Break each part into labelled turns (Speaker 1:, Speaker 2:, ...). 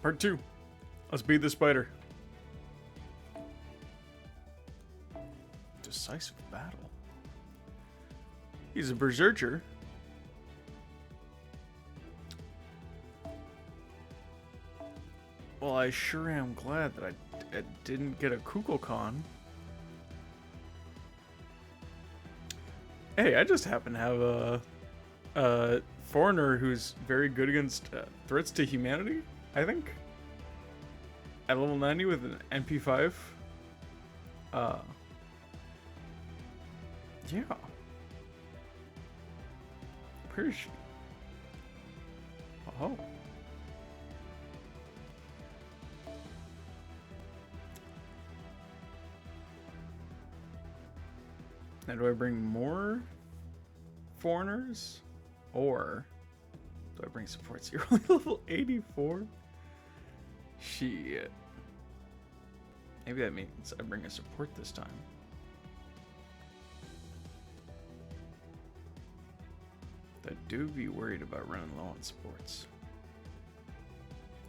Speaker 1: Part 2. Let's beat the spider. Decisive battle. He's a berserker. Well, I sure am glad that I didn't get a Kukulkan. Hey, I just happen to have a foreigner who's very good against threats to humanity, I think. At level 90 with an NP5. Yeah. Where is she? Oh. Now, do I bring more foreigners? Or do I bring supports? You're only level 84? Shit. Maybe that means I bring a support this time. I do be worried about running low on supports.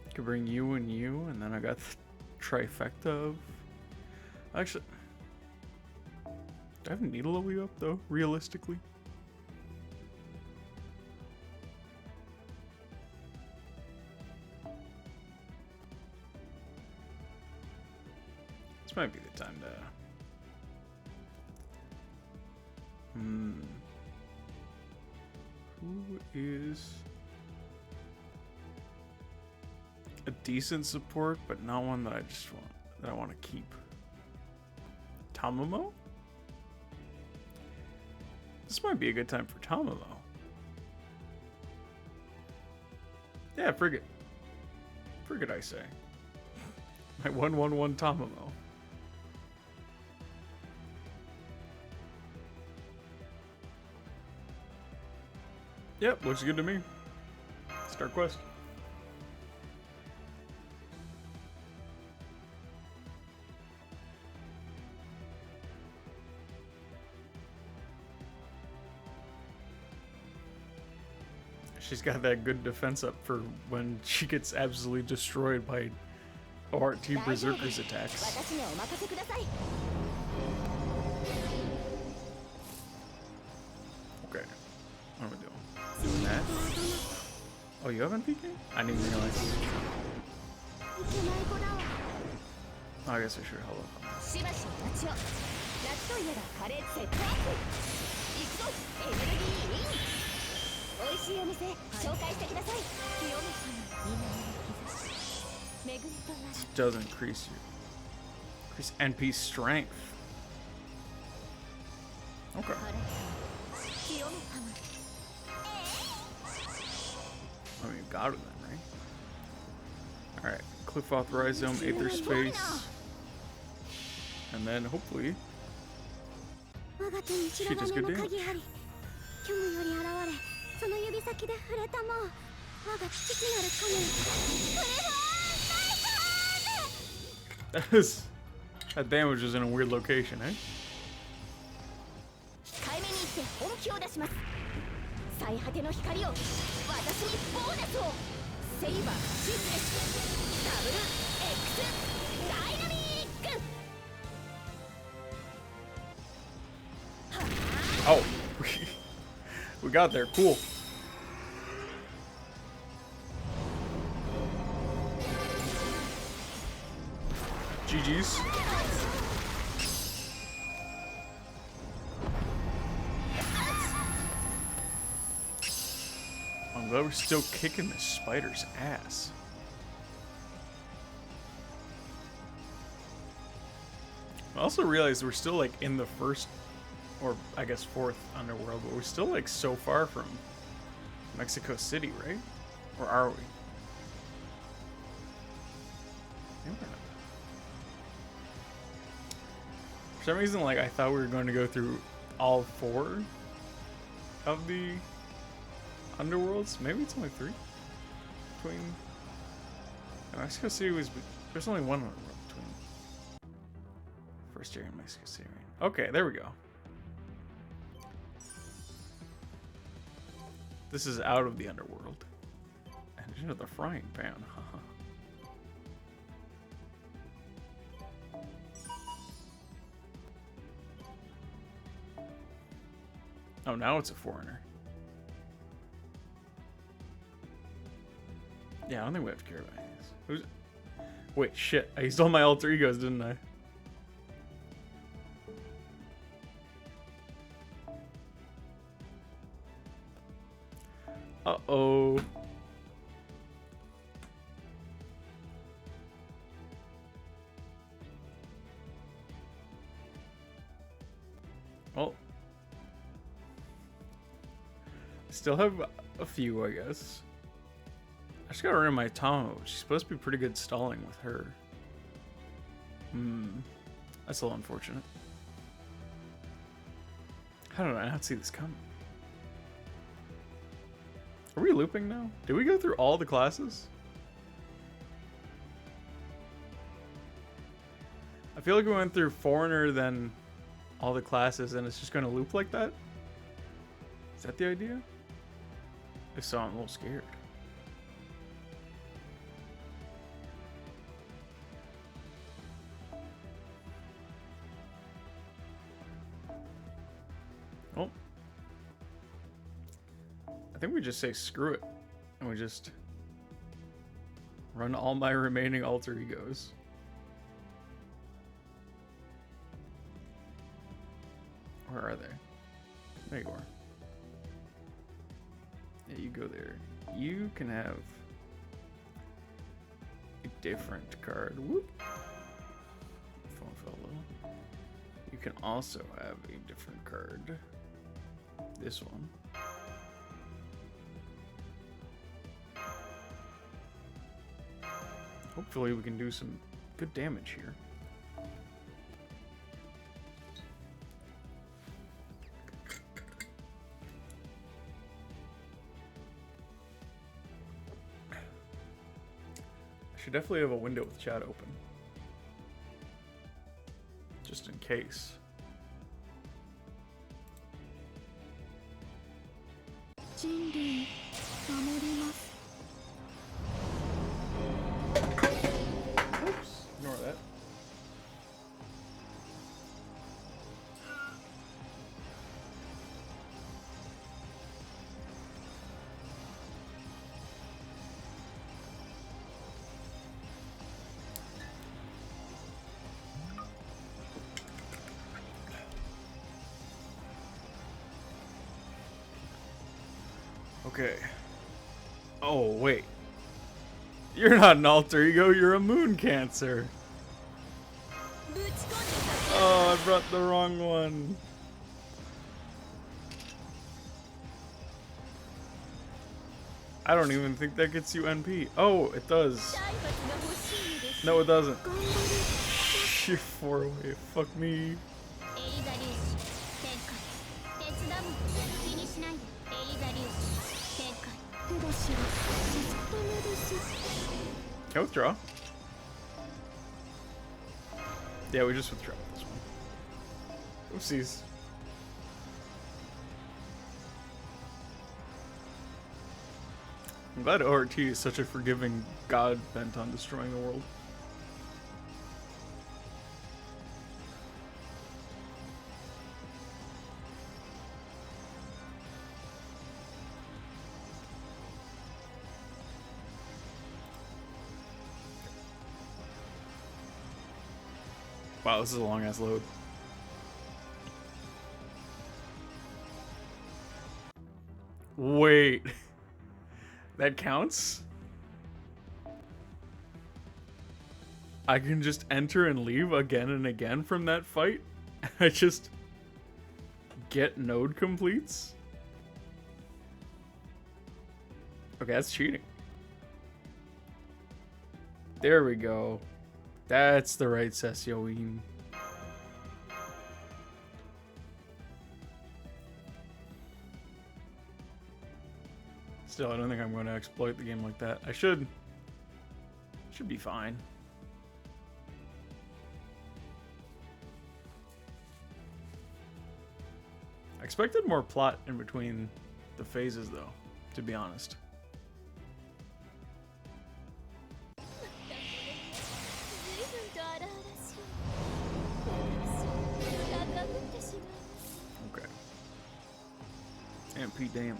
Speaker 1: I could bring you, and then I got the trifecta of... Actually... Do I have need to level you up, though, realistically? This might be the time to... Who is a decent support, but not one that I want to keep? Tamamo? This might be a good time for Tamamo. Yeah, frigate. Frigate, I say. My 1/1/1 Tamamo. Yep, looks good to me. Start quest. She's got that good defense up for when she gets absolutely destroyed by ORT Berserker's attacks. Okay, what am I doing? Doing that? Oh, you haven't PK? I didn't even realize. Oh, I guess I should have held up on this does increase NP strength. Okay. I mean, got it then, right? Alright, Cliff Authorize Zone, Aether Space. And then hopefully she does good damage. That damage is in a weird location, eh? Oh, we got there. Cool. GG's. I'm glad we're still kicking the spider's ass. I also realized we're still like in the first, or I guess fourth underworld, but we're still like so far from Mexico City, right? Or are we? Maybe we're not. For some reason, like I thought we were going to go through all 4 of the underworlds. Maybe it's only 3 between. Mexico City was. There's only one underworld between first area and Mexico City. Right? Okay, there we go. This is out of the underworld and into the frying pan. Oh, now it's a foreigner. Yeah, I don't think we have to care about any of this. Who's... Wait, shit. I used all my alter egos, didn't I? Uh-oh. Well, I still have a few, I guess. I just got rid of my Tomo. She's supposed to be pretty good stalling with her. That's a little unfortunate. How did I not see this coming? Are we looping now? Did we go through all the classes? I feel like we went through Foreigner, then all the classes, and it's just going to loop like that? Is that the idea? If so, I'm a little scared. Oh. I think we just say screw it, and we just run all my remaining alter egos. Where are they? There you are. Yeah, you go there. You can have a different card. Whoop. Phone fell a little. You can also have a different card. This one. Hopefully we can do some good damage here. I should definitely have a window with chat open. Just in case. Oops, ignore that. Okay. Oh, wait. You're not an alter ego, you're a moon cancer. Oh, I brought the wrong one. I don't even think that gets you NP. Oh, it does. No, it doesn't. You're 4 away. Fuck me. Can I withdraw? Yeah, we just withdraw this one. Oopsies. I'm glad ORT is such a forgiving god bent on destroying the world. Wow, this is a long ass load. Wait. That counts? I can just enter and leave again and again from that fight? I just get node completes? Okay, that's cheating. There we go. That's the right Sessioin. Still, I don't think I'm going to exploit the game like that. I should. Should be fine. I expected more plot in between the phases, though, to be honest. Okay. AP damage.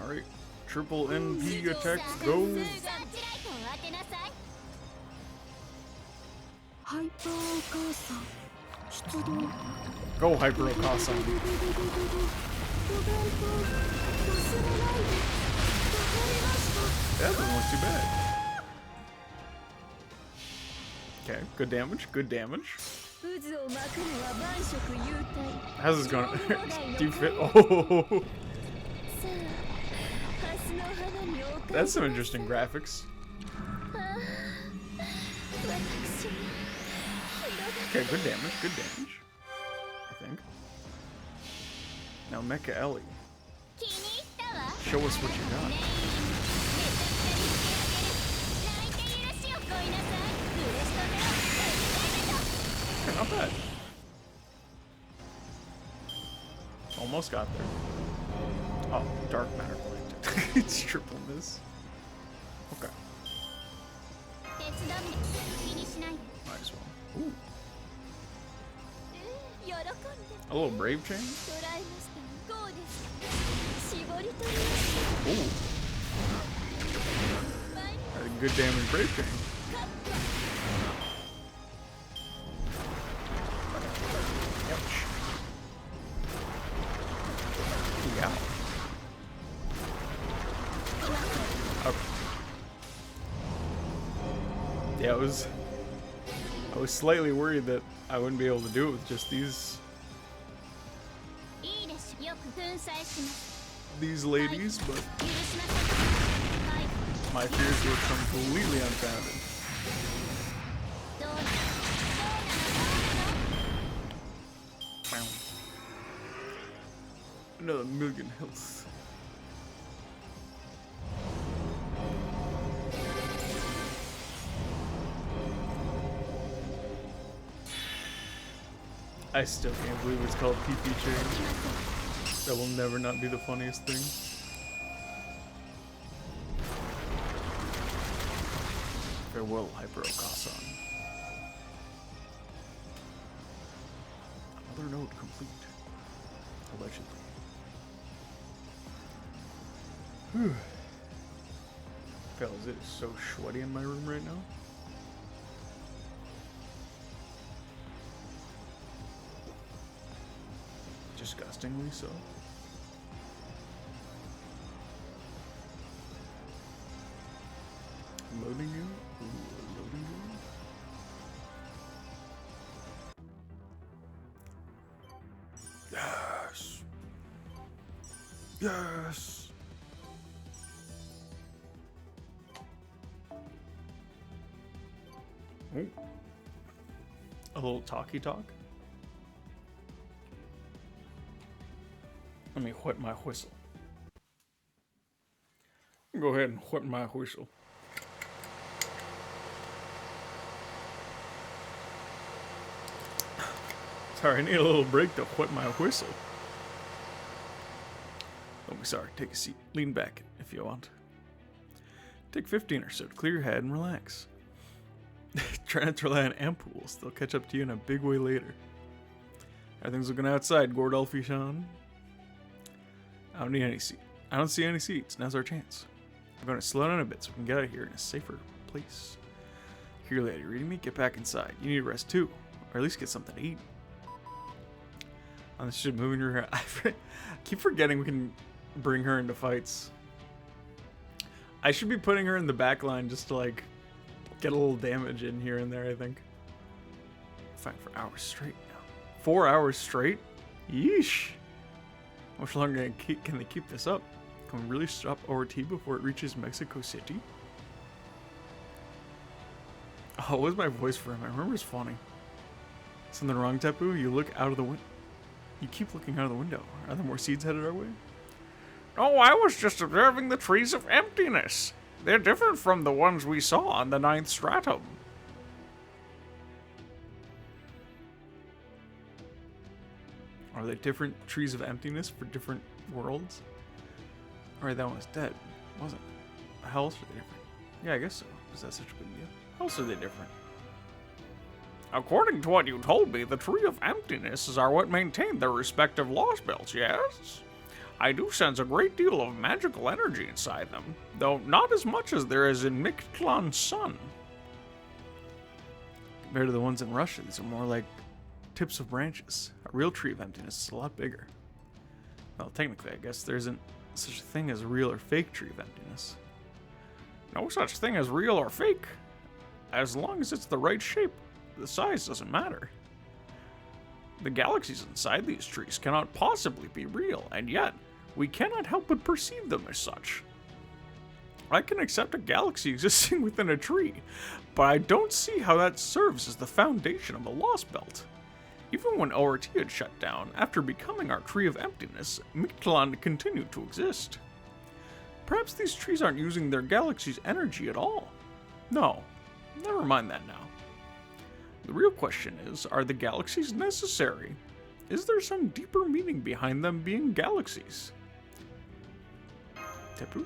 Speaker 1: Alright, triple NP attacks go! Go Hyper Okasa. That doesn't look too bad. Okay, good damage, good damage. How's this going? Do you fit? Oh! That's some interesting graphics. Okay, good damage, I think. Now Mecha Ellie. Show us what you got. Okay, not bad. Almost got there. Oh, dark matter collected. It's triple miss. Okay. Might as well. Ooh. A little brave chain? Ooh. A good damage brave chain. Ouch. Yeah. Okay. Yeah, I was slightly worried that I wouldn't be able to do it with just these ladies, but my fears were completely unfounded. Wow. Another million health. I still can't believe it's called PP chain. That will never not be the funniest thing. Farewell, Hyper Okasan. Another node complete. Allegedly. Whew. Fellas, it is so sweaty in my room right now. Disgustingly so. Loading you? Ooh, loading you? Yes! Yes! Ooh. A little talky talk? Let me whet my whistle. Go ahead and whet my whistle. Sorry, I need a little break to whet my whistle. Don't be sorry, take a seat. Lean back if you want. Take 15 or so to clear your head and relax. Try not to rely on ampoules. They'll catch up to you in a big way later. Everything's looking outside, Gordolphy Sean. I don't need any seat. I don't see any seats. Now's our chance. I'm going to slow down a bit so we can get out of here in a safer place. Here, lady, reading me? Get back inside. You need a rest too, or at least get something to eat. On this shit, moving her hair. I keep forgetting we can bring her into fights. I should be putting her in the back line just to like get a little damage in here and there. I think. Fight for hours straight now. 4 hours straight? Yeesh. How much longer can they keep this up? Can we really stop ORT before it reaches Mexico City? Oh, what was my voice for him? I remember it's funny. Something wrong, Tepu? You look out of the window. You keep looking out of the window. Are there more seeds headed our way? Oh, I was just observing the trees of emptiness. They're different from the ones we saw on the 9th stratum. Are they different trees of emptiness for different worlds? Alright, that one was dead, wasn't it? How else are they different? Yeah, I guess so. Is that such a big deal? How else are they different? According to what you told me, the Tree of Emptinesses are what maintain their respective lost belts, yes? I do sense a great deal of magical energy inside them, though not as much as there is in Mictlan's sun. Compared to the ones in Russia, these are more like tips of branches. A real Tree of Emptiness is a lot bigger. Well, technically, I guess there isn't such a thing as a real or fake Tree of Emptiness. No such thing as real or fake. As long as it's the right shape, the size doesn't matter. The galaxies inside these trees cannot possibly be real, and yet, we cannot help but perceive them as such. I can accept a galaxy existing within a tree, but I don't see how that serves as the foundation of a lost belt. Even when ORT had shut down, after becoming our Tree of Emptiness, Mictlan continued to exist. Perhaps these trees aren't using their galaxy's energy at all. No, never mind that now. The real question is, are the galaxies necessary? Is there some deeper meaning behind them being galaxies? Tapu?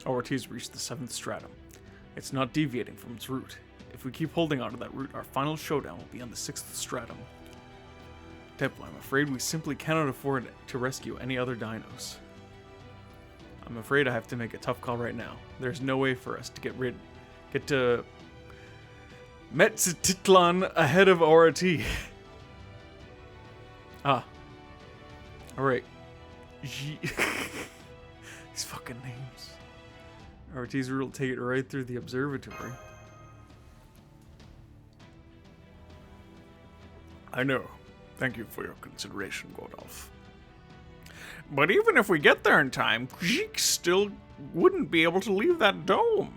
Speaker 1: ORT's reached the 7th stratum. It's not deviating from its route. If we keep holding onto that route, our final showdown will be on the 6th stratum. Tapu, I'm afraid we simply cannot afford to rescue any other dinos. I'm afraid I have to make a tough call right now. There's no way for us to get to Metztitlan ahead of ORT. Ah. Alright. These fucking names. ORT's route will take it right through the observatory. I know. Thank you for your consideration, Godolph. But even if we get there in time, Kujik still wouldn't be able to leave that dome.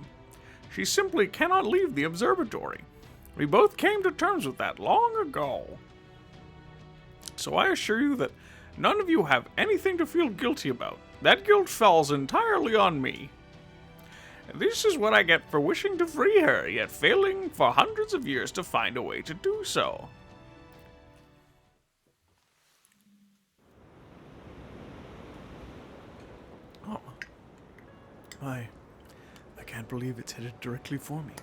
Speaker 1: She simply cannot leave the observatory. We both came to terms with that long ago. So I assure you that none of you have anything to feel guilty about. That guilt falls entirely on me. This is what I get for wishing to free her, yet failing for hundreds of years to find a way to do so. Oh. I can't believe it's headed directly for me.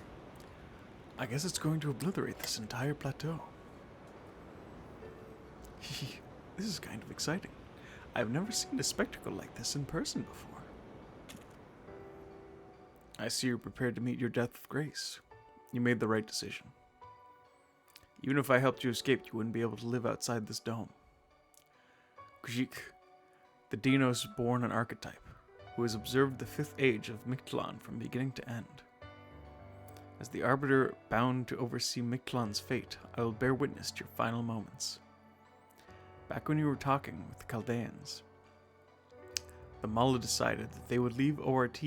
Speaker 1: I guess it's going to obliterate this entire plateau. This is kind of exciting. I've never seen a spectacle like this in person before. I see you're prepared to meet your death with grace. You made the right decision. Even if I helped you escape, you wouldn't be able to live outside this dome. Kujik, the Dinos born an archetype, who has observed the 5th age of Mictlan from beginning to end. As the Arbiter bound to oversee Mictlan's fate, I will bear witness to your final moments. Back when you were talking with the Chaldeans, the Mala decided that they would leave ORT.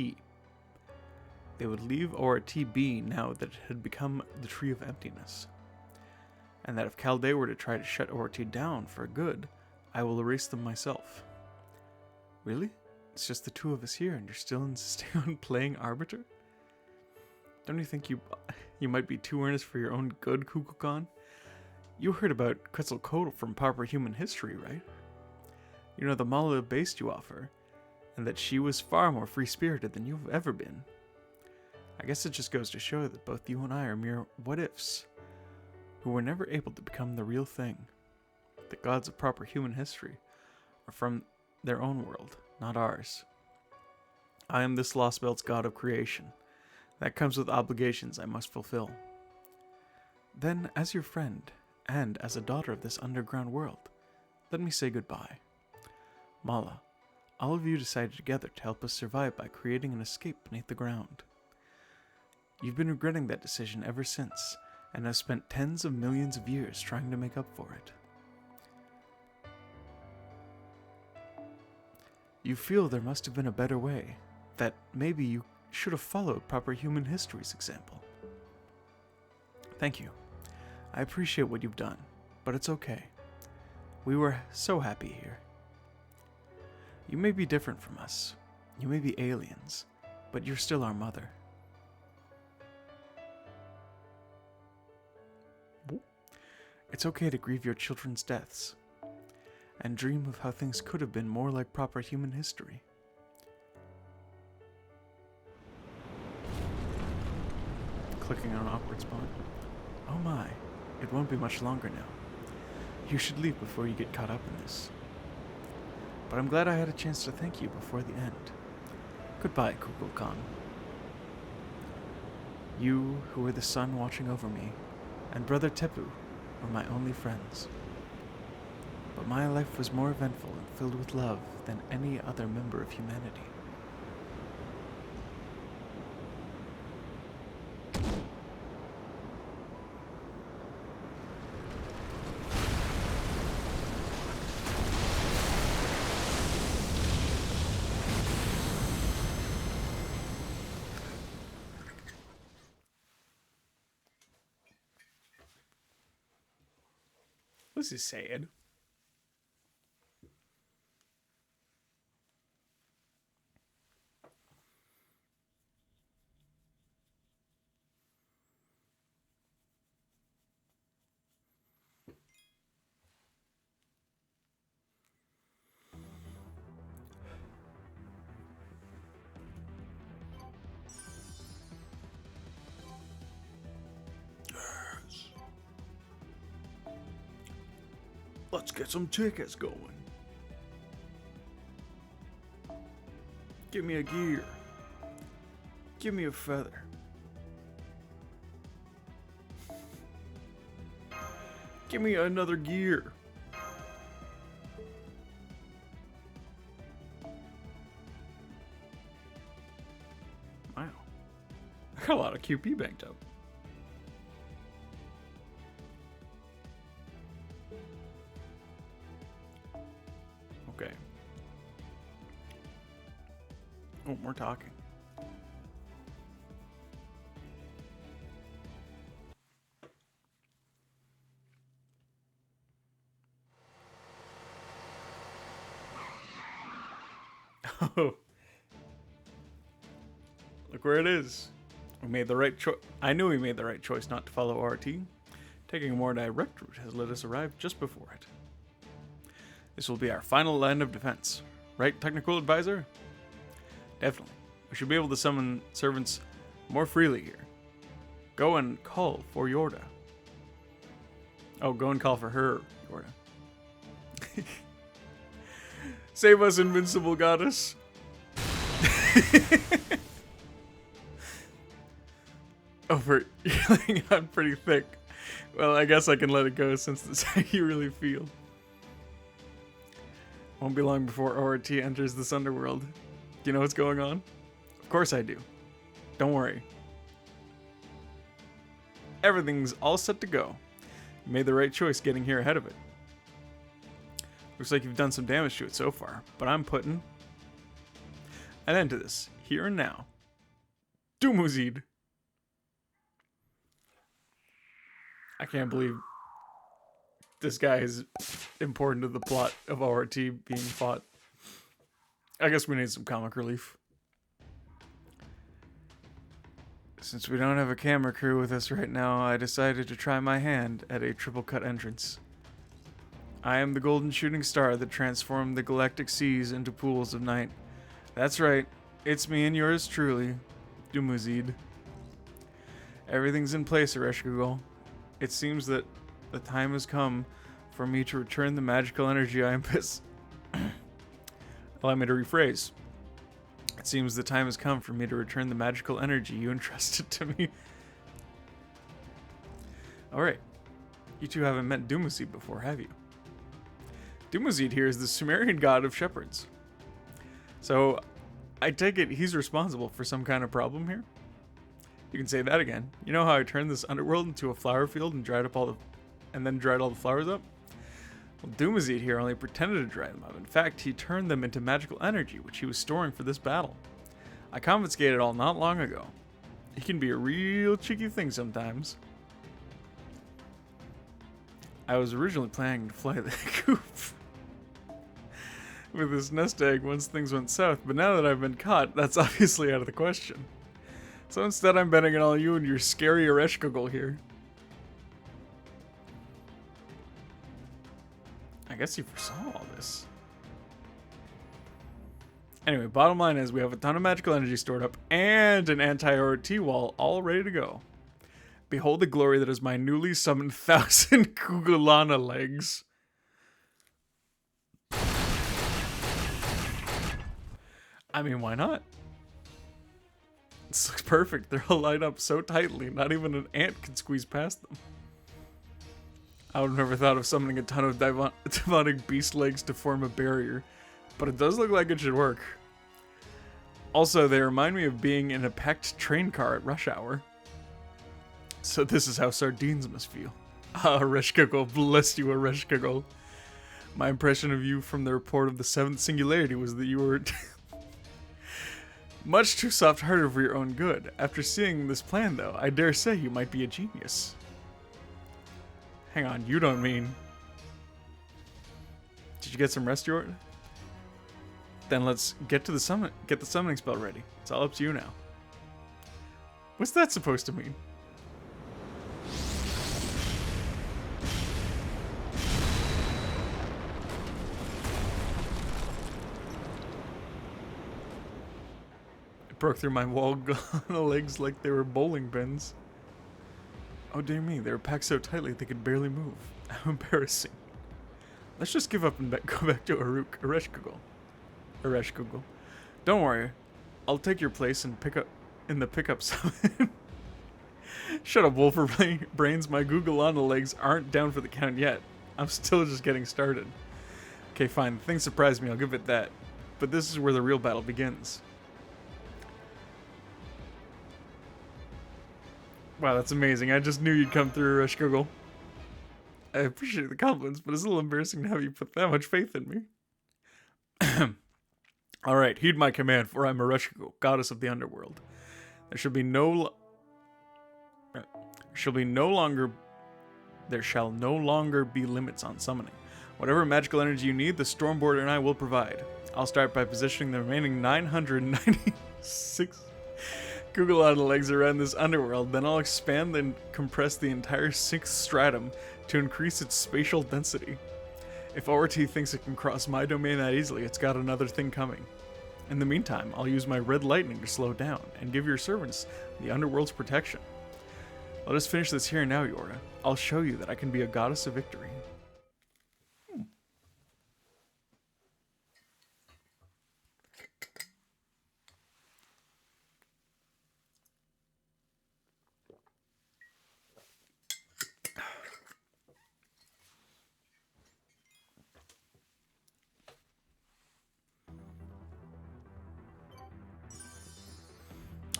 Speaker 1: They would leave ORT be now that it had become the Tree of Emptiness. And that if Chaldea were to try to shut ORT down for good, I will erase them myself. Really? It's just the two of us here and you're still insisting on playing Arbiter? Don't you think you might be too earnest for your own good, Kukulkan? You heard about Quetzalcoatl from proper human history, right? You know the Mala based you off her, and that she was far more free-spirited than you've ever been. I guess it just goes to show that both you and I are mere what-ifs, who were never able to become the real thing. The gods of proper human history are from their own world, not ours. I am this Lost Belt's god of creation. That comes with obligations I must fulfill. Then, as your friend, and as a daughter of this underground world, let me say goodbye. Mala, all of you decided together to help us survive by creating an escape beneath the ground. You've been regretting that decision ever since, and have spent tens of millions of years trying to make up for it. You feel there must have been a better way, that maybe you should have followed proper human history's example. Thank you. I appreciate what you've done, but it's okay. We were so happy here. You may be different from us. You may be aliens, but you're still our mother. It's okay to grieve your children's deaths, and dream of how things could have been more like proper human history. Clicking on an awkward spot. Oh my, it won't be much longer now. You should leave before you get caught up in this. But I'm glad I had a chance to thank you before the end. Goodbye, Kukulkan. You, who were the sun watching over me, and Brother Tepu were my only friends. But my life was more eventful and filled with love than any other member of humanity. This is sad. Let's get some tickets going. Give me a gear. Give me a feather. Give me another gear. Wow. I got a lot of QP banked up. Okay. Oh, we're talking. Oh. Look where it is. We made the right choice. I knew we made the right choice not to follow ORT. Taking a more direct route has let us arrive just before it. This will be our final line of defense. Right, technical advisor? Definitely. We should be able to summon servants more freely here. Go and call for Yorda. Oh, go and call for her, Yorda. Save us, invincible goddess. Over, you're laying on pretty thick. Well, I guess I can let it go since that's how you really feel. Won't be long before ORT enters this underworld. Do you know what's going on? Of course I do. Don't worry. Everything's all set to go. You made the right choice getting here ahead of it. Looks like you've done some damage to it so far, but I'm putting an end to this, here and now. Dumuzid. I can't believe this guy is important to the plot of ORT being fought. I guess we need some comic relief. Since we don't have a camera crew with us right now, I decided to try my hand at a triple cut entrance. I am the golden shooting star that transformed the galactic seas into pools of night. That's right, it's me and yours truly, Dumuzid. Everything's in place, Ereshkigal. It seems that the time has come for me to return the magical energy I impess. Allow me to rephrase. It seems the time has come for me to return the magical energy you entrusted to me. Alright. You two haven't met Dumuzid before, have you? Dumuzid here is the Sumerian god of shepherds. So, I take it he's responsible for some kind of problem here? You can say that again. You know how I turned this underworld into a flower field and dried all the flowers up? Well, Dumuzid here only pretended to dry them up. In fact, he turned them into magical energy, which he was storing for this battle. I confiscated it all not long ago. He can be a real cheeky thing sometimes. I was originally planning to fly the coop with this nest egg once things went south, but now that I've been caught, that's obviously out of the question. So instead I'm betting on all you and your scary Ereshkigal here. I guess he foresaw all this. Anyway, bottom line is we have a ton of magical energy stored up and an anti-ORT wall all ready to go. Behold the glory that is my newly summoned 1,000 Kugulana legs. I mean, why not? This looks perfect. They're all lined up so tightly, not even an ant can squeeze past them. I would have never thought of summoning a ton of demonic beast legs to form a barrier, but it does look like it should work. Also, they remind me of being in a packed train car at rush hour. So this is how sardines must feel. Ah, Reshkagol, bless you, Reshkagol. My impression of you from the report of the 7th singularity was that you were much too soft-hearted for your own good. After seeing this plan, though, I dare say you might be a genius. Hang on, you don't mean... Did you get some rest, York? Then let's get to the summon. Get the summoning spell ready. It's all up to you now. What's that supposed to mean? It broke through my wall legs like they were bowling pins. Oh dear me, they were packed so tightly they could barely move. How embarrassing. Let's just give up and go back to Ereshkagol. Don't worry, I'll take your place and pick up in the pickup summon. Shut up, Wolverbrains. My Googleana legs aren't down for the count yet. I'm still just getting started. Okay, fine. The thing surprised me. I'll give it that. But this is where the real battle begins. Wow, that's amazing. I just knew you'd come through, Ereshkagol. I appreciate the compliments, but it's a little embarrassing to have you put that much faith in me. Alright, heed my command, for I'm Ereshkagol, goddess of the underworld. There shall no longer be limits on summoning. Whatever magical energy you need, the Stormborder and I will provide. I'll start by positioning the remaining 996 Googleana legs around this underworld, then I'll expand and compress the entire 6th stratum to increase its spatial density. If ORT thinks it can cross my domain that easily, it's got another thing coming. In the meantime, I'll use my red lightning to slow down and give your servants the underworld's protection. Let us finish this here and now, Yora. I'll show you that I can be a goddess of victory.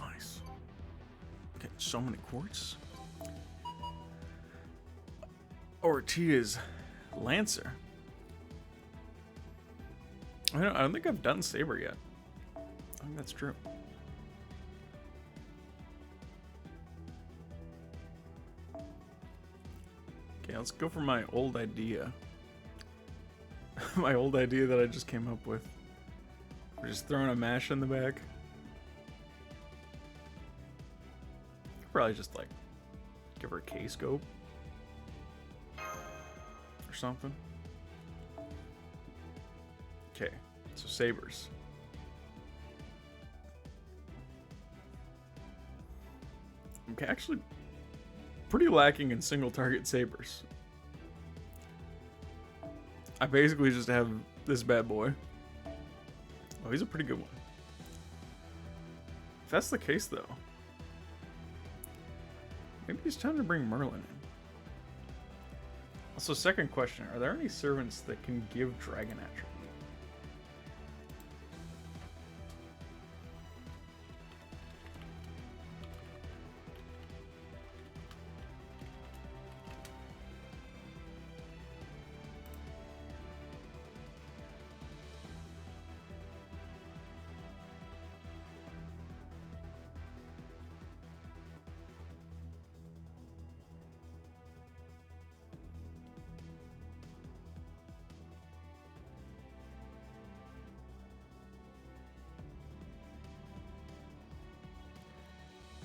Speaker 1: Nice. Okay, so many quartz. ORT is Lancer. I don't think I've done Saber yet. I think that's true. Okay, let's go for my old idea. My old idea that I just came up with. We're just throwing a mash in the back. Probably just like give her a K-scope or something. Okay, so sabers. I'm actually pretty lacking in single target sabers. I basically just have this bad boy. Oh, he's a pretty good one. If that's the case, though, maybe it's time to bring Merlin in. Also, second question, are there any servants that can give dragon attribute?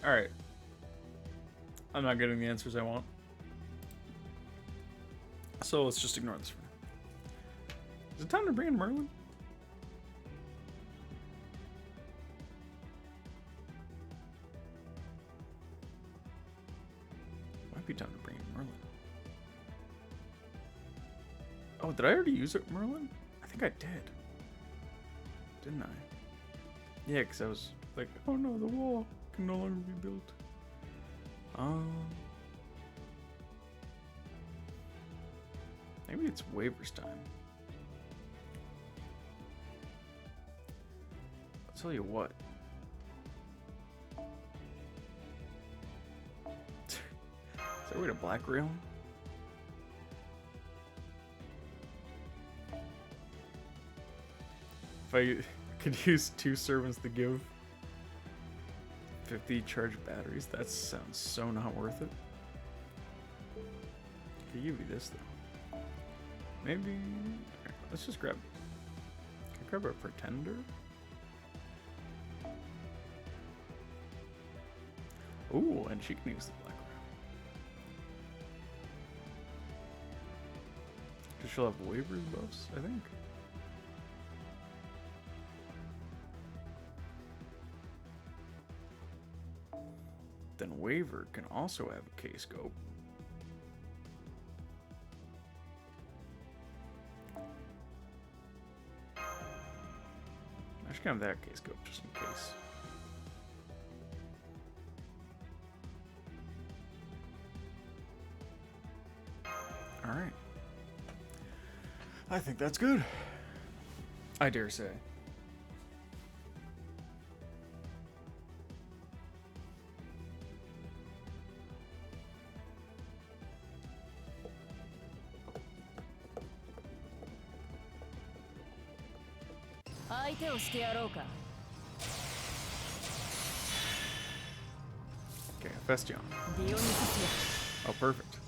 Speaker 1: Alright. I'm not getting the answers I want. So let's just ignore this for now. Is it time to bring in Merlin? Might be time to bring in Merlin. Oh, did I already use it, Merlin? I think I did. Didn't I? Yeah, because I was like, oh no, the wall can no longer be built. Maybe it's waivers time. I'll tell you what. Is there a way to black rail? If I could use 2 servants to give 50 charged batteries, that sounds so not worth it. I could give you this though. Maybe. Right, let's just grab. Can I grab a pretender? Ooh, and she can use the black rail. Because she'll have waivers buffs, I think. Then Waver can also have a K-scope. I should have that K-scope just in case. Alright. I think that's good. I dare say. Okay, Festion. Oh, perfect.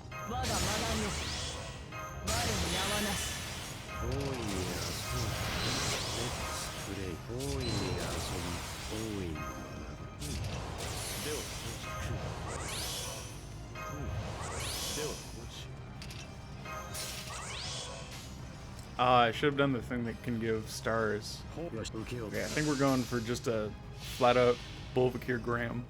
Speaker 1: I should have done the thing that can give stars. Okay, I think we're going for just a flat out Bulbakir Graham.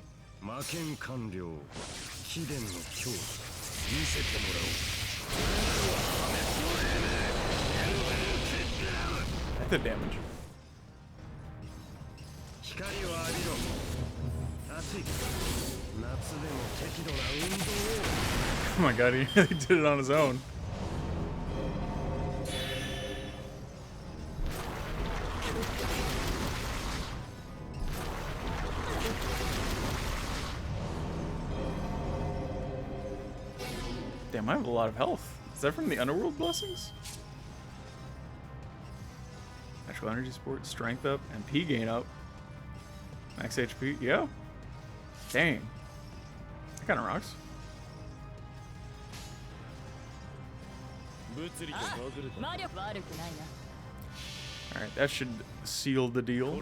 Speaker 1: That's the damage. Oh my god, he did it on his own. Damn, I have a lot of health. Is that from the Underworld Blessings? Natural energy support, strength up, and P gain up. Max HP, yeah. Dang. That kind of rocks. Alright, that should seal the deal.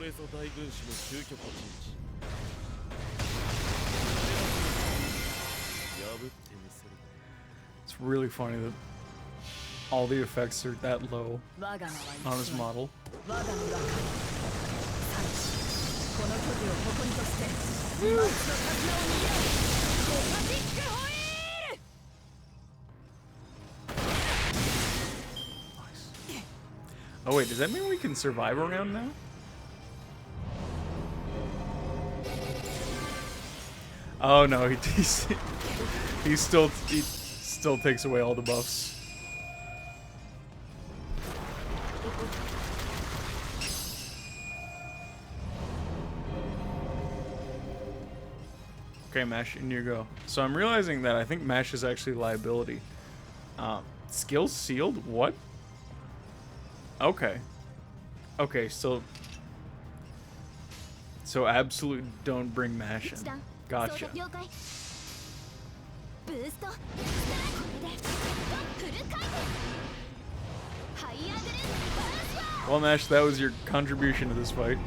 Speaker 1: It's really funny that all the effects are that low on his model. Oh wait, does that mean we can survive around now? Oh no, he still takes away all the buffs. Okay, Mash, in you go. So I'm realizing that I think Mash is actually a liability. Skills sealed? What? Okay. Okay, so absolute don't bring Mash in. Gotcha. Well, Mash, that was your contribution to this fight.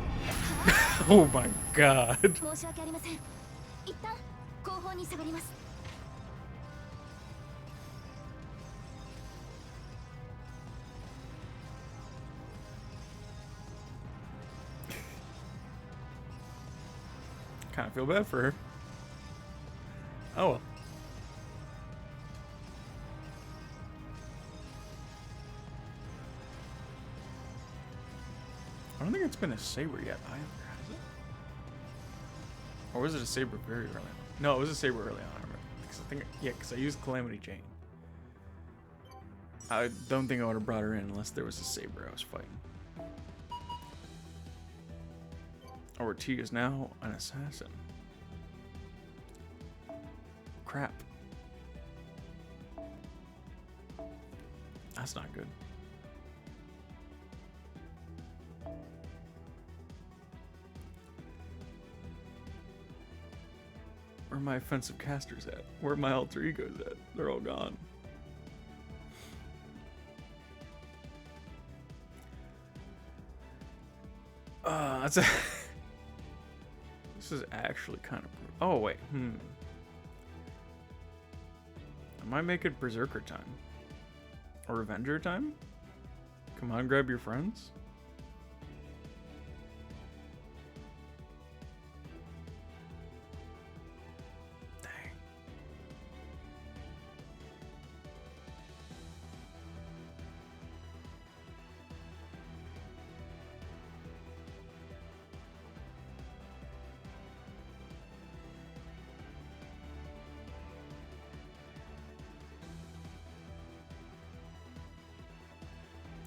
Speaker 1: Oh my god. Kind of feel bad for her. Oh well. I don't think it's been a saber yet either, has it? Or was it a saber very early on? No, it was a saber early on. I remember. Because I think, yeah, because I used Calamity Jane. I don't think I would have brought her in unless there was a saber I was fighting. ORT is now an assassin. Crap. That's not good. Where are my offensive casters at? Where are my alter egos at? They're all gone. That's a This is actually kind of... Oh, wait. I might make it Berserker time. Or Avenger time? Come on, grab your friends. Dang.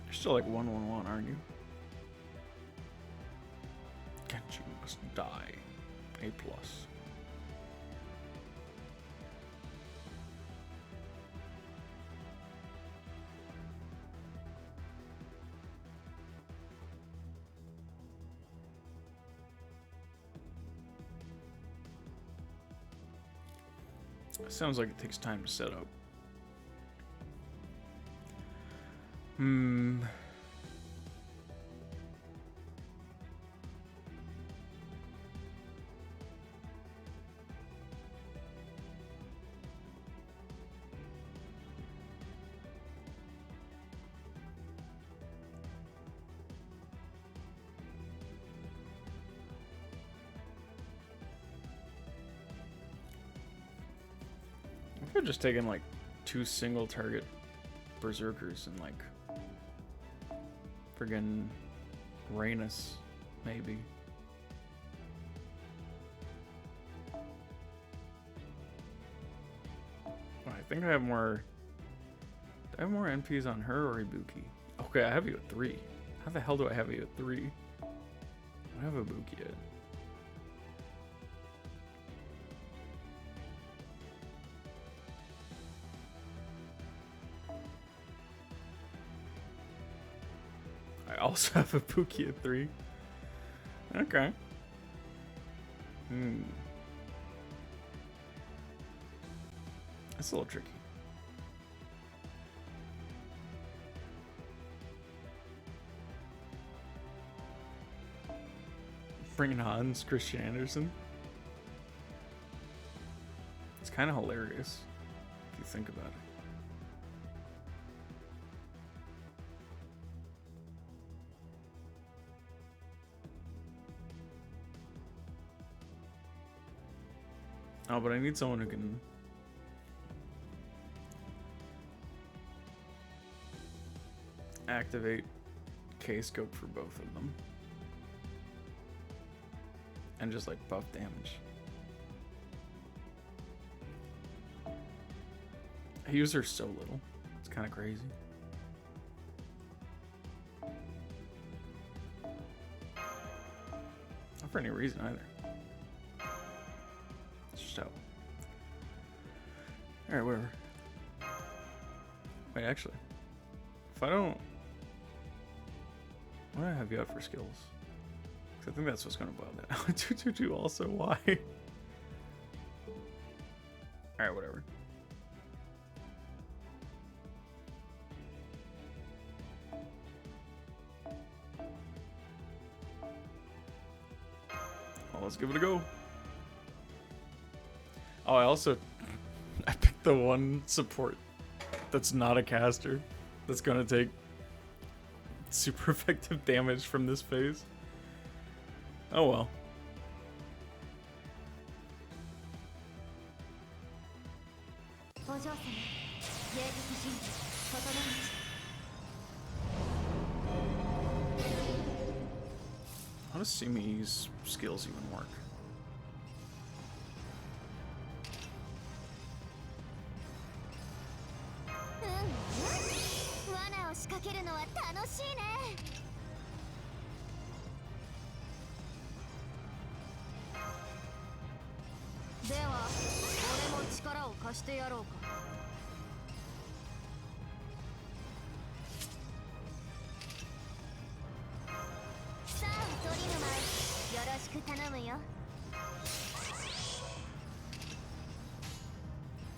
Speaker 1: You're still like 1-1-1, aren't you? Kenji must die. A+. Sounds like it takes time to set up. I could have just taken like 2 single target berserkers and like friggin' Rhaenys, maybe. Oh, I think I have more. Do I have more NPs on her or Ibuki? Okay, I have you at 3. How the hell do I have you at 3? I don't have Ibuki yet. I also have a Ibuki at 3. Okay. That's a little tricky. Bringing Hans Christian Andersen. It's kind of hilarious if you think about it. Oh, but I need someone who can activate K-scope for both of them. And just like buff damage. I use her so little. It's kind of crazy. Not for any reason either. It's just how. Alright, whatever. Wait, actually. If I don't... Why do I have you out for skills? I think that's what's going to boil that out. 222 also, why? Alright, whatever. Well, let's give it a go. Oh, I also... I picked the one support that's not a caster. That's going to take super effective damage from this phase. Oh well. How does Simi's skills even work?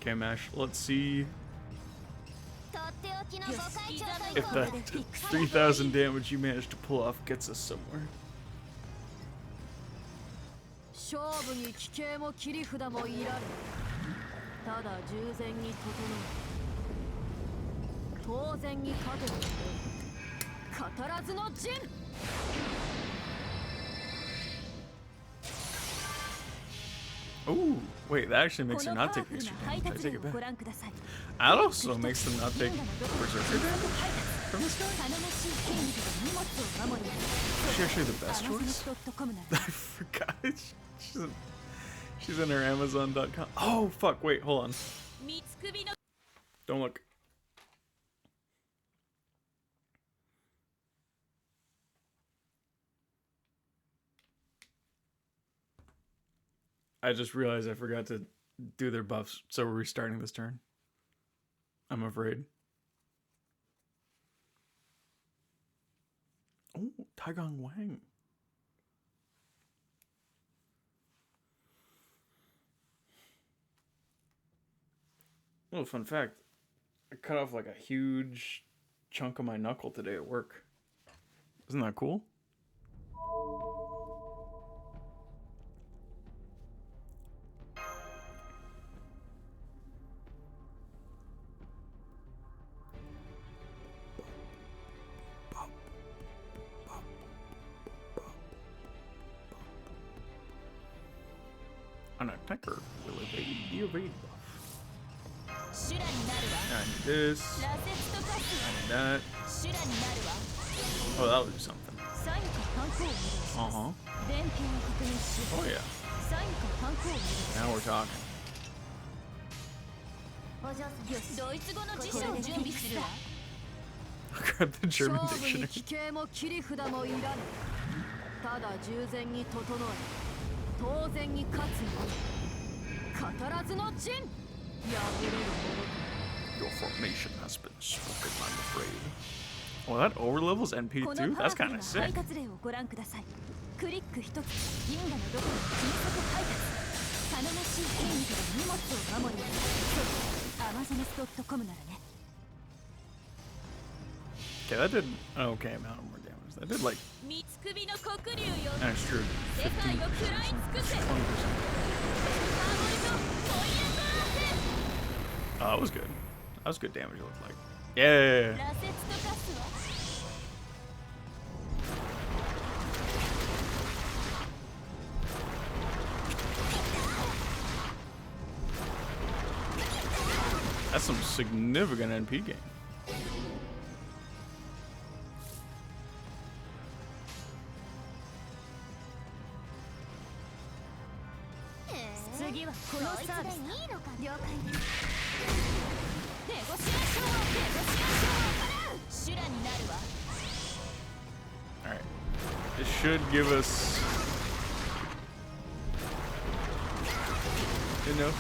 Speaker 1: Okay, Mash, let's see if that 3,000 damage you managed to pull off gets us somewhere.
Speaker 2: 勝負に奇形も切り札もいられただ従前に整う当然に勝てる語らずの陣
Speaker 1: Oh, wait, that actually makes her not take extra damage. I take it back. That also makes them not take berserker damage from this guy? Is she actually the best choice? I forgot. She's in her Amazon.com. Oh, fuck, wait, hold on. Don't look. I just realized I forgot to do their buffs, so we're restarting this turn. I'm afraid. Oh, Taigong Wang. Little fun fact. I cut off like a huge chunk of my knuckle today at work. Isn't that cool? An attacker will evade the evade buff. I need this. I need that. Oh, that'll do something. Uh-huh. Oh, yeah. Now we're talking. I'll grab the German dictionary. Your formation has been spoken, I'm afraid. Well, that overlevels NP too? That's kind of sick. Okay, that did an okay amount of more damage. That did like extra 15%, 20%. Oh, that was good. That was good damage, it looked like. Yeah. That's some significant NP gain. Alright. This should give us enough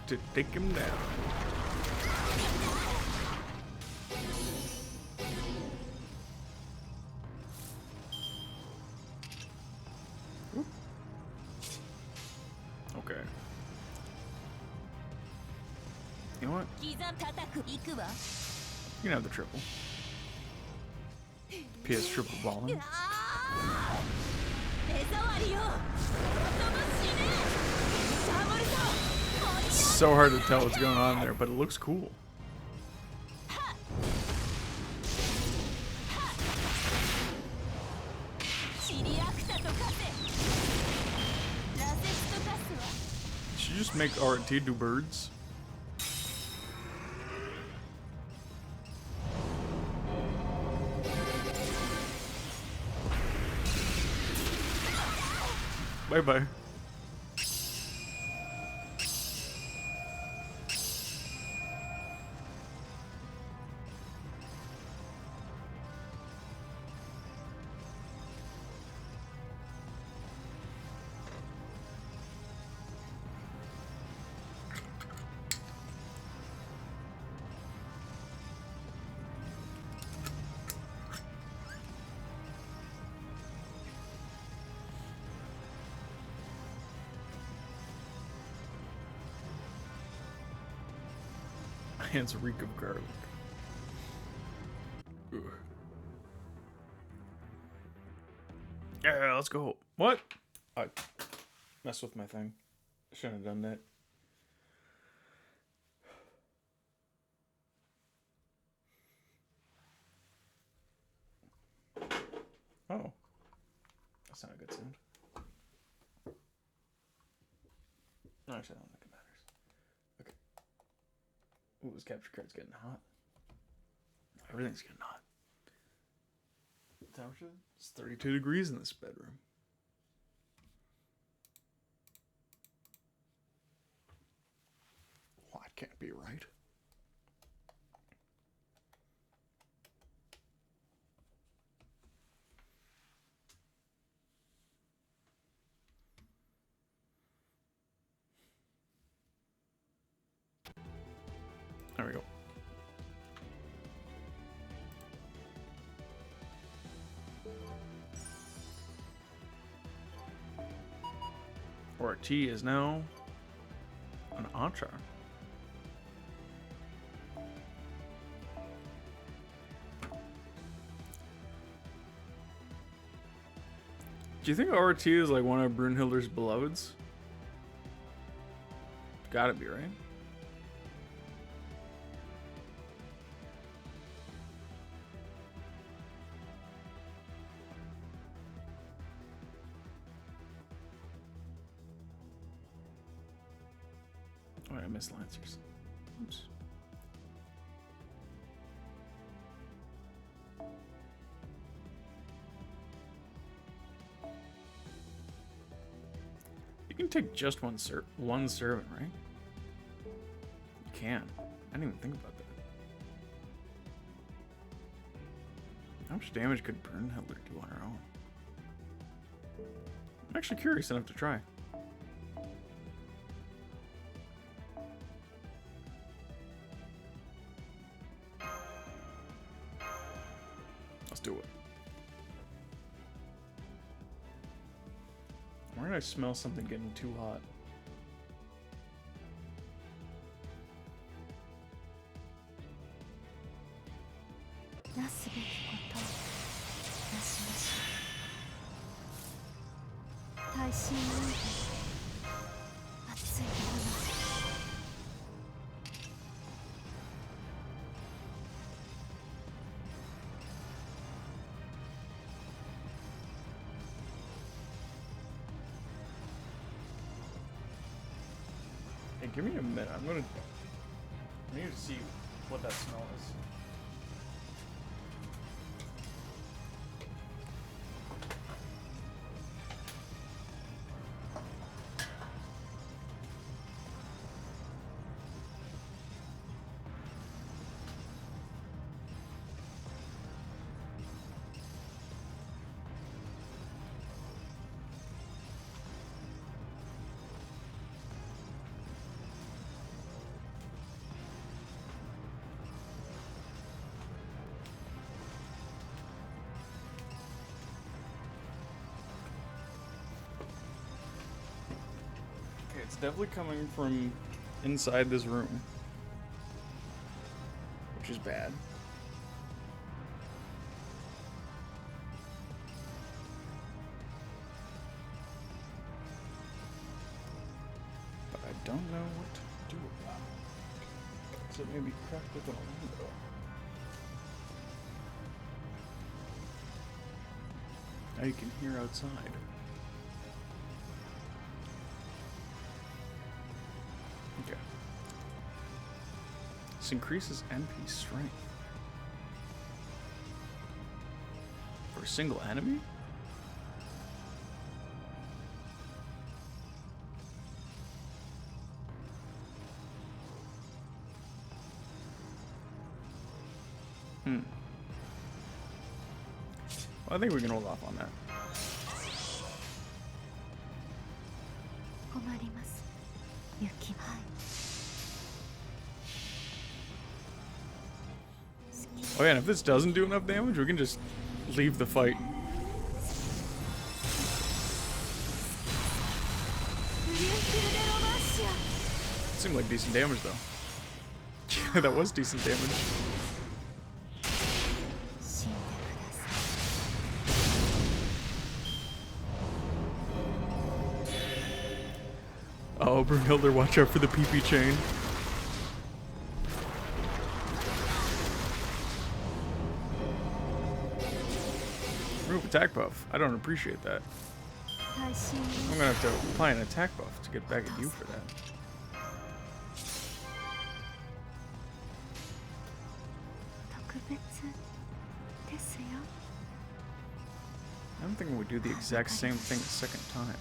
Speaker 1: to take him down. Okay. You know what? You can have the triple. PS triple balling. It's so hard to tell what's going on there, but it looks cool. Should you just make ORT do birds? Bye bye. Hands reek of garlic. Ugh. Yeah, let's go. What? I messed with my thing. Shouldn't have done that. Oh. That's not a good sound. No, actually, I don't think it matters. Okay. Ooh, this capture card's getting hot. Everything's getting hot. Temperature? It's 32 degrees in this bedroom. Well, that can't be right. There we go. ORT is now an Antra. Do you think ORT is like one of Brunhilde's beloveds? Gotta be, right? Oh, I missed Lancers. Oops. You can take just one servant, right? You can. I didn't even think about that. How much damage could Brunhilde do on her own? I'm actually curious enough to try. Let's do it. Where did I smell something getting too hot? Hey, give me a minute. I need to see what that smell is. It's definitely coming from inside this room, which is bad. But I don't know what to do about it. So maybe crack open a window. Now you can hear outside. Okay. This increases NP strength. For a single enemy? Well, I think we can hold off on that.
Speaker 2: 困ります雪はい
Speaker 1: Oh yeah, and if this doesn't do enough damage, we can just leave the fight. Seemed like decent damage though. Yeah, that was decent damage. Oh, Brunhilde, watch out for the PP chain. Remove attack buff. I don't appreciate that. I'm gonna have to apply an attack buff to get back at you for that. I'm thinking we do the exact same thing the second time.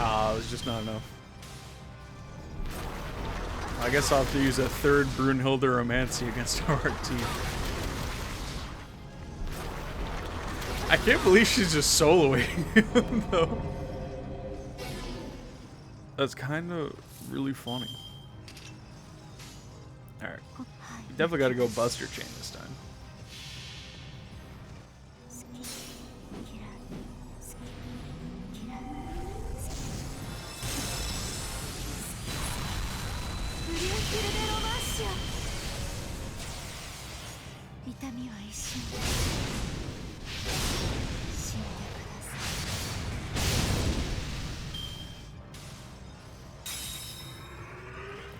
Speaker 1: Ah, it was just not enough. I guess I'll have to use a third Brunhilde Romancy against ORT. I can't believe she's just soloing him, though. That's kind of really funny. Alright. Definitely gotta go Buster Chain this time.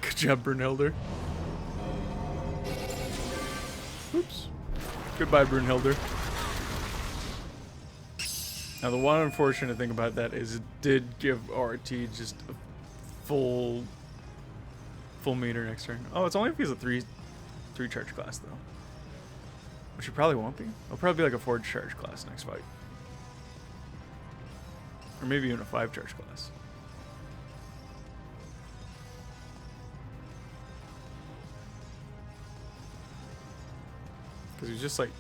Speaker 1: Good job, Brunhilde. Oops. Goodbye, Brunhilde. Now, the one unfortunate thing about that is it did give RT just a full meter next turn. Oh, it's only if he's a three charge class though, which he probably won't be. It'll probably be like a 4 charge class next fight, or maybe even a 5 charge class. Because he's just like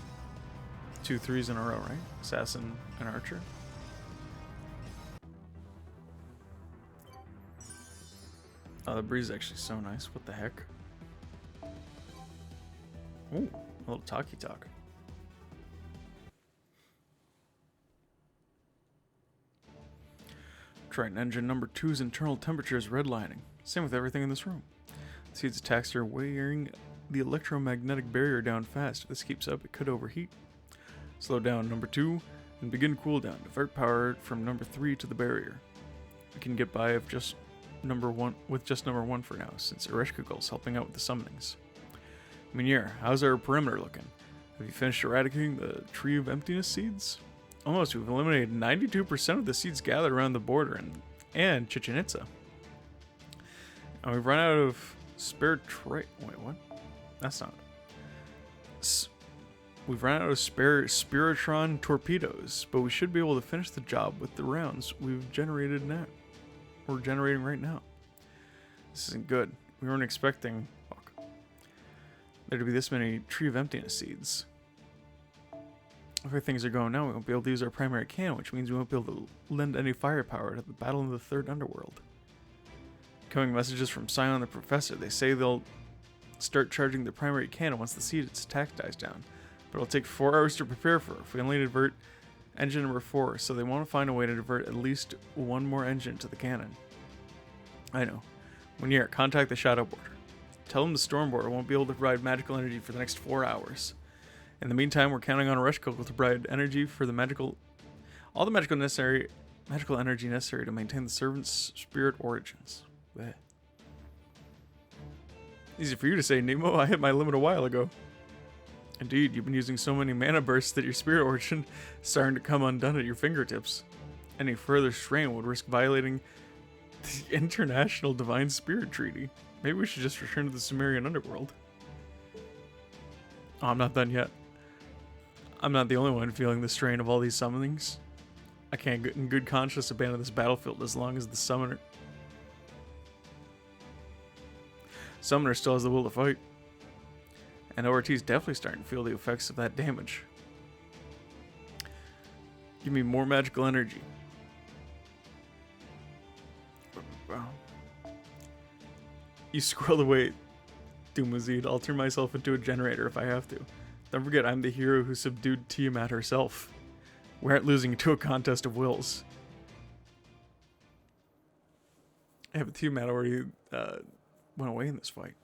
Speaker 1: 2 3s in a row, right? Assassin and Archer. Oh, the breeze is actually so nice. What the heck? Ooh, a little talkie talk. Triton engine number 2's internal temperature is redlining. Same with everything in this room. The seed's attacks are wearing the electromagnetic barrier down fast. If this keeps up, it could overheat. Slow down number 2 and begin cooldown. Divert power from number 3 to the barrier. We can get by with just number 1 for now, since Ereshkigal's helping out with the summonings. Minier, how's our perimeter looking? Have you finished eradicating the Tree of Emptiness seeds? Almost. We've eliminated 92% of the seeds gathered around the border and Chichen Itza. And we've run out of spare Wait, what? That's not... We've run out of spare Spiritron torpedoes, but we should be able to finish the job with the rounds we've generated now. We're generating right now. This isn't good. We weren't expecting there to be this many Tree of Emptiness seeds. The way things are going now, we won't be able to use our primary cannon, which means we won't be able to lend any firepower to the battle in the Third Underworld. Coming messages from Scion the Professor. They say they'll start charging the primary cannon once the seed's attack dies down. But it'll take 4 hours to prepare for it if we only divert engine number 4, so they want to find a way to divert at least 1 more engine to the cannon. I know. When you're contact the Shadow Border. Tell them the Storm Border won't be able to provide magical energy for the next 4 hours. In the meantime, we're counting on Ereshkigal to provide energy for the all the magical energy necessary to maintain the servant's spirit origins. Blech. Easy for you to say, Nemo. I hit my limit a while ago. Indeed, you've been using so many mana bursts that your spirit origin is starting to come undone at your fingertips. Any further strain would risk violating the International Divine Spirit Treaty. Maybe we should just return to the Sumerian underworld. Oh, I'm not done yet. I'm not the only one feeling the strain of all these summonings. I can't in good conscience abandon this battlefield as long as the summoner still has the will to fight. And ORT is definitely starting to feel the effects of that damage. Give me more magical energy. You squirrel away, Dumazid. I'll turn myself into a generator if I have to. Don't forget, I'm the hero who subdued Tiamat herself. We aren't losing to a contest of wills. I have Tiamat already went away in this fight.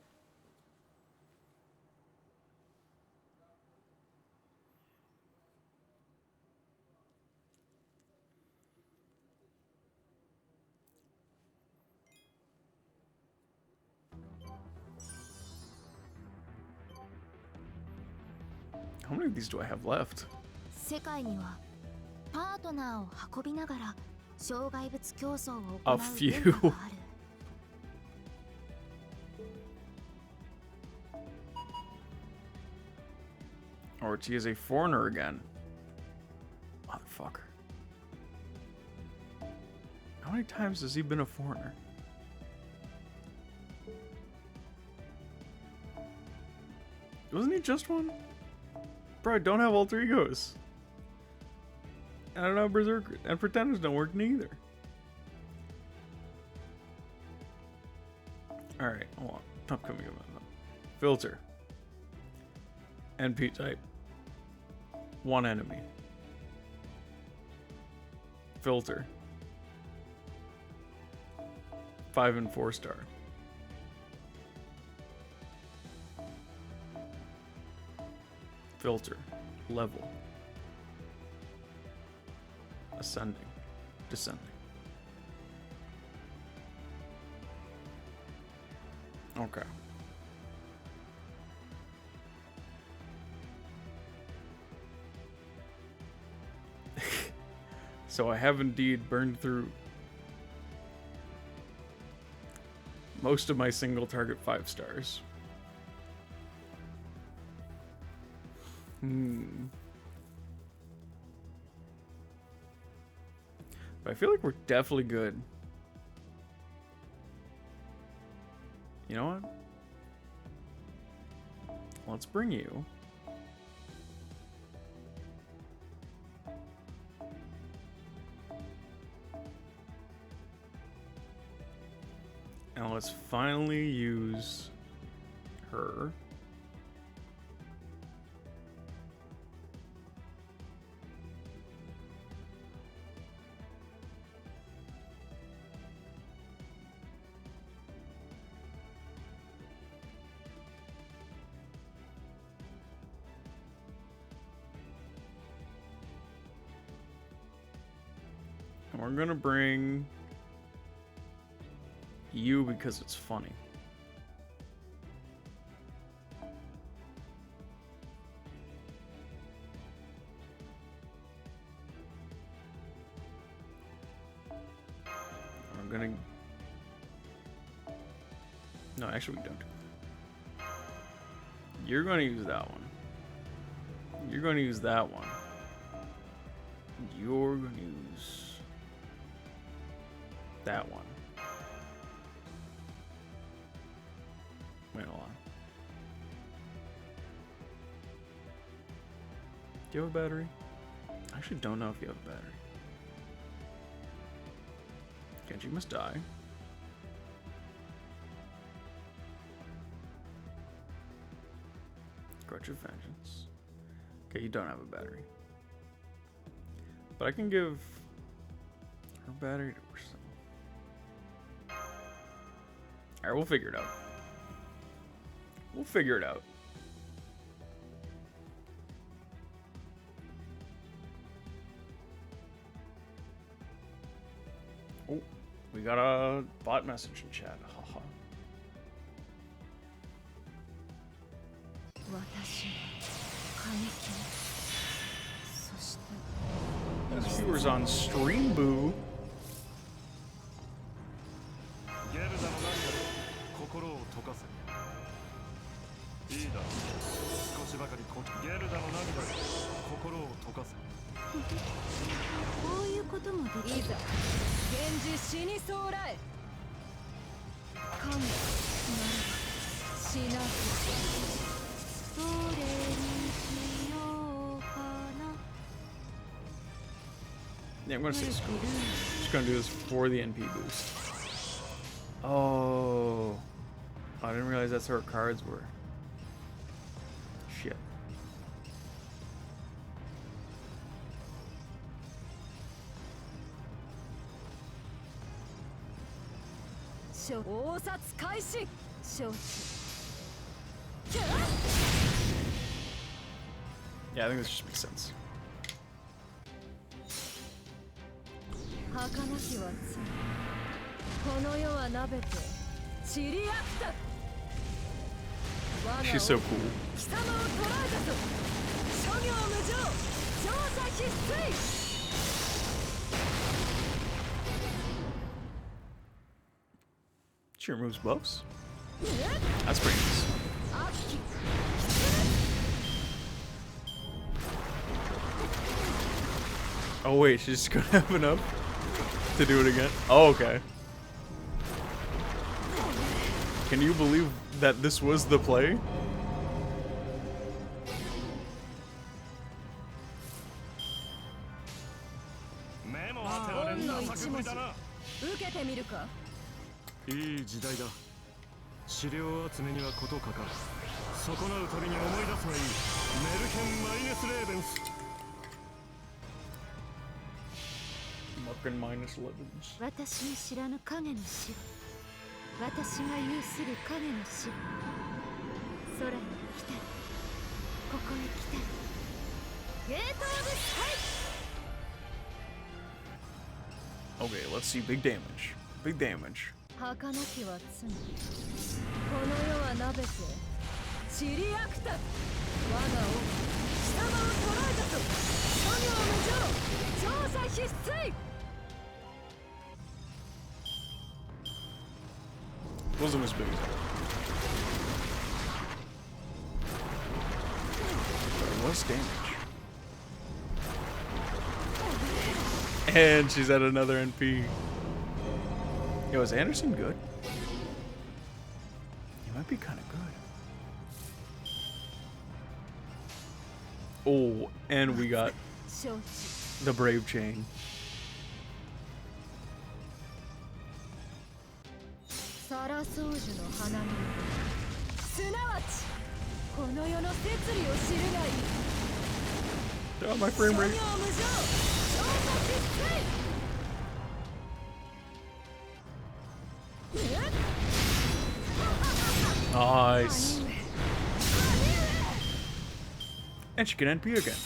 Speaker 1: How many of these do I have left?
Speaker 2: 世界にはパートナーを運びながら障害物競争を行う
Speaker 1: A
Speaker 2: 文
Speaker 1: few.
Speaker 2: 化がある。
Speaker 1: ORT is a foreigner again. Motherfucker. How many times has he been a foreigner? Wasn't he just one? Bro, I don't have alter egos. And I don't have berserkers. And pretenders don't work neither. Alright, hold on. Upcoming event. Filter. NP type. One enemy. Filter. 5 and 4 star. Filter. Level. Ascending. Descending. Okay. So I have indeed burned through most of my single target 5 stars. But I feel like we're definitely good. You know what? Let's bring you. And let's finally use her. And we're gonna bring you because it's funny. I'm gonna... No, actually we don't. You're gonna use that one. You're gonna use that one. You're gonna use that one. Wait, hold on. Do you have a battery? I actually don't know if you have a battery. Genji must die. Grudge of Vengeance. Okay, you don't have a battery. But I can give her battery to herself. Alright, we'll figure it out. We'll figure it out. Oh, we got a bot message in chat. Haha. There's viewers on stream, boo.
Speaker 3: いいだろう。少しばかりゲルダの涙で心を溶かせ。
Speaker 2: こういうこともできる。いざ源氏死にそうらえ。かもならば死なず。どれにしようかな。
Speaker 1: Yeah, I'm gonna say school. Just gonna do this for the NP boost. Oh, I didn't realize that's how her cards were. Shit.
Speaker 2: 応殺開始。承知。
Speaker 1: Yeah, I think this just makes sense.
Speaker 2: 儚きはつこの世はなべて散りあった。
Speaker 1: She's so cool.
Speaker 2: 貴様を捕らえたぞ。諸行無常、調査必須。
Speaker 1: She removes buffs? That's pretty nice. Oh wait, she's just gonna have enough to do it again? Oh, okay. Can you believe that this was the play?
Speaker 3: いい時代だ。資料集めにはことかかる。損なうたびに思い出すがいい。メルヘン・マイネス・レーベンス。
Speaker 1: Markin minus 11s.
Speaker 2: 私の知らぬ影の城。私が有する影の城。空に来たり、ここへ来たり。ゲート・オブ・スカイ。
Speaker 1: Okay, let's see big damage. Big damage.
Speaker 2: 儚きは罪。この世はなべて散りあくた。我が王、貴様を捕らえたぞ。諸行無常、調査必須。
Speaker 1: Wasn't as big as that. But it was damage. And she's at another NP. Yo, is Anderson good? He might be kind of good. Oh, and we got the Brave Chain.
Speaker 2: サラソウジュの花見。すなわちこの世の摂理を知るがいい。
Speaker 1: Oh, my frame rate.
Speaker 2: 諸行無常、調査必須。
Speaker 1: Nice. And she can NP again.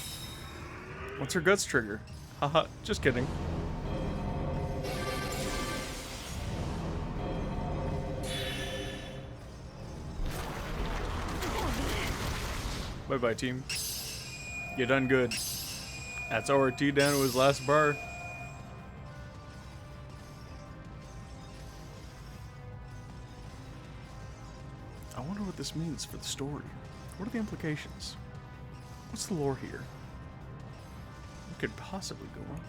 Speaker 1: What's her guts trigger? Haha, just kidding. Bye-bye, team. You done good. That's ORT down to his last bar. I wonder what this means for the story. What are the implications? What's the lore here? What could possibly go wrong?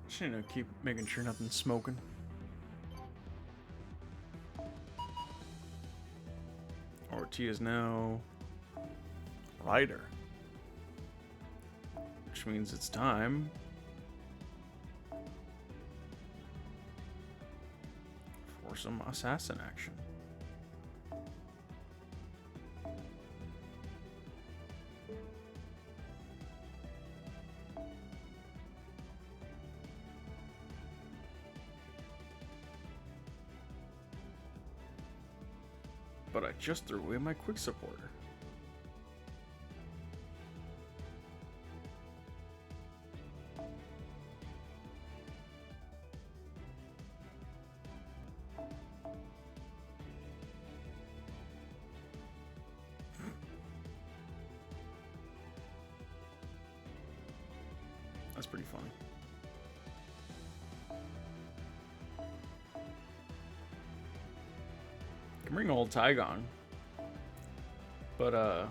Speaker 1: Just need to keep making sure nothing's smoking. ORT is now Rider, which means it's time for some assassin action. But I just threw away my quick supporter. That's pretty funny. Can bring old Tygon. But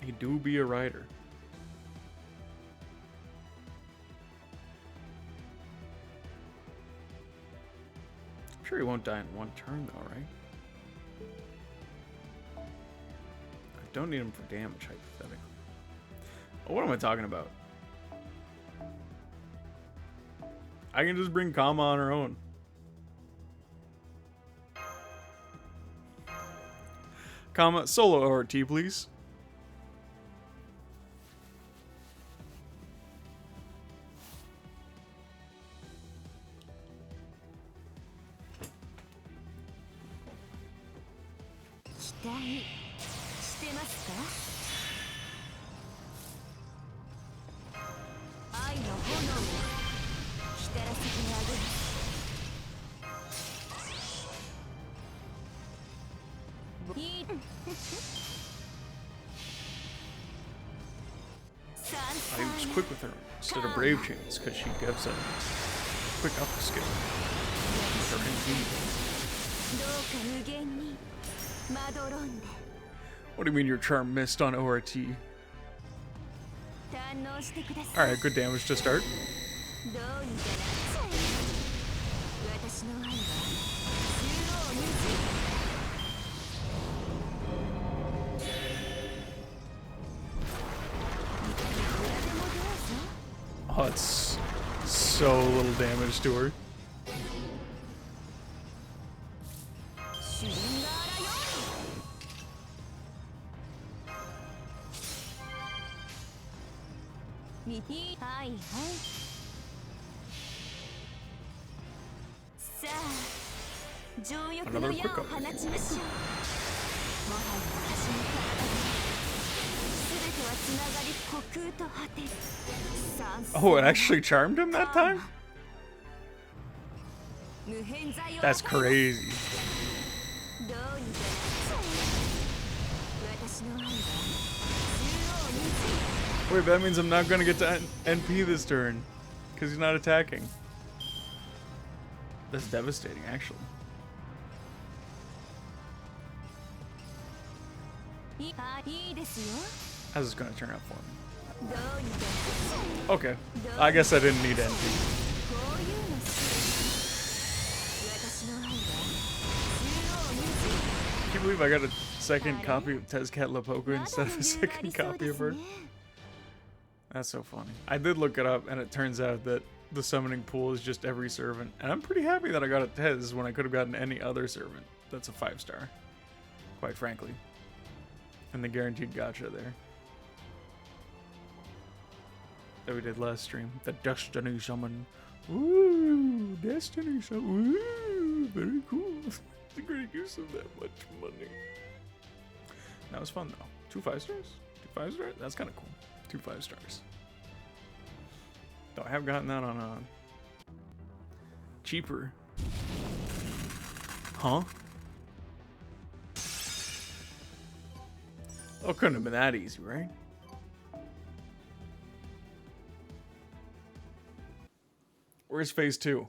Speaker 1: he do be a rider. I'm sure he won't die in one turn though, right? I don't need him for damage, hypothetically. Oh, what am I talking about? I can just bring Kama on her own. Kama, solo ORT, please. I was quick with her instead of Brave Chains because she gives a quick up skill. Her MP. What do you mean your charm missed on ORT? Alright, good damage to start. Oh, it's so little damage to her. Another quick up. Oh, it actually charmed him that time? That's crazy. Wait, that means I'm not gonna get to NP this turn because he's not attacking. That's devastating, actually. How's this gonna turn out for me? Okay, I guess I didn't need NP. Can you believe I got a second copy of Tezcat Lapoka instead of a second copy of her? That's so funny. I did look it up, and it turns out that the summoning pool is just every servant. And I'm pretty happy that I got a Tez when I could have gotten any other servant. That's a 5-star, quite frankly. And the guaranteed gacha there. That we did last stream. The Destiny Summon. Ooh, Destiny Summon. Ooh, very cool. It's a great use of that much money. That was fun though. 2 5-stars? 2 5-stars? That's kind of cool. 2 5-stars. Though I have gotten that on a cheaper. Huh? Oh, couldn't have been that easy, right? Where's phase 2?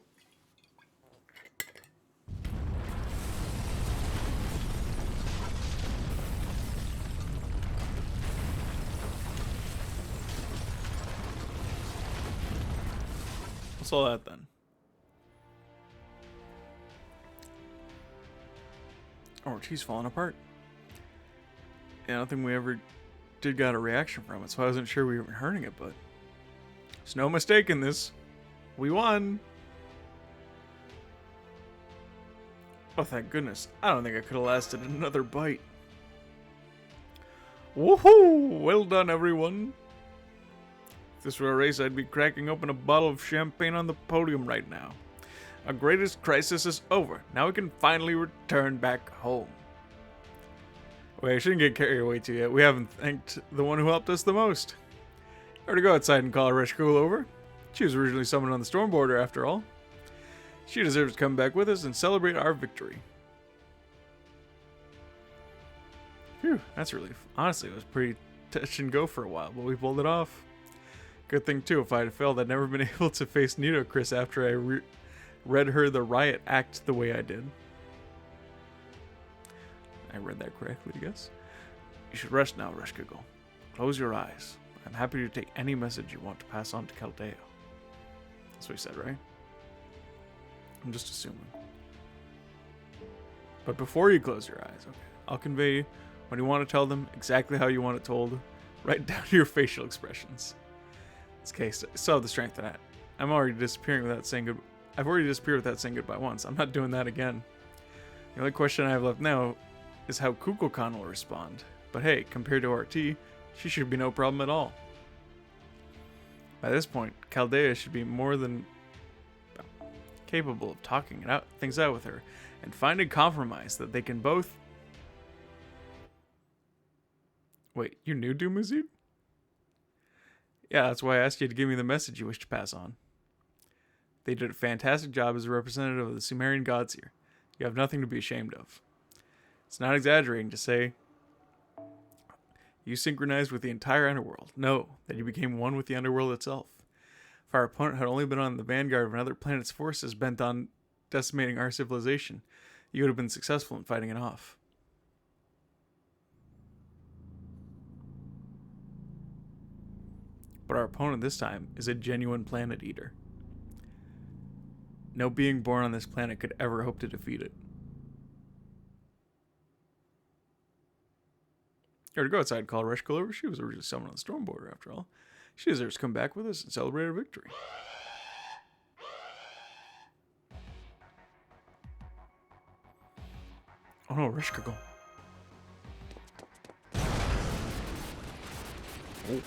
Speaker 1: What's all that then? Oh, she's falling apart. Yeah, I don't think we ever did got a reaction from it, so I wasn't sure we were hurting it, but there's no mistake in this. We won! Oh, thank goodness. I don't think I could have lasted another bite. Woohoo! Well done, everyone. If this were a race, I'd be cracking open a bottle of champagne on the podium right now. Our greatest crisis is over. Now we can finally return back home. Wait, I shouldn't get carried away too yet. We haven't thanked the one who helped us the most. Or to go outside and call Reshkul over. She was originally summoned on the storm border, after all. She deserves to come back with us and celebrate our victory. Phew, that's relief. Honestly, it was pretty touch and go for a while, but we pulled it off. Good thing too, if I had failed, I'd never been able to face Nido-Chris after I read her the riot act the way I did. I read that correctly, I guess. You should rest now, Reshkigal. Close your eyes. I'm happy to take any message you want to pass on to Chaldea. That's what he said, right? I'm just assuming. But before you close your eyes, okay, I'll convey what you want to tell them, exactly how you want it told, right down to your facial expressions. In this case, I still have the strength of that. I'm already disappearing without saying good. I've already disappeared without saying goodbye once. I'm not doing that again. The only question I have left now is how Kukulkan will respond. But hey, compared to ORT, she should be no problem at all. By this point, Chaldea should be more than capable of talking things out with her and find a compromise that they can both... Wait, you knew Dumazid? Yeah, that's why I asked you to give me the message you wish to pass on. They did a fantastic job as a representative of the Sumerian gods here. You have nothing to be ashamed of. It's not exaggerating to say you synchronized with the entire underworld. No, that you became one with the underworld itself. If our opponent had only been on the vanguard of another planet's forces bent on decimating our civilization, you would have been successful in fighting it off. But our opponent this time is a genuine planet eater. No being born on this planet could ever hope to defeat it. Or to go outside and call Reshkigal over, she was originally summoned on the storm border after all. She deserves to come back with us and celebrate our victory. Oh no, Reshkigal. Oh.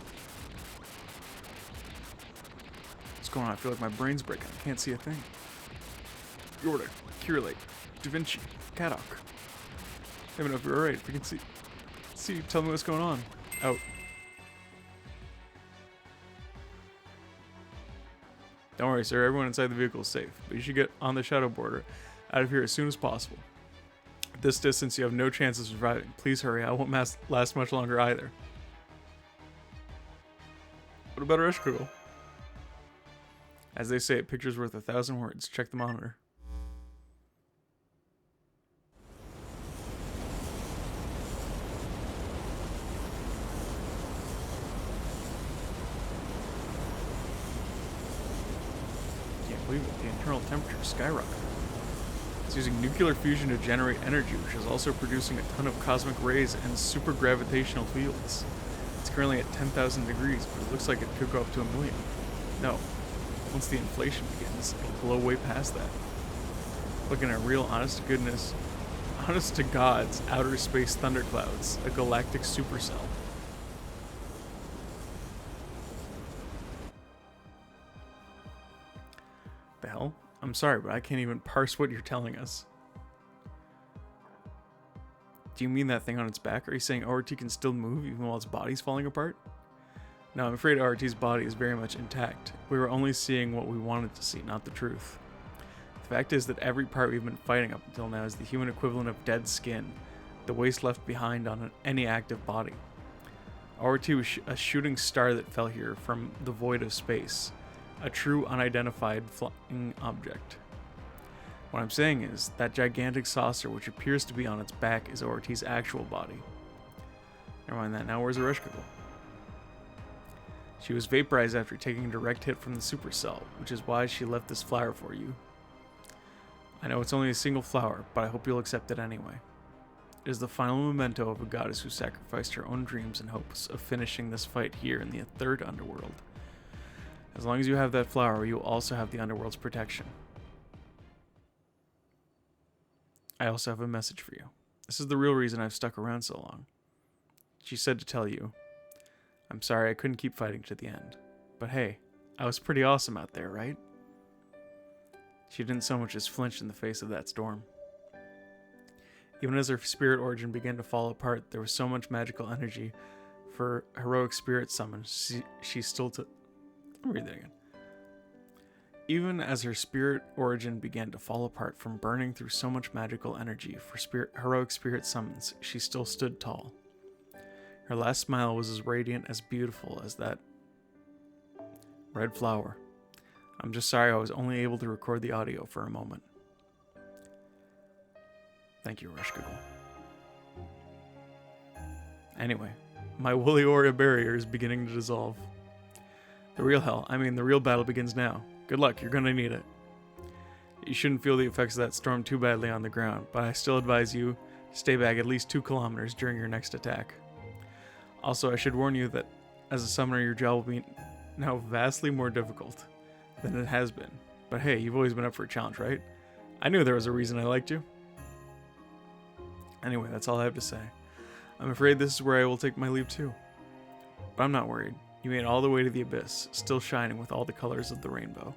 Speaker 1: What's going on? I feel like my brain's breaking. I can't see a thing. Yorda, Kirillate, Da Vinci, Kadok. Let me know if you're alright. If you can see, tell me what's going on. Out. Don't worry, sir. Everyone inside the vehicle is safe. But you should get on the shadow border out of here as soon as possible. At this distance, you have no chance of surviving. Please hurry. I won't last much longer either. What about Reshkigal? As they say, a picture's worth 1,000 words. Check the monitor. Can't believe it. The internal temperature skyrocketed. It's using nuclear fusion to generate energy, which is also producing a ton of cosmic rays and super gravitational fields. It's currently at 10,000 degrees, but it looks like it could go up to 1,000,000. No. Once the inflation begins, it'll blow way past that. Looking at real honest to God's outer space thunderclouds, a galactic supercell. The hell? I'm sorry, but I can't even parse what you're telling us. Do you mean that thing on its back? Are you saying ORT can still move even while its body's falling apart? No, I'm afraid ORT's body is very much intact. We were only seeing what we wanted to see, not the truth. The fact is that every part we've been fighting up until now is the human equivalent of dead skin, the waste left behind on any active body. ORT was a shooting star that fell here from the void of space, a true unidentified flying object. What I'm saying is, that gigantic saucer which appears to be on its back is ORT's actual body. Never mind that, now where's Reshkigal? She was vaporized after taking a direct hit from the supercell, which is why she left this flower for you. I know it's only a single flower, but I hope you'll accept it anyway. It is the final memento of a goddess who sacrificed her own dreams in hopes of finishing this fight here in the third underworld. As long as you have that flower, you will also have the underworld's protection. I also have a message for you. This is the real reason I've stuck around so long. She said to tell you, I'm sorry I couldn't keep fighting to the end. But hey, I was pretty awesome out there, right? She didn't so much as flinch in the face of that storm. Even as her spirit origin began to fall apart, there was so much magical energy for heroic spirit summons. She still took... Let me read that again. Even as her spirit origin began to fall apart from burning through so much magical energy for heroic spirit summons, she still stood tall. Her last smile was as radiant, as beautiful as that red flower. I'm just sorry I was only able to record the audio for a moment. Thank you, Rushkagul. Anyway, my woolly aura barrier is beginning to dissolve. The real battle begins now. Good luck, you're gonna need it. You shouldn't feel the effects of that storm too badly on the ground, but I still advise you to stay back at least 2 kilometers during your next attack. Also, I should warn you that as a summoner, your job will be now vastly more difficult than it has been. But hey, you've always been up for a challenge, right? I knew there was a reason I liked you. Anyway, that's all I have to say. I'm afraid this is where I will take my leave too. But I'm not worried. You made it all the way to the abyss, still shining with all the colors of the rainbow.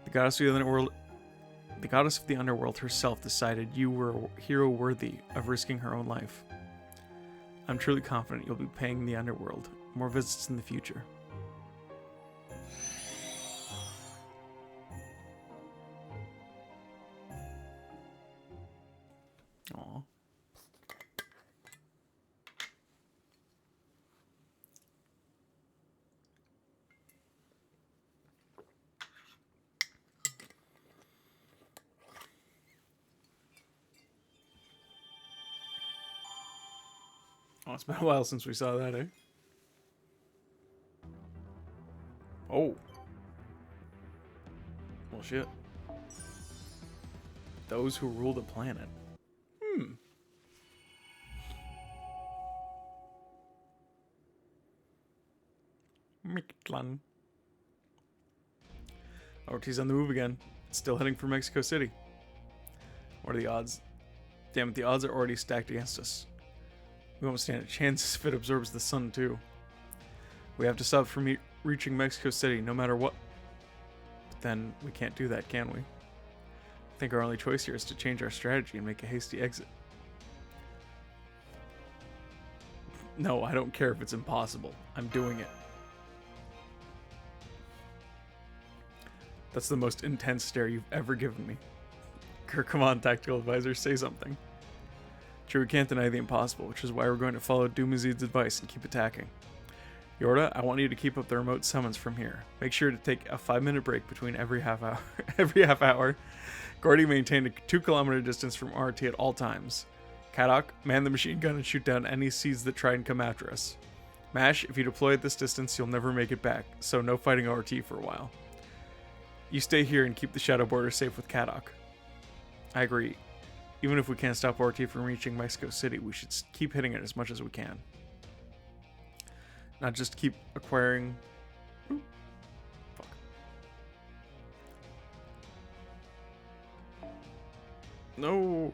Speaker 1: The goddess of the underworld herself decided you were a hero worthy of risking her own life. I'm truly confident you'll be paying the underworld more visits in the future. Aww. Oh, it's been a while since we saw that, eh? Oh. Well, shit. Those who rule the planet. Mictlan. ORT's on the move again. Still heading for Mexico City. What are the odds? Damn it, the odds are already stacked against us. We won't stand a chance if it absorbs the sun, too. We have to stop from reaching Mexico City, no matter what. But then, we can't do that, can we? I think our only choice here is to change our strategy and make a hasty exit. No, I don't care if it's impossible. I'm doing it. That's the most intense stare you've ever given me. Come on, tactical advisor, say something. True, we can't deny the impossible, which is why we're going to follow Dumazid's advice and keep attacking. Yorda, I want you to keep up the remote summons from here. Make sure to take a 5-minute break between every half hour. Gordy, maintain a 2-kilometer distance from ORT at all times. Kadok, man the machine gun and shoot down any seeds that try and come after us. Mash, if you deploy at this distance, you'll never make it back, so no fighting ORT for a while. You stay here and keep the shadow border safe with Kadok. I agree. Even if we can't stop ORT from reaching Mexico City, we should keep hitting it as much as we can. Not just keep acquiring... Ooh. Fuck. No!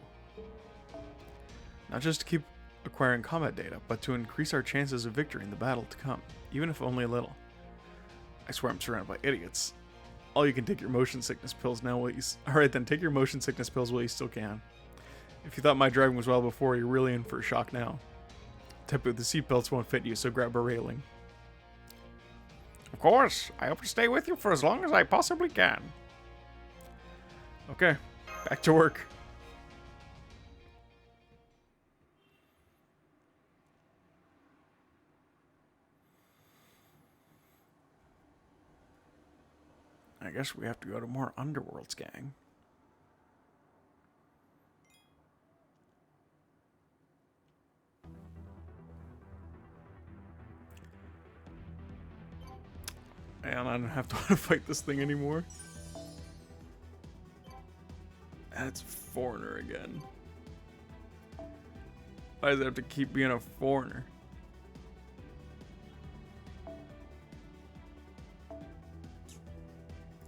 Speaker 1: Not just to keep acquiring combat data, but to increase our chances of victory in the battle to come, even if only a little. I swear I'm surrounded by idiots. All you can take your motion sickness pills now while you... Alright then, take your motion sickness pills while you still can. If you thought my driving was well before, you're really in for a shock now. Tepu, the seatbelts won't fit you, so grab a railing. Of course, I hope to stay with you for as long as I possibly can. Okay, back to work. I guess we have to go to more Underworlds, gang. And I don't have to want to fight this thing anymore. That's foreigner again. Why does it have to keep being a foreigner?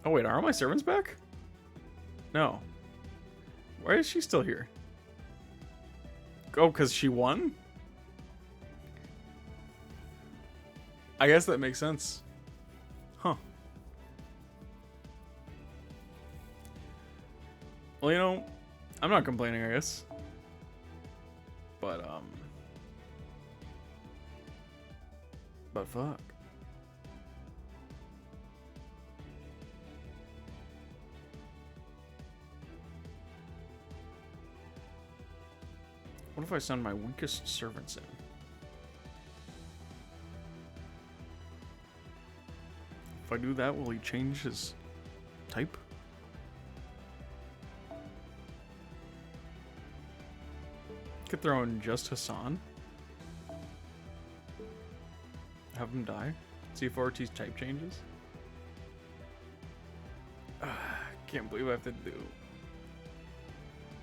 Speaker 1: Oh wait, are all my servants back? No. Why is she still here? Oh, because she won? I guess that makes sense. Huh. Well, you know, I'm not complaining, I guess. But fuck. What if I send my weakest servants in? if I do that, will he change his type? Could throw in just Hassan. Have him die. See if ORT's type changes. Can't believe I have to do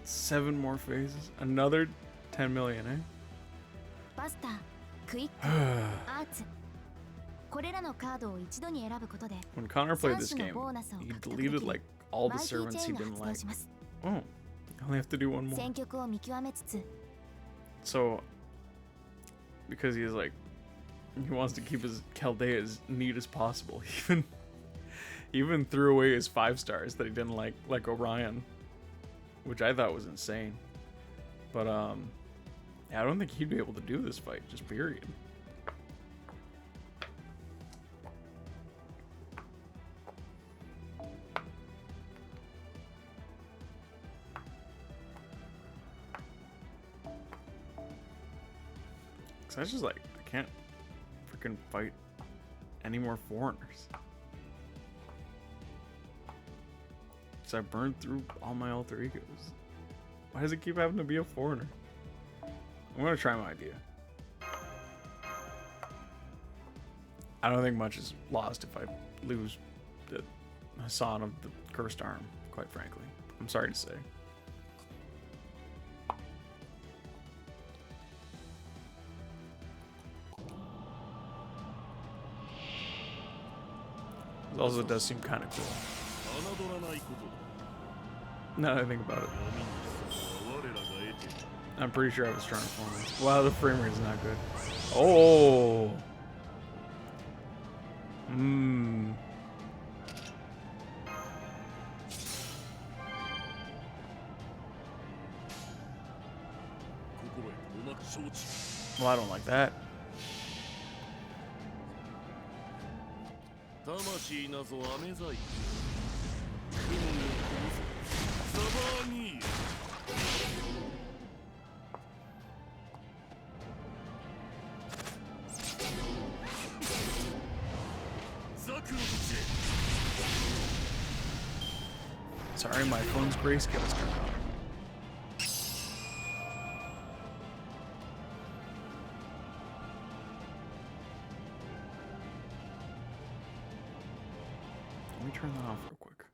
Speaker 1: 7 more phases. Another 10 million, eh?
Speaker 2: バスター、クイック、アーツ。これらのカードを一度に選ぶことで、
Speaker 1: When Connor played this
Speaker 2: 3種
Speaker 1: game,
Speaker 2: のボーナスを
Speaker 1: he
Speaker 2: 獲得で
Speaker 1: deleted
Speaker 2: き
Speaker 1: like
Speaker 2: る
Speaker 1: all
Speaker 2: マ
Speaker 1: the
Speaker 2: イティ
Speaker 1: servants
Speaker 2: チェ
Speaker 1: he
Speaker 2: ーンが
Speaker 1: didn't
Speaker 2: 発動
Speaker 1: like.
Speaker 2: します。
Speaker 1: Oh, I only have to do one more.
Speaker 2: 戦局を見極めつつ、
Speaker 1: So, because he's like, he wants to keep his Chaldea as neat as possible. He even threw away his 5 stars that he didn't like Orion, which I thought was insane. But yeah, I don't think he'd be able to do this fight. Just period. Cause that's just like, I can't freaking fight any more foreigners. So I burned through all my alter egos. Why does it keep having to be a foreigner? I'm gonna try my idea. I don't think much is lost if I lose the Hassan of the cursed arm, quite frankly. I'm sorry to say. It also does seem kind of cool. Now that I think about it. I'm pretty sure I have a strong performance. Wow, the frame rate is not good. Oh! Mmm. Well, I don't like that.
Speaker 3: 魂なぞ飴細工雲を殺すサバーニーザクをぶち
Speaker 1: Sorry, my phone's grayscale is turned on. Let me turn that off real quick.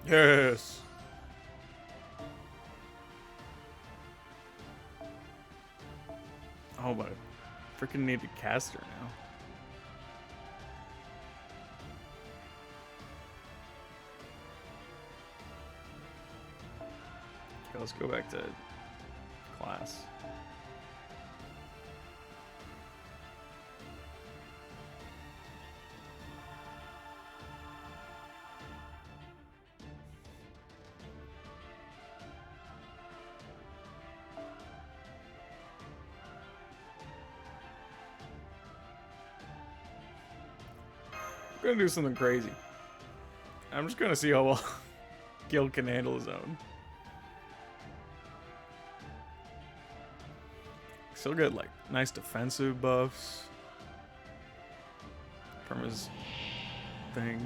Speaker 1: Yes. Oh, but I freaking need to cast her now. Okay, let's go back to class. I'm gonna do something crazy. I'm just gonna see how well Gil can handle his own. Still get like nice defensive buffs from his thing.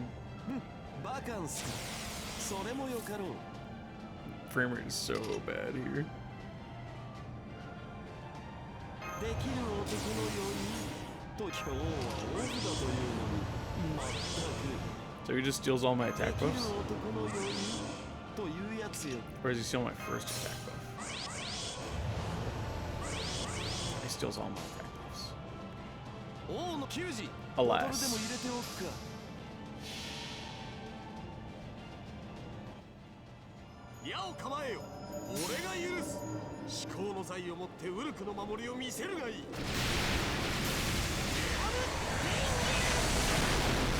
Speaker 1: Frame rate is so bad here. So he just steals all my attack buffs? Or does he steal my first attack buff? He steals all my attack buffs. Alas.
Speaker 3: を構えよ。俺が許す。至高の財をもってウルクの守りを見せるがいい。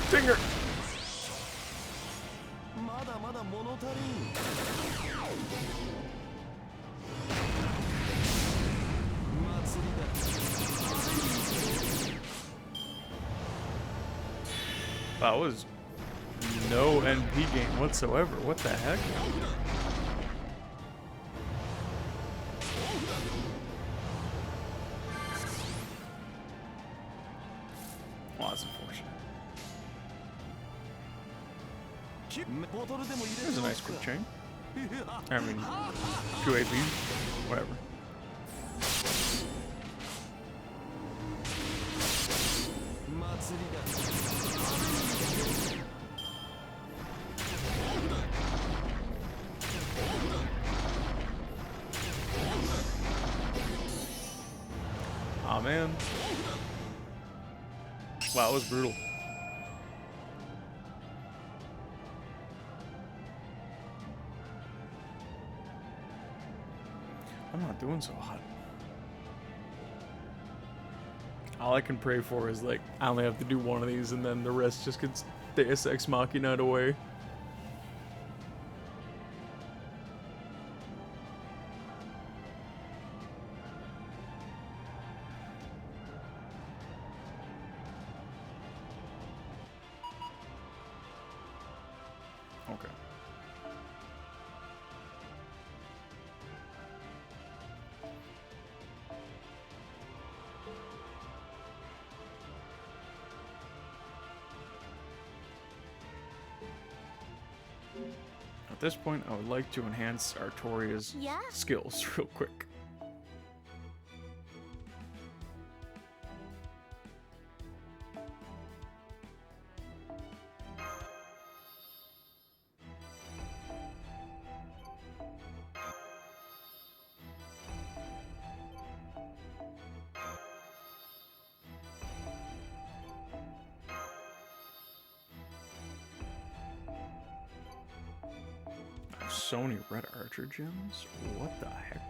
Speaker 1: Finger!
Speaker 3: まだまだ物足りん。祭りだ。
Speaker 1: That was no NP gain whatsoever. What the heck? Well, that's unfortunate. There's a nice quick chain. I mean, 2 AP, whatever. Aw, man. Wow, it was brutal. I'm not doing so hot. All I can pray for is, like, I only have to do one of these and then the rest just gets Deus Ex Machina away. Okay. At this point, I would like to enhance Artoria's skills real quick. So many red archer gems? What the heck?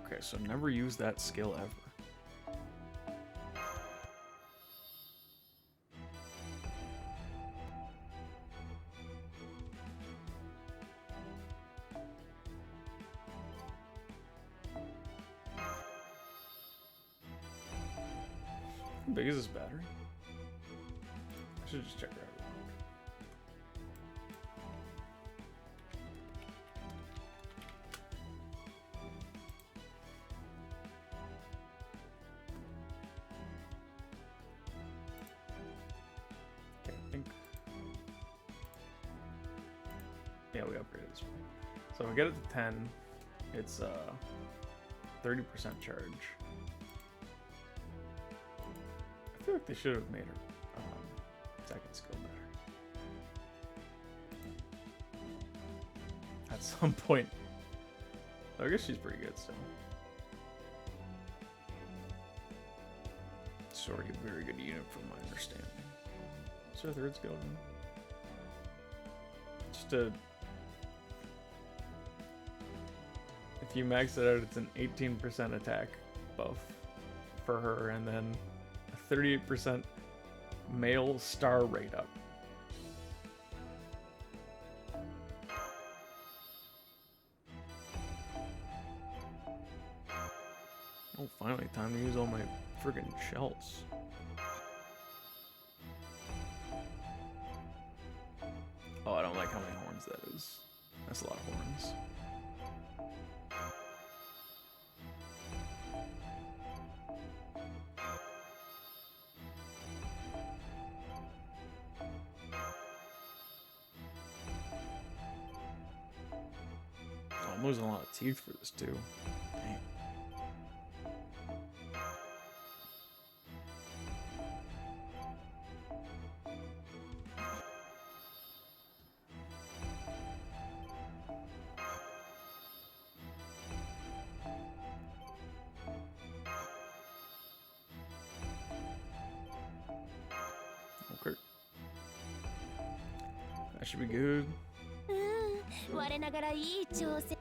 Speaker 1: Okay, so never use that skill ever. How big is this battery? I should just check her out real quick. Okay, I think. Yeah, we upgraded this one. So if we get it to 10, it's 30% charge. I feel like they should have made her second skill better. At some point. I guess she's pretty good still. It's already a very good unit from my understanding. What's her third skill again? Just a... If you max it out, it's an 18% attack buff for her, and then 38% male star rate up. Oh, finally, time to use all my friggin' shells. Oh, I don't like how many horns that is. That's a lot of horns. I'm losing a lot of teeth for this too. Dang. That should be good.
Speaker 2: 我ながらいい挑戦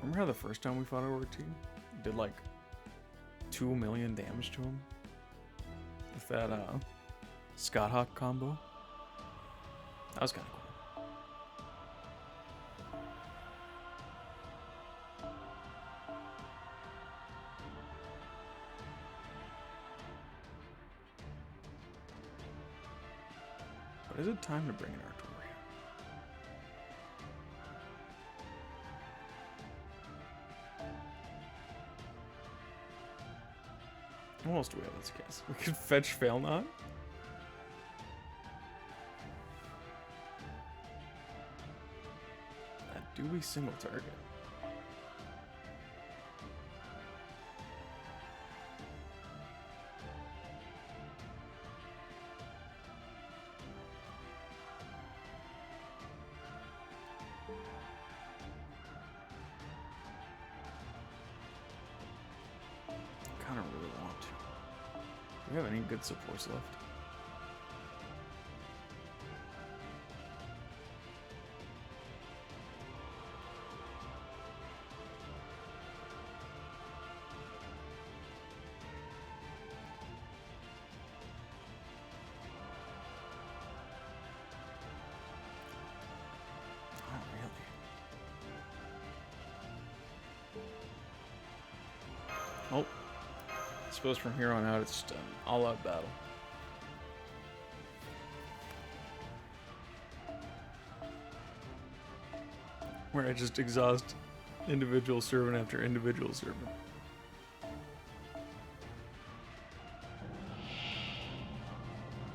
Speaker 1: Remember how the first time we fought ORT did like 2 million damage to him with that Scott Hawk combo? That was kind of cool. But is it time to bring in Artoria? What else do we have in this case? We could fetch Fail Not. That do we single target? I don't really want to. Do we have any good supports left? Not really. Oh. I suppose from here on out it's just an all-out battle. Where I just exhaust individual servant after individual servant.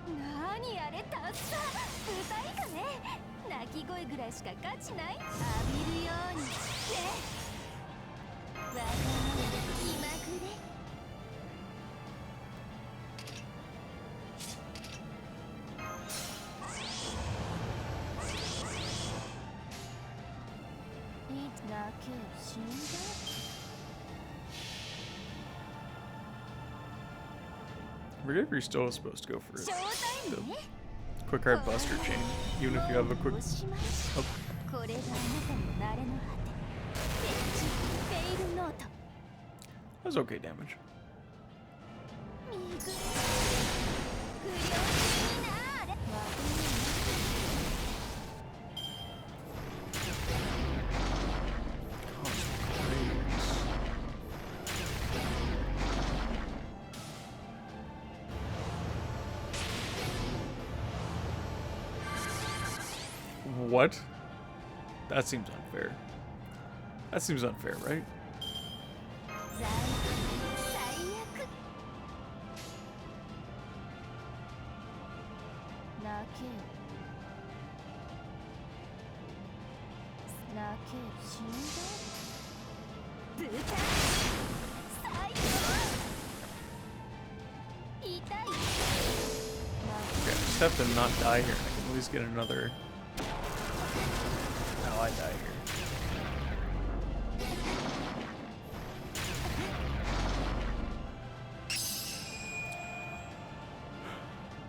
Speaker 2: 何あれたくさん歌いかね泣き声ぐらいしか価値ない浴びるようにねわがまま気まぐれ
Speaker 1: I forget if you're still supposed to go for it. The quick heart buster chain, even if you have a quick. Oh. That was okay damage. What? That seems unfair. That seems unfair, right? Okay, I just have to not die here. I can at least get another. No, I die here.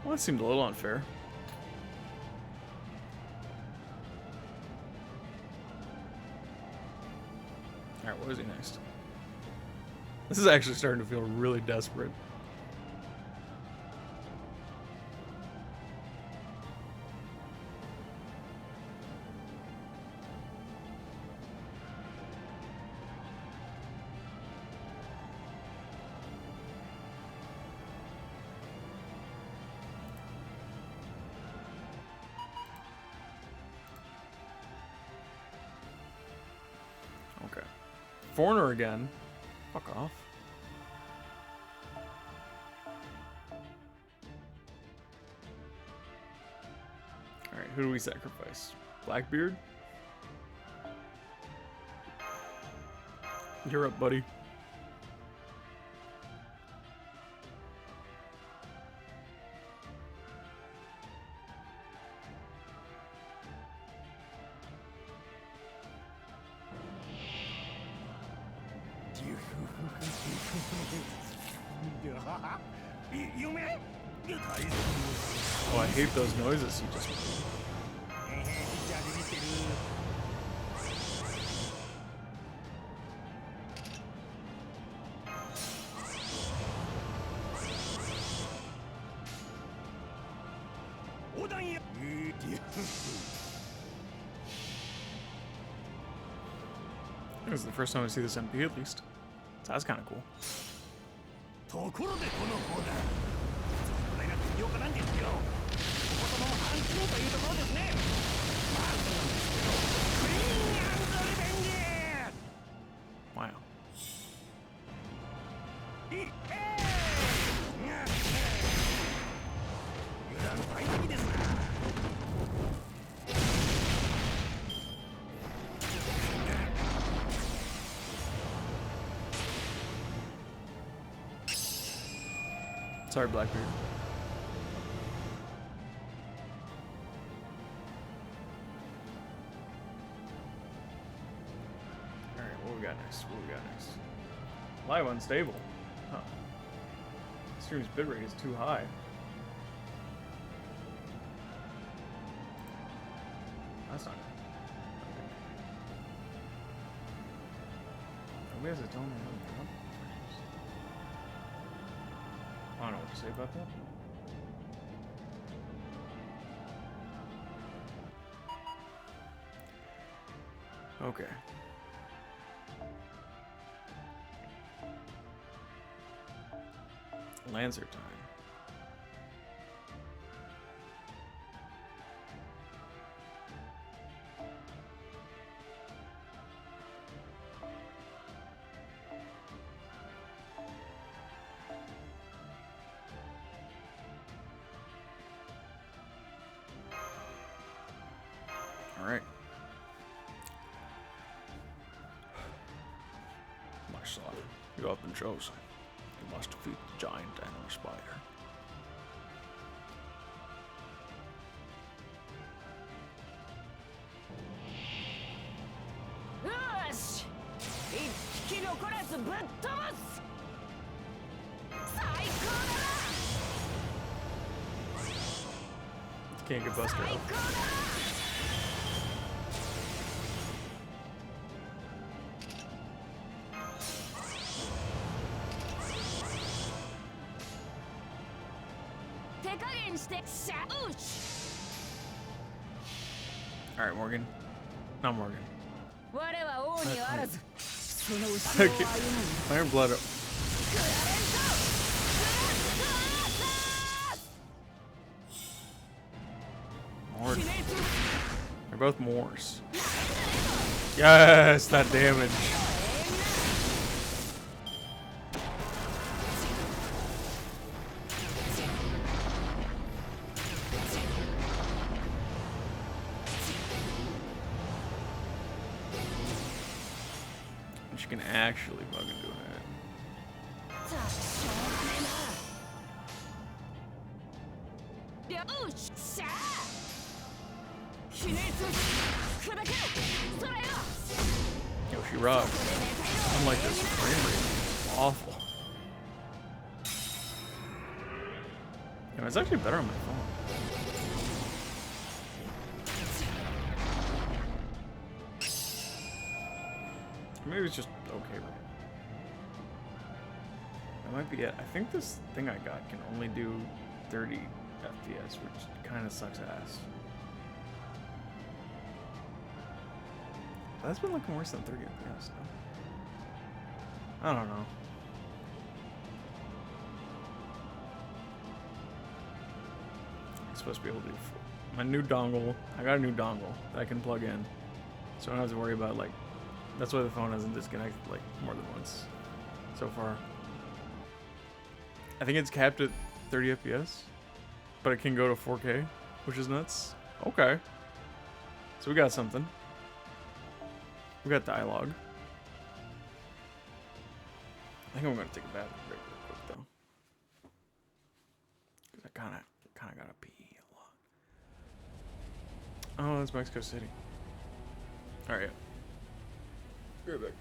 Speaker 1: Well, that seemed a little unfair. Alright, what is he next? This is actually starting to feel really desperate. Okay. Foreigner again. Fuck off. Alright, who do we sacrifice? Blackbeard? You're up, buddy. Oh, I hate those noises he just made. This is the first time I see this MP at least. So that's kind of cool.
Speaker 3: ところでこのコーナーこれが強化なんですよ。お子様も安心というところですね。まずなんですけどクリーン&リベンジ。
Speaker 1: Wow.
Speaker 3: 油断大敵ですな。
Speaker 1: Sorry, Blackbeard. Alright, what we got next? What we got next? Live unstable. Huh. Stream's bitrate is too high. That's not good. Okay. Nobody has a tone in the drop. I don't know what to say about that. Okay. Lancer time. All right. My son, you have been chosen. You must defeat the giant enemy spider. Can't get busted out. Alright, Morgan. Not Morgan. Fire blood up. Mord. They're both Moors. Yes, that damage. She can actually fucking do it. Yo, she rocked. Unlike this frame rate. It's awful. Yeah, it's actually better on my phone. Maybe it's just okay right now. That might be it. I think this thing I got can only do 30 FPS, which kind of sucks ass. That's been looking worse than 30 FPS, though. I don't know. I'm supposed to be able to do my new dongle. I got a new dongle that I can plug in, so I don't have to worry about like. That's why the phone hasn't disconnected like more than once so far. I think it's capped at 30 FPS, but it can go to 4K, which is nuts. Okay. So we got something. We got dialogue. I think I'm gonna take a bath break real quick though, because I kind of gotta pee a lot. Oh, that's Mexico City. All right. Be right back.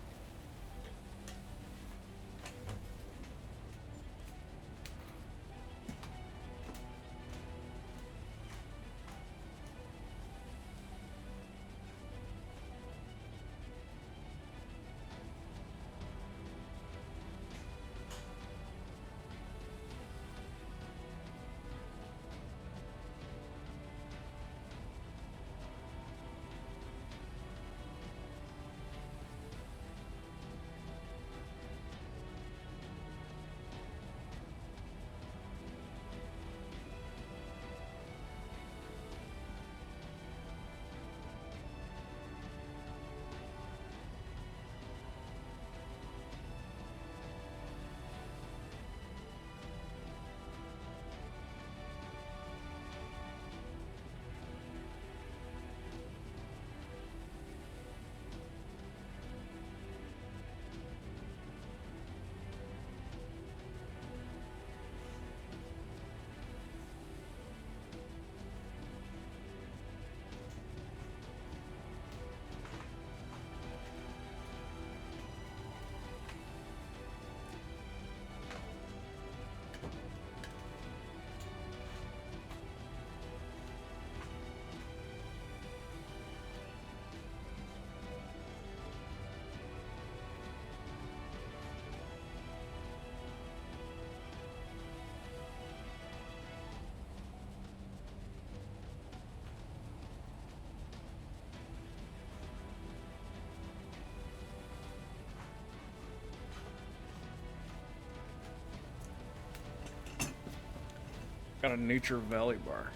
Speaker 1: Got a nature valley bar.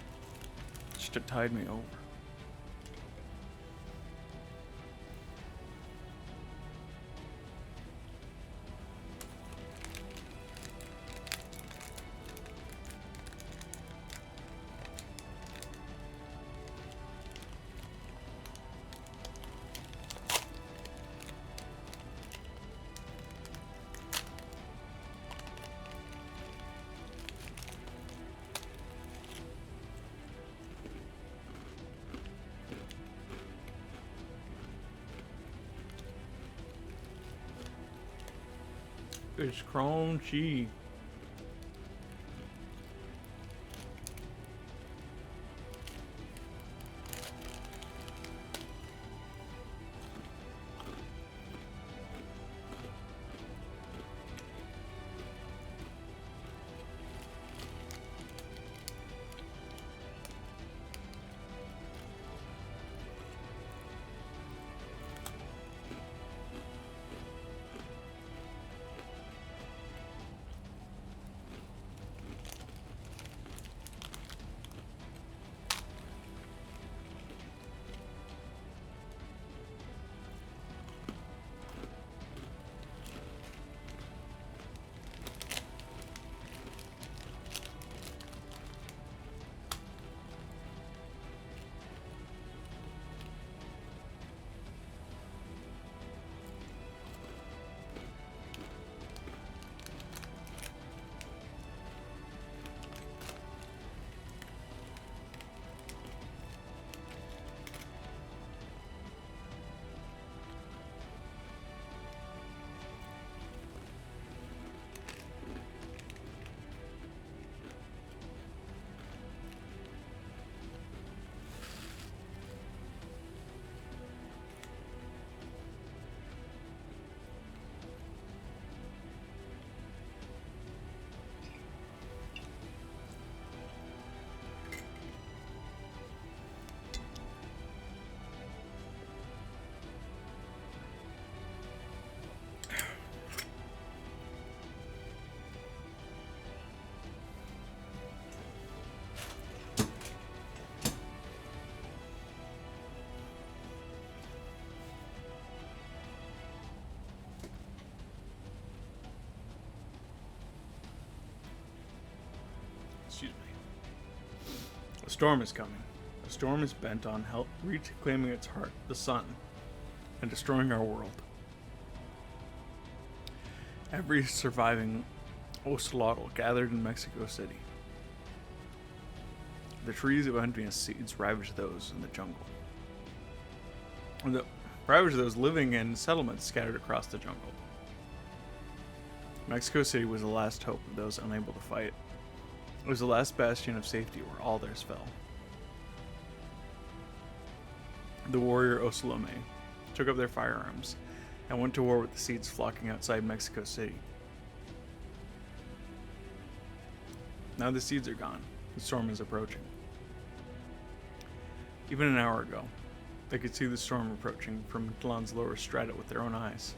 Speaker 1: Just to tide me over. It's crunchy. Excuse me. A storm is coming. A storm is bent on reclaiming its heart, the sun, and destroying our world. Every surviving ocelotl gathered in Mexico City. The trees of envious seeds ravage those in the jungle. Ravage those living in settlements scattered across the jungle. Mexico City was the last hope of those unable to fight. It was the last bastion of safety where all theirs fell. The warrior Oslome took up their firearms and went to war with the seeds flocking outside Mexico City. Now the seeds are gone. The storm is approaching. Even an hour ago, they could see the storm approaching from Mictlan's lower strata with their own eyes.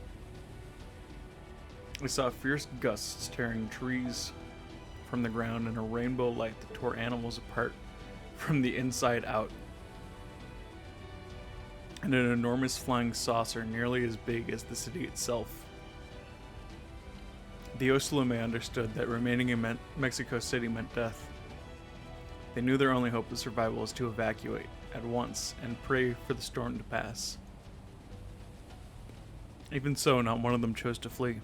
Speaker 1: They saw fierce gusts tearing trees from the ground and a rainbow light that tore animals apart from the inside out. And an enormous flying saucer nearly as big as the city itself. The Oslome understood that remaining in Mexico City meant death. They knew their only hope of survival was to evacuate at once and pray for the storm to pass. Even so, not one of them chose to flee.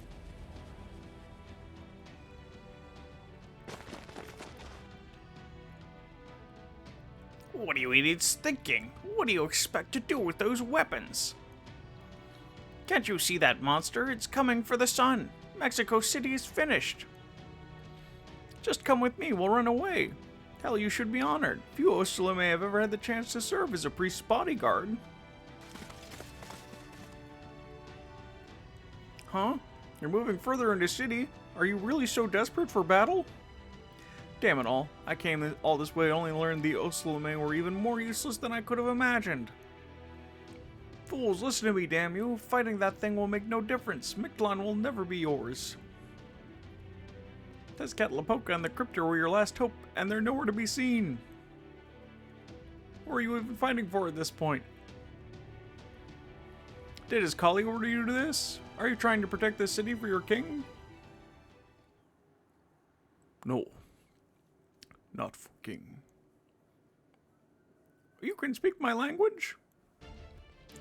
Speaker 3: What are you idiots thinking? What do you expect to do with those weapons? Can't you see that monster? It's coming for the sun. Mexico City is finished. Just come with me, we'll run away. Hell, you should be honored. Few Oslome have ever had the chance to serve as a priest's bodyguard. Huh? You're moving further into city. Are you really so desperate for battle? Damn it all. I came all this way only to learn the Oslome were even more useless than I could have imagined. Fools, listen to me, damn you. Fighting that thing will make no difference. Mictlan will never be yours.
Speaker 1: Tezcatlipoca and the Cryptor were your last hope, and they're nowhere to be seen. What are you even fighting for at this point? Did his colleague order you to this? Are you trying to protect this city for your king? No. Not for king. You can speak my language?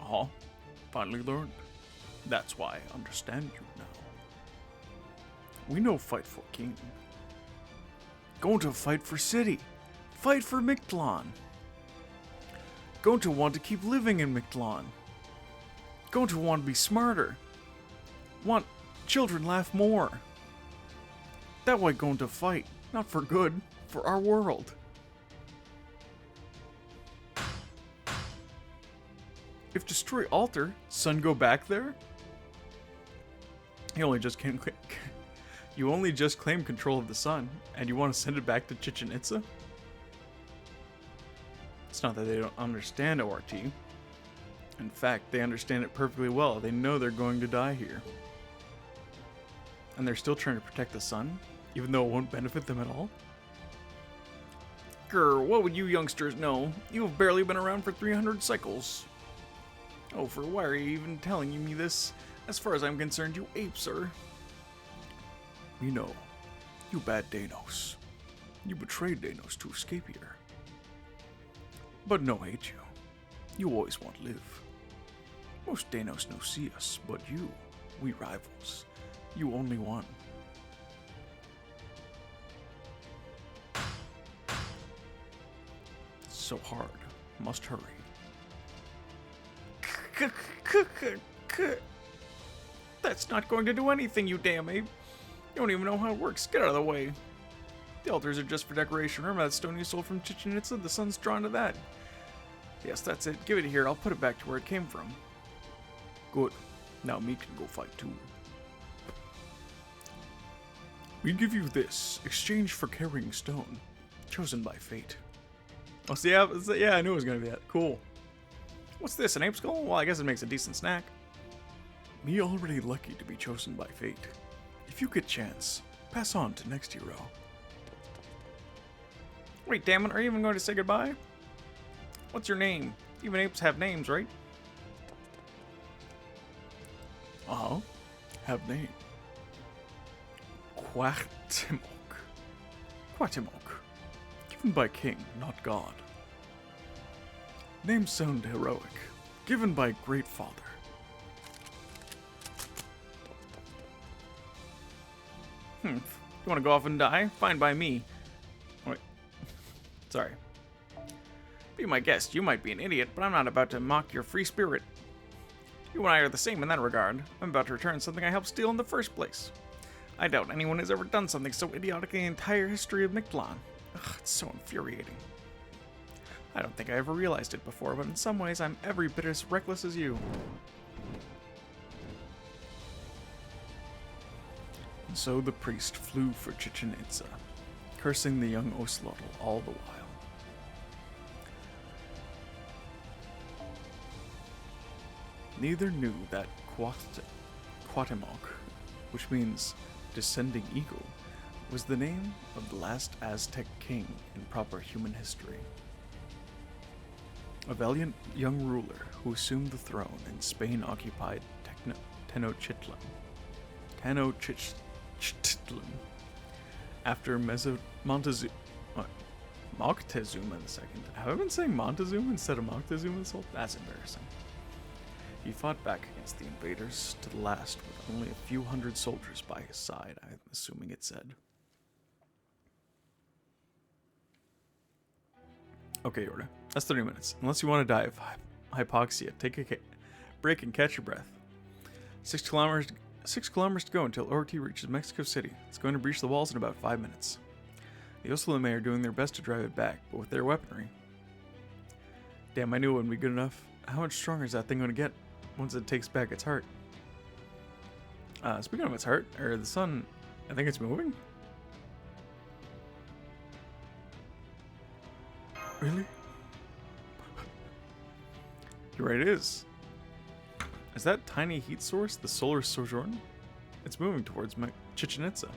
Speaker 1: Oh, finally learned. That's why I understand you now. We no fight for king. Going to fight for city. Fight for Mictlan. Going to want to keep living in Mictlan. Going to want to be smarter. Want children laugh more. That way going to fight. Not for good. For our world. If destroy altar, sun go back there? You only just claim control of the sun, and you want to send it back to Chichen Itza? It's not that they don't understand ORT. In fact, they understand it perfectly well. They know they're going to die here. And they're still trying to protect the sun, even though it won't benefit them at all? Grr, what would you youngsters know? You have barely been around for 300 cycles. Oh, for why are you even telling me this? As far as I'm concerned, you apes are. We know. You bad Danos. You betrayed Danos to escape here. But no hate you. You always want to live. Most Danos no see us, but you, we rivals. You only one. So hard. Must hurry. That's not going to do anything, you damn ape. You don't even know how it works. Get out of the way. The altars are just for decoration. Remember that stone you stole from Chichen Itza? The sun's drawn to that. Yes, that's it. Give it here. I'll put it back to where it came from. Good. Now me can go fight too. We give you this. Exchange for carrying stone. Chosen by fate. Oh, see, yeah, I knew it was going to be that. Cool. What's this, an ape skull? Well, I guess it makes a decent snack. Me already lucky to be chosen by fate. If you get chance, pass on to next hero. Wait, damn it, are you even going to say goodbye? What's your name? Even apes have names, right? Uh-huh. Have name. Quatimok. Quatimok. Given by king, not god. Names sound heroic. Given by great father. You want to go off and die? Fine by me. Wait. Sorry. Be my guest. You might be an idiot, but I'm not about to mock your free spirit. You and I are the same in that regard. I'm about to return something I helped steal in the first place. I doubt anyone has ever done something so idiotic in the entire history of Mictlan. Ugh, it's so infuriating. I don't think I ever realized it before, but in some ways I'm every bit as reckless as you. And so the priest flew for Chichen Itza, cursing the young Oslotl all the while. Neither knew that Quatimok, which means descending eagle, was the name of the last Aztec king in proper human history. A valiant young ruler who assumed the throne in Spain-occupied Tenochtitlan. After Moctezuma II. Have I been saying Montezuma instead of Moctezuma this whole? That's embarrassing. He fought back against the invaders to the last with only a few hundred soldiers by his side, I'm assuming it said. Okay, Yorda. That's 30 minutes. Unless you want to die of hypoxia, take a break and catch your breath. 6 kilometers to go until ORT reaches Mexico City. It's going to breach the walls in about 5 minutes. The Oslame are doing their best to drive it back, but with their weaponry. Damn, I knew it wouldn't be good enough. How much stronger is that thing going to get once it takes back its heart? Speaking of its heart, or the sun, I think it's moving? Really? You're right, it is. Is that tiny heat source the solar sojourn? It's moving towards Chichen Itza.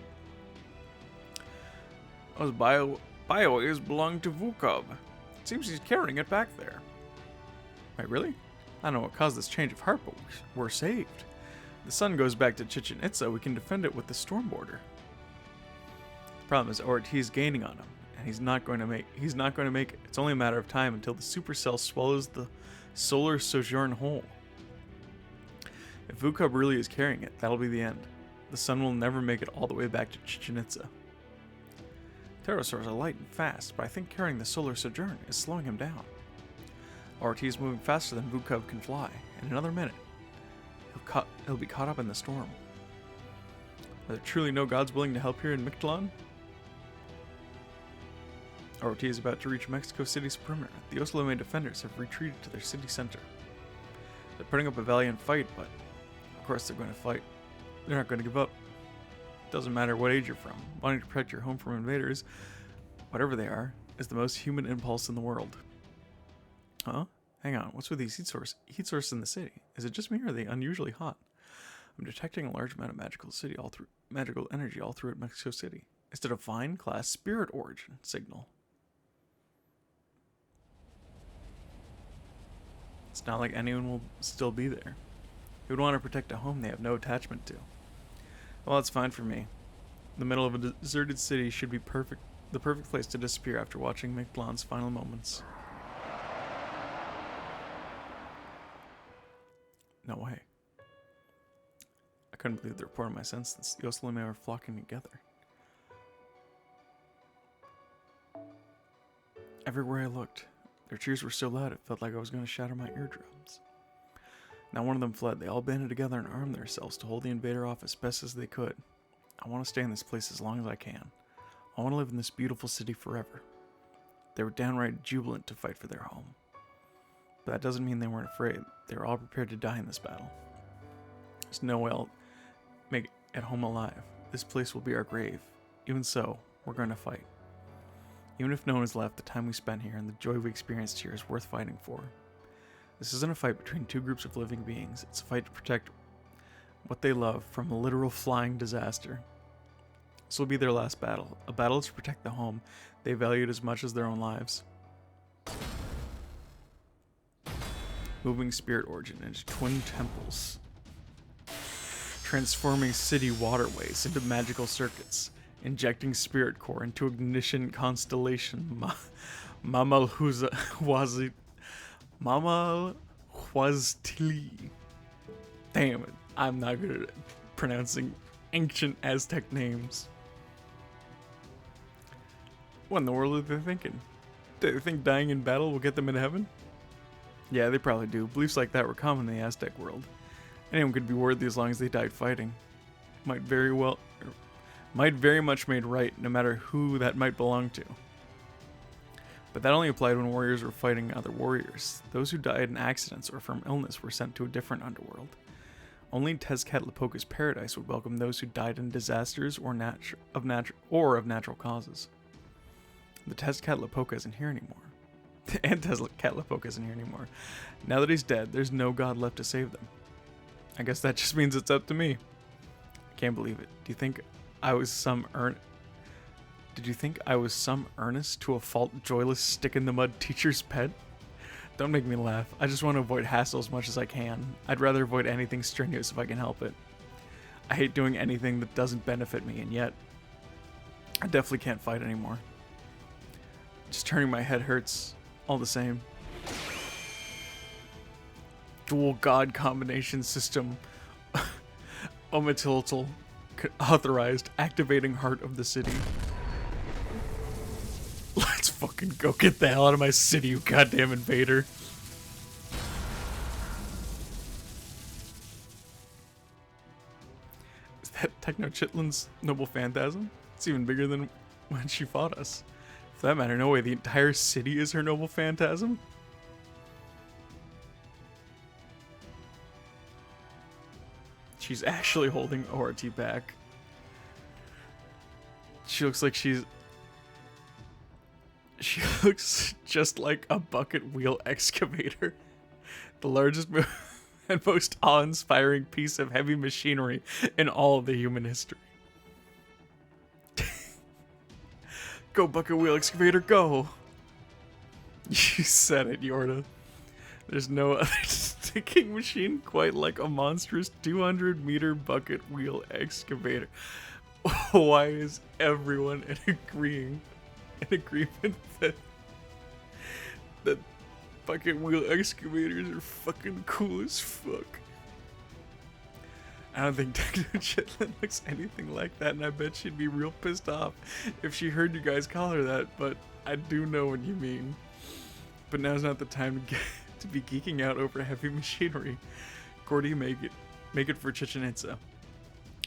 Speaker 1: Those biowaves belong to Vukov. It seems he's carrying it back there. Wait, really? I don't know what caused this change of heart, but we're saved. The sun goes back to Chichen Itza, we can defend it with the storm border. The problem is ORT is gaining on him, and he's not going to make it. It's only a matter of time until the supercell swallows the solar sojourn whole. If Vukov really is carrying it, that'll be the end. The sun will never make it all the way back to Chichen Itza. Pterosaurs are light and fast, but I think carrying the solar sojourn is slowing him down. ORT is moving faster than Vukov can fly. In another minute, he'll be caught up in the storm. Are there truly no gods willing to help here in Mictlan? ORT is about to reach Mexico City's perimeter. The Oslome defenders have retreated to their city center. They're putting up a valiant fight, but of course they're going to fight. They're not going to give up. Doesn't matter what age you're from. Wanting to protect your home from invaders, whatever they are, is the most human impulse in the world. Huh? Hang on, what's with these heat sources in the city? Is it just me, or are they unusually hot? I'm detecting a large amount of magical energy all throughout Mexico City. It's a divine class spirit origin signal. It's not like anyone will still be there. Who would want to protect a home they have no attachment to? Well, it's fine for me. The middle of a deserted city should be the perfect place to disappear after watching Mictlan's final moments. No way. I couldn't believe the report of my senses. The Oslome are flocking together. Everywhere I looked, their cheers were so loud it felt like I was going to shatter my eardrums. Now one of them fled. They all banded together and armed themselves to hold the invader off as best as they could. I want to stay in this place as long as I can. I want to live in this beautiful city forever. They were downright jubilant to fight for their home. But that doesn't mean they weren't afraid. They were all prepared to die in this battle. There's no way I'll make it home alive. This place will be our grave. Even so, we're going to fight. Even if no one is left, the time we spent here and the joy we experienced here is worth fighting for. This isn't a fight between two groups of living beings. It's a fight to protect what they love from a literal flying disaster. This will be their last battle. A battle to protect the home they valued as much as their own lives. Moving spirit origin into twin temples. Transforming city waterways into magical circuits. Injecting spirit core into ignition constellation. Mama Huaztli. Damn it, I'm not good at pronouncing ancient Aztec names. What in the world are they thinking? Do they think dying in battle will get them into heaven? Yeah, they probably do. Beliefs like that were common in the Aztec world. Anyone could be worthy as long as they died fighting. Might very much made right, no matter who that might belong to. But that only applied when warriors were fighting other warriors. Those who died in accidents or from illness were sent to a different underworld. Only Tezcatlipoca's paradise would welcome those who died in disasters or of natural causes. The Tezcatlipoca isn't here anymore. And Tezcatlipoca isn't here anymore. Now that he's dead, there's no god left to save them. I guess that just means it's up to me. I can't believe it. Do you think I was some earnest to a fault joyless stick in the mud teacher's pet? Don't make me laugh. I just want to avoid hassle as much as I can. I'd rather avoid anything strenuous if I can help it. I hate doing anything that doesn't benefit me, and yet I definitely can't fight anymore. Just turning my head hurts all the same. Dual god combination system. Ometiltal authorized, activating heart of the city. Let's fucking go. Get the hell out of my city, you goddamn invader. Is that Technochitlin's noble phantasm? It's even bigger than when she fought us. For that matter, no way, the entire city is her noble phantasm? She's actually holding ORT back. She looks like she looks just like a bucket wheel excavator. The largest and most awe-inspiring piece of heavy machinery in all of the human history. Go, bucket wheel excavator, go! You said it, Yorda. There's no other sticking machine quite like a monstrous 200-meter bucket wheel excavator. Why is everyone in agreement that bucket wheel excavators are fucking cool as fuck? I don't think Techno Chitlin looks anything like that, and I bet she'd be real pissed off if she heard you guys call her that, but I do know what you mean. But now's not the time to be geeking out over heavy machinery. Gordy, make it for Chichen Itza.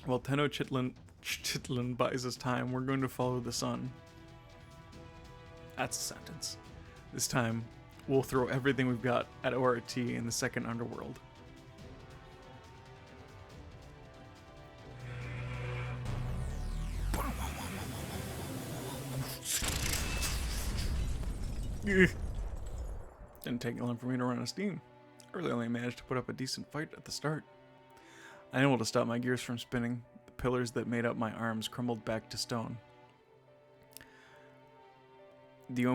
Speaker 1: While Tenno Chitlin buys us time, we're going to follow the sun. That's a sentence. This time, we'll throw everything we've got at ORT in the second underworld. Didn't take long for me to run out of steam. I really only managed to put up a decent fight at the start. Unable to stop my gears from spinning, the pillars that made up my arms crumbled back to stone. The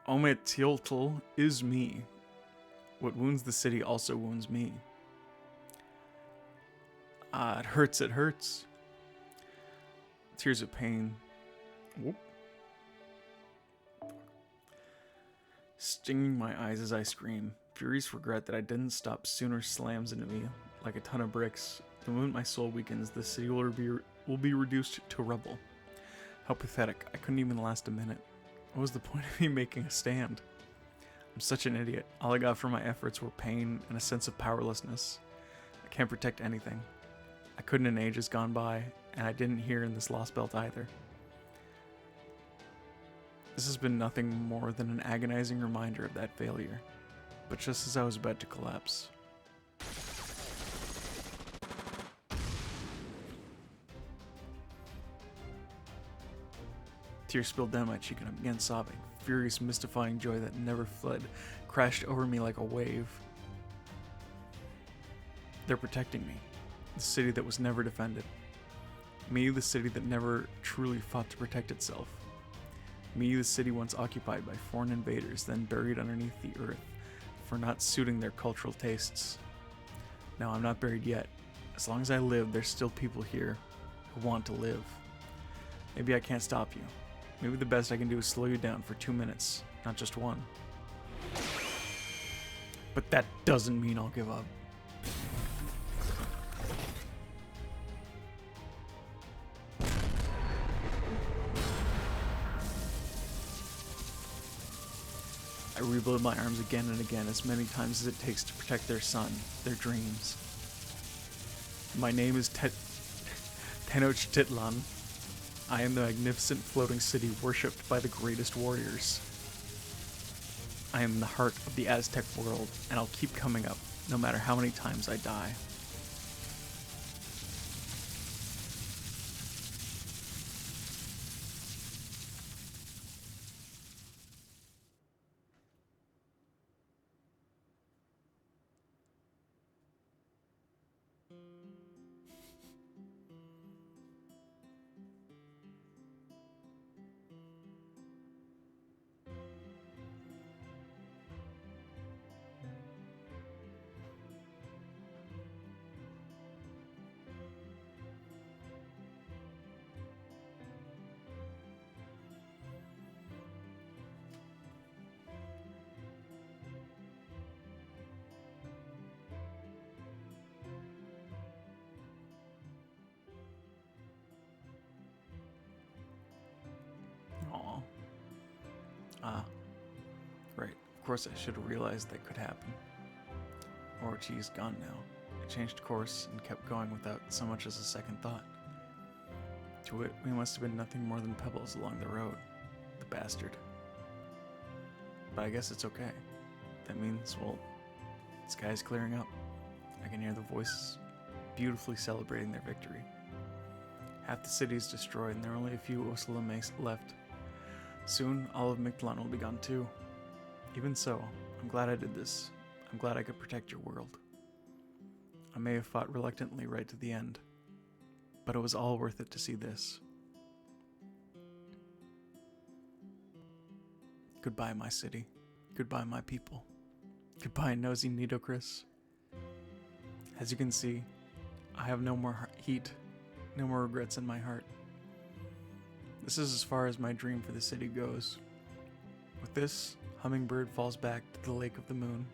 Speaker 1: Ometeotl is me. What wounds the city also wounds me. Ah, it hurts, it hurts. Tears of pain. Whoop. Stinging my eyes as I scream. Furious regret that I didn't stop sooner slams into me like a ton of bricks. The moment my soul weakens, the city will be reduced to rubble. How pathetic. I couldn't even last a minute. What was the point of me making a stand? I'm such an idiot. All I got from my efforts were pain and a sense of powerlessness. I can't protect anything. I couldn't in ages gone by, and I didn't here in this lost belt either. This has been nothing more than an agonizing reminder of that failure. But just as I was about to collapse... Tears spilled down my cheek and I began sobbing. Furious, mystifying joy that never fled crashed over me like a wave. They're protecting me. The city that was never defended. Me, the city that never truly fought to protect itself. Me, the city once occupied by foreign invaders, then buried underneath the earth for not suiting their cultural tastes. No, I'm not buried yet. As long as I live, there's still people here who want to live. Maybe I can't stop you. Maybe the best I can do is slow you down for 2 minutes, not just one. But that doesn't mean I'll give up. I rebuild my arms again and again, as many times as it takes to protect their son, their dreams. My name is Tenochtitlan. I am the magnificent floating city worshipped by the greatest warriors. I am the heart of the Aztec world, and I'll keep coming up, no matter how many times I die. Aw. Right. Of course I should have realized that could happen. ORT is gone now. I changed course and kept going without so much as a second thought. To it, we must have been nothing more than pebbles along the road. The bastard. But I guess it's okay. That means, well, the sky's clearing up. I can hear the voices beautifully celebrating their victory. Half the city is destroyed and there are only a few Osalame left. Soon, all of Mictlan will be gone too. Even so, I'm glad I did this. I'm glad I could protect your world. I may have fought reluctantly right to the end, but it was all worth it to see this. Goodbye, my city. Goodbye, my people. Goodbye, nosy Nidocris. As you can see, I have no more heat, no more regrets in my heart. This is as far as my dream for the city goes. With this, Hummingbird falls back to the Lake of the Moon.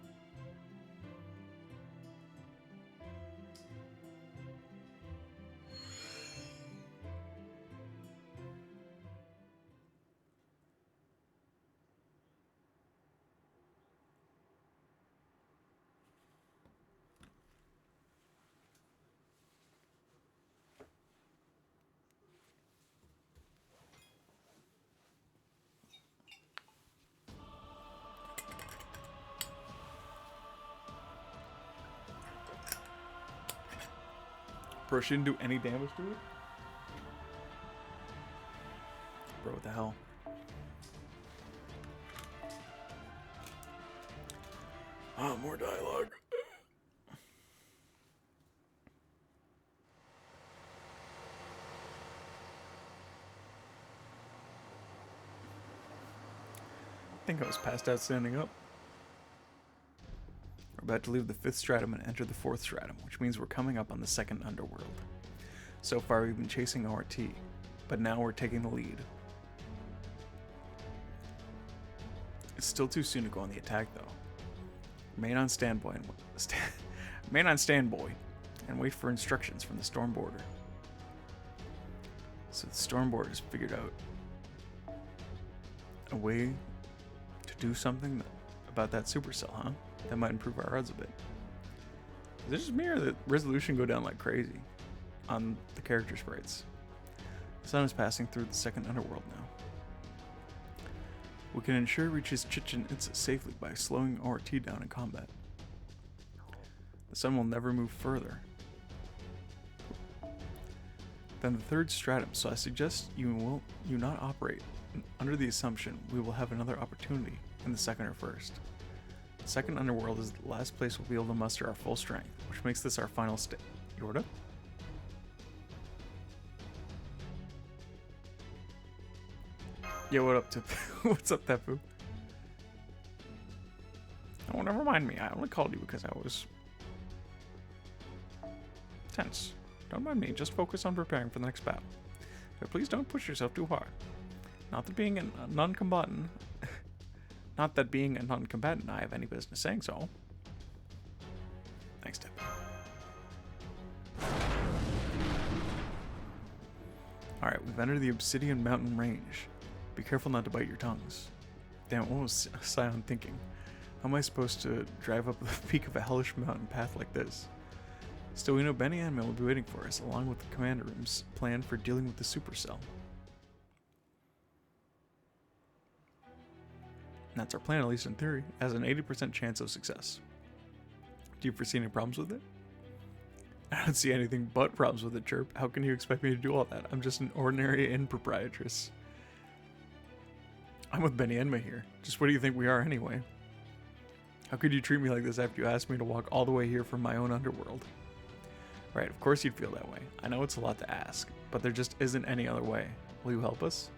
Speaker 1: Bro, she didn't do any damage to it? Bro, what the hell? Ah, more dialogue. I think I was passed out standing up. We're about to leave the 5th stratum and enter the 4th stratum, which means we're coming up on the 2nd underworld. So far we've been chasing ORT, but now we're taking the lead. It's still too soon to go on the attack though. Remain on standby and wait for instructions from the Storm Border. So the Storm Border has figured out a way to do something about that supercell, huh? That might improve our odds a bit. Is it just me or the resolution go down like crazy on the character sprites? The sun is passing through the 2nd underworld now. We can ensure it reaches Chichen Itza safely by slowing ORT down in combat. The sun will never move further than the 3rd stratum, so I suggest you not operate under the assumption we will have another opportunity in the 2nd or 1st. The 2nd underworld is the last place we'll be able to muster our full strength, which makes this our final step. Yorda? Yo, what up, Tip? What's up, Tepu? Oh, never mind me. I only called you because I was tense. Don't mind me. Just focus on preparing for the next battle. But please don't push yourself too hard. Not that being a non-combatant I have any business saying so. Thanks, Tip. Alright, we've entered the Obsidian Mountain Range. Be careful not to bite your tongues. Damn, what was Scion thinking? How am I supposed to drive up the peak of a hellish mountain path like this? Still, we know Benny and Emil will be waiting for us, along with the commander room's plan for dealing with the supercell. That's our plan, at least in theory. It has an 80% chance of success. Do you foresee any problems with it? I don't see anything but problems with it, Chirp. How can you expect me to do all that? I'm just an ordinary inn proprietress. I'm with Benny Enma here. Just what do you think we are anyway? How could you treat me like this after you asked me to walk all the way here from my own underworld? Right, of course you'd feel that way. I know it's a lot to ask, but there just isn't any other way. Will you help us?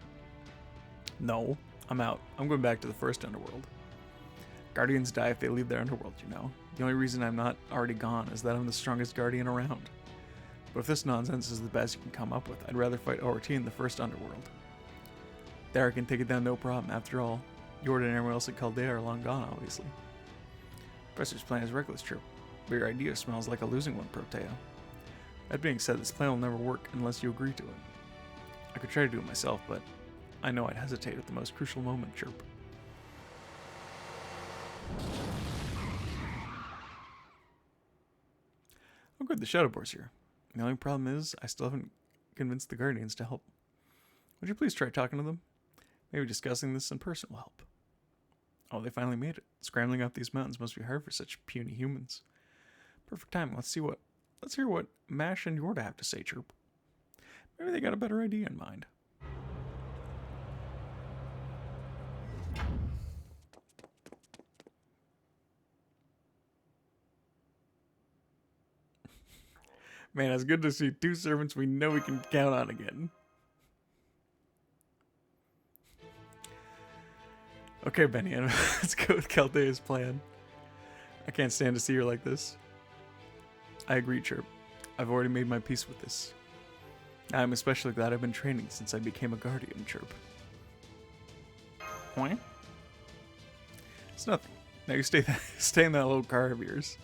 Speaker 1: No, I'm out. I'm going back to the 1st underworld. Guardians die if they leave their underworld, you know. The only reason I'm not already gone is that I'm the strongest guardian around. But if this nonsense is the best you can come up with, I'd rather fight ORT in the 1st underworld. There I can take it down no problem. After all, Yorda and everyone else at Chaldea are long gone, obviously. Professor's plan is reckless, Chirp, but your idea smells like a losing one, Proteo. That being said, this plan will never work unless you agree to it. I could try to do it myself, but I know I'd hesitate at the most crucial moment, Chirp. Oh good, the Shadowboar's here. The only problem is, I still haven't convinced the Guardians to help. Would you please try talking to them? Maybe discussing this in person will help. Oh, they finally made it. Scrambling up these mountains must be hard for such puny humans. Perfect time. Let's hear what Mash and Yorda have to say, Chirp. Maybe they got a better idea in mind. Man, it's good to see 2 servants we know we can count on again. Okay, Benny, let's go with Caldea's plan. I can't stand to see her like this. I agree, Chirp. I've already made my peace with this. I'm especially glad I've been training since I became a guardian, Chirp. What? It's nothing. Now you stay in that little car of yours.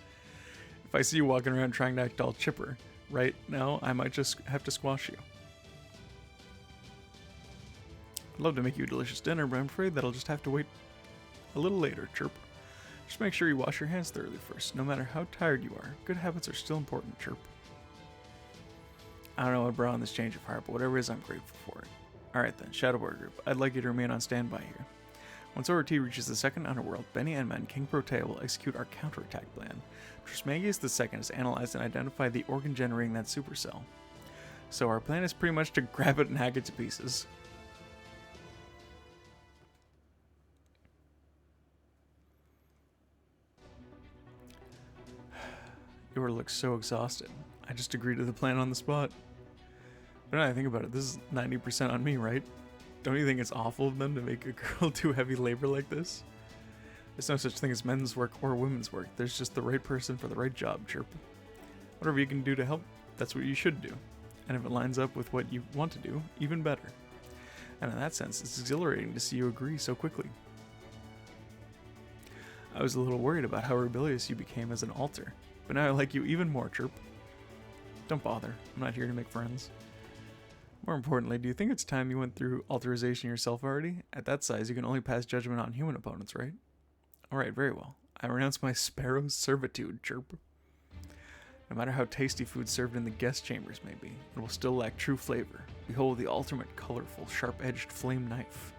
Speaker 1: If I see you walking around trying to act all chipper right now, I might just have to squash you. I'd love to make you a delicious dinner, but I'm afraid that'll just have to wait a little later, Chirp. Just make sure you wash your hands thoroughly first, no matter how tired you are. Good habits are still important, Chirp. I don't know what brought on this change of heart, but whatever it is, I'm grateful for it. Alright then, Shadowboard Group, I'd like you to remain on standby here. Once ORT reaches the second underworld, Benny, Enma, and King Protea will execute our counterattack plan. Trismegius II has analyzed and identified the organ generating that supercell. So our plan is pretty much to grab it and hack it to pieces. Yor looks so exhausted. I just agreed to the plan on the spot. But now I think about it, this is 90% on me, right? Don't you think it's awful of them to make a girl do heavy labor like this? There's no such thing as men's work or women's work. There's just the right person for the right job, Chirp. Whatever you can do to help, that's what you should do. And if it lines up with what you want to do, even better. And in that sense, it's exhilarating to see you agree so quickly. I was a little worried about how rebellious you became as an alter, but now I like you even more, Chirp. Don't bother, I'm not here to make friends. More importantly, do you think it's time you went through alterization yourself already? At that size, you can only pass judgment on human opponents, right? Alright, very well. I renounce my sparrow's servitude, Chirp. No matter how tasty food served in the guest chambers may be, it will still lack true flavor. Behold the ultimate colorful, sharp-edged flame knife.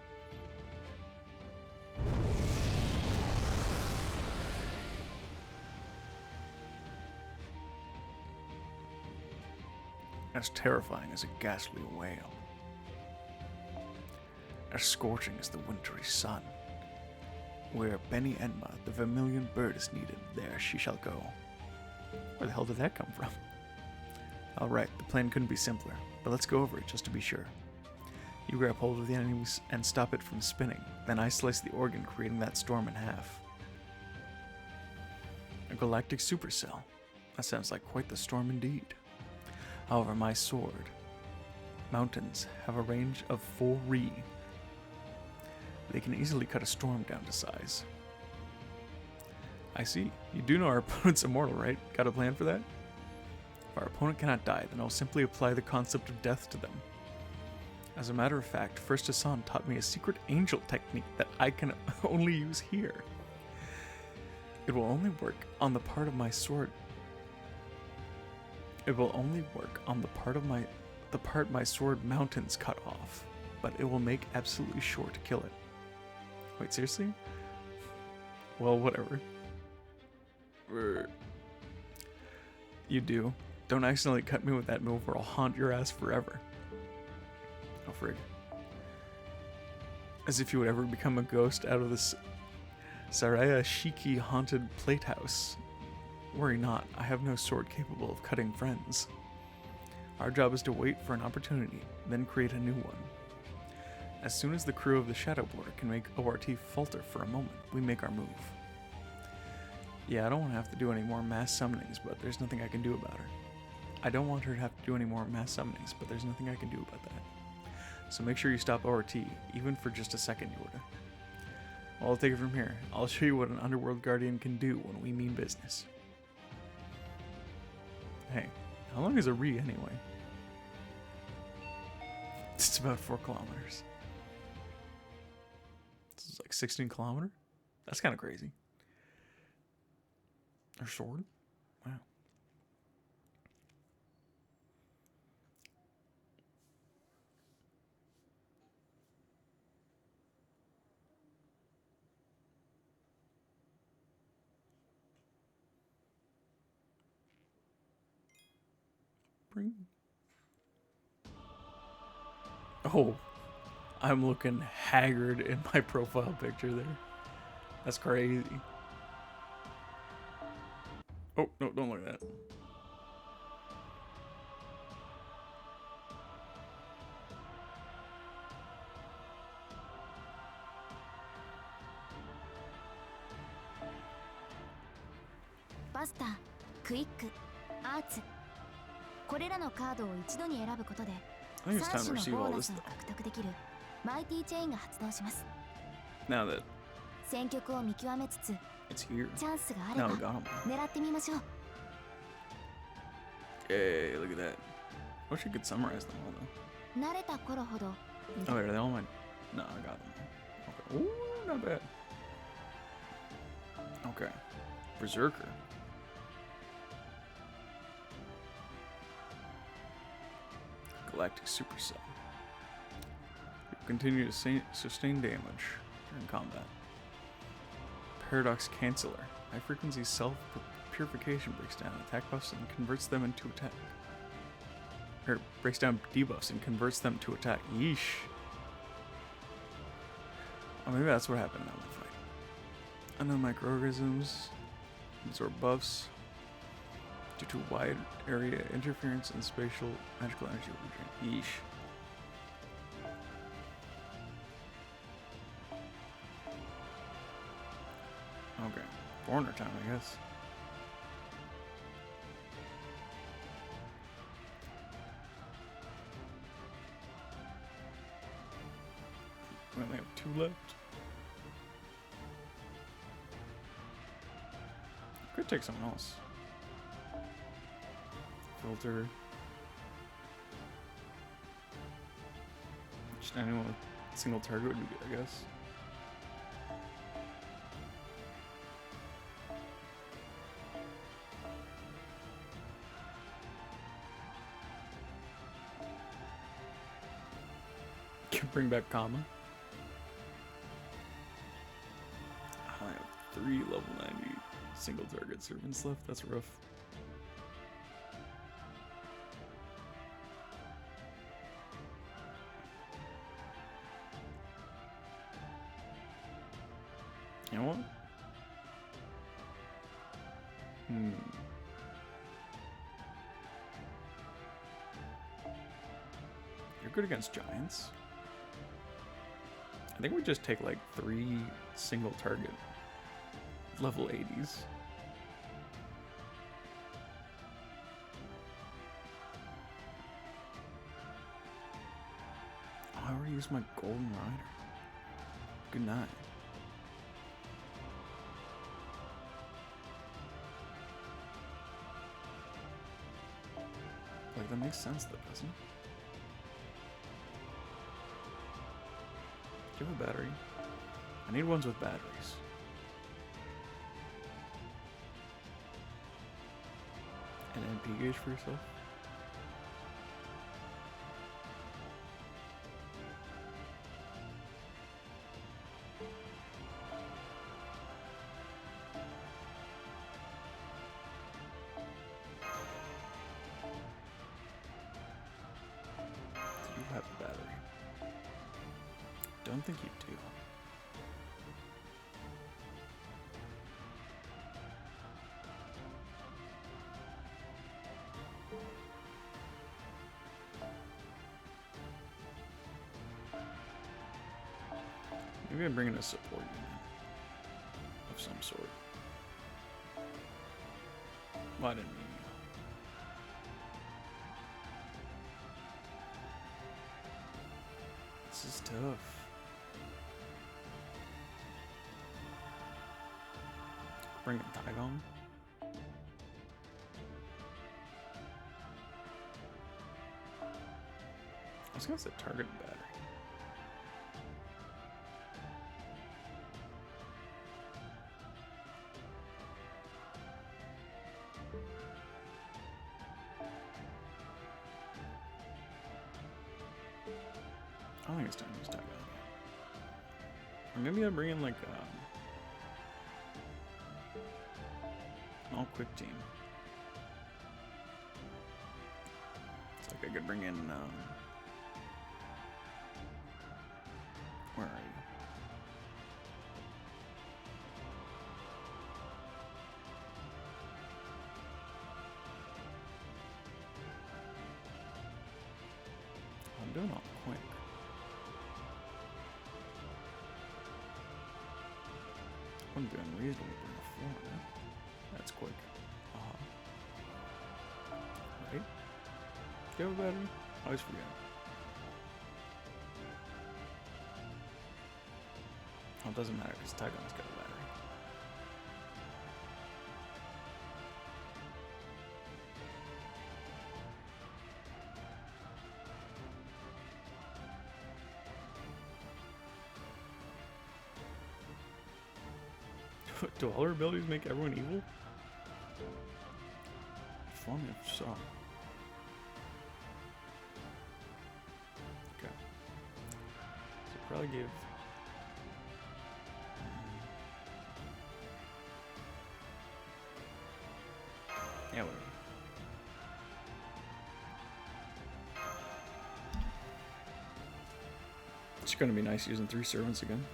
Speaker 1: As terrifying as a ghastly wail. As scorching as the wintry sun. Where Benny Enma, the vermilion bird, is needed, there she shall go. Where the hell did that come from? Alright, the plan couldn't be simpler, but let's go over it just to be sure. You grab hold of the enemies and stop it from spinning, then I slice the organ, creating that storm in half. A galactic supercell. That sounds like quite the storm indeed. However, my sword, mountains, have a range of 4 ri. They can easily cut a storm down to size. I see. You do know our opponent's immortal, right? Got a plan for that? If our opponent cannot die, then I'll simply apply the concept of death to them. As a matter of fact, First Hassan taught me a secret angel technique that I can only use here. It will only work on the part of my sword. It will only work on the part my sword mountains cut off, but it will make absolutely sure to kill it. Wait, seriously? Well, whatever. You do. Don't accidentally cut me with that move or I'll haunt your ass forever. Oh, frig. As if you would ever become a ghost out of this Saraya Shiki haunted plate house. Worry not, I have no sword capable of cutting friends. Our job is to wait for an opportunity, then create a new one. As soon as the crew of the Shadow Border can make ORT falter for a moment, we make our move. Yeah, I don't want to have to do any more mass summonings, but there's nothing I can do about her. I don't want her to have to do any more mass summonings, but there's nothing I can do about that. So make sure you stop ORT, even for just a second, Yorda. Well, I'll take it from here. I'll show you what an Underworld Guardian can do when we mean business. Hey, how long is a Ri anyway? It's about 4 kilometers. This is like 16 kilometers? That's kind of crazy. Her sword? Wow. Bring. Oh, I'm looking haggard in my profile picture there. That's crazy. Oh, no, don't look at that.
Speaker 4: ァスター、クイック、アーツ。これらのカードを一度に選ぶことで
Speaker 1: I think it's
Speaker 4: 3
Speaker 1: time to
Speaker 4: 種の
Speaker 1: receive
Speaker 4: ボー
Speaker 1: all
Speaker 4: ナ
Speaker 1: this
Speaker 4: スを
Speaker 1: stuff.
Speaker 4: 獲得できるマイティチェーンが発動します。
Speaker 1: Now that
Speaker 4: 戦局を見極めつつ
Speaker 1: it's here.
Speaker 4: チャンスがあれ
Speaker 1: Now
Speaker 4: ば
Speaker 1: we got them all.
Speaker 4: 狙ってみましょう。
Speaker 1: Yay, look at that. I wish I could summarize them all though.
Speaker 4: 慣れた頃ほど
Speaker 1: Oh, wait, are they all mine? No, I got them all. Okay. Ooh, not bad. Okay. Berserker. Galactic Supercell. You continue to sustain damage during combat. Paradox Canceller. High frequency self purification breaks down attack buffs and converts them into attack. Or breaks down debuffs and converts them to attack. Yeesh. Oh, maybe that's what happened in that one fight. Unknown microorganisms absorb buffs due to wide area interference and spatial magical energy overdrain. Yeesh. Okay. Foreigner time, I guess. We only have 2 left. Could take someone else. Filter. Just anyone with single target would be good, I guess. Can bring back Kama. I have 3 level 90 single target servants left. That's rough. You know what? You're good against giants. I think we just take like 3 single target level 80s. Oh, I already used my golden rider. Good night. Like, that makes sense though, doesn't it? Do you have a battery? I need ones with batteries. An MP gauge for yourself? Do you have a battery? Don't think you do. Maybe I'm bringing a support unit of some sort. Well, I didn't mean you. This is tough. Bring a Tygon. I was gonna say target and battery. I don't think it's time to use Tygon yet. Or maybe I'll bring in like an all quick team. It's like I could bring in where are you? I'm doing all quick. Wouldn't be unreasonable to bring a 4, huh? That's quick. right? Do you have a battery? I always forget. Oh, it doesn't matter because Tygon's got a battery. Do all her abilities make everyone evil? Fun if so. Okay. So probably give. Yeah, whatever. It's gonna be nice using 3 servants again.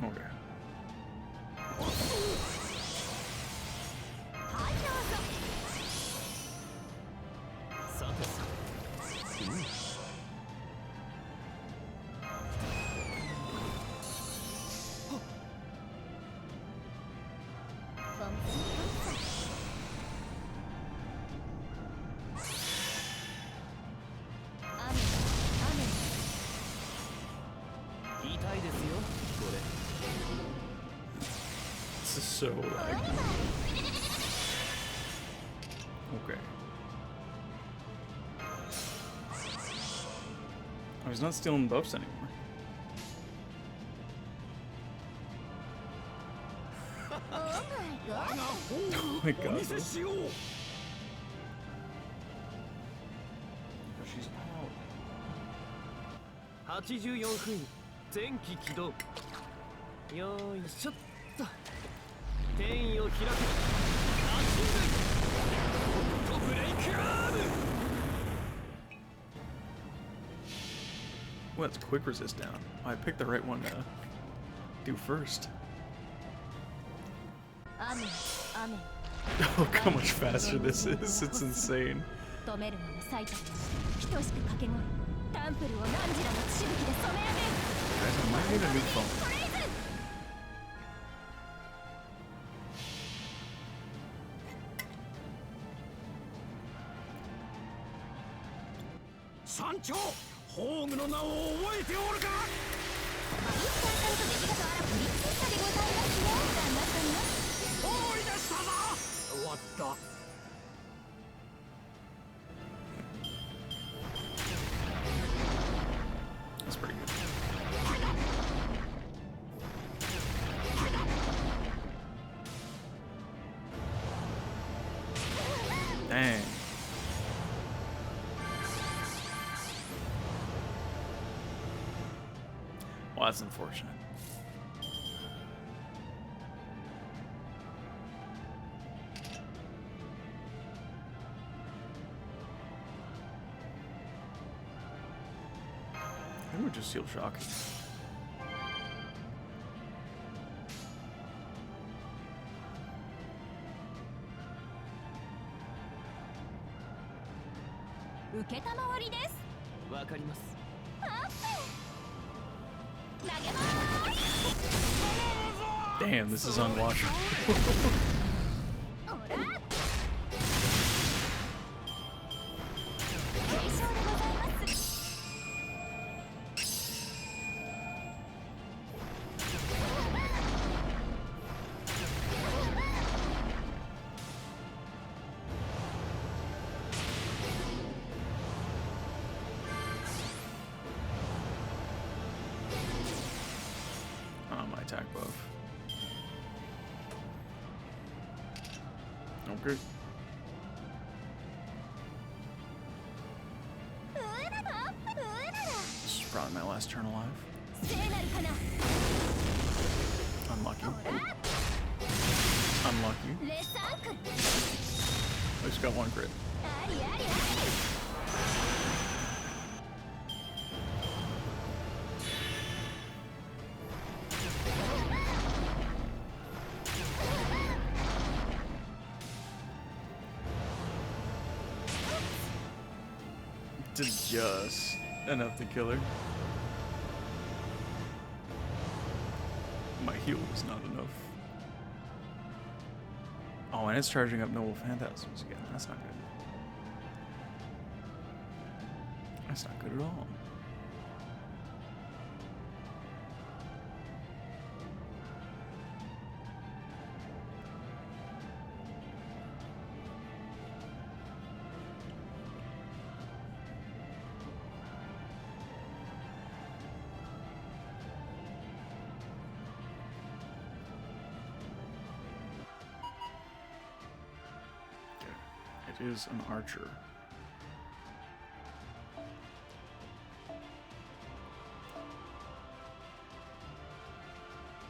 Speaker 1: Okay.
Speaker 3: さてさ。痛いですよ、これ。
Speaker 1: This is so laggy. Okay. Oh, he's not stealing buffs anymore. Oh my god. Oh, she's out.
Speaker 3: 84分前期起動よーいしょっと天意を開くアシングトブレイクアーム
Speaker 1: Well, that's quick resist down. Oh, I picked the right one to do first. Look how much faster this is. It's insane.
Speaker 4: 止めるもの最多等しく掛け声タンプルを何時らのしぶきで染め上げる
Speaker 1: Guys, I might need a new phone.
Speaker 4: トレイズ
Speaker 3: 山頂宝具の名を覚えておるか
Speaker 4: マリスターさんと出来事あらぶりついたでございますよ旦那様
Speaker 3: 追い出したぞ終わった
Speaker 1: That's pretty good. Dang. Well, that's unfortunate. I would just seal shock.
Speaker 3: わかります
Speaker 1: Damn, this is unwatchable. My attack buff. Okay. This is probably my last turn alive. Unlucky. Unlucky. I just got 1 crit. to just enough to kill her. My heal was not enough. Oh, and it's charging up Noble Phantasms again. That's not good. That's not good at all. It is an archer.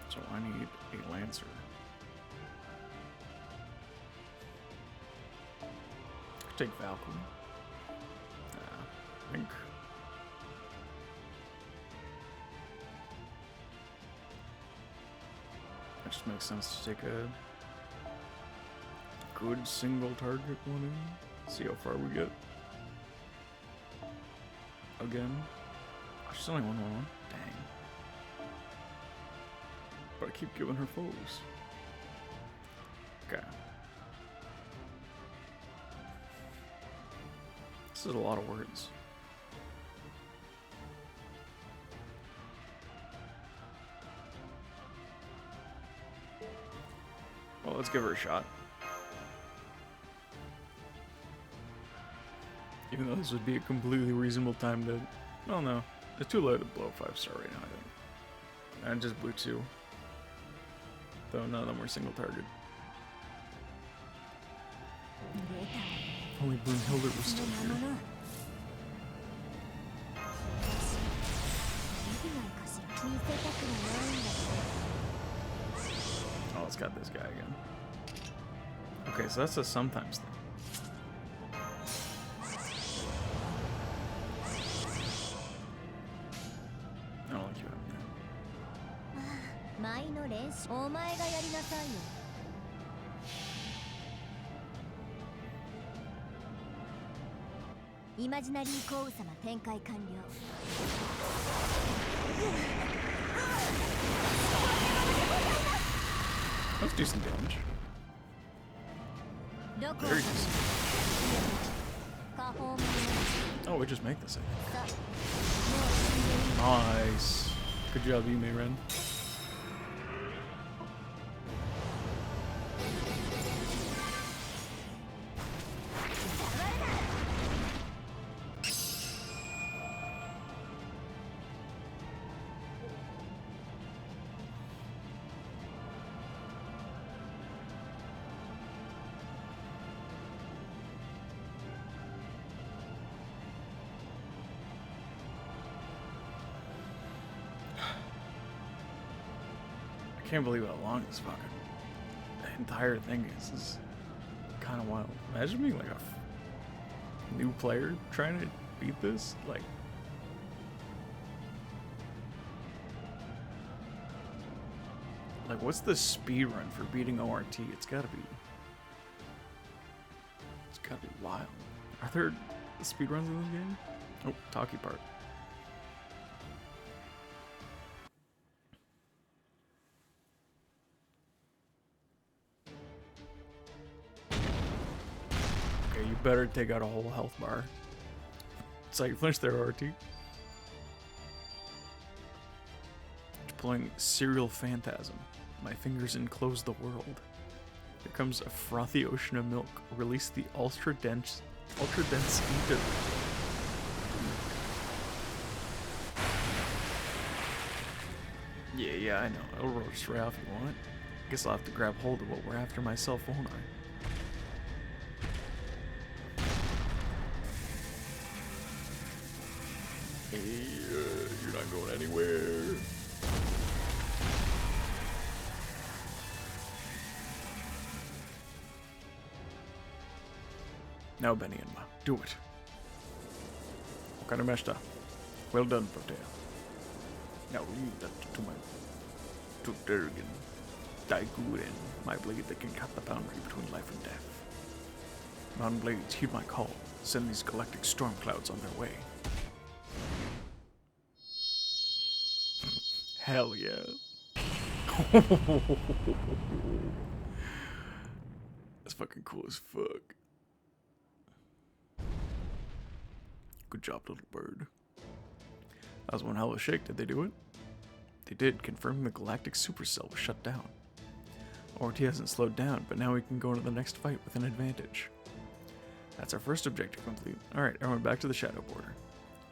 Speaker 1: So I need a lancer. Take Valkyrie. I think. It just makes sense to take a good single target one in. See how far we get. Again. Oh, she's only 1-1. Dang. But I keep giving her foes. Okay. This is a lot of words. Well, let's give her a shot. Even though this would be a completely reasonable time to... Well, no. It's too low to blow 5-star right now, I think. And just blew 2. Though none of them were single target. Only Brunhilde was still here. Oh, it's got this guy again. Okay, so that's a sometimes thing. I don't like you having that.
Speaker 4: 舞の練習お前がやりなさいよ。イマジナリー降雨様展開完了。
Speaker 1: Let's do some damage. Very decent. Oh, we just make this, I think. Nice. Good job, you, Mayren. I can't believe how long this fucking entire thing is. This is kind of wild. Imagine being like a new player trying to beat this. Like, what's the speed run for beating ORT? It's gotta be wild. Are there speed runs in this game? Oh, talkie part. Better take out a whole health bar. So you flinch there, RT. Deploying Serial Phantasm. My fingers enclose the world. Here comes a frothy ocean of milk. Release the ultra dense ether. Yeah, I know. It'll roll straight off if you want. Guess I'll have to grab hold of what we're after myself, won't I? You're not going anywhere. Now, Benny and Ma, do it. Okarimashita. Well done, Protea. Now leave that to my... to Durgan. Daiguren, my blade that can cut the boundary between life and death. Mountain Blades, heed my call. Send these galactic storm clouds on their way. Hell yeah. That's fucking cool as fuck. Good job, little bird. That was one hell of a shake. Did they do it? They did, confirming the galactic supercell was shut down. ORT hasn't slowed down, but now we can go into the next fight with an advantage. That's our first objective complete. Alright, everyone back to the shadow border.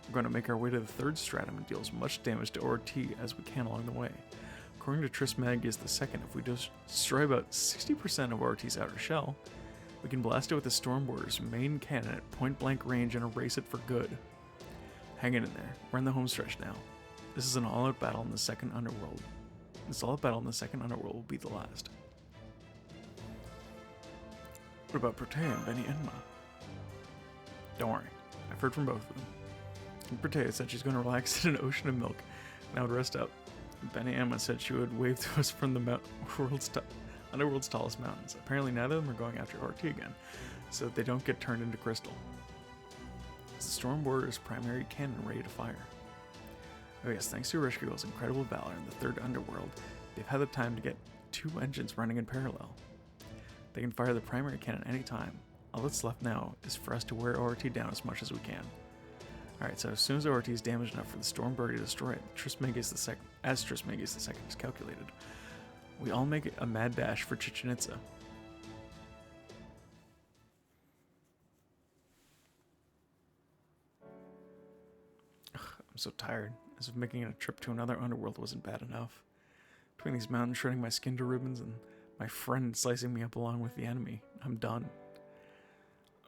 Speaker 1: We're going to make our way to the third stratum and deal as much damage to ORT as we can along the way. According to Trismegistus II, if we destroy about 60% of ORT's outer shell, we can blast it with the Storm Border's main cannon at point-blank range and erase it for good. Hang in there. We're in the home stretch now. This is an all-out battle in the second underworld. This all-out battle in the second underworld will be the last. What about Protea and Benny Enma? Don't worry. I've heard from both of them. Protea said she's going to relax in an ocean of milk and I would rest up. Benny Enma said she would wave to us from the underworld's tallest mountains. Apparently neither of them are going after ORT again, so that they don't get turned into crystal. It's the Storm Border's primary cannon ready to fire. Oh yes, thanks to Rescue Girl's incredible valor in the third underworld, they've had the time to get 2 engines running in parallel. They can fire the primary cannon anytime. All that's left now is for us to wear ORT down as much as we can. Alright, so as soon as ORT is damaged enough for the Storm Border to destroy it, Trismegistus II is calculated, we all make a mad dash for Chichen Itza. Ugh, I'm so tired, as if making a trip to another underworld wasn't bad enough. Between these mountains shredding my skin to ribbons and my friend slicing me up along with the enemy, I'm done.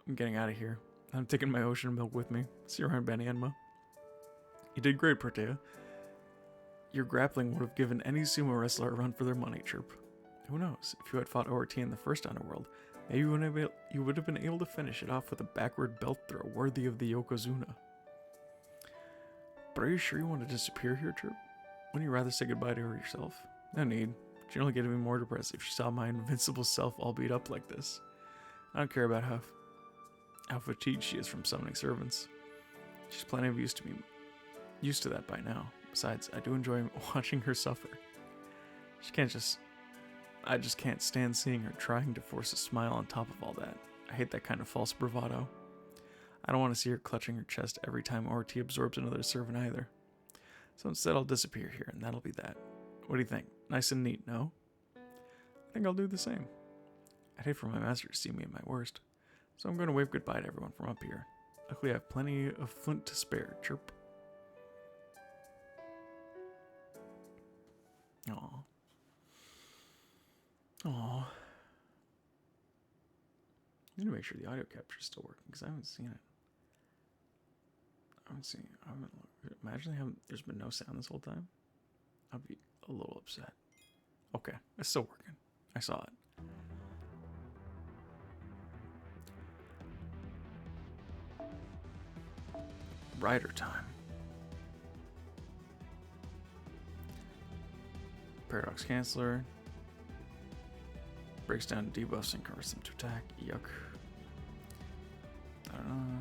Speaker 1: I'm getting out of here. I'm taking my ocean of milk with me. See you around, Benny Enma. You did great, Protea. Your grappling would have given any sumo wrestler a run for their money, Chirp. Who knows? If you had fought ORT in the first underworld, maybe you would have been able to finish it off with a backward belt throw worthy of the Yokozuna. But are you sure you want to disappear here, Chirp? Wouldn't you rather say goodbye to her yourself? No need. She'd only get me more depressed if she saw my invincible self all beat up like this. I don't care about how fatigued she is from summoning servants. She's plenty of used to that by now. Besides, I do enjoy watching her suffer. I just can't stand seeing her trying to force a smile on top of all that. I hate that kind of false bravado. I don't want to see her clutching her chest every time ORT absorbs another servant either. So instead I'll disappear here and that'll be that. What do you think? Nice and neat, no? I think I'll do the same. I'd hate for my master to see me at my worst. So I'm going to wave goodbye to everyone from up here. Luckily I have plenty of flint to spare, Chirp. Aww. Aww. I need to make sure the audio capture is still working because I haven't seen it. Imagine there's been no sound this whole time. I'd be a little upset. Okay, it's still working. I saw it. Rider time. Paradox Canceller. Breaks down debuffs and converts them to attack. Yuck. I don't know.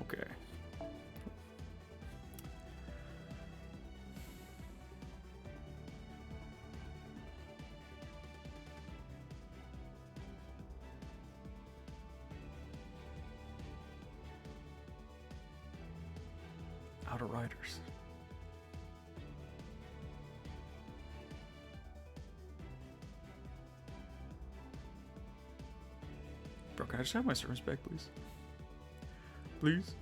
Speaker 1: Okay. Outer Riders. Bro, can I just have my servants back, please? Please?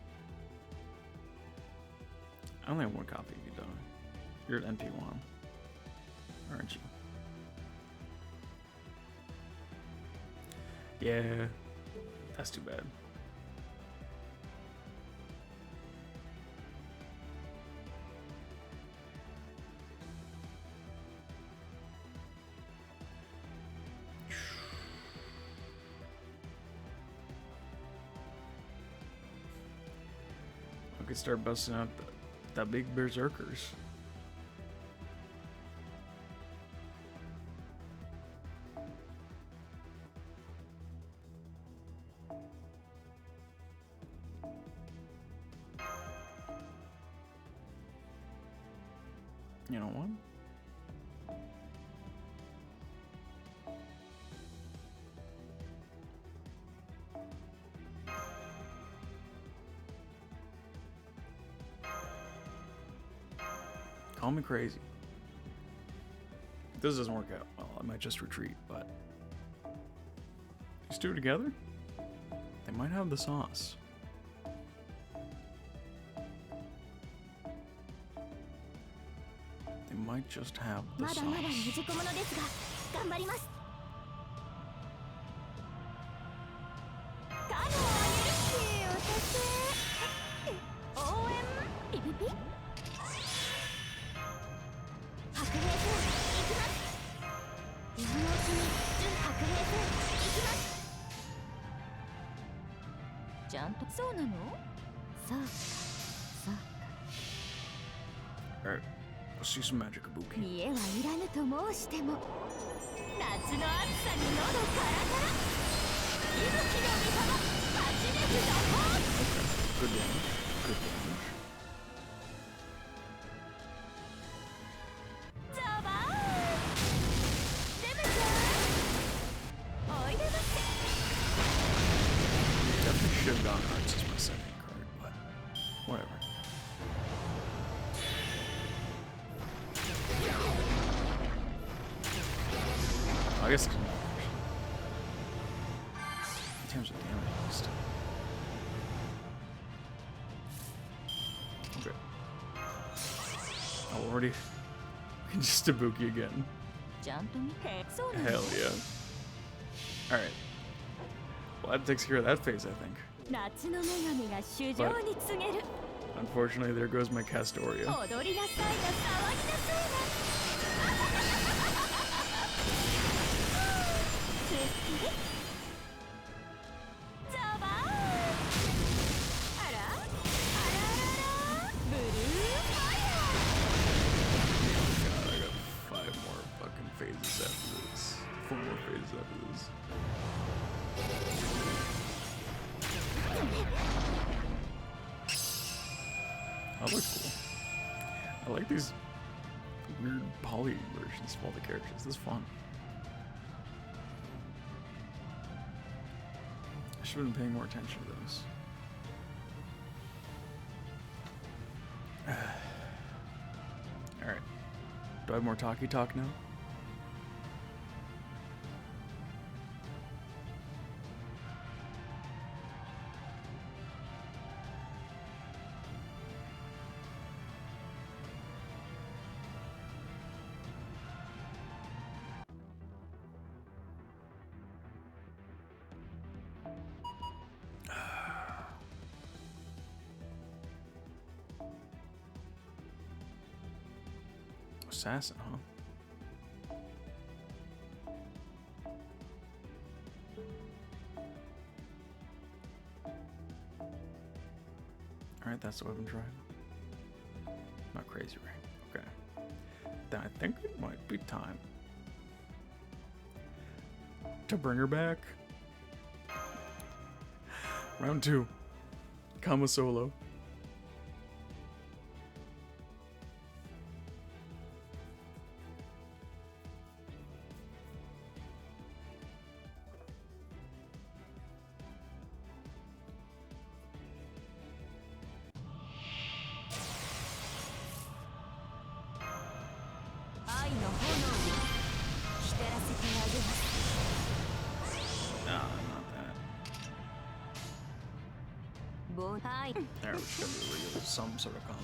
Speaker 1: I only have one copy of you, don't I? You're at NP1, aren't you? Yeah, that's too bad. I could start busting out the big berserkers. You know what? Call me crazy. If this doesn't work out, well, I might just retreat, but these two together, they might have the sauce. They might just have the
Speaker 4: まだまだね
Speaker 1: sauce.
Speaker 4: じ込むのですが頑張ります。カモをあげるしお手製応援ピピピ白兵戦行きます。今のうちに準白兵戦行きます。ちゃんとそうなの？そうかそう。
Speaker 1: Alright, let's see some magic, Kabuki.
Speaker 4: 見栄はいらぬと申しても夏の暑さに喉カラカラ息吹の御様初めてだほ
Speaker 1: Okay, good damage. Good damage.
Speaker 4: ザバーデメちゃんおいでませ
Speaker 1: Definitely should have gone Arts as my second card, but whatever. I guess it's not. In terms of damage, at least. Okay. Oh, already. We can just Ibuki again.
Speaker 4: ちゃんと見てそうなの
Speaker 1: Hell yeah. Alright. Well, that takes care of that phase, I think.
Speaker 4: 夏の女神が主情に告げる
Speaker 1: Unfortunately, there goes my Castoria.
Speaker 4: 踊りなさいな騒ぎなさいなザバーあらあらあらブルーファイ
Speaker 1: God, I got 5 more fucking phases after this. 4 more phases after this. That looks cool. I like these weird poly versions of all the characters. This is fun. I should have been paying more attention to those. Alright. Do I have more talkie talk now? Assassin, huh? Alright, that's the weapon drive. Not crazy, right? Okay. Then I think it might be time to bring her back. Round 2. Kama solo. Nah, not that. There, we should have a regular, some sort of combo.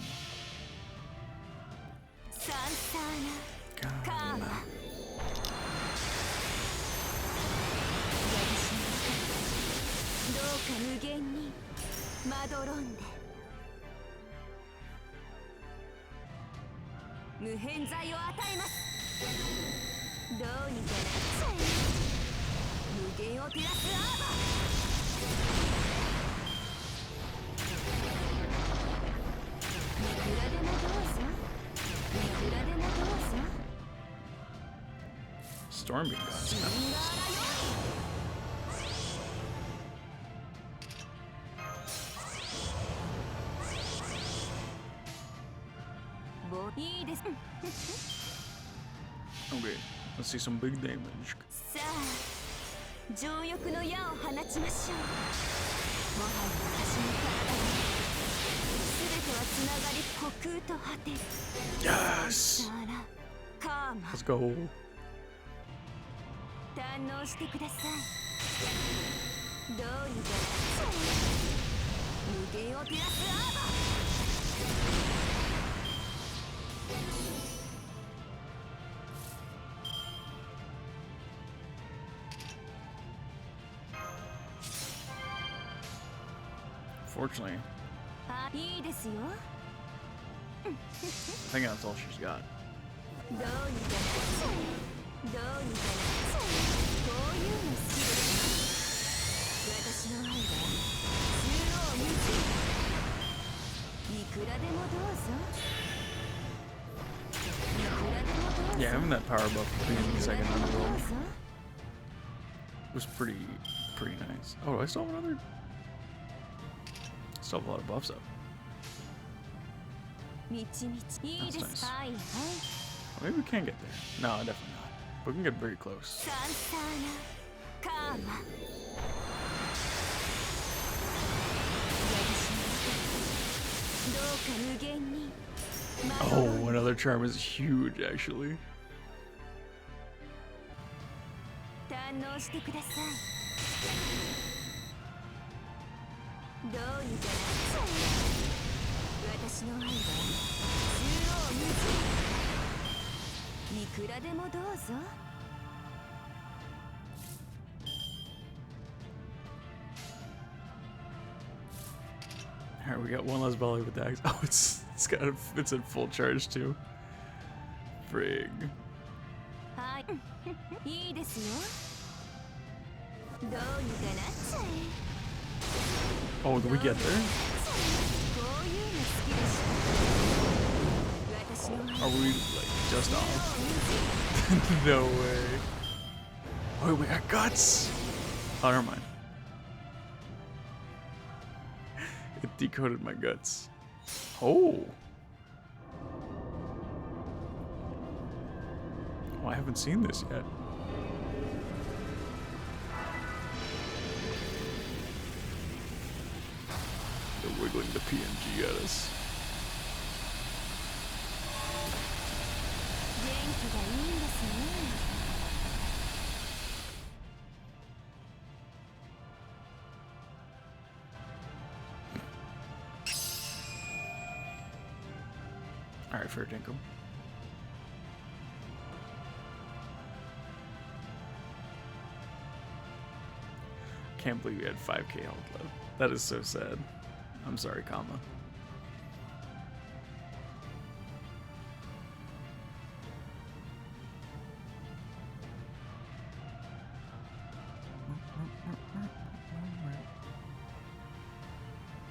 Speaker 1: Karma.
Speaker 4: どうか無限にまどろんで無偏罪を与えますどうにかなっちゃえ無限を照らすアーバーいくらでもどうぞいくらでもどうぞ
Speaker 1: Storming gods.
Speaker 4: シンガーラよ冒いいです。
Speaker 1: Okay, let's see some big damage.
Speaker 4: さあ情欲の矢を放ちましょう。もはや私の体に全てはつながり虚空と果てる。
Speaker 1: Yes!
Speaker 4: さらカーマ
Speaker 1: Let's go.
Speaker 4: 堪能してください。どうにか無限を照らすアーバー。
Speaker 1: Fortunately,
Speaker 4: あ、いいですよ。
Speaker 1: I think that's all she's got.
Speaker 4: どうにかどうにかこういうの好きです。私の愛は縦横無尽。いくらでもどうぞ。いくらでもどうぞ。
Speaker 1: Yeah, having that power buff being the second underworld was pretty nice. Oh, do I still have another? Still have a lot of buffs up.
Speaker 4: みちみちいいです。
Speaker 1: That's nice.
Speaker 4: はいはい。
Speaker 1: Maybe we can get there. No, definitely not. But we can get very close.
Speaker 4: 簡単なカーマ。どうか無限に。
Speaker 1: Oh, another charm is huge, actually.
Speaker 4: 堪能してください。どうにか私の愛は縦横無尽。いくらでもどうぞ。
Speaker 1: Alright, we got one less volley with dags. Oh, it's in full charge too. Frig.
Speaker 4: はい。いいですよ。どうにかなっちゃえ。
Speaker 1: Oh, did we get there?
Speaker 4: こういうの好きでしょ。私の愛
Speaker 1: Are we like just off? No way. Oh, we got guts. Oh, never mind. It decoded my guts. Oh. Oh, I haven't seen this yet. They're wiggling the PNG at us.
Speaker 4: 元気がいいんですね。
Speaker 1: Alright, fair dinkum. Can't believe we had 5k health left. That is so sad. I'm sorry, Kama.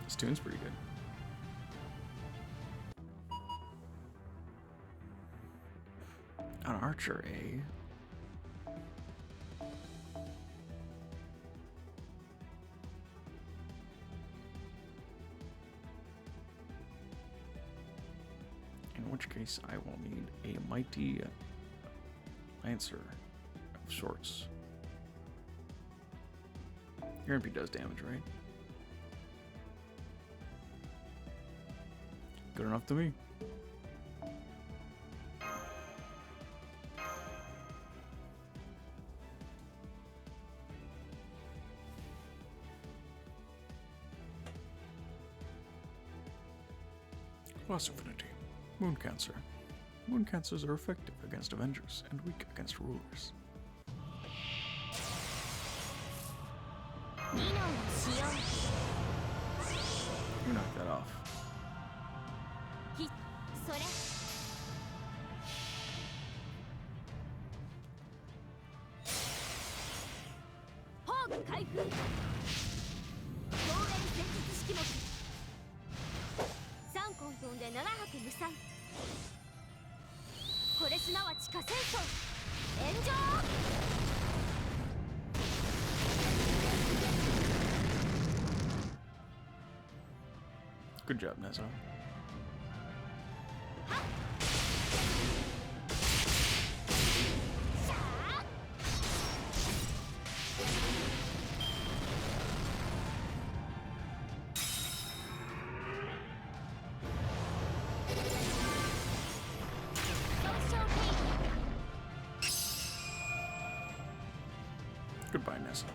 Speaker 1: This tune's pretty good. An archer, eh? In which case, I will need a mighty lancer of sorts. Your MP does damage, right? Good enough to me. Loss affinity. Moon Cancer. Moon Cancers are effective against Avengers and weak against rulers. You knock that off.
Speaker 4: それ。 ホーク開封。防衛戦術式目。3根飛んで7泊無産。これすなわち火戦争。炎上。
Speaker 1: Good job, Nezzo. Goodbye, Nessa.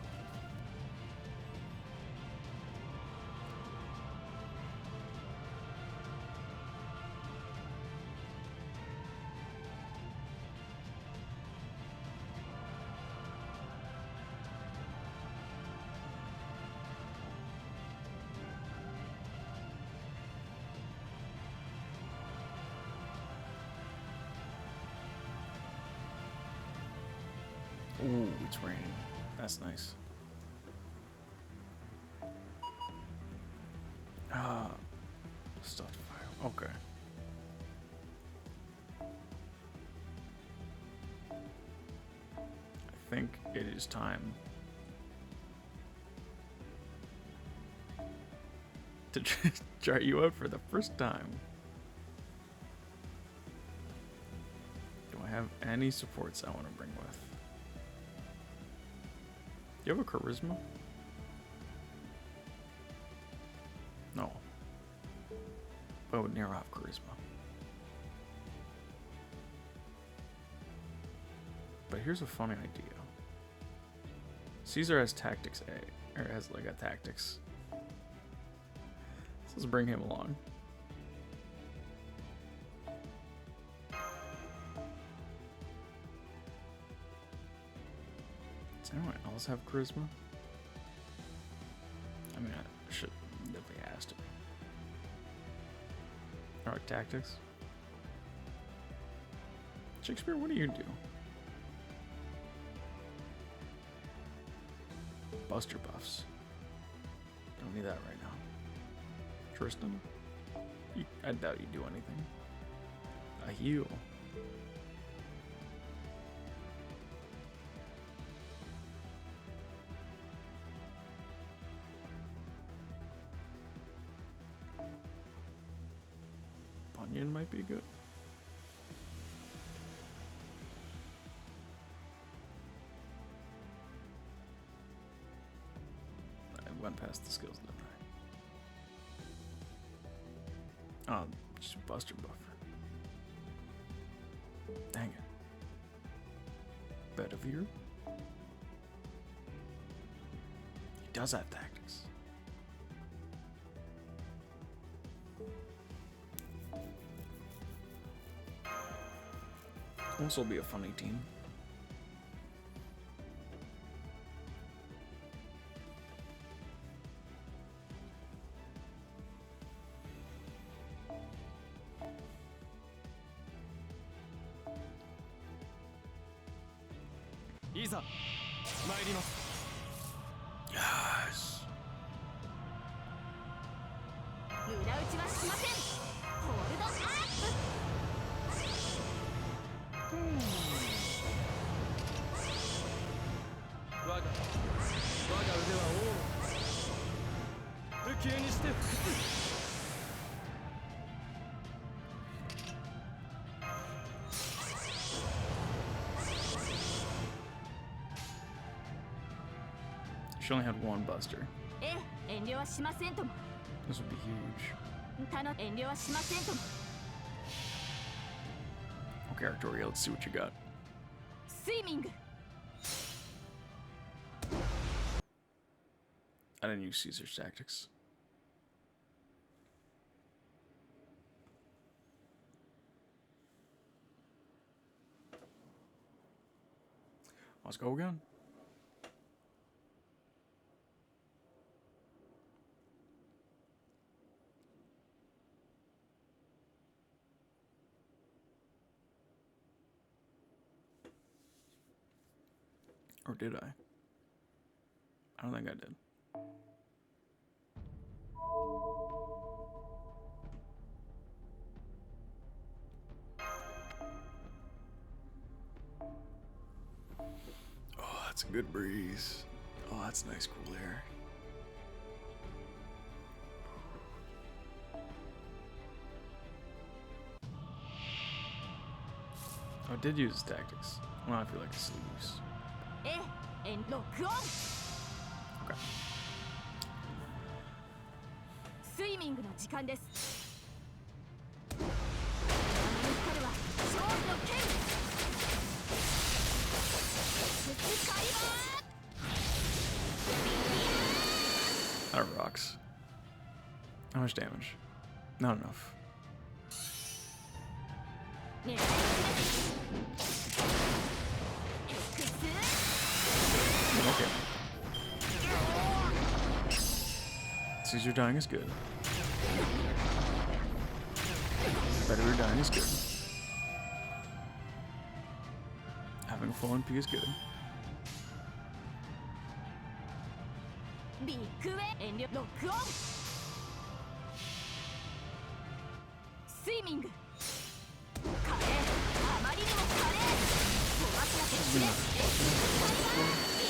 Speaker 1: Ooh, it's raining. That's nice. Ah, stuffed fire. Okay. I think it is time to try you out for the first time. Do I have any supports I want to bring with? Do you have a charisma? No. But I would near have charisma. But here's a funny idea. Caesar has tactics A, or has like a tactics. So let's bring him along. Does anyone else have charisma? I mean, I should definitely ask him. Alright, tactics. Shakespeare, what do you do? Buster buffs. Don't need that right now. Tristan? I doubt you do anything. A heal. Bunyan might be good. I went past the skills, didn't I? Oh, just Buster buffer. Dang it. Bedivere? He does have tactics. This will be a funny team. Yes.
Speaker 4: 裏打ちはしません。ホールドアップ。
Speaker 3: 我が腕は王の武器にして服す。
Speaker 1: She only had one buster.
Speaker 4: ええ、遠慮はしませんとも。
Speaker 1: This would be huge.
Speaker 4: 遠慮はしませんとも。
Speaker 1: Okay, Artoria, let's see what you got.
Speaker 4: スイミング。
Speaker 1: I didn't use Caesar's tactics. Let's go again. Or did I? I don't think I did. Oh, that's a good breeze. Oh, that's nice cool air. Oh, I did use his tactics. Well, I feel like his sleeves.
Speaker 4: ええ、ロックオン。
Speaker 1: Okay.
Speaker 4: スイミングの時間です。あの光は勝利の剣。使います。
Speaker 1: That rocks. How much damage? Not enough. Okay. Caesar dying is good. Better dying is good. Having a full NP is good.
Speaker 4: ビッグウェイ遠慮ロックオンスイミング華麗あまりにも華麗飛ばすだけしれ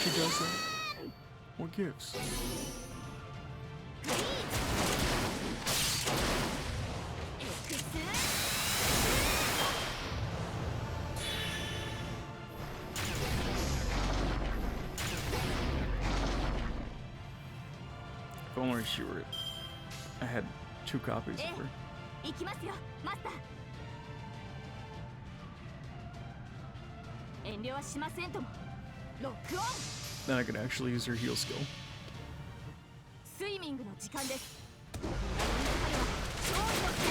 Speaker 1: She does that. What gives?
Speaker 4: フリーズエクス
Speaker 1: If only she were. I had 2 copies of her.
Speaker 4: 行きますよマスター遠慮はしませんともロックオン
Speaker 1: Then I could actually use her heal skill.
Speaker 4: スイミングの時間です彼は勝利の剣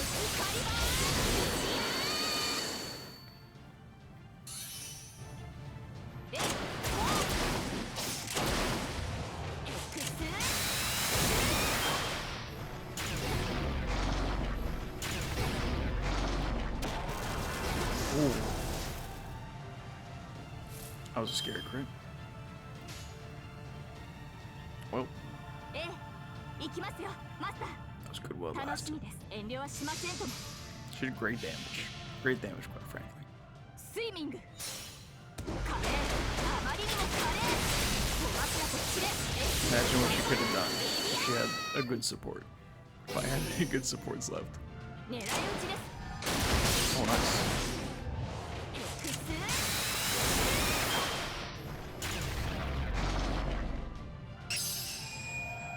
Speaker 4: スカリバーエクス
Speaker 1: Oh. I was a scary crit. Well,
Speaker 4: ええ行きますよマスタ
Speaker 1: that was good while
Speaker 4: ー
Speaker 1: it
Speaker 4: 楽し
Speaker 1: lasted.
Speaker 4: みです遠慮はしませんとも
Speaker 1: She did great damage. Great damage, quite frankly.
Speaker 4: スイミング華麗あまりにも華麗飛ばすだけしれ
Speaker 1: Imagine what she could have done if she had a good support. If I had any good supports left.
Speaker 4: 狙い撃ちです
Speaker 1: Oh, nice.
Speaker 4: エクス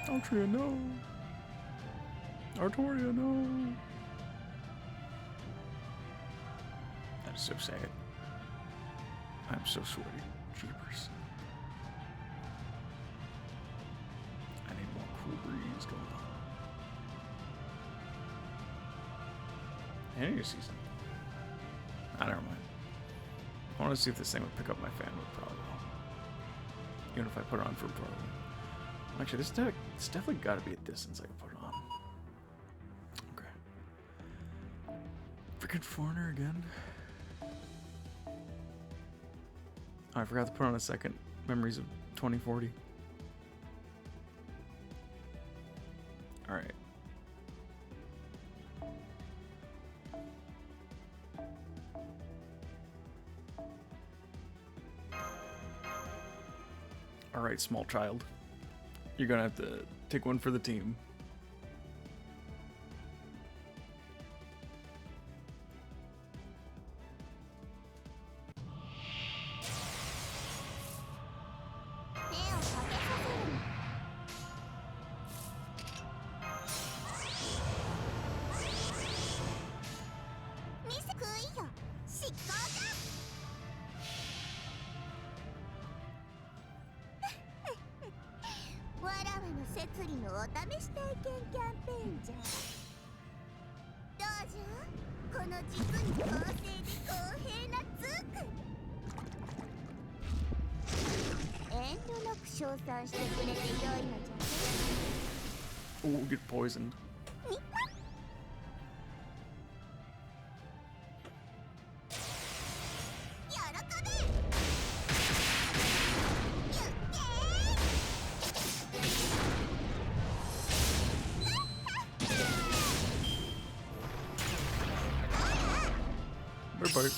Speaker 1: Altria, no. Artoria, no. That is so sad. I'm so sweaty. Jeepers. I need more cool breeze going on. Any season. I don't mind. I want to see if this thing would pick up my fan would probably. Even if I put it on for pro. Actually, this deck, it's definitely got to be a distance I can put it on. Okay. Freaking foreigner again. Oh, I forgot to put on a second. Memories of 2040. Alright. Alright, small child. You're gonna have to take one for the team. Oh, we'll get poisoned. Bye-bye.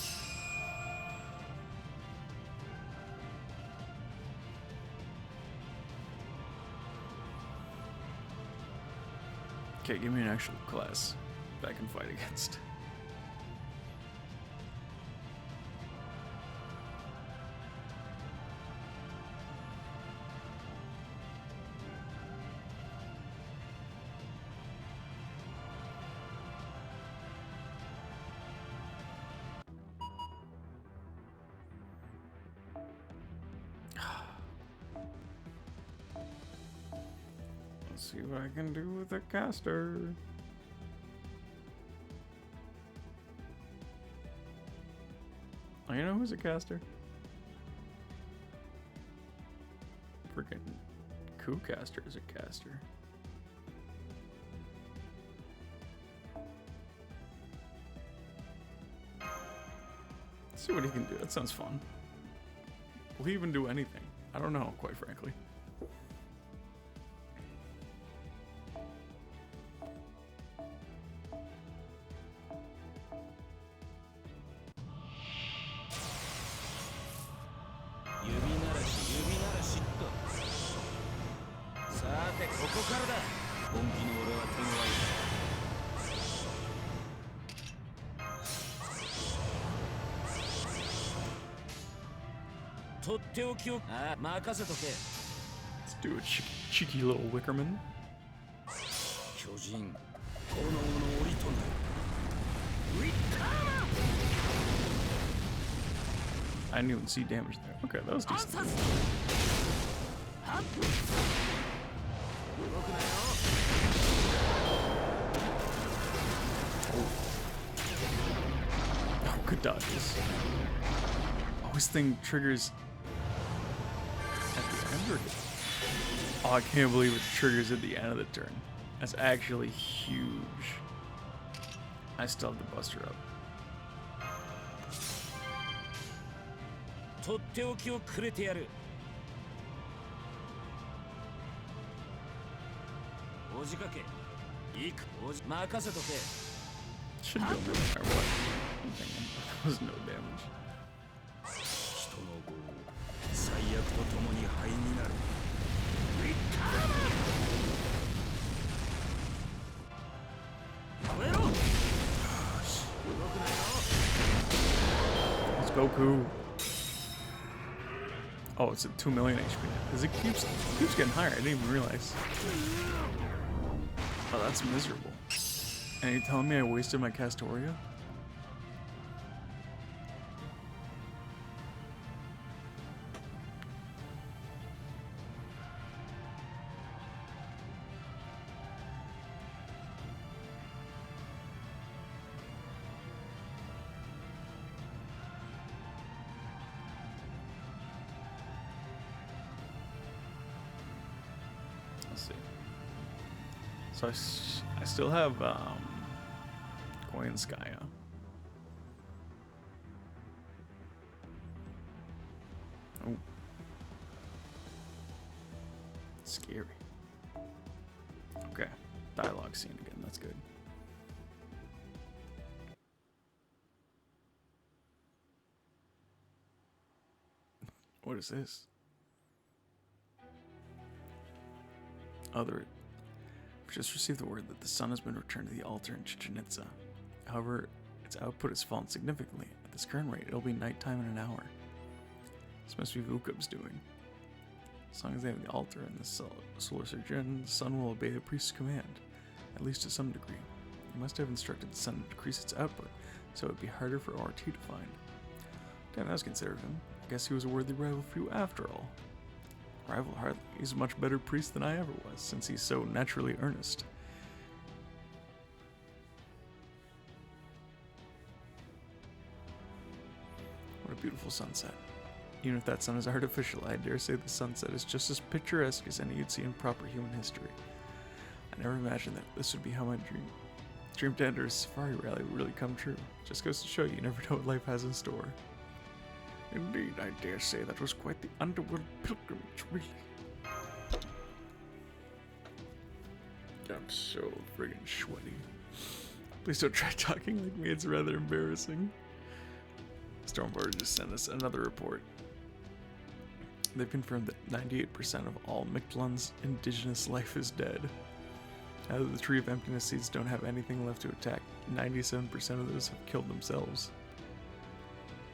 Speaker 1: Okay, give me an actual class that I can fight against. Let's see what I can do with a caster. Oh, you know who's a caster? Freaking Coup caster is a caster. Let's see what he can do. That sounds fun. Will he even do anything? I don't know, quite frankly.
Speaker 3: Let's
Speaker 1: do a cheeky little Wickerman. I didn't even see damage there. Okay, that was decent. Oh, good dodges. Oh, this thing triggers at the end or oh, I can't believe it triggers at the end of the turn. That's actually huge. I still have to bust her up. Should go no matter what. That was no damage. Let's go, Coup. Oh, it's at 2 million HP now. Because it keeps getting higher. I didn't even realize. Oh, that's miserable. And you're telling me I wasted my Castoria? So I still have Koyanskaya. Oh. Scary. Okay. Dialogue scene again. That's good. What is this? Other. We've just received the word that the sun has been returned to the altar in Chichen Itza. However, its output has fallen significantly. At this current rate, it'll be nighttime in an hour. This must be Vukub's doing. As long as they have the altar and the solar surgeon, the sun will obey the priest's command, at least to some degree. He must have instructed the sun to decrease its output, so it would be harder for ORT to find. Damn, that was considerate of him. I guess he was a worthy rival for you after all. Rival hardly. He's a much better priest than I ever was, since he's so naturally earnest. What a beautiful sunset. Even if that sun is artificial, I dare say the sunset is just as picturesque as any you'd see in proper human history. I never imagined that this would be how my dream to enter a safari rally would really come true. Just goes to show you never know what life has in store. Indeed, I dare say that was quite the underworld pilgrimage, really. I'm so friggin' sweaty. Please don't try talking like me, it's rather embarrassing. Stormborder just sent us another report. They've confirmed that 98% of all Mictlan's indigenous life is dead. Now that the Tree of Emptiness seeds don't have anything left to attack, 97% of those have killed themselves.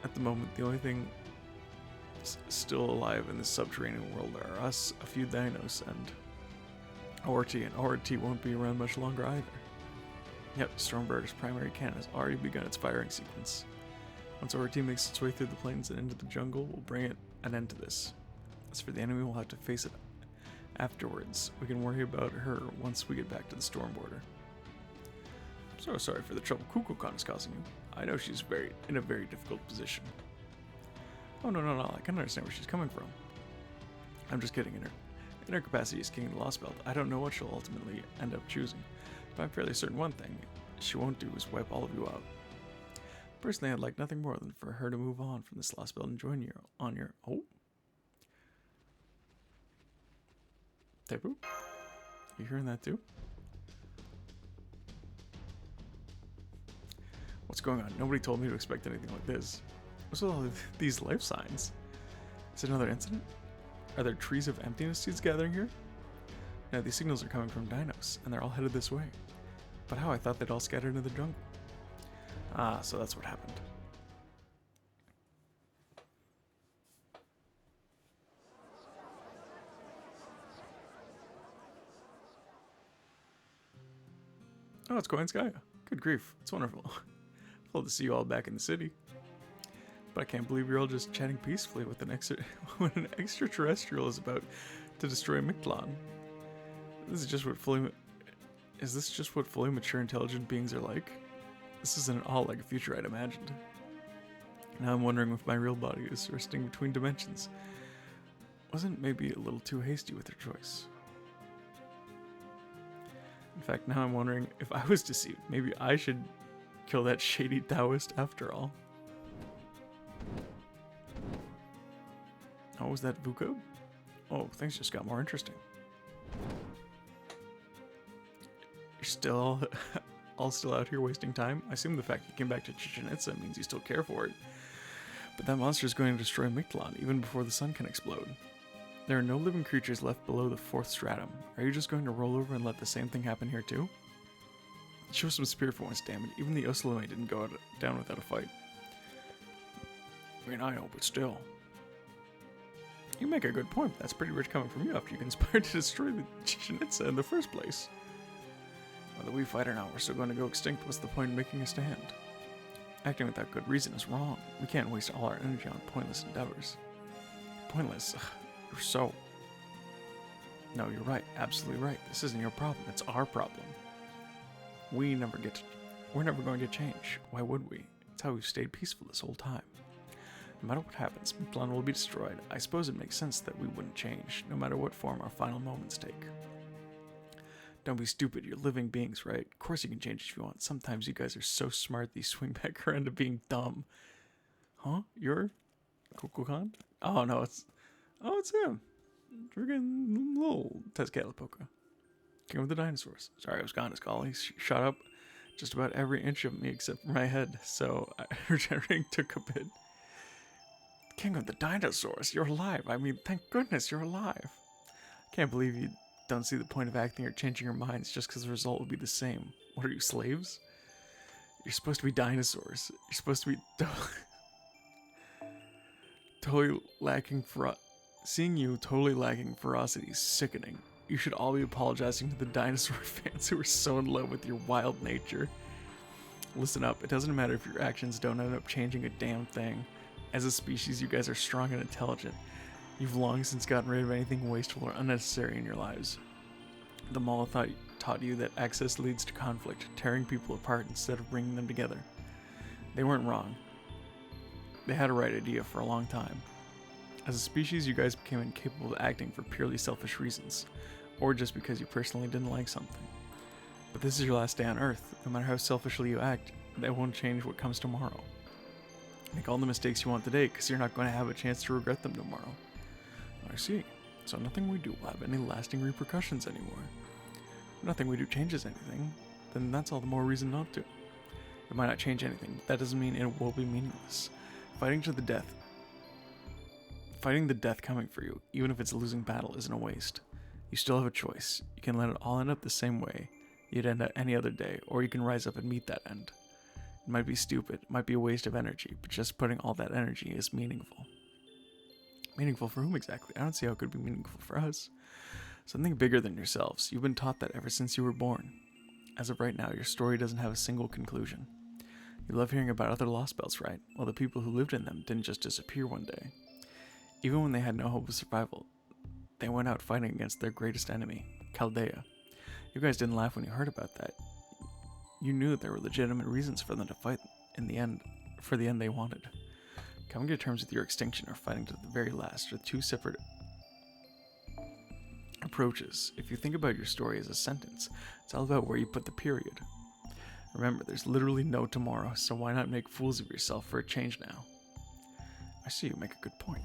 Speaker 1: At the moment, the only thing still alive in this subterranean world are us, a few dinos, and ORT won't be around much longer either. Yep, Stormberger's primary cannon has already begun its firing sequence. Once ORT makes its way through the plains and into the jungle, we'll bring it an end to this. As for the enemy, we'll have to face it Afterwards, we can worry about her once we get back to the storm border. I'm so sorry for the trouble Kukulkan is causing you. I know she's in a very difficult position. Oh, no, I can understand where she's coming from. I'm just kidding. In her capacity as King of the Lost Belt, I don't know what she'll ultimately end up choosing, but I'm fairly certain one thing she won't do is wipe all of you out. Personally, I'd like nothing more than for her to move on from this Lost Belt and join you on your... Oh? Tepu? You hearing that too? What's going on? Nobody told me to expect anything like this. What's with all these life signs? Is it another incident? Are there trees of emptiness seeds gathering here? No, these signals are coming from dinos, and they're all headed this way. But how? I thought they'd all scattered into the jungle. Ah, so that's what happened. Oh, it's Koenskaya. Good grief. It's wonderful. Full to see you all back in the city. But I can't believe you're all just chatting peacefully with when an extraterrestrial is about to destroy Mictlan. Is this just what fully mature intelligent beings are like? This isn't at all like a future I'd imagined. Now I'm wondering if my real body is resting between dimensions. Wasn't maybe a little too hasty with her choice? In fact, now I'm wondering if I was deceived. Maybe I should kill that shady Taoist after all. Oh, was that Vuko? Oh, things just got more interesting. You're still all still out here wasting time? I assume the fact you came back to Chichen Itza means you still care for it. But that monster is going to destroy Mictlan even before the sun can explode. There are no living creatures left below the 4th stratum. Are you just going to roll over and let the same thing happen here too? Show some spirit for once, damn it. Even the Osalome didn't go down without a fight. I mean, I know, but still. You make a good point. That's pretty rich coming from you after you conspired to destroy the Chichen Itza in the first place. Whether we fight or not, we're still going to go extinct. What's the point in making a stand? Acting without good reason is wrong. We can't waste all our energy on pointless endeavors. Pointless? Ugh, you're so... No, you're right. Absolutely right. This isn't your problem. It's our problem. We're never going to change. Why would we? It's how we've stayed peaceful this whole time. No matter what happens, Mictlan will be destroyed. I suppose it makes sense that we wouldn't change, no matter what form our final moments take. Don't be stupid, you're living beings, right? Of course you can change if you want. Sometimes you guys are so smart that you swing back around to being dumb. Huh? You're Kukulkan? Oh no, it's him. Friggin' little Tezcatlipoca. King of the dinosaurs. Sorry, I was gone, his colleagues shot up just about every inch of me except for my head, so regenerating took a bit. King of the dinosaurs, you're alive. I mean, thank goodness you're alive. Can't believe you don't see the point of acting or changing your minds just because the result will be the same. What are you, slaves? You're supposed to be dinosaurs. You're supposed to be totally lacking seeing you totally lacking ferocity is sickening. You should all be apologizing to the dinosaur fans who are so in love with your wild nature. Listen up, it doesn't matter if your actions don't end up changing a damn thing. As a species, you guys are strong and intelligent. You've long since gotten rid of anything wasteful or unnecessary in your lives. The Mall taught you that excess leads to conflict, tearing people apart instead of bringing them together. They weren't wrong. They had a right idea for a long time. As a species, you guys became incapable of acting for purely selfish reasons, or just because you personally didn't like something. But this is your last day on Earth. No matter how selfishly you act, that won't change what comes tomorrow. Make all the mistakes you want today, because you're not going to have a chance to regret them tomorrow. I see. So nothing we do will have any lasting repercussions anymore. If nothing we do changes anything, then that's all the more reason not to. It might not change anything, but that doesn't mean it will be meaningless. Fighting the death coming for you, even if it's a losing battle, isn't a waste. You still have a choice. You can let it all end up the same way you'd end up any other day, or you can rise up and meet that end. It might be stupid, it might be a waste of energy, but just putting all that energy is meaningful. Meaningful for whom exactly? I don't see how it could be meaningful for us. Something bigger than yourselves. You've been taught that ever since you were born. As of right now, your story doesn't have a single conclusion. You love hearing about other Lost Belts, right? Well, the people who lived in them didn't just disappear one day. Even when they had no hope of survival, They went out fighting against their greatest enemy, Chaldea. You guys didn't laugh when you heard about that. You knew that there were legitimate reasons for them to fight in the end, for the end they wanted. Coming to terms with your extinction or fighting to the very last are two separate approaches. If you think about your story as a sentence, it's all about where you put the period. Remember, there's literally no tomorrow, so why not make fools of yourself for a change now? I see you make a good point.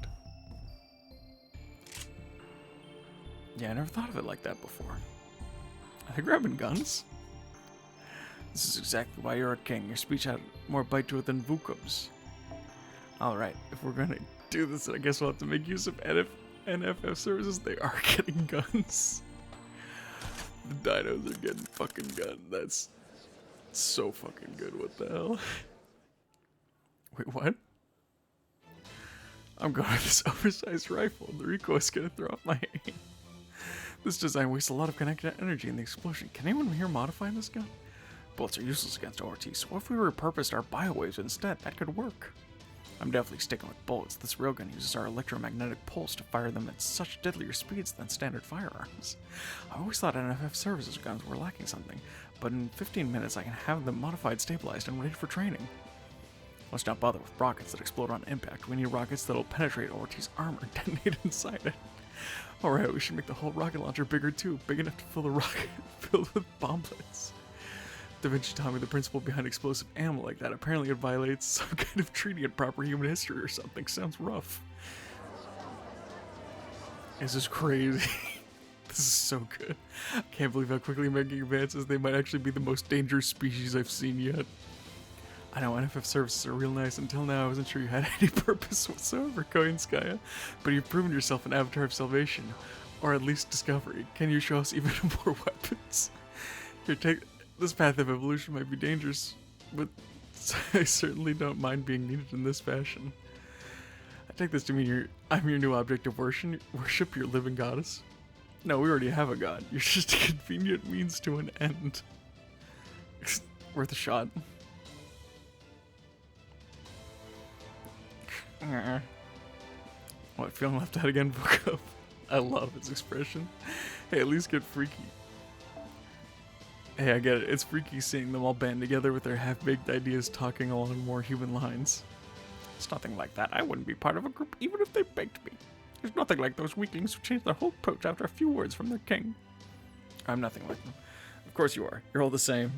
Speaker 1: Yeah, I never thought of it like that before. Are they grabbing guns? This is exactly why you're a king. Your speech had more bite to it than Vukob's. Alright, if we're gonna do this, I guess we'll have to make use of NFF services. They are getting guns. The dinos are getting fucking guns. That's so fucking good. What the hell? Wait, what? I'm going with this oversized rifle. The recoil is gonna throw off my aim. This design wastes a lot of kinetic energy in the explosion. Can anyone here modify this gun? Bullets are useless against ORT, so what if we repurposed our biowaves instead? That could work. I'm definitely sticking with bullets. This railgun uses our electromagnetic pulse to fire them at such deadlier speeds than standard firearms. I always thought NFF services guns were lacking something, but in 15 minutes I can have them modified, stabilized, and ready for training. Let's not bother with rockets that explode on impact. We need rockets that'll penetrate ORT's armor and detonate inside it. Alright, we should make the whole rocket launcher bigger too, big enough to fill the rocket filled with bomblets. Da Vinci taught me the principle behind explosive ammo like that. Apparently it violates some kind of treaty in proper human history or something. Sounds rough. This is crazy. This is so good. I can't believe how quickly making advances. They might actually be the most dangerous species I've seen yet. I know NFF services are real nice. Until now, I wasn't sure you had any purpose whatsoever, Koinskaya. But you've proven yourself an avatar of salvation. Or at least discovery. Can you show us even more weapons? Here, take... This path of evolution might be dangerous, but I certainly don't mind being needed in this fashion. I take this to mean I'm your new object of worship, your living goddess. No, we already have a god. You're just a convenient means to an end. Worth a shot. What, feeling left out again, Vukov? I love his expression. Hey, at least get freaky. Hey, I get it. It's freaky seeing them all band together with their half-baked ideas talking along more human lines. It's nothing like that. I wouldn't be part of a group even if they begged me. There's nothing like those weaklings who change their whole approach after a few words from their king. I'm nothing like them. Of course you are. You're all the same.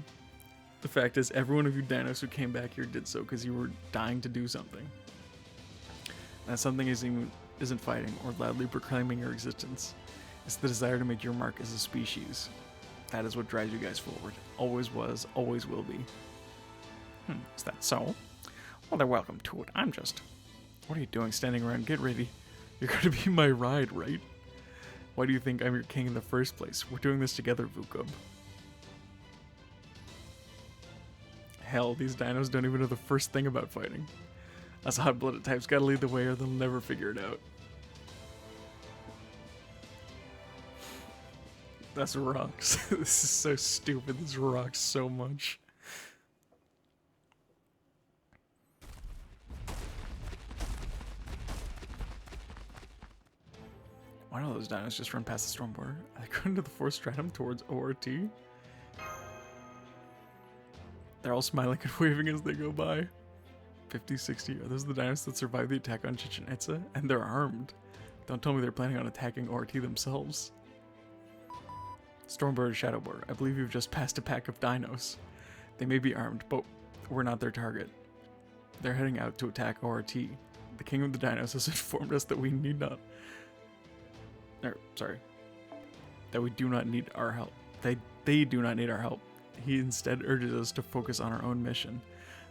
Speaker 1: The fact is, every one of you dinos who came back here did so because you were dying to do something. And that something isn't fighting or loudly proclaiming your existence. It's the desire to make your mark as a species. That is what drives you guys forward. Always was, always will be. Is that so? Well, they're welcome to it. I'm just... What are you doing standing around? Get ready. You're going to be my ride, right? Why do you think I'm your king in the first place? We're doing this together, Vukub. Hell, these dinos don't even know the first thing about fighting. Us hot-blooded types gotta lead the way or they'll never figure it out. This rocks. This is so stupid. This rocks so much. Why don't those dinos just run past the storm border? Are they going to the fourth stratum towards ORT? They're all smiling and waving as they go by. 50, 60. Are those the dinos that survived the attack on Chichen Itza? And they're armed. Don't tell me they're planning on attacking ORT themselves. Stormbird, Shadowboard, I believe you've just passed a pack of dinos. They may be armed, but we're not their target. They're heading out to attack ORT. The King of the Dinos has informed us that we need not... that we do not need our help. They do not need our help. He instead urges us to focus on our own mission.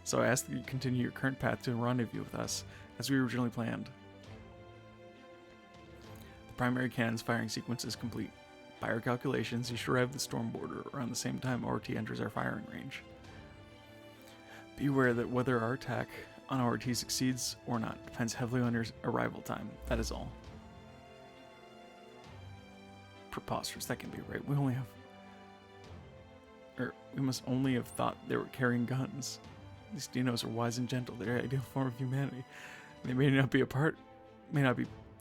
Speaker 1: So I ask that you continue your current path to rendezvous with us, as we originally planned. The primary cannon's firing sequence is complete. By our calculations, you should arrive at the storm border around the same time ORT enters our firing range. Be aware that whether our attack on ORT succeeds or not depends heavily on your arrival time. That is all. Preposterous, that can be right. We must only have thought they were carrying guns. These dinos are wise and gentle. They're the ideal form of humanity. They may not be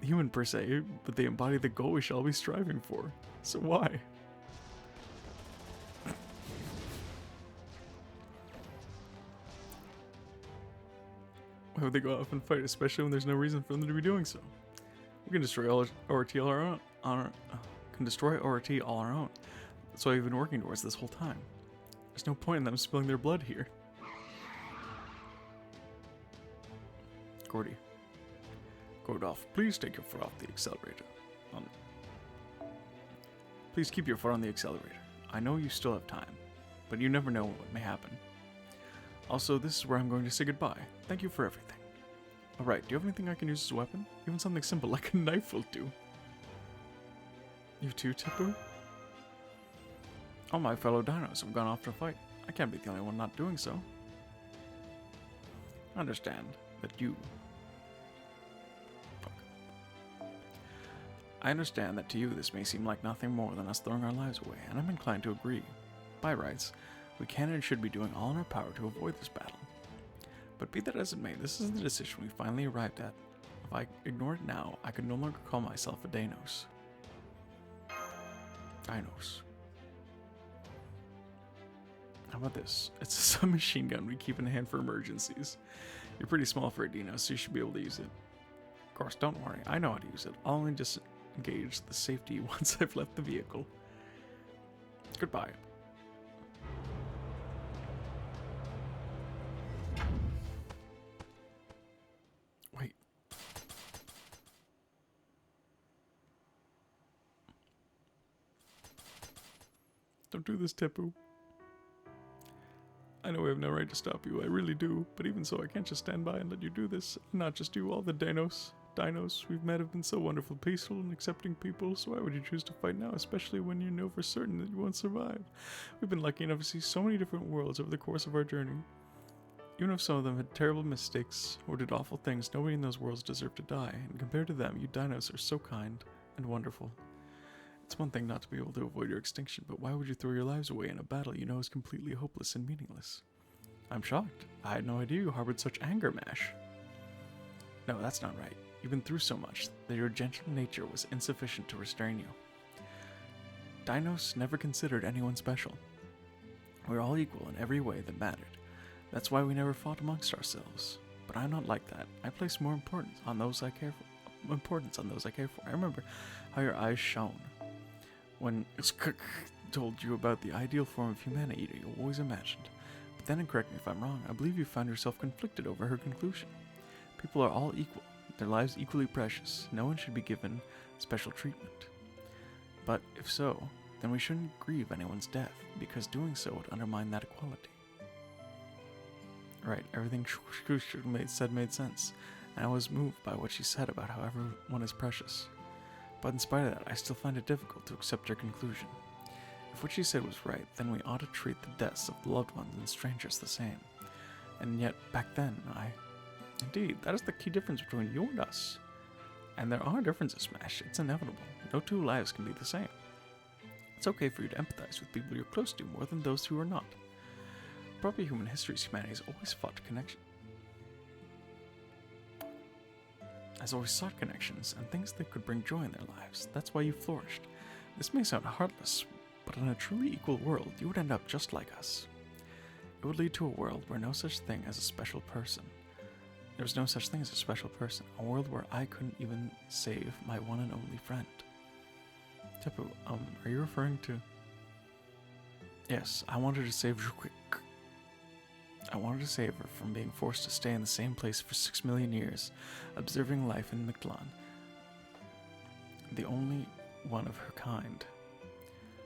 Speaker 1: human per se, but they embody the goal we shall be striving for. So why? Why would they go off and fight, especially when there's no reason for them to be doing so? We can destroy ORT all our own. Can destroy ORT all our own. That's what we've been working towards this whole time. There's no point in them spilling their blood here. Gordy. Gordolph, please take your foot off the accelerator. Please keep your foot on the accelerator. I know you still have time, but you never know what may happen. Also, this is where I'm going to say goodbye. Thank you for everything. Alright, do you have anything I can use as a weapon? Even something simple like a knife will do. You too, Tipu? All my fellow dinos have gone off to fight. I can't be the only one not doing so. I understand that you... I understand that to you this may seem like nothing more than us throwing our lives away, and I'm inclined to agree. By rights, we can and should be doing all in our power to avoid this battle. But be that as it may, this is the decision we finally arrived at. If I ignore it now, I could no longer call myself a Danos. Dinos. How about this? It's a submachine gun we keep in hand for emergencies. You're pretty small for a Dino, so you should be able to use it. Of course, don't worry, I know how to use it. I'll only disengage the safety once I've left the vehicle. Goodbye. Wait. Don't do this, Tipu. I know we have no right to stop you, I really do, but even so I can't just stand by and let you do this. Not just you, all the dinos we've met have been so wonderful, peaceful, and accepting people, so why would you choose to fight now, especially when you know for certain that you won't survive? We've been lucky enough to see so many different worlds over the course of our journey. Even if some of them had terrible mistakes or did awful things, nobody in those worlds deserved to die, and compared to them, you dinos are so kind and wonderful. It's one thing not to be able to avoid your extinction, but why would you throw your lives away in a battle you know is completely hopeless and meaningless? I'm shocked. I had no idea you harbored such anger, Mash. No, that's not right. You've been through so much that your gentle nature was insufficient to restrain you. Dinos never considered anyone special. We're all equal in every way that mattered. That's why we never fought amongst ourselves. But I'm not like that. I place more importance on those I care for. I remember how your eyes shone when told you about the ideal form of humanity you always imagined. But then, and correct me if I'm wrong, I believe you found yourself conflicted over her conclusion. People are all equal, their lives equally precious. No one should be given special treatment. But if so, then we shouldn't grieve anyone's death, because doing so would undermine that equality. Right, everything said made sense, and I was moved by what she said about how everyone is precious. But in spite of that, I still find it difficult to accept her conclusion. If what she said was right, then we ought to treat the deaths of loved ones and strangers the same. And yet, back then, Indeed, that is the key difference between you and us. And there are differences, Smash. It's inevitable. No two lives can be the same. It's okay for you to empathize with people you're close to more than those who are not. Probably human history's humanity has always sought connections and things that could bring joy in their lives. That's why you flourished. This may sound heartless, but in a truly equal world, you would end up just like us. It would lead to a world where no such thing as a special person. There was no such thing as a special person. A world where I couldn't even save my one and only friend. Tipu, are you referring to... Yes, I wanted to save Jukwik. I wanted to save her from being forced to stay in the same place for 6 million years, observing life in Mictlan. The only one of her kind.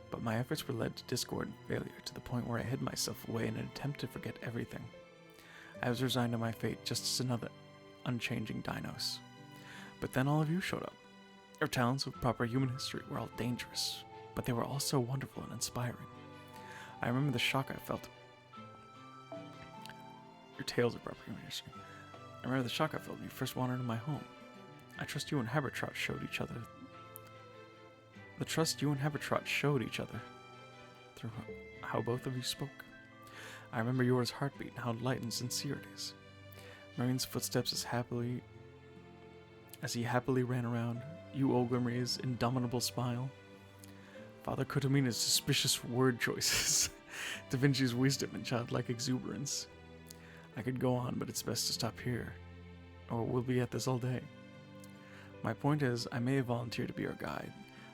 Speaker 1: But my efforts were led to discord and failure, to the point where I hid myself away in an attempt to forget everything. I was resigned to my fate, just as another unchanging Dinos. But then all of you showed up. Your talents of proper human history were all dangerous, but they were also wonderful and inspiring. I remember the shock I felt. Your tales of proper human history. I remember the shock I felt when you first wandered into my home. I trust you and Habertrot showed each other. The trust you and Habertrot showed each other through how both of you spoke. I remember yours heartbeat and how light and sincere it is. Marine's footsteps as happily as he happily ran around, you Oglamri's indomitable smile, Father Kotomina's suspicious word choices, Da Vinci's wisdom and childlike exuberance. I could go on, but it's best to stop here, or we'll be at this all day. My point is, I may have volunteered to be our guide,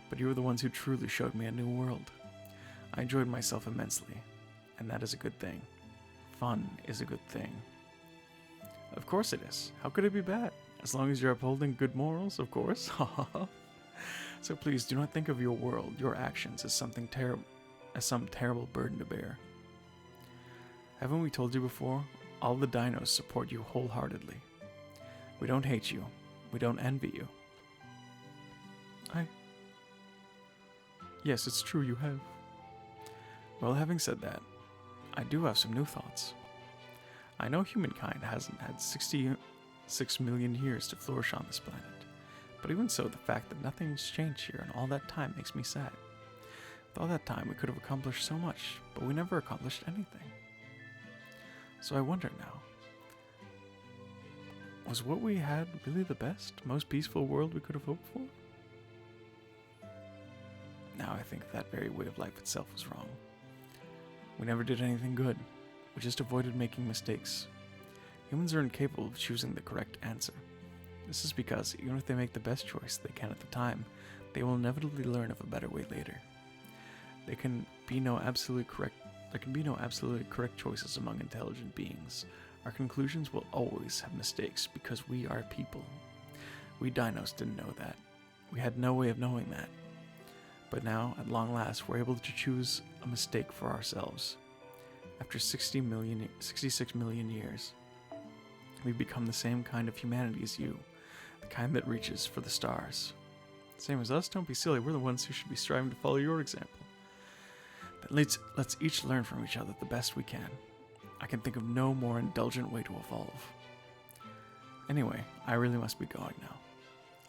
Speaker 1: but you were the ones who truly showed me a new world. I enjoyed myself immensely, and that is a good thing. Fun is a good thing. Of course it is. How could it be bad? As long as you're upholding good morals, of course. So please do not think of your world, your actions, as some terrible burden to bear. Haven't we told you before? All the dinos support you wholeheartedly. We don't hate you. We don't envy you. Yes, it's true, you have. Well, having said that, I do have some new thoughts. I know humankind hasn't had 66 million years to flourish on this planet, but even so, the fact that nothing's changed here in all that time makes me sad. With all that time, we could have accomplished so much, but we never accomplished anything. So I wonder now, was what we had really the best, most peaceful world we could have hoped for? Now I think that very way of life itself was wrong. We never did anything good. We just avoided making mistakes. Humans are incapable of choosing the correct answer. This is because even if they make the best choice they can at the time, they will inevitably learn of a better way later. There can be no absolutely correct choices among intelligent beings. Our conclusions will always have mistakes because we are people. We dinos didn't know that. We had no way of knowing that. But now, at long last, we're able to choose a mistake for ourselves. After 66 million years, we've become the same kind of humanity as you, the kind that reaches for the stars. Same as us? Don't be silly, we're the ones who should be striving to follow your example. Let's each learn from each other the best we can. I can think of no more indulgent way to evolve. Anyway, I really must be going now.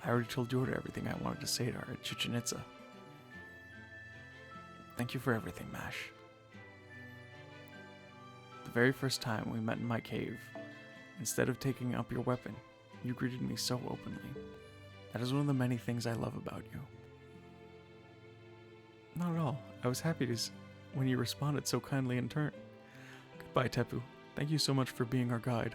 Speaker 1: I already told Jordan everything I wanted to say to her at Chichen Itza. Thank you for everything, Mash. The very first time we met in my cave, instead of taking up your weapon, you greeted me so openly. That is one of the many things I love about you. Not at all. I was happy when you responded so kindly in turn. Goodbye, Tepu. Thank you so much for being our guide.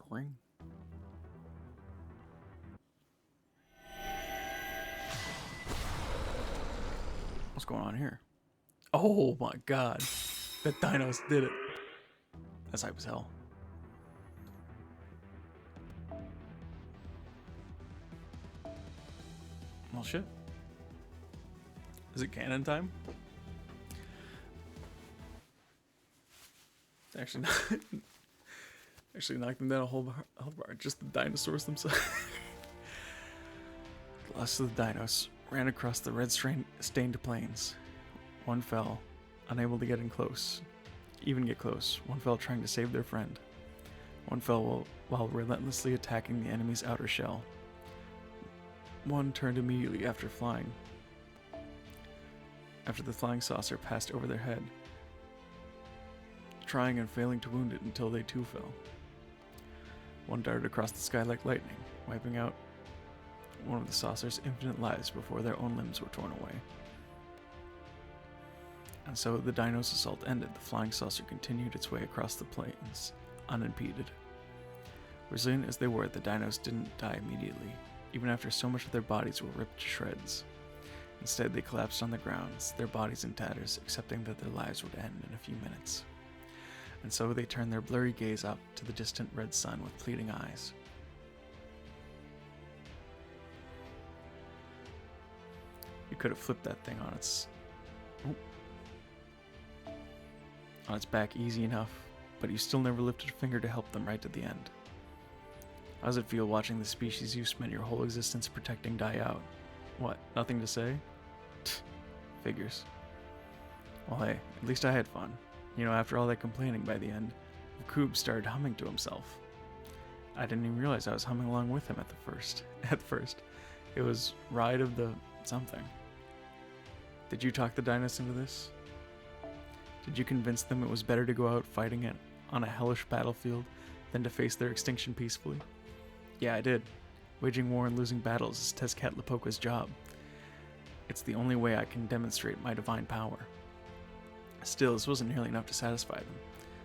Speaker 1: Boring. What's going on here? Oh my god. The dinos did it. That's hype as hell. Well, shit. Is it cannon time? Actually, not. Actually, knocked them down a whole bar. Just the dinosaurs themselves. The last of the dinos ran across the red-stained plains. One fell, unable to get close. One fell trying to save their friend. One fell while relentlessly attacking the enemy's outer shell. One turned immediately after the flying saucer passed over their head, trying and failing to wound it until they too fell. One darted across the sky like lightning, wiping out one of the saucer's infinite lives before their own limbs were torn away. And so the dino's assault ended. The flying saucer continued its way across the plains, unimpeded. Resilient as they were, the dinos didn't die immediately, even after so much of their bodies were ripped to shreds. Instead, they collapsed on the ground, their bodies in tatters, accepting that their lives would end in a few minutes. And so they turned their blurry gaze up to the distant red sun with pleading eyes. You could have flipped that thing on its back easy enough, but you still never lifted a finger to help them right to the end. How does it feel watching the species you spent your whole existence protecting die out? What, nothing to say? Figures. Well, hey, at least I had fun. You know, after all that complaining by the end, Koob started humming to himself. I didn't even realize I was humming along with him at the first. At first. It was Ride of the something. Did you talk the Dynas into this? Did you convince them it was better to go out fighting it on a hellish battlefield than to face their extinction peacefully? Yeah, I did. Waging war and losing battles is Tezcat Lapoka's job. It's the only way I can demonstrate my divine power. Still, this wasn't nearly enough to satisfy them.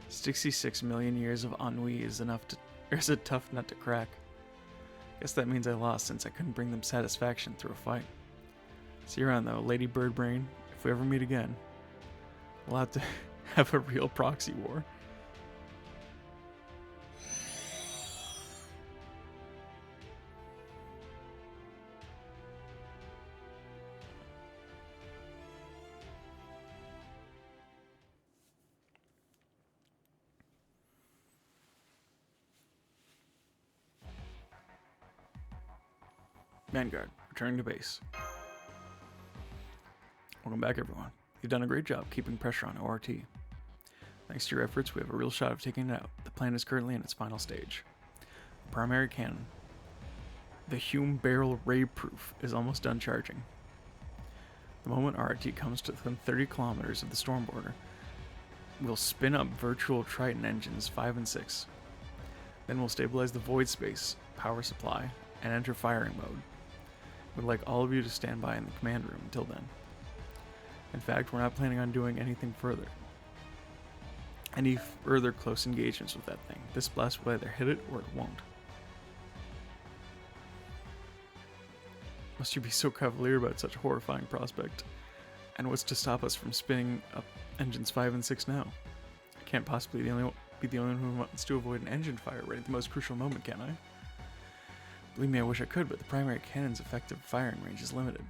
Speaker 1: 66 million years of ennui is a tough nut to crack. Guess that means I lost since I couldn't bring them satisfaction through a fight. See you around though, Lady Birdbrain. If we ever meet again, we'll have to have a real proxy war. Vanguard, returning to base. Welcome back, everyone. You've done a great job keeping pressure on ORT. Thanks to your efforts, we have a real shot of taking it out. The plan is currently in its final stage. The primary cannon, the Hume Barrel Ray Proof, is almost done charging. The moment RT comes to within 30 kilometers of the storm border, we'll spin up virtual Triton engines 5 and 6. Then we'll stabilize the void space, power supply, and enter firing mode. We'd like all of you to stand by in the command room until then. In fact, we're not planning on doing anything further. Any further close engagements with that thing. This blast will either hit it or it won't. Must you be so cavalier about such a horrifying prospect? And what's to stop us from spinning up engines 5 and 6 now? I can't possibly be the only one who wants to avoid an engine fire right at the most crucial moment, can I? Believe me, I wish I could, but the primary cannon's effective firing range is limited.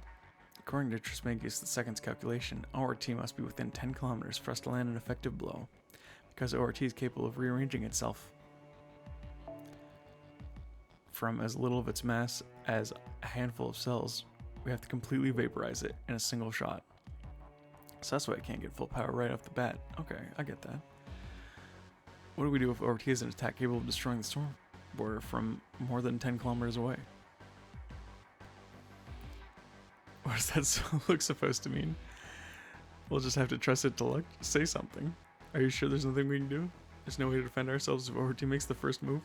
Speaker 1: According to Trismegistus II's calculation, ORT must be within 10 kilometers for us to land an effective blow, because ORT is capable of rearranging itself from as little of its mass as a handful of cells. We have to completely vaporize it in a single shot. So that's why I can't get full power right off the bat. Okay, I get that. What do we do if ORT is an attack capable of destroying the storm border from more than 10 kilometers away? What does that look supposed to mean? We'll just have to trust it to say something. Are you sure there's nothing we can do? There's no way to defend ourselves if ORT makes the first move?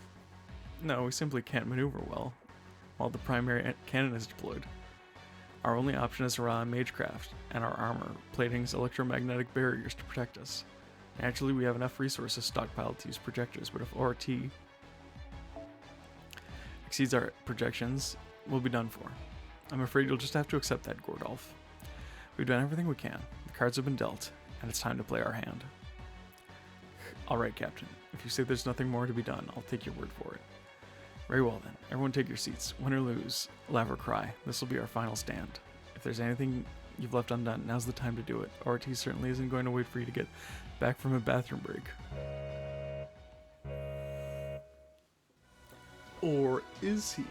Speaker 1: No, we simply can't maneuver well while the primary cannon is deployed. Our only option is to rely on Magecraft and our armor plating's electromagnetic barriers to protect us. Naturally, we have enough resources stockpiled to use projectors, but if ORT exceeds our projections, we'll be done for. I'm afraid you'll just have to accept that, Gordolf. We've done everything we can. The cards have been dealt, and it's time to play our hand. Alright, Captain. If you say there's nothing more to be done, I'll take your word for it. Very well then. Everyone take your seats. Win or lose, laugh or cry. This will be our final stand. If there's anything you've left undone, now's the time to do it. ORT certainly isn't going to wait for you to get back from a bathroom break. Or is he?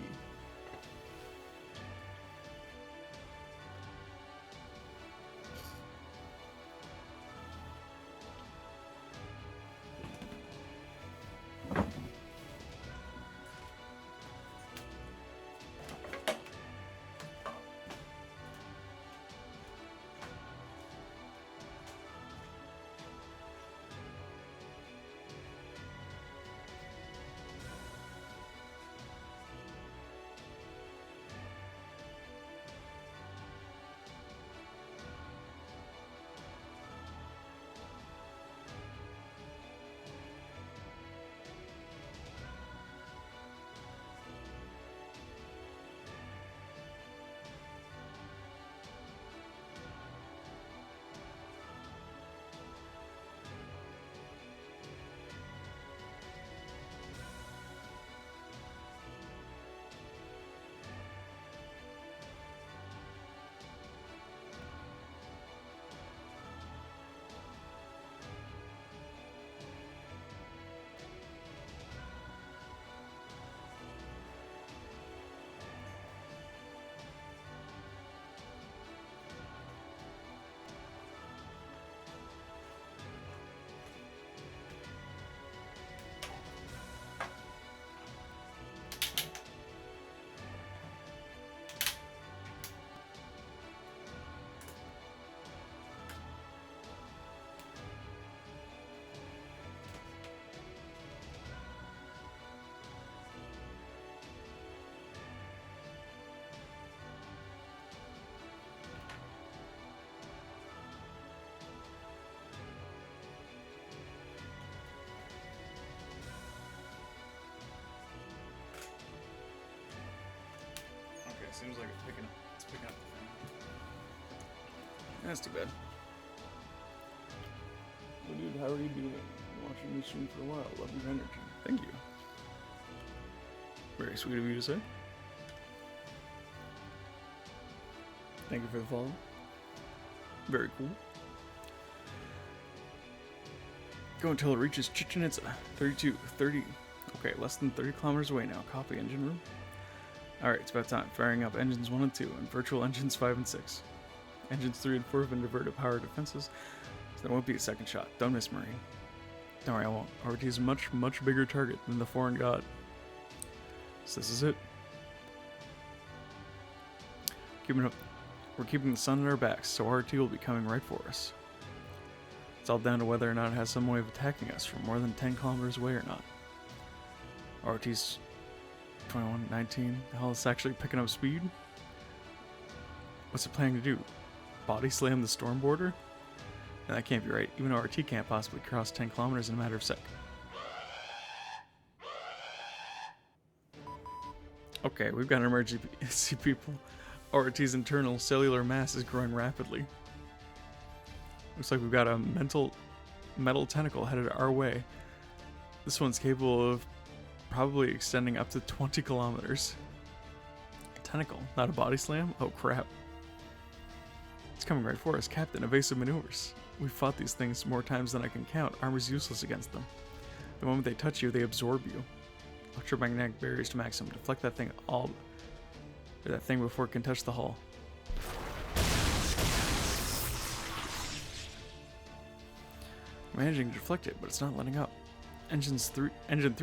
Speaker 1: seems like it's picking up. It's picking up. That's too bad. Well, dude, how are you doing? Watching this stream for a while. Love your energy. Thank you. Very sweet of you to say. Thank you for the follow. Very cool. Go until it reaches Chichen Itza. 30. Okay, less than 30 kilometers away now. Copy, engine room. Alright, it's about time. Firing up engines 1 and 2 and virtual engines 5 and 6. Engines 3 and 4 have been diverted to power defenses, so there won't be a second shot. Don't miss, Marine. Don't worry, I won't. ORT is a much, much bigger target than the foreign god. So this is it. We're keeping the sun at our backs, so ORT will be coming right for us. It's all down to whether or not it has some way of attacking us from more than 10 kilometers away or not. ORT's 21, 19. The hell, it's actually picking up speed? What's it planning to do? Body slam the storm border? No, that can't be right. Even ORT can't possibly cross 10 kilometers in a matter of sec. Okay, we've got an emergency, people. ORT's internal cellular mass is growing rapidly. Looks like we've got a metal tentacle headed our way. This one's capable of probably extending up to 20 kilometers. A tentacle, not a body slam? Oh crap. It's coming right for us. Captain, evasive maneuvers. We've fought these things more times than I can count. Armor's useless against them. The moment they touch you, they absorb you. Electromagnetic barriers to maximum. Deflect that thing before it can touch the hull. I'm managing to deflect it, but it's not letting up. Engine 3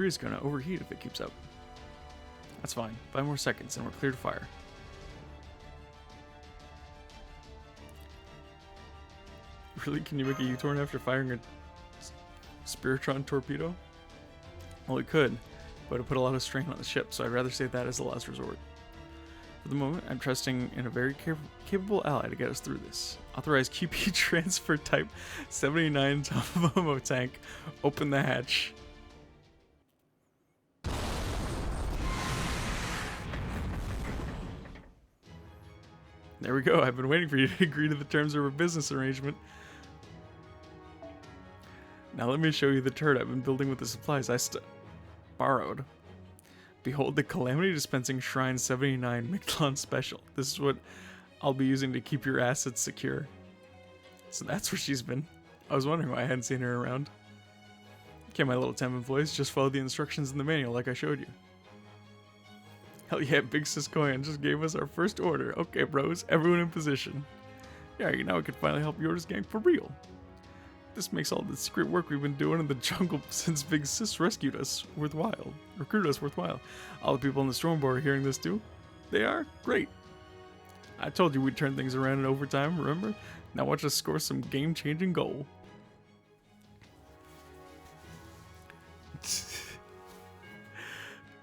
Speaker 1: is going to overheat if it keeps up. That's fine. 5 more seconds and we're clear to fire. Really? Can you make a U-turn after firing a Spiritron torpedo? Well, it could, but it put a lot of strain on the ship, so I'd rather save that as a last resort. For the moment, I'm trusting in a very capable ally to get us through this. Authorize QP transfer type 79 Momo tank. Open the hatch. There we go. I've been waiting for you to agree to the terms of our business arrangement. Now let me show you the turret I've been building with the supplies I borrowed. Behold the Calamity Dispensing Shrine 79 Mictlon Special. This is what I'll be using to keep your assets secure. So that's where she's been. I was wondering why I hadn't seen her around. Okay, my little temp employees, just follow the instructions in the manual like I showed you. Hell yeah, Big Sis Koyan just gave us our first order. Okay, bros, everyone in position. Yeah, now we can finally help Yorda's gang for real. This makes all the secret work we've been doing in the jungle since Big Sis recruited us worthwhile. All the people in the storm board are hearing this too? They are? Great. I told you we'd turn things around in overtime, remember? Now watch us score some game-changing goal.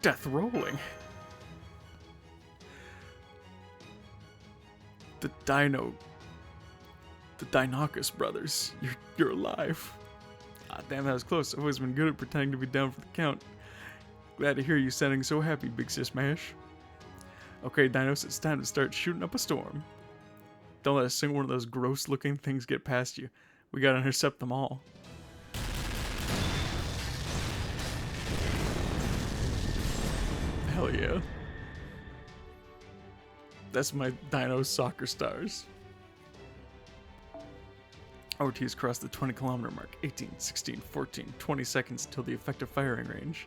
Speaker 1: Death rolling. The Dinocus brothers. You're alive. Ah, damn, that was close. I've always been good at pretending to be down for the count. Glad to hear you sounding so happy, Big Sis Mash. Okay, Dinos, it's time to start shooting up a storm. Don't let a single one of those gross-looking things get past you. We gotta intercept them all. Hell yeah. That's my Dino soccer stars. ORT has crossed the 20 kilometer mark. 18, 16, 14, 20 seconds until the effective firing range.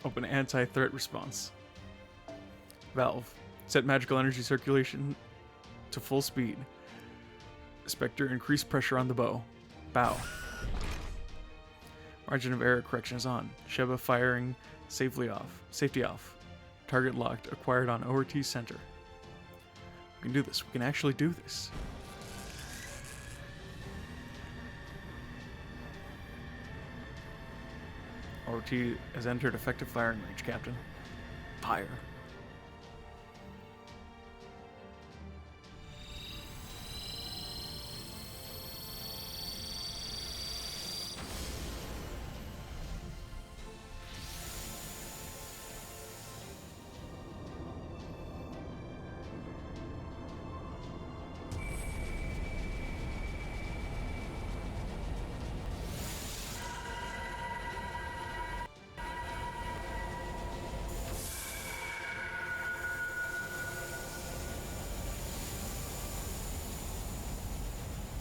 Speaker 1: Open anti-threat response. Valve. Set magical energy circulation to full speed. Spectre, increase pressure on the bow. Bow. Margin of error correction is on. Sheba firing safety off. Target locked. Acquired on ORT center. We can do this. We can actually do this. ORT has entered effective firing range, Captain. Fire.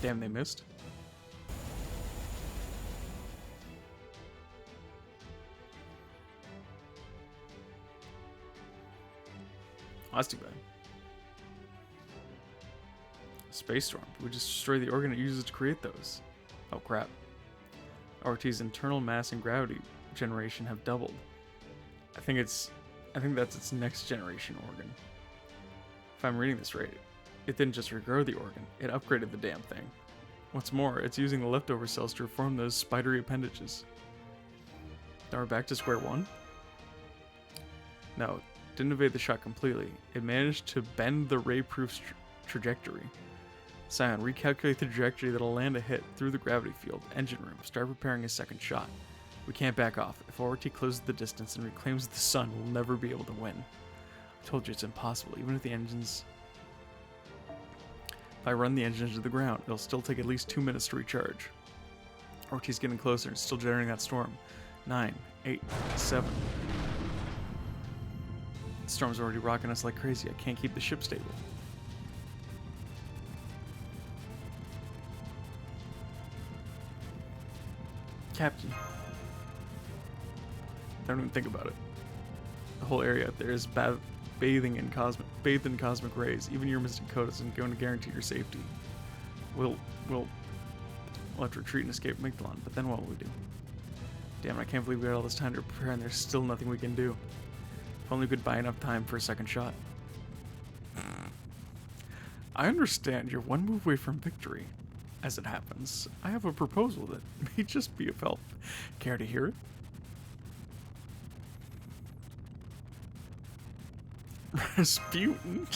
Speaker 1: Damn, they missed. That's too bad. Space storm. We just destroy the organ it uses to create those. Oh crap. ORT's internal mass and gravity generation have doubled. I think that's its next generation organ. If I'm reading this right, it didn't just regrow the organ, it upgraded the damn thing. What's more, it's using the leftover cells to reform those spidery appendages. Now we're back to square one? No, didn't evade the shot completely. It managed to bend the ray-proof trajectory. Scion, recalculate the trajectory that'll land a hit through the gravity field. Engine room, start preparing a second shot. We can't back off. If ORT closes the distance and reclaims the sun, we'll never be able to win. I told you it's impossible, even if the engines... If I run the engine into the ground, it'll still take at least 2 minutes to recharge. ORT's getting closer, it's still generating that storm. 9, 8, 7... The storm's already rocking us like crazy. I can't keep the ship stable. Captain. Don't even think about it. The whole area out there is bathed in cosmic rays. Even your mystic code isn't going to guarantee your safety. We'll have to retreat and escape Migdalon, but then what will we do? Damn it, I can't believe we had all this time to prepare and there's still nothing we can do. If only we could buy enough time for a second shot. I understand you're one move away from victory. As it happens, I have a proposal that may just be of help. Care to hear it? Rasputin?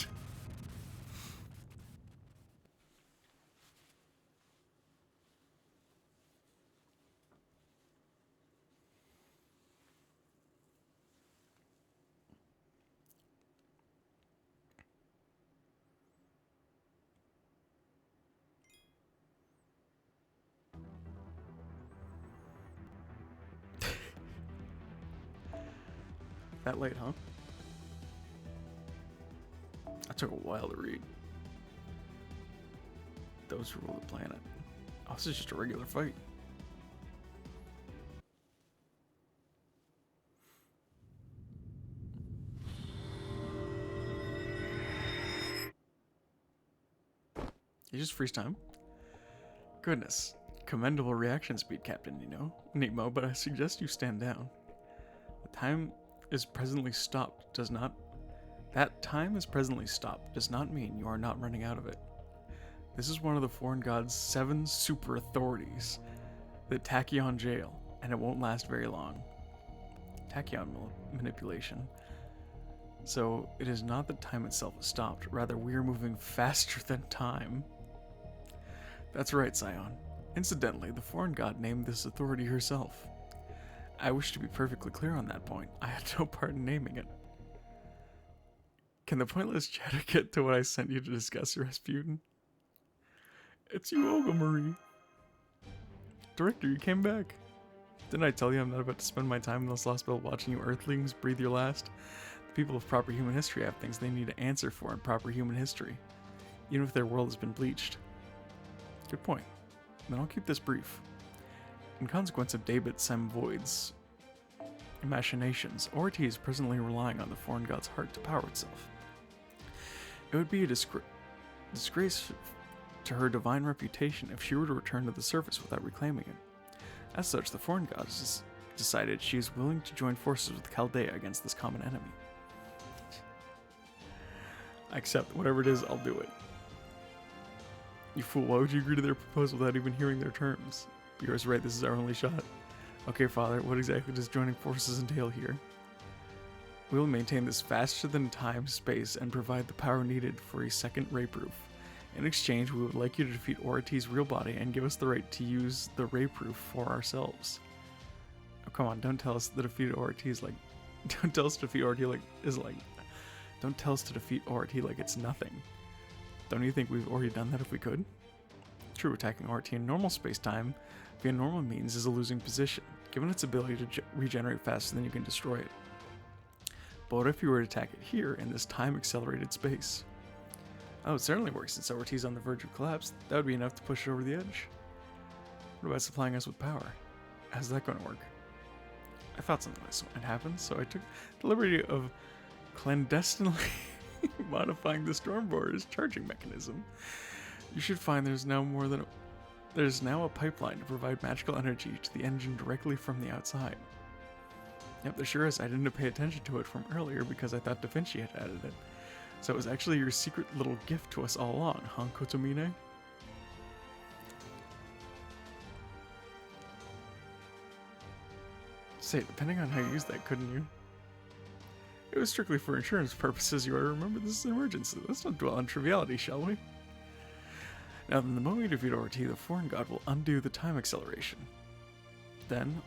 Speaker 1: That late, huh? That took a while to read. Those who rule the planet. Oh, this is just a regular fight. You just freeze time? Goodness. Commendable reaction speed, Captain, you know? Nemo, but I suggest you stand down. The time is presently stopped does not... That time is presently stopped does not mean you are not running out of it. This is one of the foreign god's 7 super authorities, the Tachyon jail, and it won't last very long. Tachyon manipulation. So it is not that time itself is stopped, rather we are moving faster than time. That's right, Scion. Incidentally, the foreign god named this authority herself. I wish to be perfectly clear on that point. I had no part in naming it. Can the pointless chatter get to what I sent you to discuss, Rasputin? It's you, Olga Marie. Director, you came back. Didn't I tell you I'm not about to spend my time in this hospital watching you Earthlings breathe your last? The people of proper human history have things they need to answer for in proper human history, even if their world has been bleached. Good point. Then I'll keep this brief. In consequence of David Samvoid's machinations, ORT is presently relying on the foreign god's heart to power itself. It would be a disgrace to her divine reputation if she were to return to the surface without reclaiming it. As such, the foreign god has decided she is willing to join forces with Chaldea against this common enemy. I accept. Whatever it is, I'll do it. You fool, why would you agree to their proposal without even hearing their terms? Yours right, this is our only shot. Okay, Father, what exactly does joining forces entail here? We will maintain this faster than time, space, and provide the power needed for a second ray proof. In exchange, we would like you to defeat ORT's real body and give us the right to use the ray proof for ourselves. Oh, come on, don't tell us the defeated ORT is like... Don't tell us to defeat ORT like... Don't tell us to defeat ORT like it's nothing. Don't you think we've already done that if we could? True, attacking ORT in normal space-time via normal means is a losing position, given its ability to regenerate faster than you can destroy it. But what if you were to attack it here in this time-accelerated space? Oh, it certainly works since ORT's on the verge of collapse. That would be enough to push it over the edge. What about supplying us with power? How's that going to work? I thought something like this might happen, so I took the liberty of clandestinely modifying the Stormbore's charging mechanism. You should find there's now a pipeline to provide magical energy to the engine directly from the outside. Yep, there sure is. I didn't pay attention to it from earlier because I thought Da Vinci had added it. So it was actually your secret little gift to us all along, huh, Kotomine? Say, depending on how you use that, couldn't you? It was strictly for insurance purposes, you ought to remember this is an emergency. Let's not dwell on triviality, shall we? Now then, the moment you defeat ORT, the foreign god will undo the time acceleration. Then,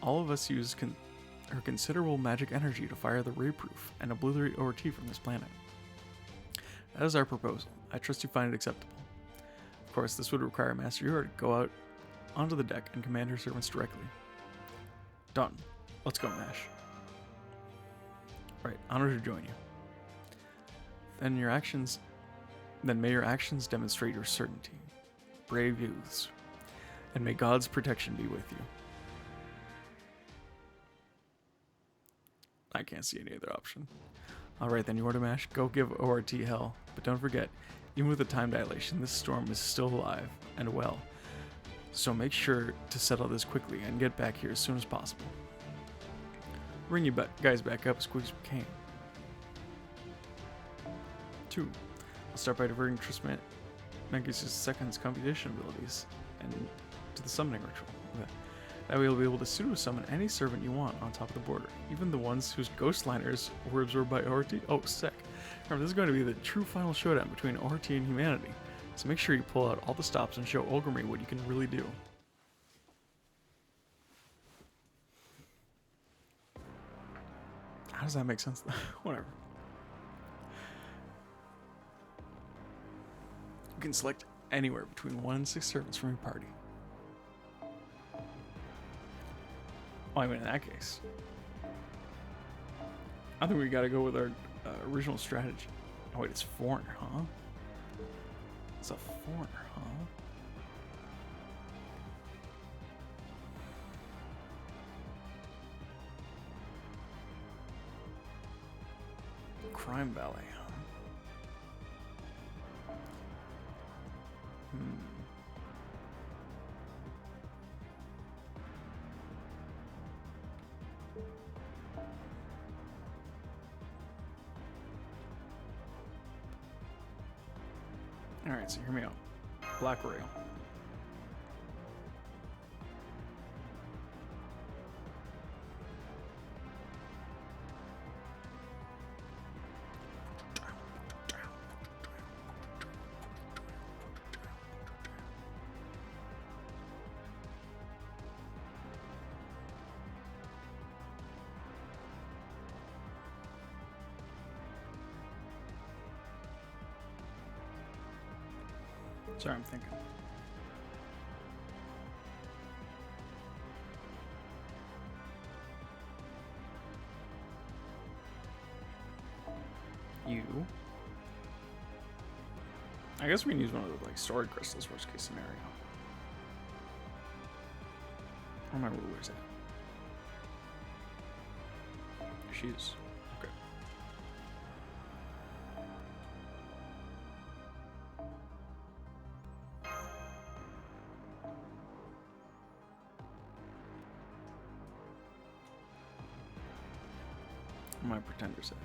Speaker 1: all of us use her considerable magic energy to fire the ray-proof and obliterate ORT from this planet. That is our proposal. I trust you find it acceptable. Of course, this would require Master Yor to go out onto the deck and command her servants directly. Done. Let's go, Mash. Right, honored to join you. Then may your actions demonstrate your certainty. Brave youths. And may God's protection be with you. I can't see any other option. Alright then, Yordimash, go give ORT hell. But don't forget, even with the time dilation, this storm is still alive and well. So make sure to settle this quickly and get back here as soon as possible. Bring you guys back up as quick as we can. 2. I'll start by diverting Trismegistus second's computation abilities and to the summoning ritual. That way you'll be able to pseudo-summon any servant you want on top of the border, even the ones whose ghost liners were absorbed by ORT. Oh, sick. Remember, this is going to be the true final showdown between ORT and humanity, so make sure you pull out all the stops and show Olgrimri what you can really do. How does that make sense? Whatever. You can select anywhere between 1 and 6 servants from your party. Well, I mean, in that case, I think we gotta go with our original strategy. Oh wait, it's foreigner, huh? It's a foreigner, huh? Crime Valley, huh? Alright, so hear me out. Black Rail. Sorry, I'm thinking. You. I guess we can use one of the like storage crystals, worst case scenario. Where are my rulers at? She is. Okay. My pretenders at.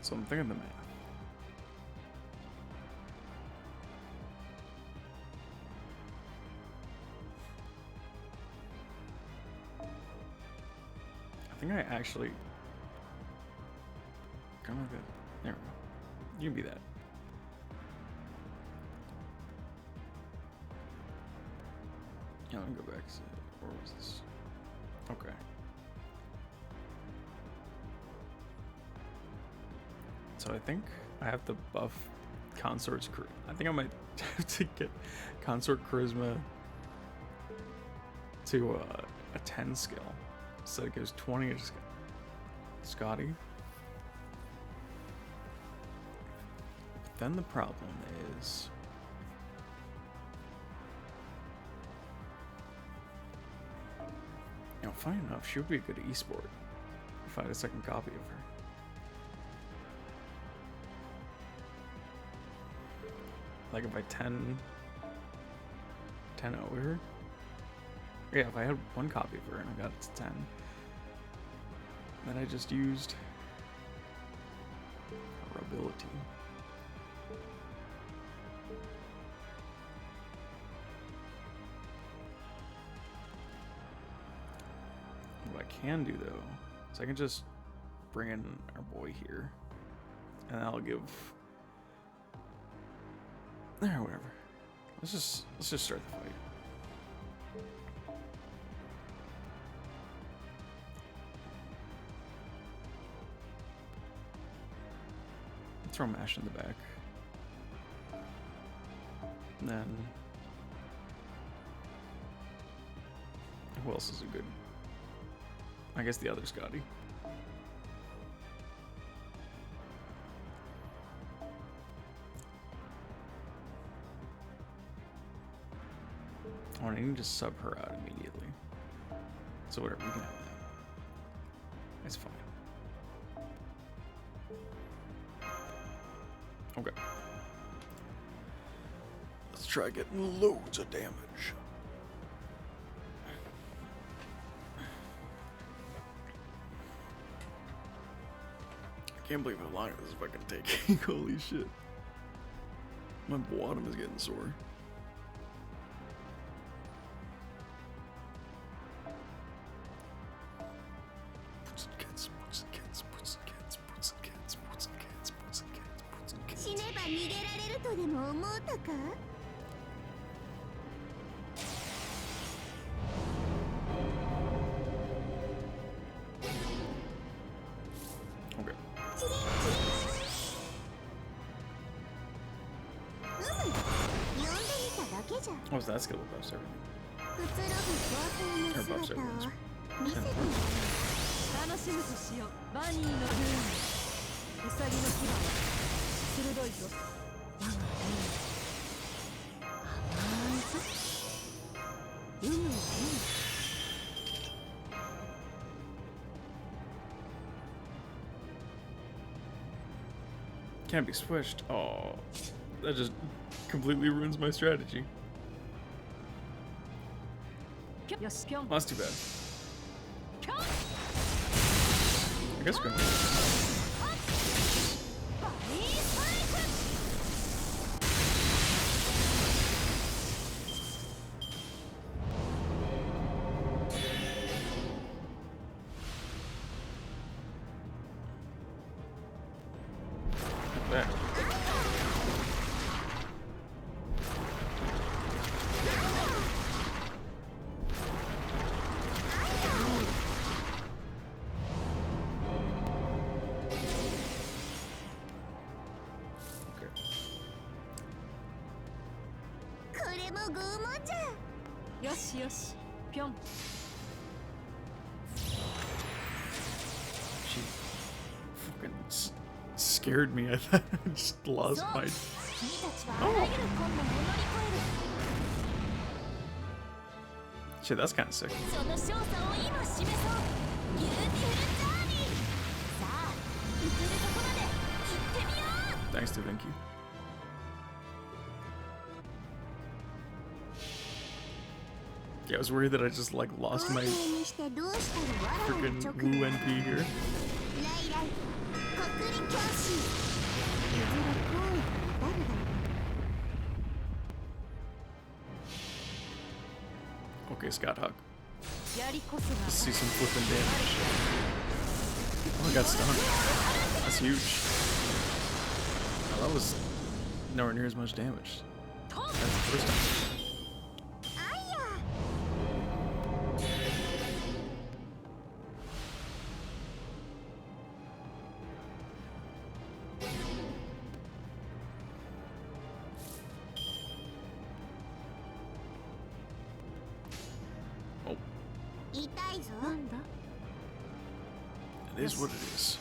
Speaker 1: So I'm thinking the math. I think I actually kind of good. There we go. You can be that. Yeah, let me go back to where was this? Okay. So I think I have to buff Consort's charisma. I think I might have to get Consort charisma to a 10 skill. So it gives 20 to Scotty. But then the problem is, you know, funny enough, she would be a good esport if I had a second copy of her. Like if I 10 her. Yeah, if I had one copy of her and I got it to 10, then I just used her ability. What I can do though is I can just bring in our boy here, and I'll give there, whatever. Let's just start the fight. Throw Mash in the back. And then who else is a good? I guess the other Scotty. Oh, I need to sub her out immediately. So whatever, we can have that. It's fine. Okay. Let's try getting loads of damage. I can't believe how long this is fucking taking. Holy shit. My bottom is getting sore. Oh, so that skill buffs everything. Or buffs everything.
Speaker 2: 楽しむとしよう。バニーのルーム。ウサギの牙は鋭いぞ。我がルーム。甘いぞ。有無を得ぬ。
Speaker 1: Can't be switched. Oh, that just completely ruins my strategy. Well, that's too bad. I guess we're gonna. There.
Speaker 2: Yoshi, yoshi. Pion.
Speaker 1: She fucking scared me. I thought I just lost my. Oh. Shit, that's kind of sick. Thanks to Vinky. Yeah, I was worried that I just like lost my freaking Woo NP here. Okay, Scott Hawk. Let's see some flipping damage. Oh, I got stunned. That's huge. Oh, that was nowhere near as much damage. That's the first time. Oh.
Speaker 4: ないぞ。
Speaker 2: なんだ
Speaker 1: It is what it is.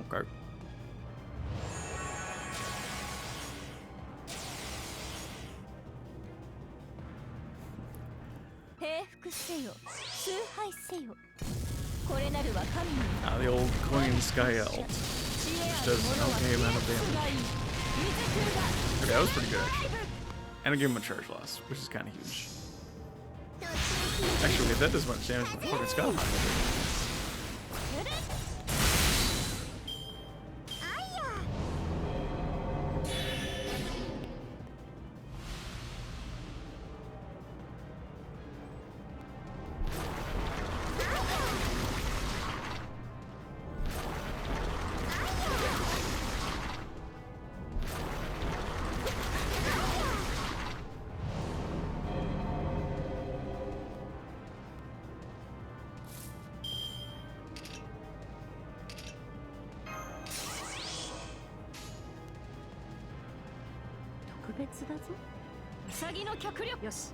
Speaker 1: Okay.
Speaker 4: 平服せよ、崇拝せよ。これなるは神の
Speaker 1: Ah, the old Queen Sky Elt.
Speaker 4: 知恵
Speaker 1: Which
Speaker 4: あ
Speaker 1: does
Speaker 4: る
Speaker 1: an
Speaker 4: 者は
Speaker 1: okay amount of
Speaker 4: 制すが
Speaker 1: damage.
Speaker 4: いい。水くが
Speaker 1: Okay, that was pretty good actually. And I gave him a charge loss, which is kind of huge. Actually, if that does much damage, the fucking Skyhawk.
Speaker 4: あいや。
Speaker 2: 特別だぞ。
Speaker 4: ウサギの脚力。
Speaker 2: よし。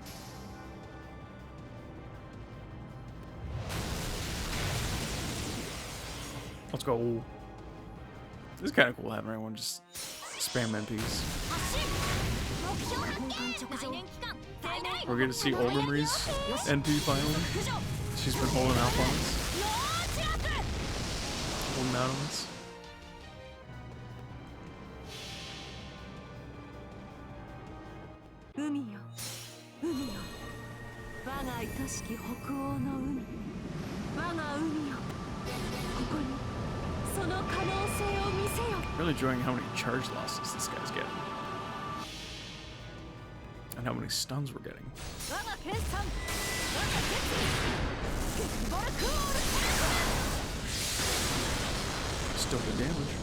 Speaker 1: Let's go. This is kind of cool having everyone just spam NPs.
Speaker 4: 発進。目標発見。来年期間最大。
Speaker 1: We're going to see Olgamri's NP finally.
Speaker 4: 駆除。
Speaker 1: She's been holding out on us.
Speaker 4: ノーチラック。
Speaker 1: Holding out on us.
Speaker 2: 海よ、海よ。我が愛しき北欧の海。我が海よ。ここにその可能性を見せよ。
Speaker 1: Really enjoying how many charge losses this guy's getting. And how many stuns we're getting.
Speaker 4: 我が決算。我が決意。ボルクオール。
Speaker 1: Still good damage.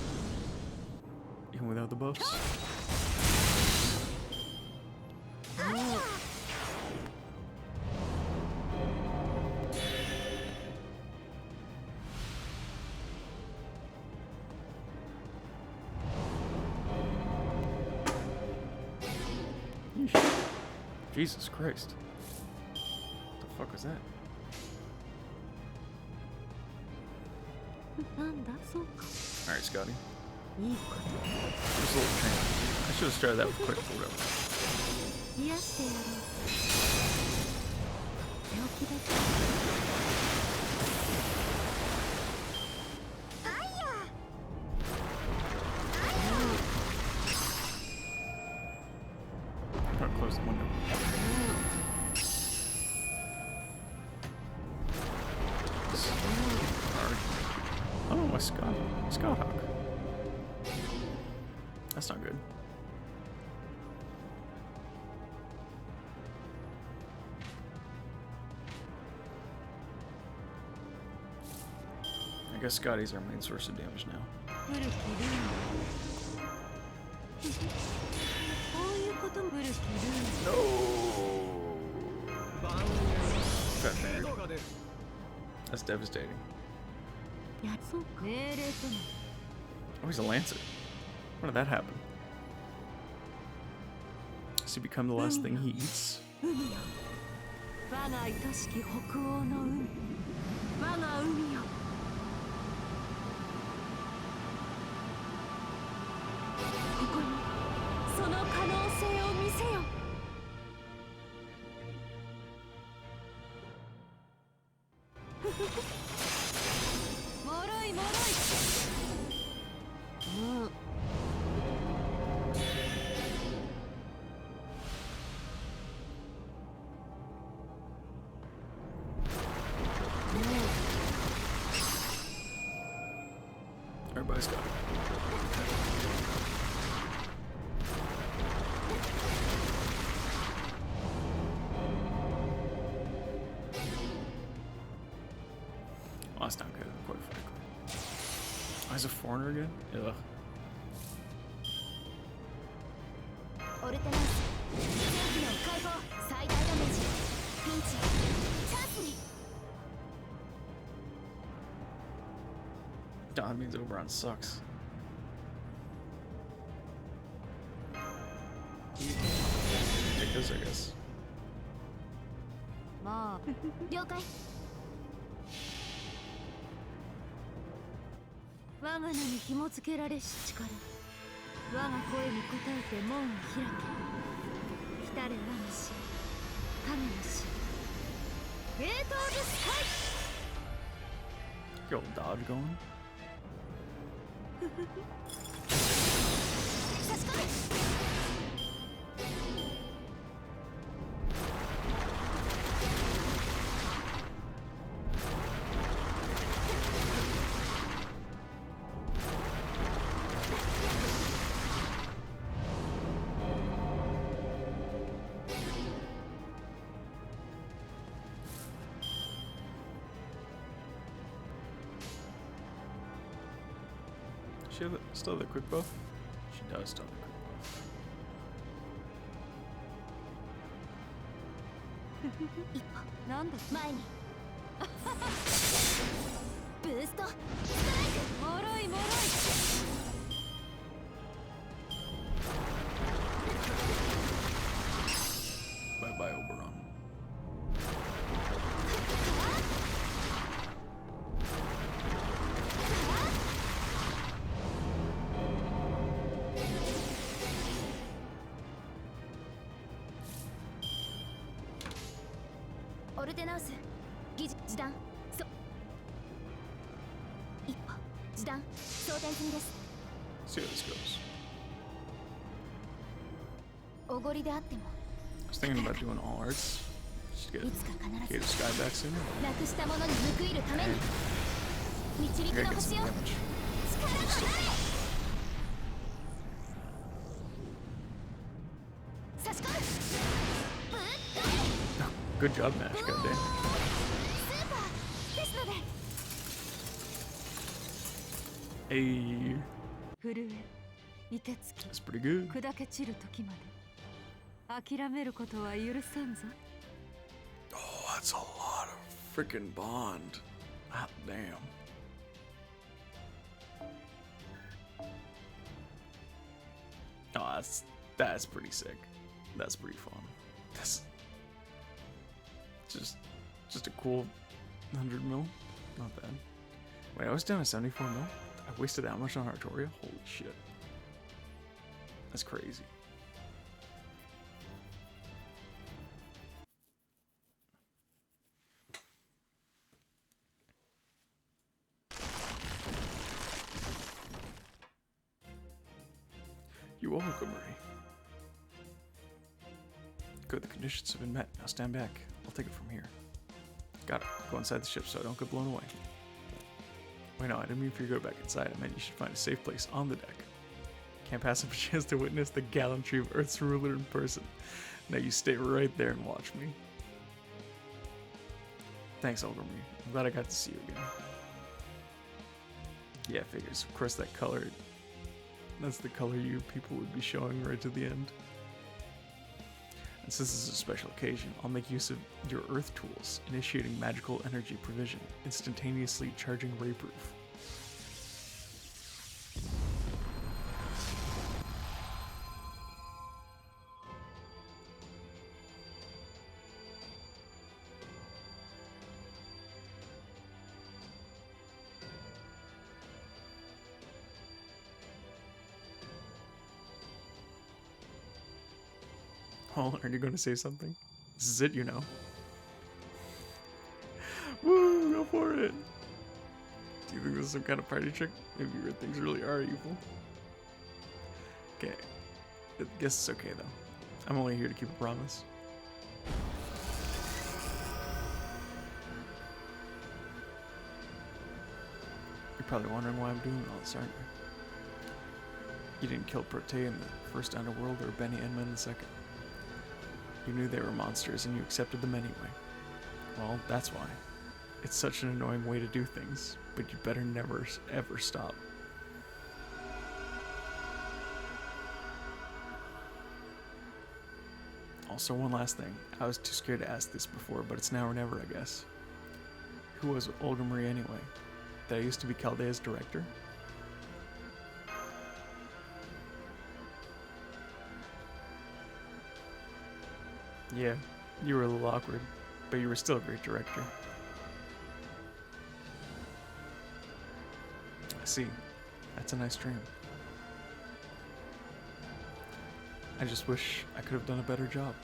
Speaker 1: Even without the buffs. Jesus Christ. What the fuck was that?
Speaker 2: なんだそうか。
Speaker 1: Alright, Scotty.
Speaker 2: いいこ
Speaker 1: Just a little chain. I should have started that with quick or whatever.
Speaker 2: と。癒してやろう。手置きだぞ。
Speaker 4: あいや。
Speaker 1: I'm gonna close the window. This is hard. I don't know why Skyhawk. That's not good. I guess Scotty's our main source of damage now.
Speaker 2: 古きルーム。こういうことも古きルーム。
Speaker 1: No. Fat finger.
Speaker 3: 動画です。
Speaker 1: That's devastating.
Speaker 2: やそうか。命令とも。
Speaker 1: Oh, he's a lancer. When did that happen? Does he become the last thing he eats?
Speaker 2: 海よ。我が愛しき北欧の海。我が海よ。ここにその可能性を見せよ。
Speaker 4: もろいもろい。
Speaker 2: もう。
Speaker 1: Everybody's got it. Oh, that's not good, quite frankly. Oh, he's a foreigner again? Ugh.
Speaker 4: オルテナンス。正義の解放。最大ダメージ。ピンチ。チャンスに。
Speaker 1: That means Oberon sucks. I guess.
Speaker 4: まあ了解。我が名に紐付けられし力、我が声に応えて門を開け。来たれ我が死、影の死、ゲートオブスカイ。
Speaker 1: Get old dodge going.
Speaker 4: 差し込め。
Speaker 1: She have still have the quick bow? She does still have the quick bow.
Speaker 4: 一歩なんだ前にブーストストライク。もろいもろい。
Speaker 1: Bye bye, Oberon.
Speaker 4: ORT 直す。疑似時短。一歩時短装填済みです。
Speaker 1: See how this goes.
Speaker 4: おごりであっても
Speaker 1: I was thinking about doing all arts. Just get
Speaker 4: いつか必
Speaker 1: Gate
Speaker 4: ず
Speaker 1: of Sky back soon.
Speaker 4: なくしたものに報いるために導
Speaker 1: I
Speaker 4: き
Speaker 1: gotta
Speaker 4: の
Speaker 1: get
Speaker 4: 星
Speaker 1: some
Speaker 4: を
Speaker 1: damage.
Speaker 4: 力となれ。差し込む。ぶっ飛べ。
Speaker 1: Good job, Nash. God damn.
Speaker 4: スーパーですので
Speaker 1: Hey,
Speaker 2: 震え、凍てつき、
Speaker 1: that's pretty good.
Speaker 2: 砕け散る時まで諦めることは許さんぞ。
Speaker 1: Oh, that's a lot of freaking bond. Ah, damn. Oh, that's pretty sick. That's pretty fun. That's just a cool 100 mil. Not bad. Wait, I was down to 74 mil? I wasted that much on Artoria? Holy shit. That's crazy. You're welcome, Marie. Good, the conditions have been met. Now stand back. I'll take it from here. Got it. Go inside the ship so I don't get blown away. Wait, no, I didn't mean for you to go back inside. I meant you should find a safe place on the deck. Can't pass up a chance to witness the gallantry of Earth's ruler in person. Now you stay right there and watch me. Thanks, Older Me. I'm glad I got to see you again. Yeah, figures. Of course, that color. That's the color you people would be showing right to the end. And since this is a special occasion, I'll make use of your Earth tools, initiating magical energy provision, instantaneously charging ray proof. Oh, are you going to say something? This is it, you know. Woo, go for it. Do you think this is some kind of party trick? Maybe your things really are evil. Okay. I guess it's okay, though. I'm only here to keep a promise. You're probably wondering why I'm doing all this, aren't you? You didn't kill Prote in the first Underworld or Benny Enma in the second. You knew they were monsters and you accepted them anyway. Well, that's why. It's such an annoying way to do things, but you better never, ever stop. Also, one last thing. I was too scared to ask this before, but it's now or never, I guess. Who was Olga Marie anyway? Did I used to be Chaldea's director? Yeah, you were a little awkward, but you were still a great director. I see. That's a nice dream. I just wish I could have done a better job.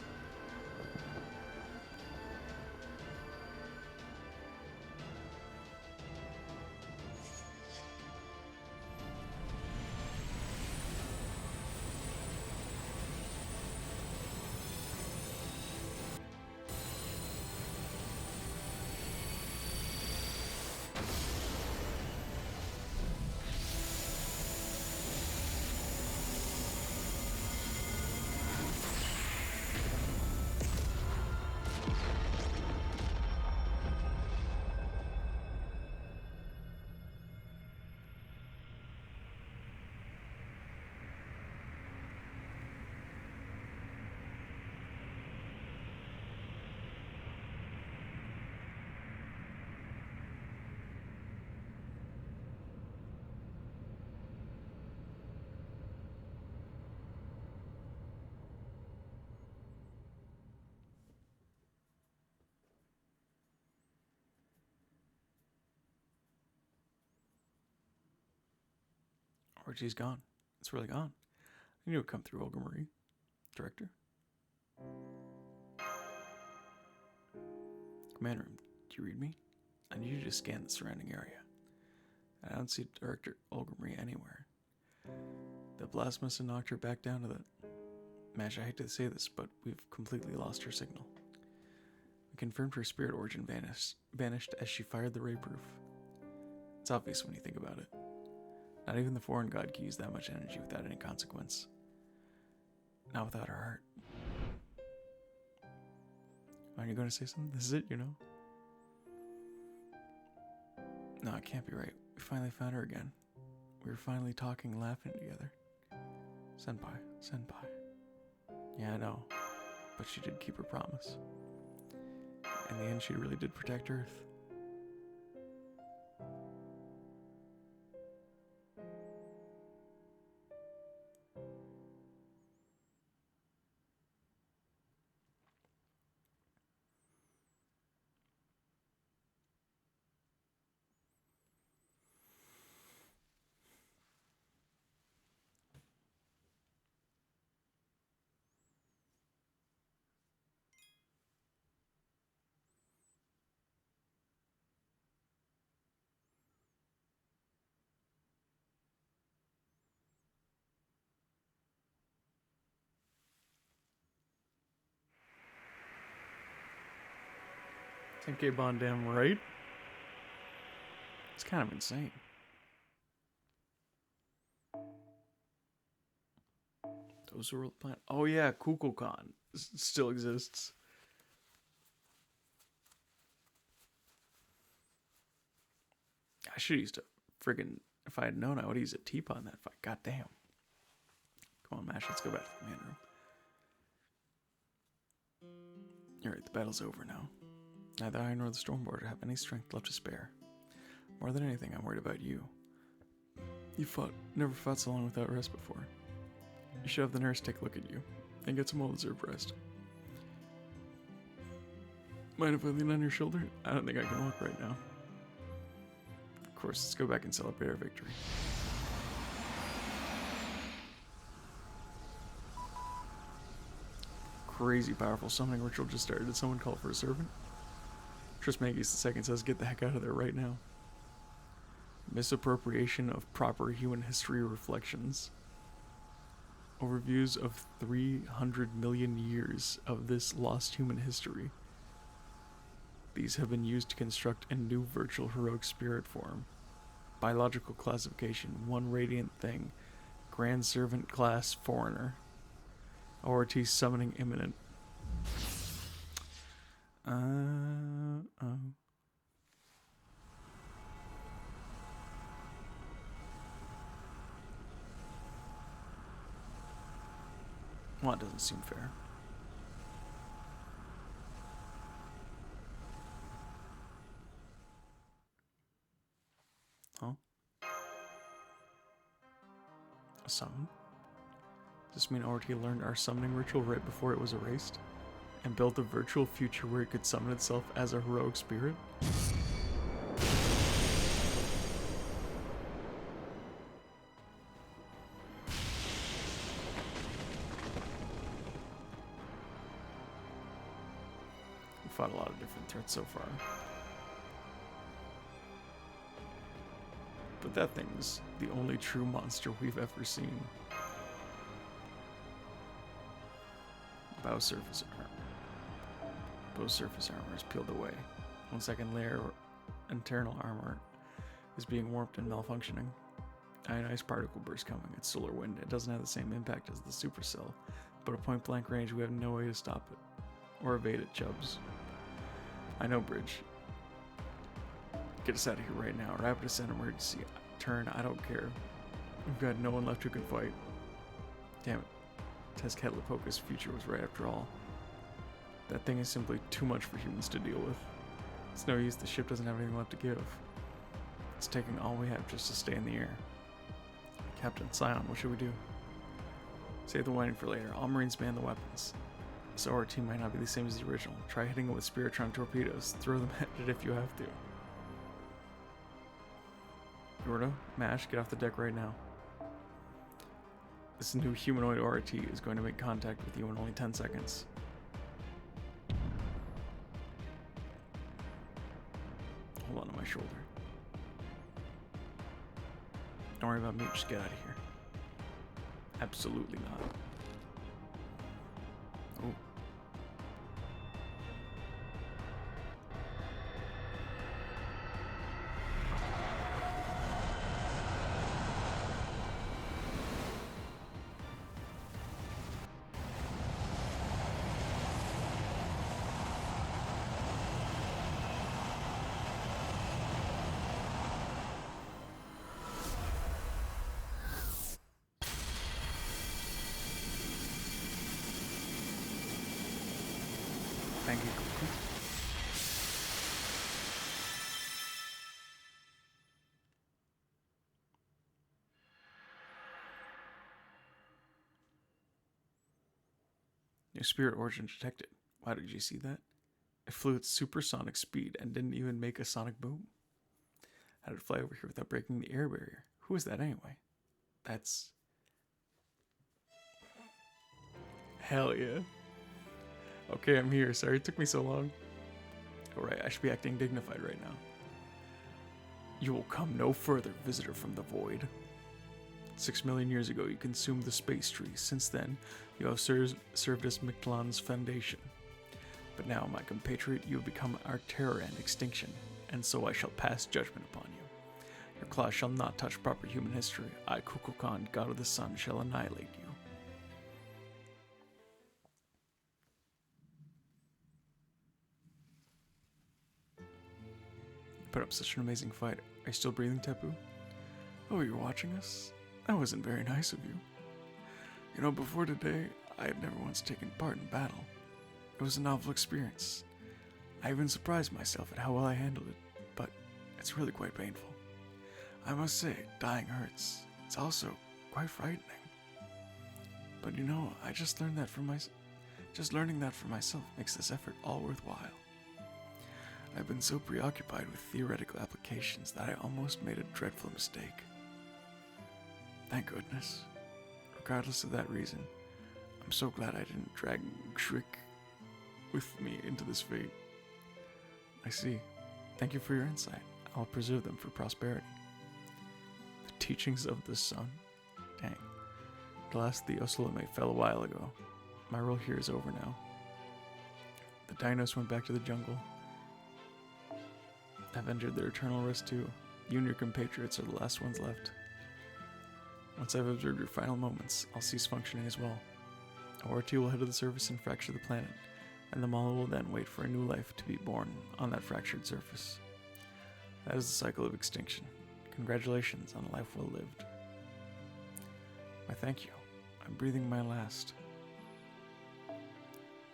Speaker 1: ORT's gone. It's really gone. I knew it would come through, Olga Marie. Director? Command room, do you read me? I need you to scan the surrounding area. I don't see Director Olga Marie anywhere. The blast must have knocked her back down to the... Mash, I hate to say this, but we've completely lost her signal. We confirmed her spirit origin vanished as she fired the ray proof. It's obvious when you think about it. Not even the foreign god can use that much energy without any consequence. Not without her heart. Aren't you going to say something? This is it, you know? No, it can't be right. We finally found her again. We were finally talking, laughing together. Senpai. Yeah, I know. But she did keep her promise. In the end, she really did protect Earth. Okay, Bond, damn right. It's kind of insane. Those were the plan. Oh yeah, Kukulkan still exists. I should use a friggin'. If I had known, I would use a teapot in that fight. God damn. Come on, Mash. Let's go back to the command room. Alright, the battle's over now. Neither I nor the Stormborder have any strength left to spare. More than anything, I'm worried about you. You never fought so long without rest before. You should have the nurse take a look at you and get some well-deserved rest. Mind if I lean on your shoulder? I don't think I can walk right now. Of course, let's go back and celebrate our victory. Crazy powerful summoning ritual just started. Did someone call for a servant? Trismegistus II says, get the heck out of there right now. Misappropriation of proper human history reflections. Overviews of 300 million years of this lost human history. These have been used to construct a new virtual heroic spirit form. Biological classification, 1 radiant thing. Grand Servant class foreigner. ORT summoning imminent. Well, it doesn't seem fair. Huh? A summon? Does this mean ORT learned our summoning ritual right before it was erased? and built a virtual future where it could summon itself as a heroic spirit? We fought a lot of different threats so far. But that thing's the only true monster we've ever seen. Bow surface armor. Bow's surface armor is peeled away. One second layer internal armor is being warped and malfunctioning. Ionized particle burst coming. It's solar wind. It doesn't have the same impact as the supercell, but at point blank range we have no way to stop it. Or evade it, Chubbs. I know, Bridge. Get us out of here right now. Rapid ascent emergency. Turn, I don't care. We've got no one left who can fight. Damn it. Tezcatlipoca's future was right after all. That thing is simply too much for humans to deal with. It's no use, the ship doesn't have anything left to give. It's taking all we have just to stay in the air. Captain Scion, what should we do? Save the whining for later. All Marines man the weapons. This ORT might not be the same as the original. Try hitting it with Spiritron torpedoes. Throw them at it if you have to. Yorda, Mash, get off the deck right now. This new humanoid ORT is going to make contact with you in only 10 seconds. Hold on to my shoulder. Don't worry about me, just get out of here. Absolutely not. Oh. Thank you. New spirit origin detected. Wow, did you see that? It flew at supersonic speed and didn't even make a sonic boom. How did it fly over here without breaking the air barrier? Who is that anyway? That's... Hell yeah. Okay, I'm here. Sorry it took me so long. Alright, I should be acting dignified right now. You will come no further, visitor from the void. 6 million years ago, you consumed the space tree. Since then, you have served as Mictlan's foundation. But now, my compatriot, you have become our terror and extinction, and so I shall pass judgment upon you. Your claws shall not touch proper human history. I, Kukulkan, god of the sun, shall annihilate you. Put up such an amazing fight. Are you still breathing, Tepu? Oh, you're watching us? That wasn't very nice of you. You know, before today, I had never once taken part in battle. It was a novel experience. I even surprised myself at how well I handled it, but it's really quite painful. I must say, dying hurts. It's also quite frightening. But you know, I just learned that just learning that for myself makes this effort all worthwhile. I've been so preoccupied with theoretical applications that I almost made a dreadful mistake. Thank goodness. Regardless of that reason, I'm so glad I didn't drag Shriek with me into this fate. I see. Thank you for your insight. I'll preserve them for prosperity. The teachings of the sun? Dang. The last Theosolome fell a while ago. My role here is over now. The dinos went back to the jungle. Have entered their eternal rest too. You and your compatriots are the last ones left. Once I've observed your final moments, I'll cease functioning as well. ORT will head to the surface and fracture the planet, and the Mala will then wait for a new life to be born on that fractured surface. That is the cycle of extinction. Congratulations on a life well lived. Why, thank you. I'm breathing my last.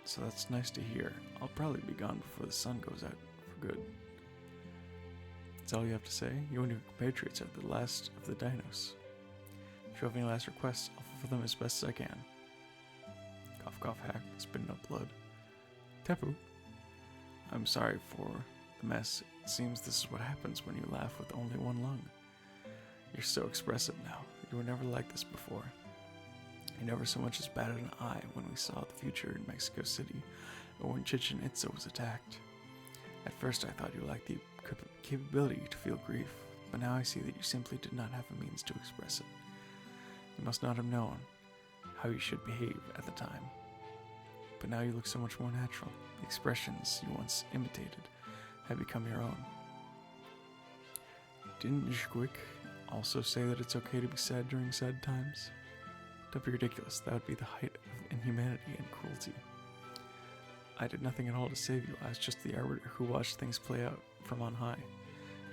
Speaker 1: So that's nice to hear. I'll probably be gone before the sun goes out for good. That's all you have to say. You and your compatriots are the last of the dinos. If you have any last requests, I'll fulfill them as best as I can. Cough, cough, hack, spitting up blood. Tepu, I'm sorry for the mess. It seems this is what happens when you laugh with only one lung. You're so expressive now. You were never like this before. You never so much as batted an eye when we saw the future in Mexico City or when Chichen Itza was attacked. At first I thought you lacked the capability to feel grief, but now I see that you simply did not have a means to express it. You must not have known how you should behave at the time. But now you look so much more natural. The expressions you once imitated have become your own. Didn't Zhigwick also say that it's okay to be sad during sad times? Don't be ridiculous. That would be the height of inhumanity and cruelty. I did nothing at all to save you. I was just the arbiter who watched things play out from on high.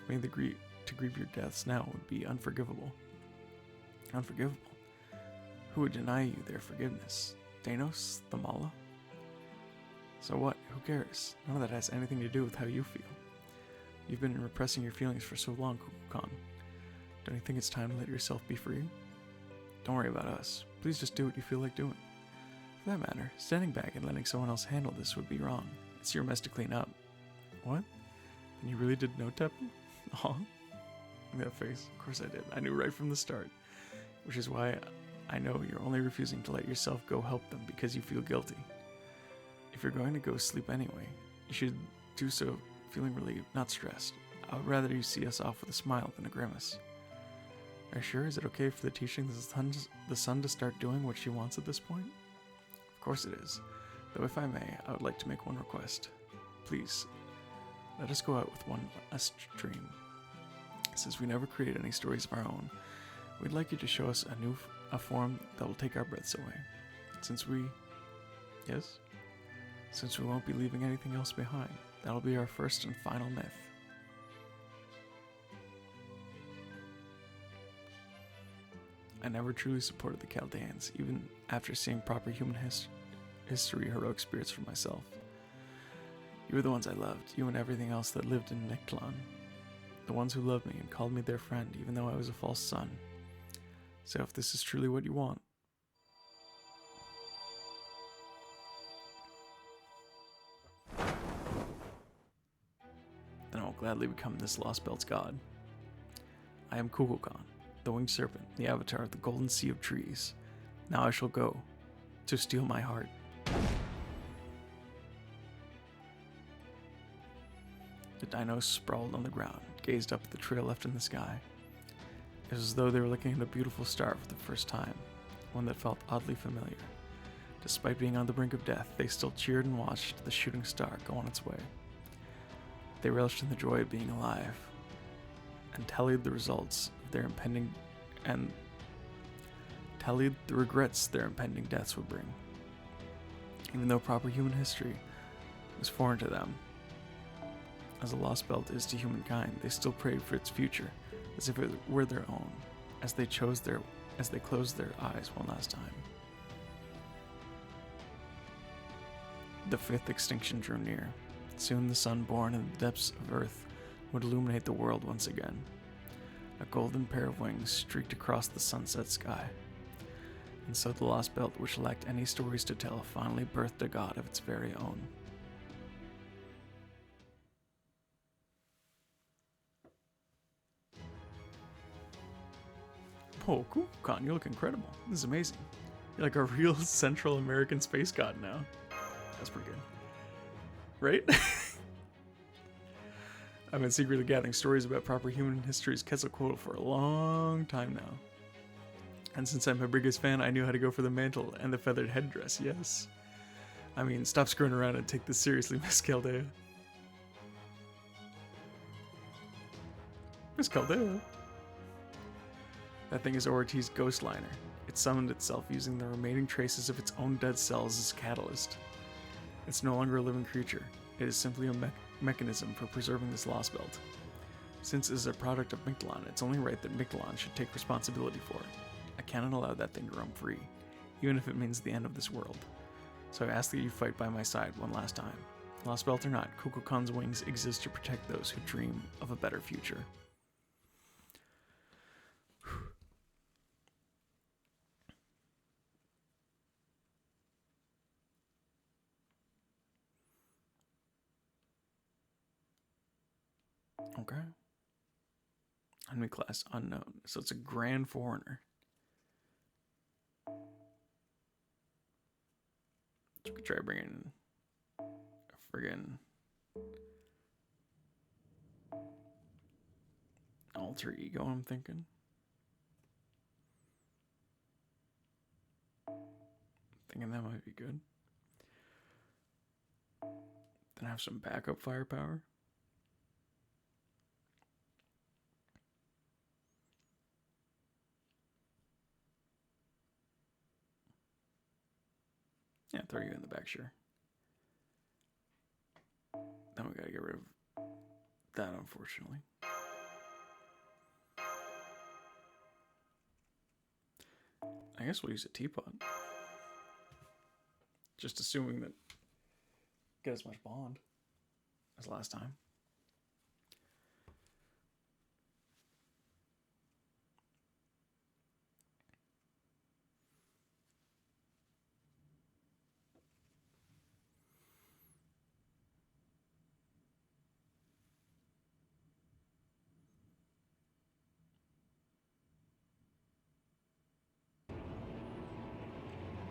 Speaker 1: For me to grieve your deaths now would be unforgivable. Unforgivable? Who would deny you their forgiveness? Danos? The Mala? So what? Who cares? None of that has anything to do with how you feel. You've been repressing your feelings for so long, Kukulkan. Don't you think it's time to let yourself be free? Don't worry about us. Please just do what you feel like doing. For that matter, standing back and letting someone else handle this would be wrong. It's your mess to clean up. What? Then you really did know Tepu? Aw. Look at that face. Of course I did. I knew right from the start. Which is why I know you're only refusing to let yourself go help them because you feel guilty. If you're going to go sleep anyway, you should do so feeling relieved, not stressed. I would rather you see us off with a smile than a grimace. Are you sure? Is it okay for the teaching the sun to start doing what she wants at this point? Of course it is. Though if I may, I would like to make one request. Please, let us go out with one last dream. Since we never create any stories of our own, we'd like you to show us a form that will take our breaths away. Since we won't be leaving anything else behind, that'll be our first and final myth. I never truly supported the Chaldeans, even after seeing proper human history heroic spirits for myself. You were the ones I loved, you and everything else that lived in Mictlan. The ones who loved me and called me their friend, even though I was a false son. So if this is truly what you want, then I will gladly become this Lost Belt's god. I am Kukulkan, the winged serpent, the avatar of the golden sea of trees. Now I shall go to steal my heart. The dinos sprawled on the ground, gazed up at the trail left in the sky. It was as though they were looking at a beautiful star for the first time, one that felt oddly familiar. Despite being on the brink of death, they still cheered and watched the shooting star go on its way. They relished in the joy of being alive, and tallied the regrets their impending deaths would bring. Even though proper human history was foreign to them, as the Lost Belt is to humankind, they still prayed for its future, as if it were their own, as they closed their eyes one last time. The fifth extinction drew near. Soon the sun born in the depths of earth would illuminate the world once again. A golden pair of wings streaked across the sunset sky. And so the Lost Belt, which lacked any stories to tell, finally birthed a god of its very own. Oh, cool, Khan, you look incredible. This is amazing. You're like a real Central American space god now. That's pretty good. Right? I've been secretly gathering stories about proper human history's Quetzalcoatl for a long time now. And since I'm her biggest fan, I knew how to go for the mantle and the feathered headdress, yes. I mean, stop screwing around and take this seriously, Miss Caldea. Miss Caldea? That thing is ORT's ghost liner. It summoned itself using the remaining traces of its own dead cells as catalyst. It's no longer a living creature. It is simply a mechanism for preserving this Lost Belt. Since it is a product of Mictlan, it's only right that Mictlan should take responsibility for it. I cannot allow that thing to roam free, even if it means the end of this world. So I ask that you fight by my side one last time. Lost Belt or not, Kukulkan's wings exist to protect those who dream of a better future. Okay. Enemy class unknown. So it's a grand foreigner. So we could try bringing a friggin' alter ego, I'm thinking. Thinking that might be good. Then have some backup firepower. Yeah, throw you in the back, sure. Then we gotta get rid of that, unfortunately. I guess we'll use a teapot. Just assuming that get as much bond as last time.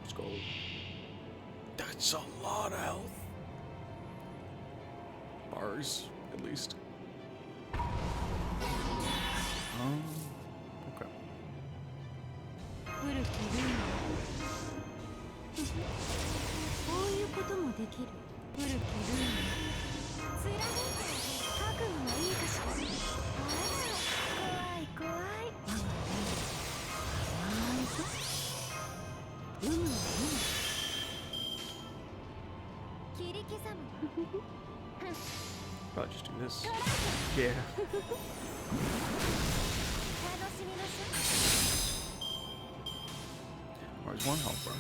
Speaker 1: Let's go. That's a lot of health. Bars, at least. Okay.
Speaker 4: 古きルールこういうこともできる古きルール貫いて覚悟はいいかしらあら怖い怖い我がルール甘いぞうむは切り刻む
Speaker 1: Probably just do this. Yeah.
Speaker 4: 楽しみましょう
Speaker 1: Where's one health bar?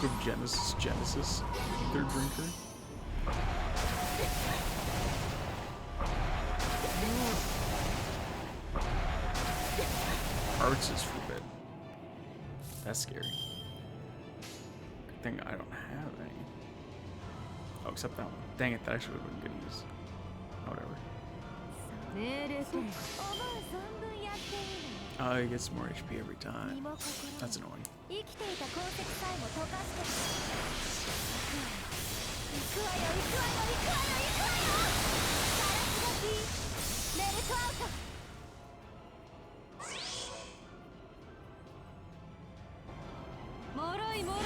Speaker 1: Good Genesis. Third drinker. Arts is forbidden. That's scary. Good thing I don't have any. Oh, except that one. Dang it, that actually would have been good to use. Whatever.
Speaker 4: 命令と思う存分やってみる
Speaker 1: Oh, he gets more HP every
Speaker 4: 身
Speaker 1: time.
Speaker 4: も心も
Speaker 1: That's annoying.
Speaker 2: 生きていた痕跡さえも溶かして行くわよ行くわよ行くわよ行くわよガラスがきメルトアウト
Speaker 4: もろいもろい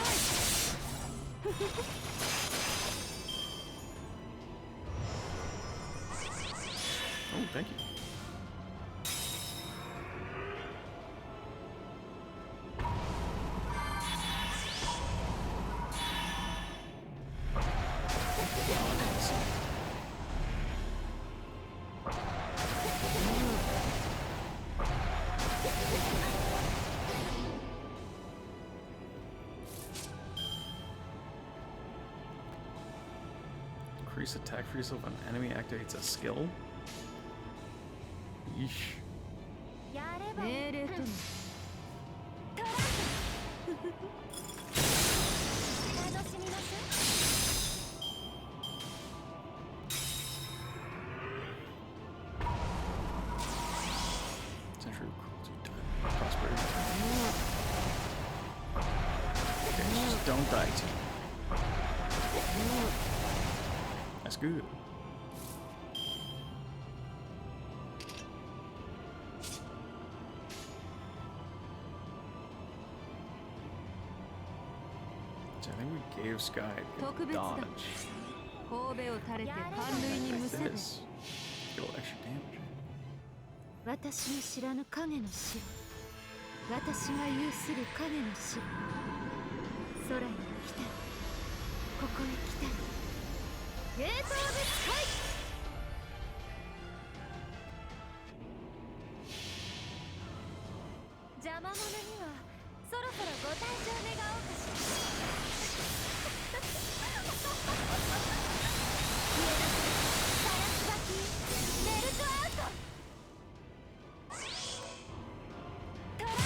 Speaker 1: Oh, thank you. Increase attack for yourself when an enemy activates a skill. Yeesh.
Speaker 2: やれば
Speaker 4: 命令とも
Speaker 2: トラック楽しみましょ
Speaker 1: Century cruelty time. Prosperity time. Okay, just don't die, team. That's good. So I think we gave Sky a good dodge.
Speaker 4: 神戸を垂れて感類にむせ
Speaker 1: Like
Speaker 4: べ
Speaker 1: this. Get a little extra damage.
Speaker 4: 私の知らぬ影の城私が有する影の城空より来たりここへ来たりゲートオブスカイ
Speaker 2: 邪魔者にはそろそろご退場願おうかしらガラスバキメルトアウトトラック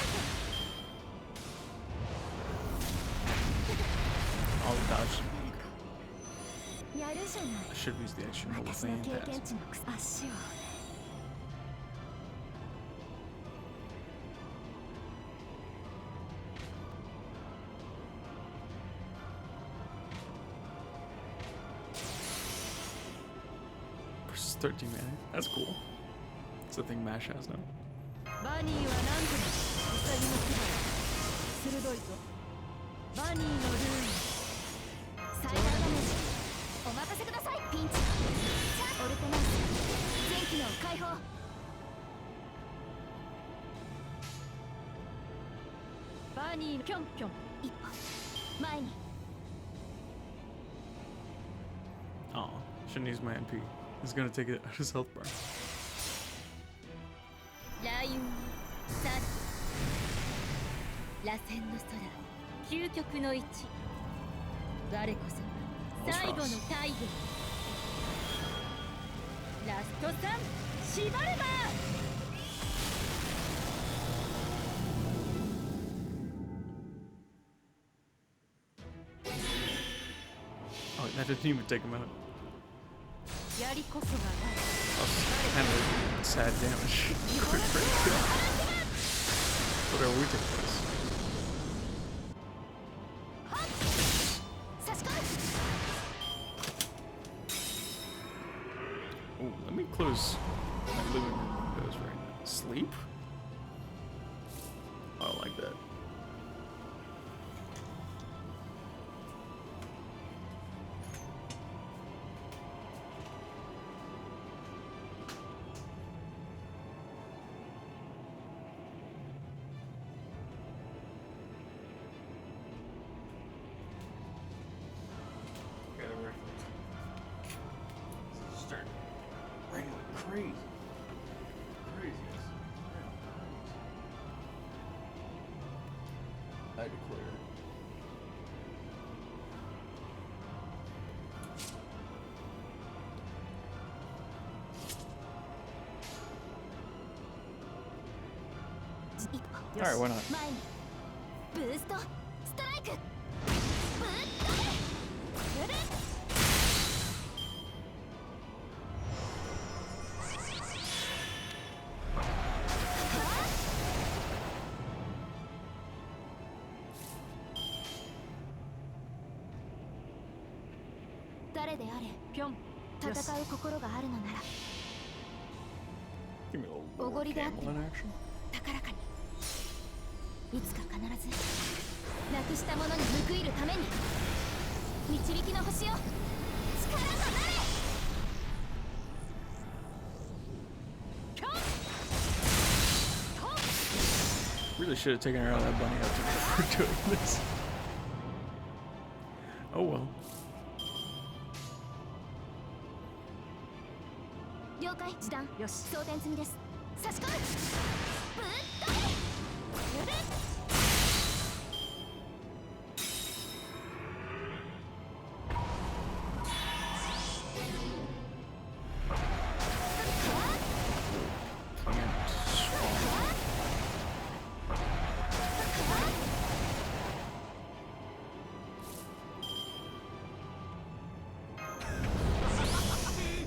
Speaker 1: All the dodge.
Speaker 2: や
Speaker 4: やるじゃない。
Speaker 1: I should have used the action roll
Speaker 4: 私
Speaker 1: with
Speaker 4: の
Speaker 1: the
Speaker 4: 経
Speaker 1: hand
Speaker 4: 験
Speaker 1: pass.
Speaker 4: 値の足を
Speaker 1: Versus 13 mana. That's cool. It's the thing Mash has now.
Speaker 2: バニーは何ともウサギの牙鋭いぞ。バニーのルーン
Speaker 4: 最大ダメージお任せください。ピンチオルテナンス全機能解放。
Speaker 2: バニーのピョンピョン
Speaker 4: 一歩前に
Speaker 1: Oh, shouldn't use my MP. He's gonna take it out his health bar.
Speaker 4: 雷雲去る螺旋の空究極の位置我こそが最後の太陽ラスト3縛れば
Speaker 1: Oh, that didn't even take him out.
Speaker 2: やりこそが
Speaker 1: That was kind of sad damage. Whatever, we take this.
Speaker 4: 差し込む
Speaker 1: Oh, let me close my living room windows right now. Sleep? I don't like that. Start raining like crazy. Craziness. I declare. Alright, why not?
Speaker 4: 前にブーストストライクぶっ飛べブル誰であれ
Speaker 2: ピョン
Speaker 4: 戦う心があるのなら
Speaker 1: Give me a little more
Speaker 4: Ogori de
Speaker 1: camel in action.
Speaker 4: 高らかにいつか必ずなくしたものに報いるために導きの星よ力となれ
Speaker 1: Really should have taken her out of that bunny after for doing this. Oh well.
Speaker 4: 了解時短
Speaker 2: よし
Speaker 4: 装填済みです差し込むぶっ飛べブル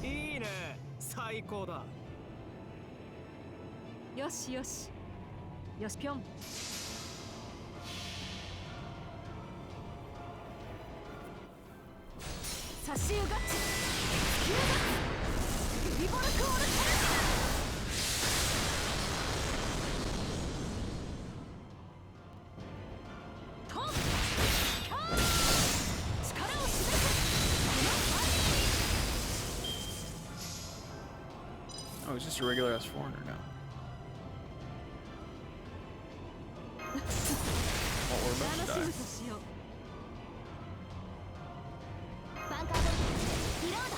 Speaker 3: いいね最高だ
Speaker 2: よしよしよしピョン差しうがちリボルクオールテトンキャー力を示せ
Speaker 1: Oh, he's just a regular ass foreigner now. Oh, we're about to
Speaker 2: 楽し
Speaker 1: die.
Speaker 2: むとしよう
Speaker 4: バンカーボルトリロード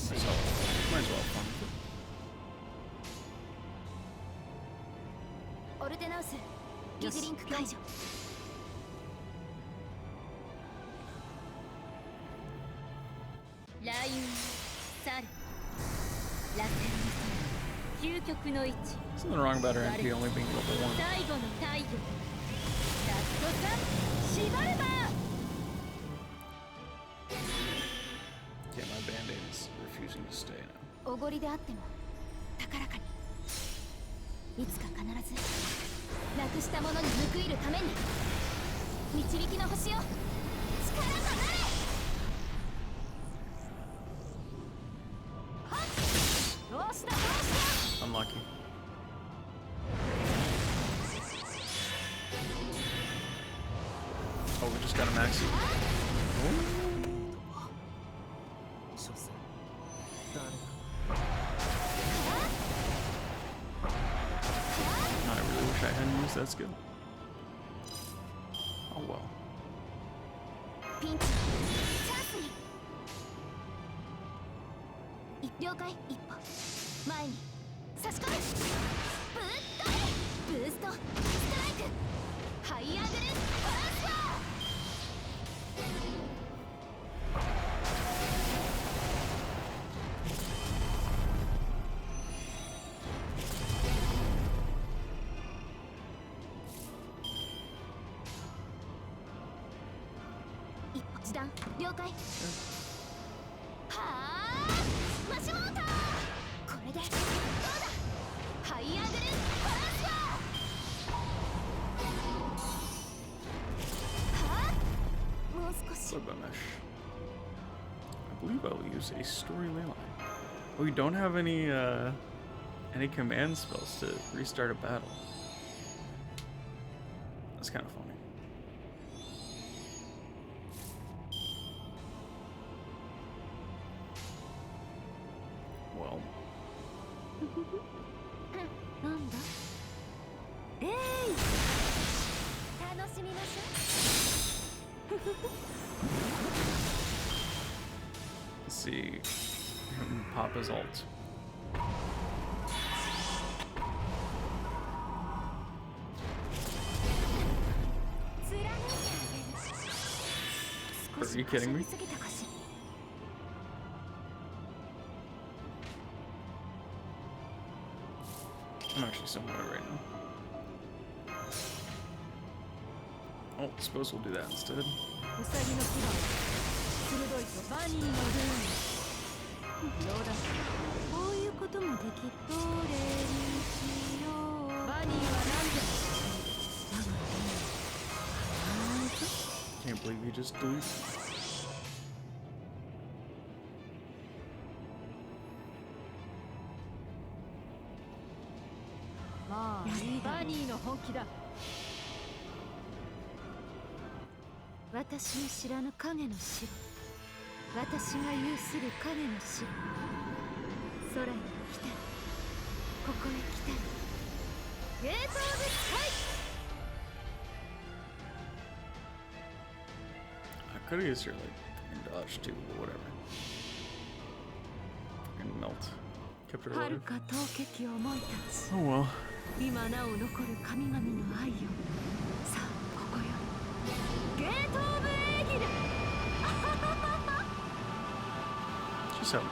Speaker 1: Might as well have fun with it.
Speaker 4: オルテナウスリズリンク解除 雷雲去る螺旋の空究究極の位置
Speaker 1: Something wrong about her MP only being level 1.
Speaker 4: 最後の太陽ラストサンシバルバー
Speaker 1: Yeah, my band-aid is refusing to stay now.
Speaker 4: おごりであっても高らかにいつか必ずなくしたものに報いるために導きの星よ力となれ
Speaker 1: Unlucky. Oh, we just got a maxi. I really wish I hadn't used that skill. Oh well.
Speaker 4: ピンチチャンスに了解一歩前に差し込むブーストストライクハイアーグルバランスバー 一歩地弾了解はあマシュモーターこれでどうだハイアーグルバランスバーはあもう少し
Speaker 1: What about mesh? I believe I'll use a story ley line. We don't have any command spells to restart a battle. That's kind of funny. Well,
Speaker 4: なんだえい楽しみましょう
Speaker 1: let's see him pop his ult. Are you kidding me? I'm actually so annoyed right now. Oh, suppose we'll do that instead.
Speaker 2: ウサギの牙は鋭いとバニーのルーンどうだこういうこともできるどれにしようバニーは何でも
Speaker 1: Can't believe he just deleted.
Speaker 2: まあバニーの本気だ
Speaker 4: 私の知らぬ影の城私が有する影の城空に来たりここへ来たりゲートオブスカイ
Speaker 1: I could have used your like fucking dodge too, but whatever. Fucking melt. Kept her
Speaker 4: 遥
Speaker 1: alive.
Speaker 4: か遠けき思い立ち
Speaker 1: Oh well.
Speaker 4: 今なお残る神々の愛よさあここよゲートオブエーギル
Speaker 1: She's having fun.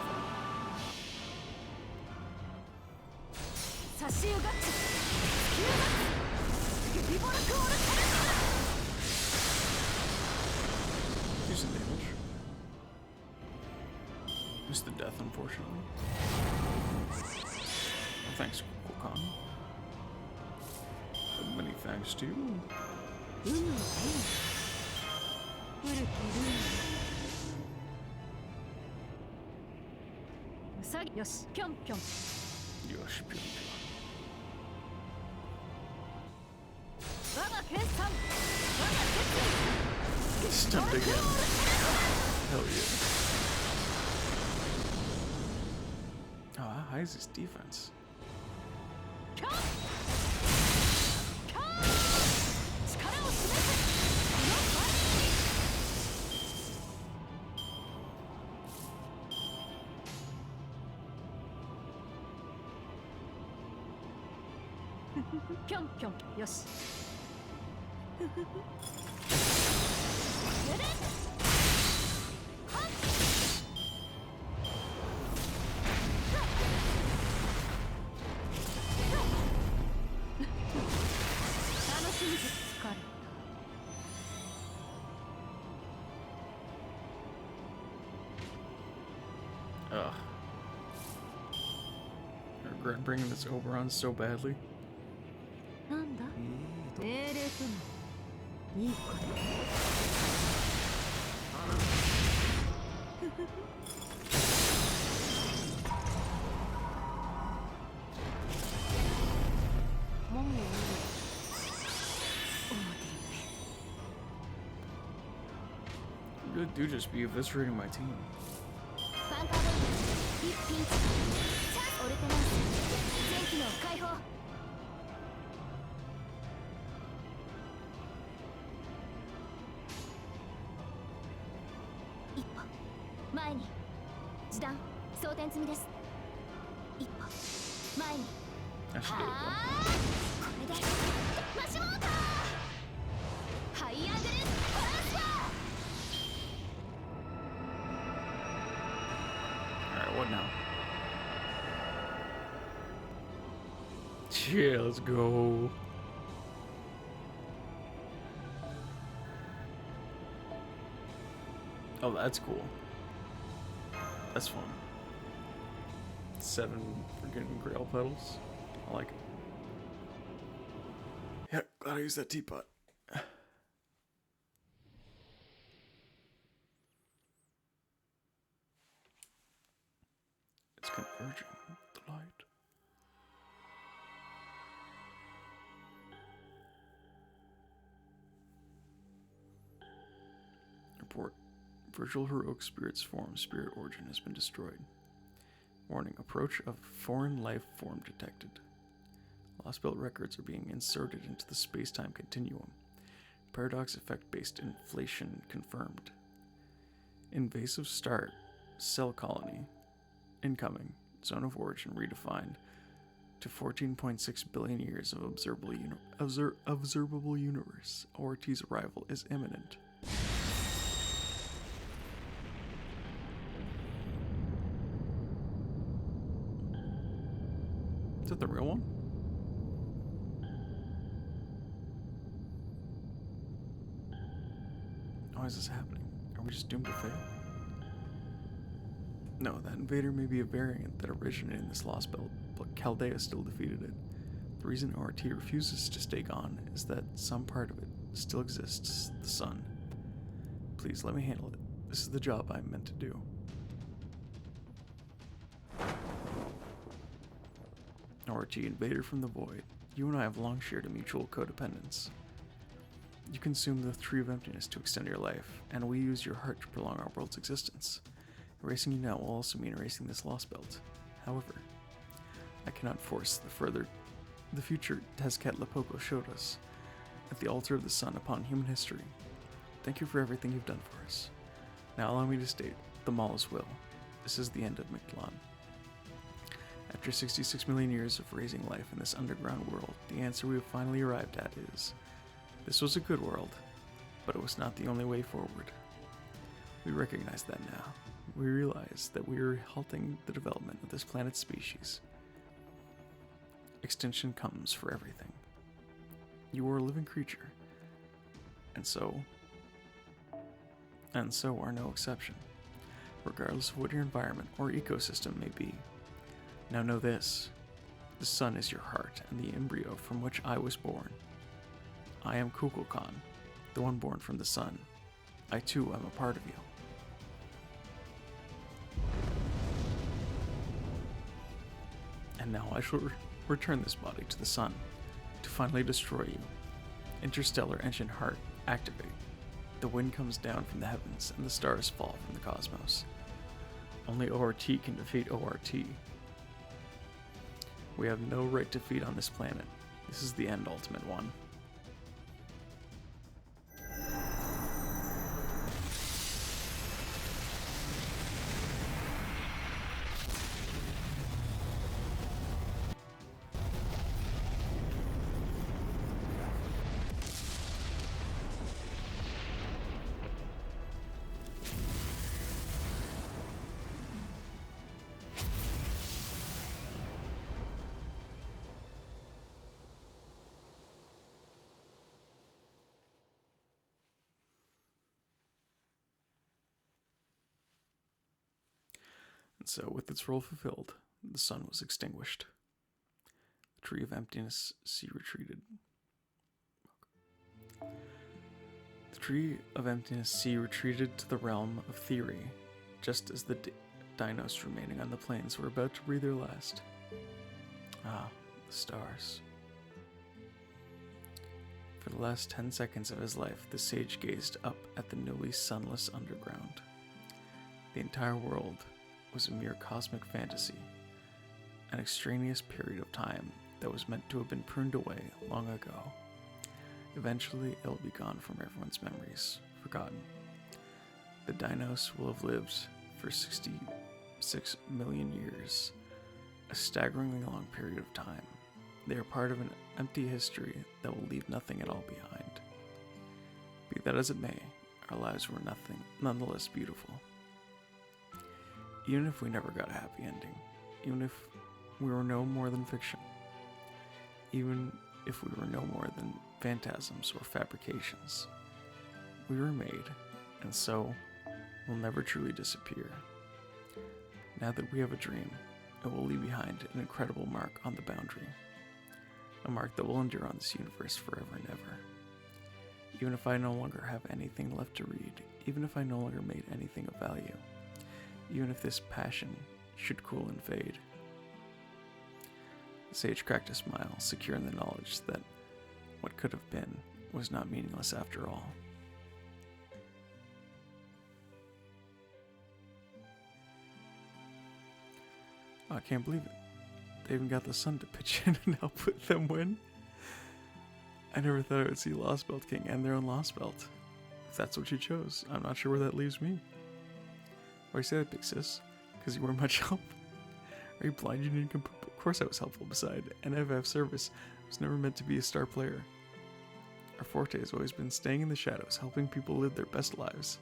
Speaker 4: 差し湯ガッチキューバッリボルクオールテレサ
Speaker 1: Do some damage. Missed the death, unfortunately. Well, thanks, Kokon. Many thanks to you.
Speaker 4: 海の天古きルーンウサギよしぴょんぴょん
Speaker 1: Yosh, pew,
Speaker 4: 我が研鑽我が決
Speaker 1: pew. Stunned again. Hell yeah. Oh, how high is his defense?
Speaker 4: 意キャンキャン力を示せこのバニーぴょんぴょんよしやれ真実から。
Speaker 1: Ugh. I regret bringing this Oberon so badly.
Speaker 4: なんだ命令ともいいこともういい
Speaker 1: You do just be eviscerating my team.
Speaker 4: ファンカーボルト一ピンチオルテナンス全機能解放。一歩前に時短装填済みです。一歩前に
Speaker 1: I should do it
Speaker 4: これでマシモーターハイアングルトランスファー。
Speaker 1: Alright, what now? Yeah, let's go. Oh, that's cool. That's fun. 7 freaking grail petals. I like it. Yeah, glad I used that teapot. It's converging with the light. Report. Virtual heroic spirit's form, spirit origin has been destroyed. Warning, approach of foreign life form detected. Lost Belt records are being inserted into the space-time continuum. Paradox effect-based inflation confirmed. Invasive start. Cell colony. Incoming. Zone of origin redefined to 14.6 billion years of observable universe. ORT's arrival is imminent. Is that the real one? Why is this happening? Are we just doomed to fail? No, that invader may be a variant that originated in this lost belt, but Chaldea still defeated it. The reason ORT refuses to stay gone is that some part of it still exists, the sun. Please let me handle it. This is the job I'm meant to do. ORT, invader from the void. You and I have long shared a mutual codependence. You consume the tree of emptiness to extend your life, and we use your heart to prolong our world's existence. Erasing you now will also mean erasing this lost belt. However, I cannot force the future Tezcatlipoca showed us at the altar of the sun upon human history. Thank you for everything you've done for us. Now allow me to state, the Maul's will. This is the end of Mictlan. After 66 million years of raising life in this underground world, the answer we have finally arrived at is, this was a good world, but it was not the only way forward. We recognize that now. We realize that we are halting the development of this planet's species. Extinction comes for everything. You are a living creature, and so are no exception, regardless of what your environment or ecosystem may be. Now know this, the sun is your heart and the embryo from which I was born. I am Kukulkan, the one born from the sun. I too am a part of you. And now I shall return this body to the sun, to finally destroy you. Interstellar engine heart, activate. The wind comes down from the heavens and the stars fall from the cosmos. Only ORT can defeat ORT. We have no right to feed on this planet. This is the end, Ultimate One. And so, with its role fulfilled, the sun was extinguished. The tree of emptiness sea retreated. The tree of emptiness sea retreated to the realm of theory, just as the dinos remaining on the plains were about to breathe their last. Ah, the stars. For the last 10 seconds of his life, the sage gazed up at the newly sunless underground. The entire world was a mere cosmic fantasy, an extraneous period of time that was meant to have been pruned away long ago. Eventually, it'll be gone from everyone's memories, forgotten. The dinos will have lived for 66 million years, a staggeringly long period of time. They are part of an empty history that will leave nothing at all behind. Be that as it may, our lives were nonetheless beautiful. Even if we never got a happy ending, even if we were no more than fiction, even if we were no more than phantasms or fabrications, we were made, and so will never truly disappear. Now that we have a dream, it will leave behind an incredible mark on the boundary. A mark that will endure on this universe forever and ever. Even if I no longer have anything left to read, even if I no longer made anything of value, even if this passion should cool and fade. The sage cracked a smile, secure in the knowledge that what could have been was not meaningless after all. Oh, I can't believe it. They even got the sun to pitch in and help with them win. I never thought I would see Lost Belt King and their own Lost Belt. If that's what you chose, I'm not sure where that leaves me. Why you say that, big sis? Because you weren't much help? Are you blind? You didn't Of course I was helpful. Beside NFF service, I was never meant to be a star player. Our forte has always been staying in the shadows, helping people live their best lives.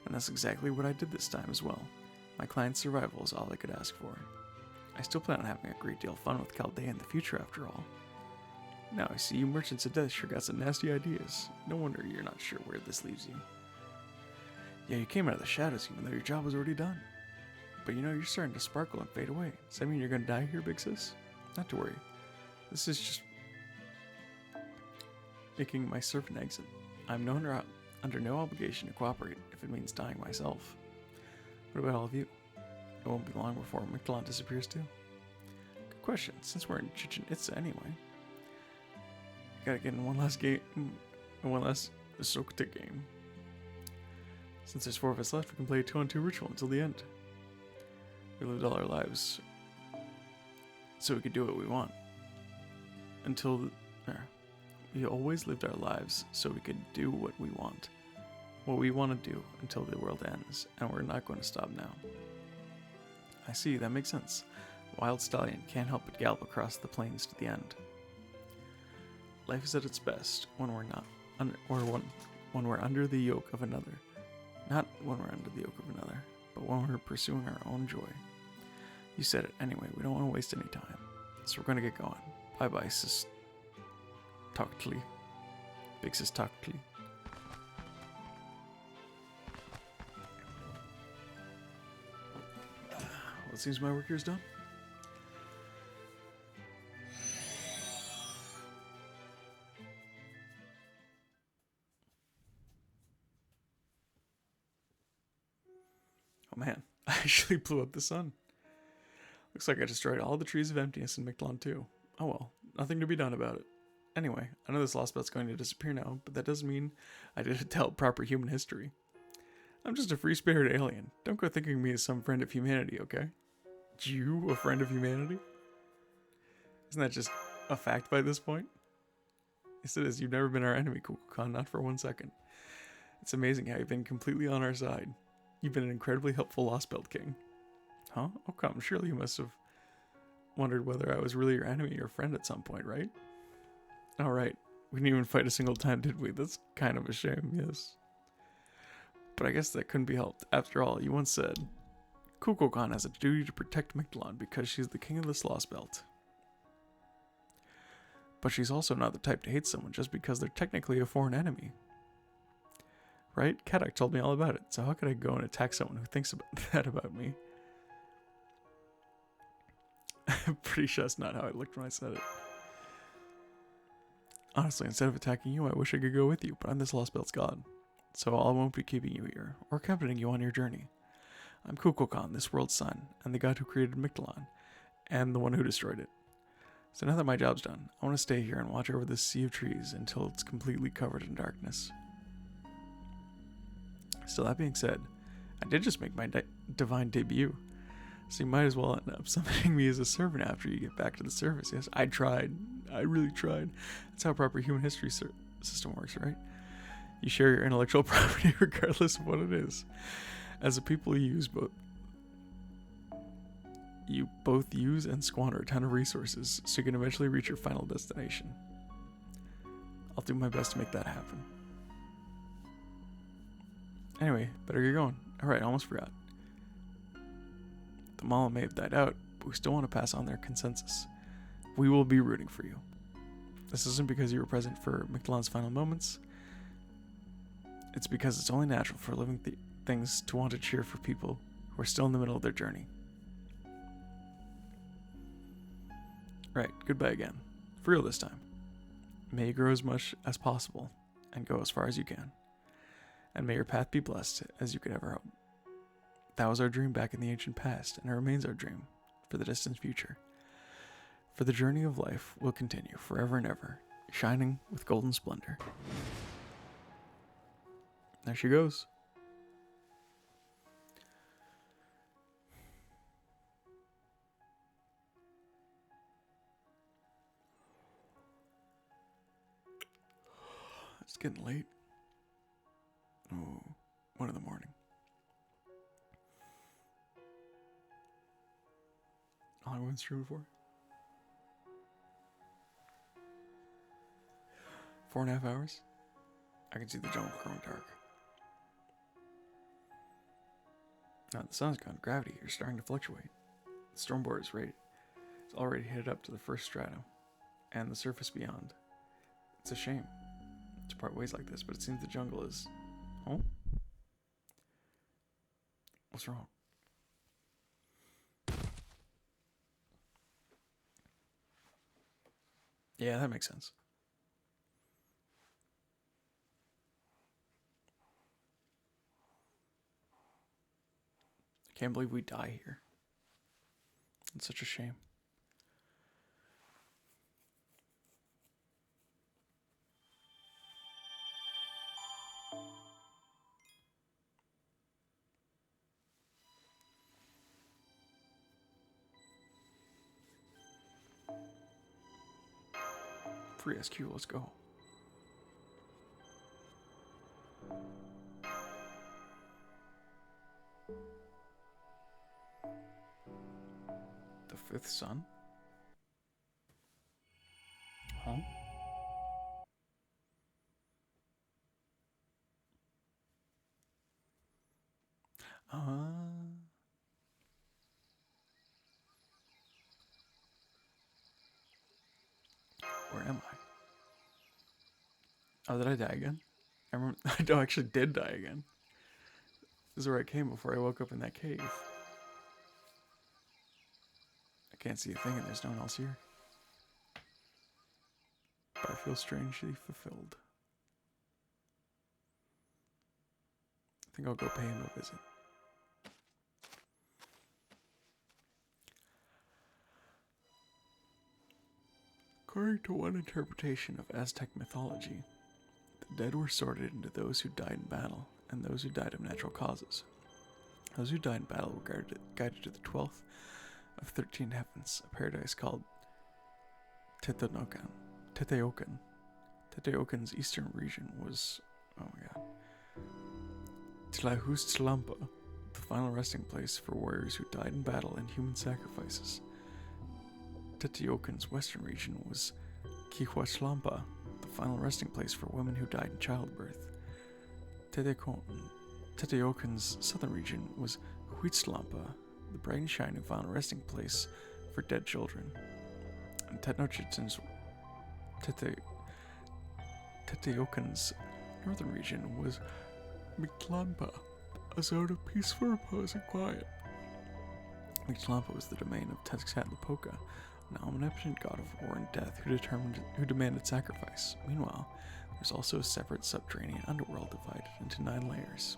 Speaker 1: And that's exactly what I did this time as well. My client's survival is all I could ask for. I still plan on having a great deal of fun with Chaldea in the future, after all. Now I see you merchants of death sure got some nasty ideas. No wonder you're not sure where this leaves you. Yeah, you came out of the shadows even though your job was already done. But you know, you're starting to sparkle and fade away. Does that mean you're gonna die here, big sis? Not to worry. This is just making my servant exit. I'm under no obligation to cooperate if it means dying myself. What about all of you? It won't be long before Mictlan disappears too. Good question, since we're in Chichen Itza anyway. Gotta get in one last Ahsoka game. Since there's 4 of us left, we can play a 2-on-2 ritual until the end. We lived all our lives so we could do what we want. We always lived our lives so we could do what we want. What we want to do until the world ends, and we're not going to stop now. I see, that makes sense. A wild stallion can't help but gallop across the plains to the end. Life is at its best when we're not, when we're under the yoke of another. Not when we're under the yoke of another, but when we're pursuing our own joy. You said it anyway. We don't want to waste any time, so we're gonna get going. Bye bye, sis. Talktly, big sis Talktly. Well, it seems my work here is done. Oh man, I actually blew up the sun. Looks like I destroyed all the trees of emptiness in Mictlan too. Oh well, nothing to be done about it. Anyway, I know this lost belt's going to disappear now, but that doesn't mean I didn't tell proper human history. I'm just a free-spirited alien. Don't go thinking of me as some friend of humanity, okay? You, a friend of humanity? Isn't that just a fact by this point? Yes, it is. You've never been our enemy, Kukulkan, not for 1 second. It's amazing how you've been completely on our side. You've been an incredibly helpful Lost Belt King. Huh? Oh come, surely you must have wondered whether I was really your enemy or friend at some point, right? Alright, we didn't even fight a single time, did we? That's kind of a shame, yes. But I guess that couldn't be helped. After all, you once said, Kukulkan has a duty to protect Mictlan because she's the king of this Lost Belt. But she's also not the type to hate someone just because they're technically a foreign enemy. Right? Kadak told me all about it, so how could I go and attack someone who thinks that about me? I'm pretty sure that's not how it looked when I said it. Honestly, instead of attacking you, I wish I could go with you, but I'm this Lost Belt's god. So I won't be keeping you here, or accompanying you on your journey. I'm Kukulkan, this world's son, and the god who created Mictlan, and the one who destroyed it. So now that my job's done, I want to stay here and watch over this sea of trees until it's completely covered in darkness. So that being said, I did just make my divine debut. So you might as well end up summoning me as a servant after you get back to the surface. Yes, I tried. I really tried. That's how proper human history system works, right? You share your intellectual property regardless of what it is. As a people, you both use and squander a ton of resources so you can eventually reach your final destination. I'll do my best to make that happen. Anyway, better get going. Alright, almost forgot. The Mala may have died out, but we still want to pass on their consensus. We will be rooting for you. This isn't because you were present for Mictlan's final moments. It's because it's only natural for living things to want to cheer for people who are still in the middle of their journey. Right, goodbye again. For real this time. May you grow as much as possible, and go as far as you can. And may your path be blessed as you could ever hope. That was our dream back in the ancient past, and it remains our dream for the distant future. For the journey of life will continue forever and ever, shining with golden splendor. There she goes. It's getting late. Oh, 1 in the morning. How long have I been streaming for? 4.5 hours? I can see the jungle growing dark. Now the sun's gone. Gravity is starting to fluctuate. The storm board is ready. It's already headed up to the first stratum, and the surface beyond. It's a shame to part ways like this, but it seems the jungle is... Oh? What's wrong? Yeah, that makes sense. I can't believe we die here. It's such a shame. Free SQ, let's go. The fifth sun? Huh? Where am I? Oh, did I die again? I remember I actually did die again. This is where I came before I woke up in that cave. I can't see a thing and there's no one else here. But I feel strangely fulfilled. I think I'll go pay him a visit. According to one interpretation of Aztec mythology, the dead were sorted into those who died in battle and those who died of natural causes. Those who died in battle were guided to the 12th of 13 heavens, a paradise called Teteokan. Teteokan's eastern region was, oh my god, Tlahuistlampa, the final resting place for warriors who died in battle and human sacrifices. Teteokan's western region was Quihuatlampa, the final resting place for women who died in childbirth. Teteokan's southern region was Huitzlampa, the bright and shining final resting place for dead children. And Teteokan's northern region was Mictlanpa, a zone of peaceful repose and quiet. Mictlantecuhtli was the domain of Tezcatlipoca, an omnipotent god of war and death who demanded sacrifice. Meanwhile, there's also a separate subterranean underworld divided into 9 layers.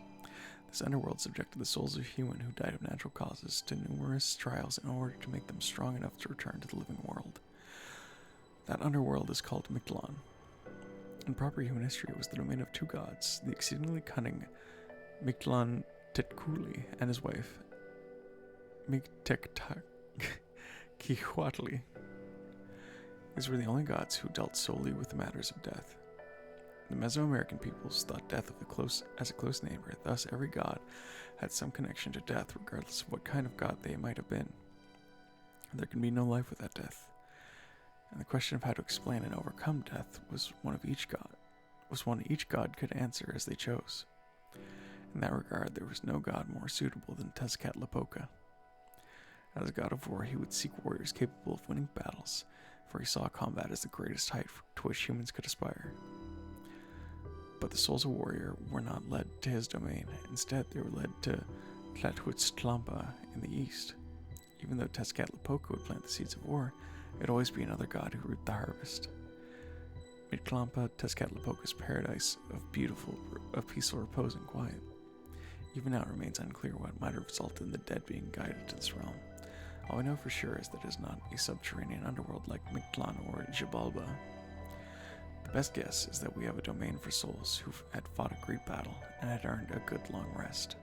Speaker 1: This underworld subjected the souls of humans who died of natural causes to numerous trials in order to make them strong enough to return to the living world. That underworld is called Mictlan. In proper human history, it was the domain of 2 gods, the exceedingly cunning Mictlantecuhtli and his wife, Mictlantecuhtli. These were the only gods who dealt solely with the matters of death. The Mesoamerican peoples thought death as a close neighbor, thus every god had some connection to death, regardless of what kind of god they might have been. There can be no life without death, and the question of how to explain and overcome death was one each god could answer as they chose. In that regard, there was no god more suitable than Tezcatlipoca. As a god of war, he would seek warriors capable of winning battles, for he saw combat as the greatest height to which humans could aspire. But the souls of warrior were not led to his domain. Instead, they were led to Tlachthutztlampa in the east. Even though Tezcatlipoca would plant the seeds of war, it would always be another god who reaped the harvest. Mictlantecuhtli, Tezcatlipoca's paradise of peaceful repose and quiet. Even now it remains unclear what might have resulted in the dead being guided to this realm. All we know for sure is that it is not a subterranean underworld like Mictlan or Xibalba. The best guess is that we have a domain for souls who had fought a great battle and had earned a good long rest.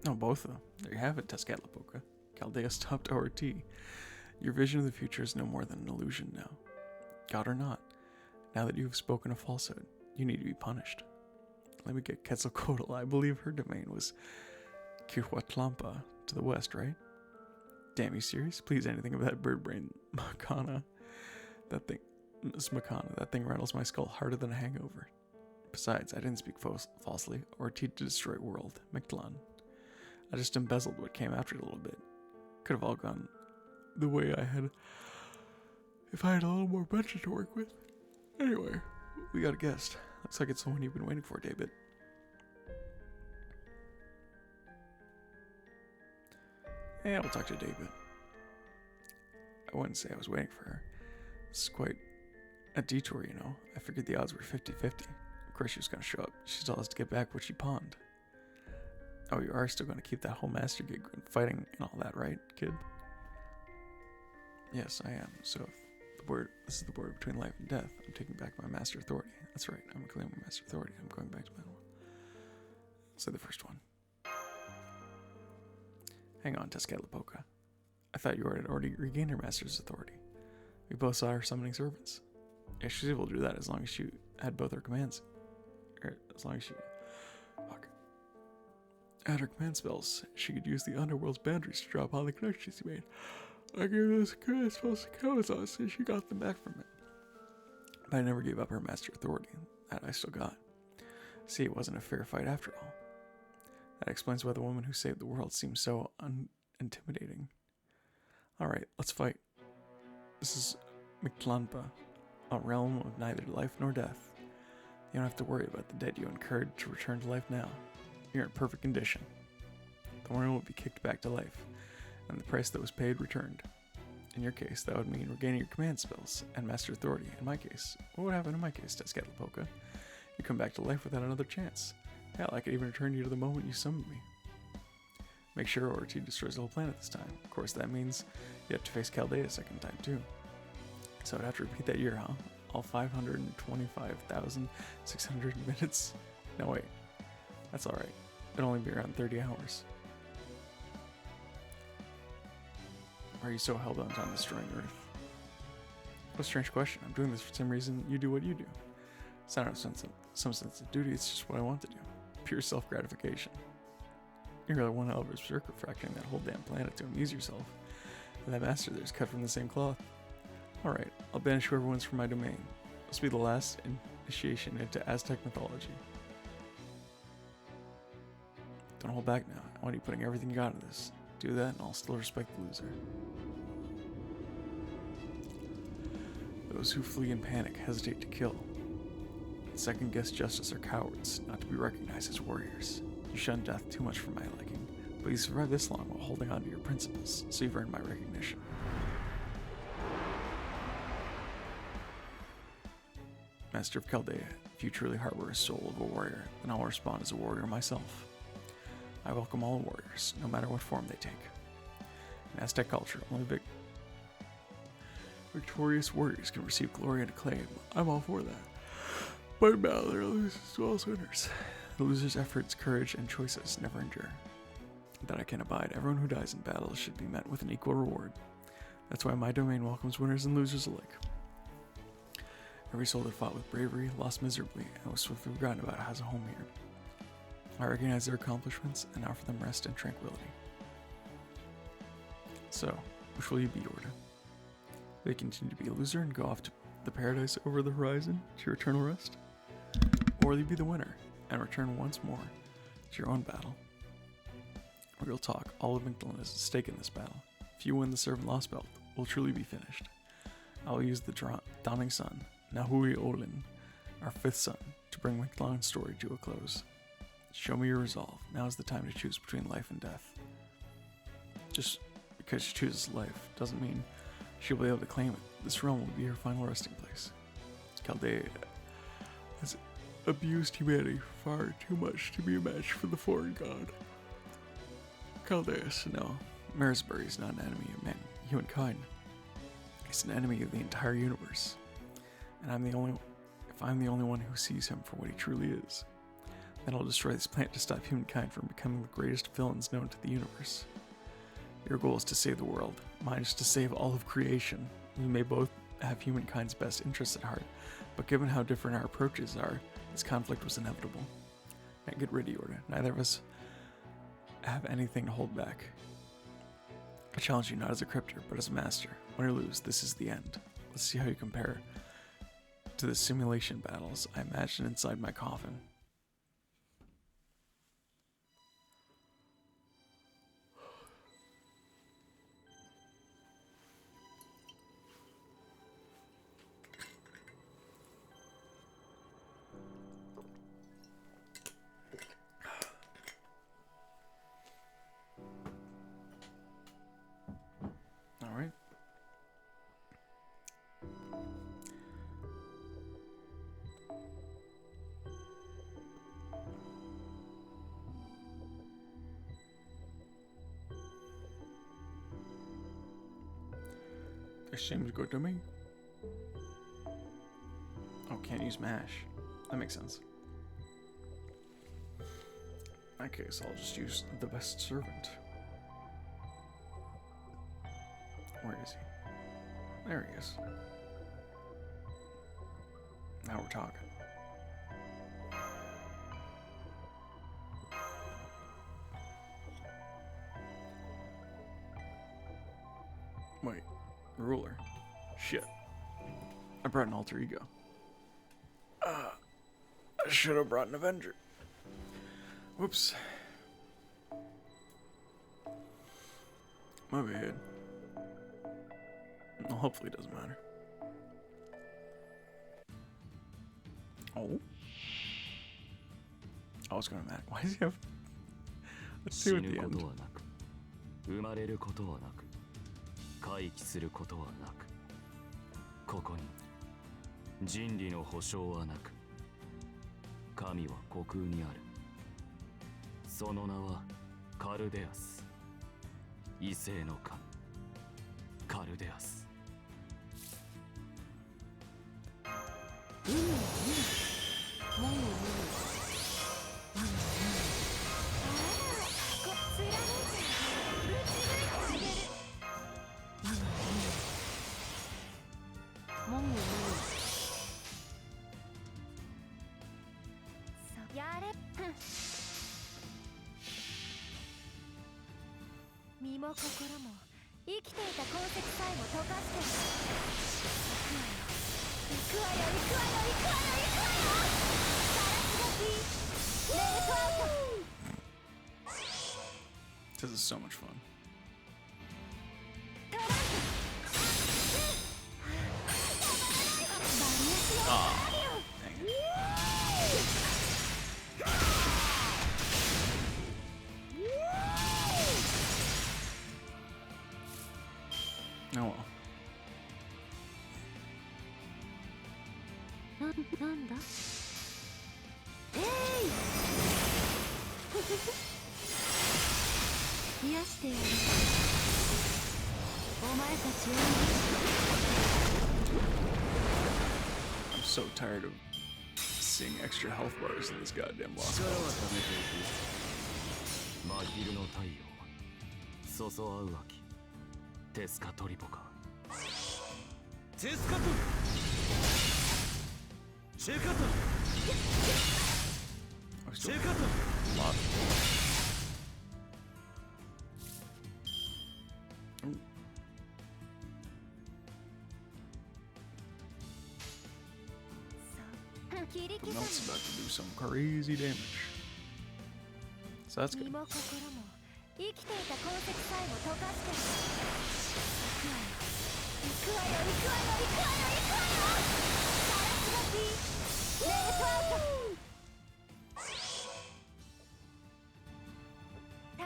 Speaker 1: Oh, both of them. There you have it, Tezcatlipoca. Chaldea stopped ORT. Your vision of the future is no more than an illusion now. God or not, now that you have spoken a falsehood, you need to be punished. Let me get Quetzalcoatl. I believe her domain was Cihuatlampa to the west, right? Damn, you serious? Please, anything about that bird brain. Macana. That thing rattles my skull harder than a hangover. Besides, I didn't speak falsely or to destroy world, Mictlan. I just embezzled what came after it a little bit. Could have all gone the way I had if I had a little more budget to work with. Anyway, we got a guest. Looks like it's the one you've been waiting for, David. Yeah, we'll talk to David. I wouldn't say I was waiting for her. It's quite a detour, you know. I figured the odds were 50-50. Of course she was going to show up. She told us to get back what she pawned. Oh, you are still going to keep that whole master gig and fighting and all that, right, kid? Yes, I am. So if this is the border between life and death, I'm taking back my master authority. That's right, I'm reclaiming my master authority. I'm going back to battle. Say the first one. Hang on, Tezcatlipoca. I thought you had already regained her master's authority. We both saw her summoning servants. Yeah, she's able to do that as long as she had both her commands. As long as she had her command spells, she could use the underworld's boundaries to drop all the connections she made. I gave those command spells to Kawazan since she got them back from it. But I never gave up her master authority. That I still got. See, it wasn't a fair fight after all. That explains why the woman who saved the world seems so intimidating. Alright, let's fight. This is Mictlantecuhtli, a realm of neither life nor death. You don't have to worry about the dead you incurred to return to life now. You're in perfect condition. The world will be kicked back to life, and the price that was paid returned. In your case, that would mean regaining your command spells and master authority. In my case, what would happen in my case, Tezcatlipoca? You come back to life without another chance. Hell, I could even return you to the moment you summoned me. Make sure ORT destroys the whole planet this time. Of course, that means you have to face Chaldea a second time, too. So I'd have to repeat that year, huh? All 525,600 minutes? No, wait. That's alright. It'll only be around 30 hours. Why are you so hell-bent on destroying Earth? What a strange question. I'm doing this for the same reason you do what you do. It's not some sense of duty, it's just what I want to do. Pure self-gratification. You're the one hell of a berserker fracturing that whole damn planet to amuse yourself. And that master there's cut from the same cloth. Alright, I'll banish whoever wins from my domain. This will be the last initiation into Aztec mythology. Don't hold back now. I want you putting everything you got into this. Do that and I'll still respect the loser. Those who flee in panic hesitate to kill. Second-guess justice are cowards, not to be recognized as warriors. You shun death too much for my liking, but you survived this long while holding on to your principles, so you've earned my recognition. Master of Chaldea, if you truly harbor a soul of a warrior, then I'll respond as a warrior myself. I welcome all warriors, no matter what form they take. In Aztec culture, only victorious warriors can receive glory and acclaim. I'm all for that. But in battle, there are losers as well as winners. The loser's efforts, courage, and choices never endure. That I can abide. Everyone who dies in battle should be met with an equal reward. That's why my domain welcomes winners and losers alike. Every soul that fought with bravery, lost miserably, and was swiftly forgotten about has a home here. I recognize their accomplishments and offer them rest and tranquility. So, which will you be, Orda? Will you continue to be a loser and go off to the paradise over the horizon to your eternal rest? Or will you be the winner and return once more to your own battle? Real talk, all of Vinklund is at stake in this battle. If you win the Servant Lost Belt, we'll truly be finished. I will use the dawning sun, Nahui Olin, our fifth son, to bring Vinklund's story to a close. Show me your resolve. Now is the time to choose between life and death. Just because she chooses life doesn't mean she'll be able to claim it. This realm will be her final resting place. Chaldea has abused humanity far too much to be a match for the foreign god. Chaldea should know Marisbury is not an enemy of humankind. He's an enemy of the entire universe. And if I'm the only one who sees him for what he truly is, then I'll destroy this planet to stop humankind from becoming the greatest villains known to the universe. Your goal is to save the world. Mine is to save all of creation. We may both have humankind's best interests at heart, but given how different our approaches are, this conflict was inevitable. Now get ready, Orda. Neither of us have anything to hold back. I challenge you not as a cryptor, but as a master. Win or lose, this is the end. Let's see how you compare to the simulation battles I imagine inside my coffin. Alright. This seems good to me. Oh, can't use mash. That makes sense. In that case, I'll just use the best servant. Where is he? There he is. Now we're talking. Wait, ruler. Shit. I brought an alter ego. I should have brought an Avenger. Whoops. My bad. Well, hopefully it doesn't matter. Oh. I was gonna matter. Why does he have... Let's see what the end.
Speaker 3: 生まれることはなく、回帰することはなく、ここに人理の保証はなく、神は虚空にある。その名はカルデアス。異性の神、カルデアス。
Speaker 4: 身も心も生きていた痕跡さえも溶かして行くわよ行くわよ行くわよ行くわよ行くわよガラスがきレートアウト
Speaker 1: This is so much fun. Oh well.
Speaker 4: なんだ癒やしてやるお前たちを
Speaker 1: I'm so tired of seeing extra health bars in this goddamn lost
Speaker 3: 力は
Speaker 1: cause.
Speaker 3: 貯めていく真昼の太陽そそ合う秋テスカトリポカテスカトリチェカト
Speaker 1: Oh,
Speaker 3: チ
Speaker 1: still
Speaker 3: ェカト
Speaker 1: a lot. Ooh,
Speaker 4: 切り
Speaker 1: the
Speaker 4: 刻
Speaker 1: melt's about to do some crazy damage. So that's
Speaker 4: む
Speaker 1: good.
Speaker 4: 身も心も生きていた痕跡さえも溶かして行くわよ行くわよ行くわよ行くわよガラスがピーレートアウ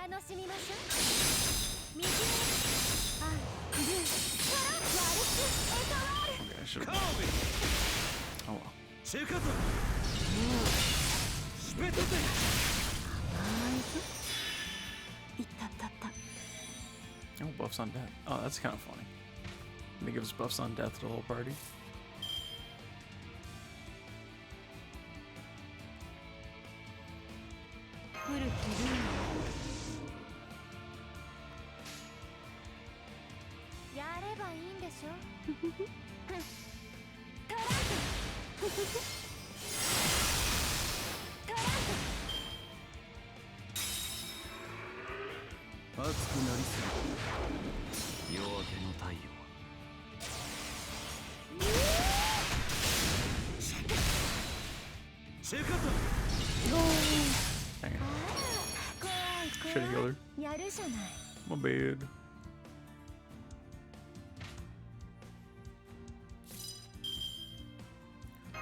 Speaker 4: ト楽しみましょう右アングーワルスエトワール
Speaker 1: Okay, I should
Speaker 3: カ
Speaker 1: have.
Speaker 3: ービ
Speaker 1: Oh well.
Speaker 3: チェカトシペトテ
Speaker 4: いったったった
Speaker 1: Oh, buffs on death. Oh, that's kind of funny. They give us buffs on death to the whole party.
Speaker 4: 古きルールやればいいんでしょトランプトランプ
Speaker 3: 熱くなりすぎ夜明けの太陽チェカト
Speaker 1: Dang it.
Speaker 4: 怖い
Speaker 1: Should have healed
Speaker 4: 怖
Speaker 1: her.
Speaker 4: いやるじゃない
Speaker 1: My bad.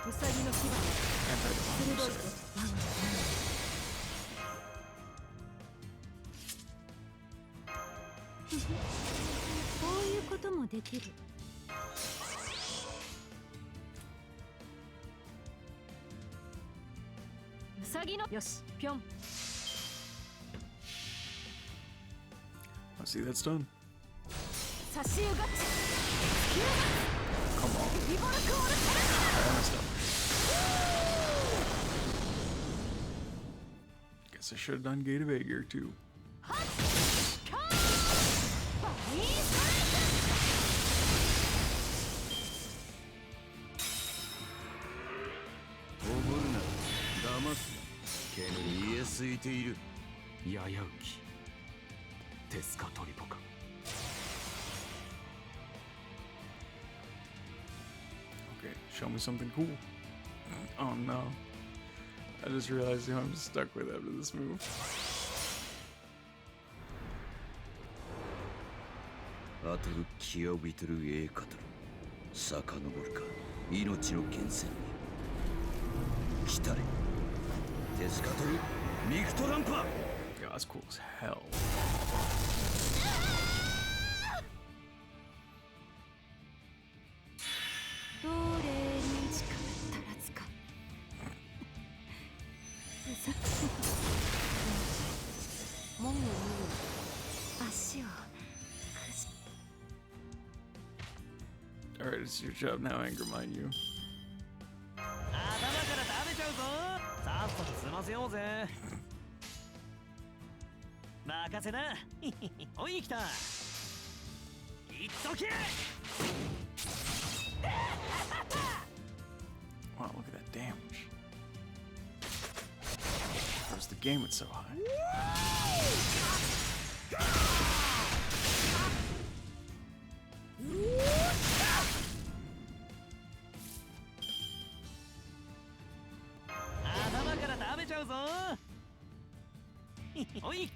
Speaker 4: ウサギの牙
Speaker 1: Anti-divine
Speaker 4: 鋭い
Speaker 1: reset.
Speaker 4: ぞこういうこともできるウサギのよしぴょん
Speaker 1: I see that's done.
Speaker 4: 差しうがち
Speaker 1: Come on.
Speaker 4: リボルクオール
Speaker 1: I messed up. Guess I should have done Gate of Aegir too.
Speaker 4: バニーストライ
Speaker 3: おごるな騙す煙に家空いているややうきテスカトリポカ
Speaker 1: Okay, show me something cool. Oh no. I just realized who I'm stuck with after this move.
Speaker 3: アトルキアビトルエーカトル遡るか命の源泉に来たれテスカトルミクトランパ
Speaker 1: Yeah, that's cool as hell.
Speaker 4: どれに力足らずか門を見よ足を
Speaker 1: Alright, it's your job now, Anger, mind you.
Speaker 3: 頭から食べちゃうぞさっさと済ませようぜ任せなおい来たいっとけ
Speaker 1: Wow, look at that damage. Where's the game? It's so high.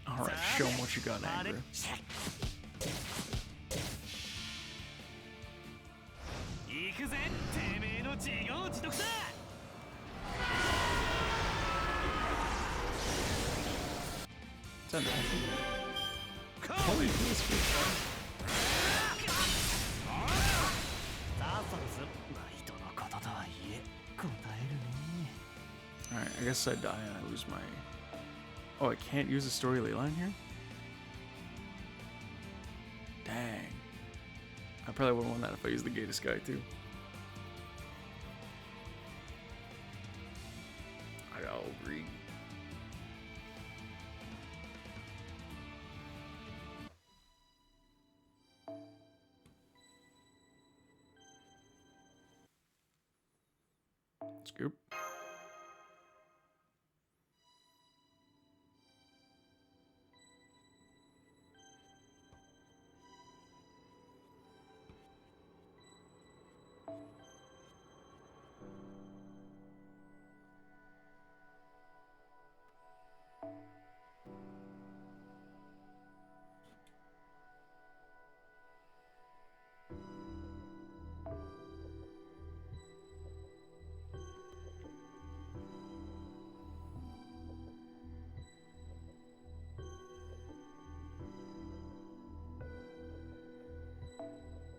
Speaker 1: Alright, show them what you got, Anger.
Speaker 3: 行くぜてめえの自業自得だ
Speaker 1: It's enough. Holy, this feels fun.
Speaker 3: ずまあ人のこととはいえ答えるね。
Speaker 1: Alright, I guess I die and I lose my... Oh, I can't use a story line here? Dang. I probably wouldn't want that if I used the Gate of Sky too. I'll read. Scoop.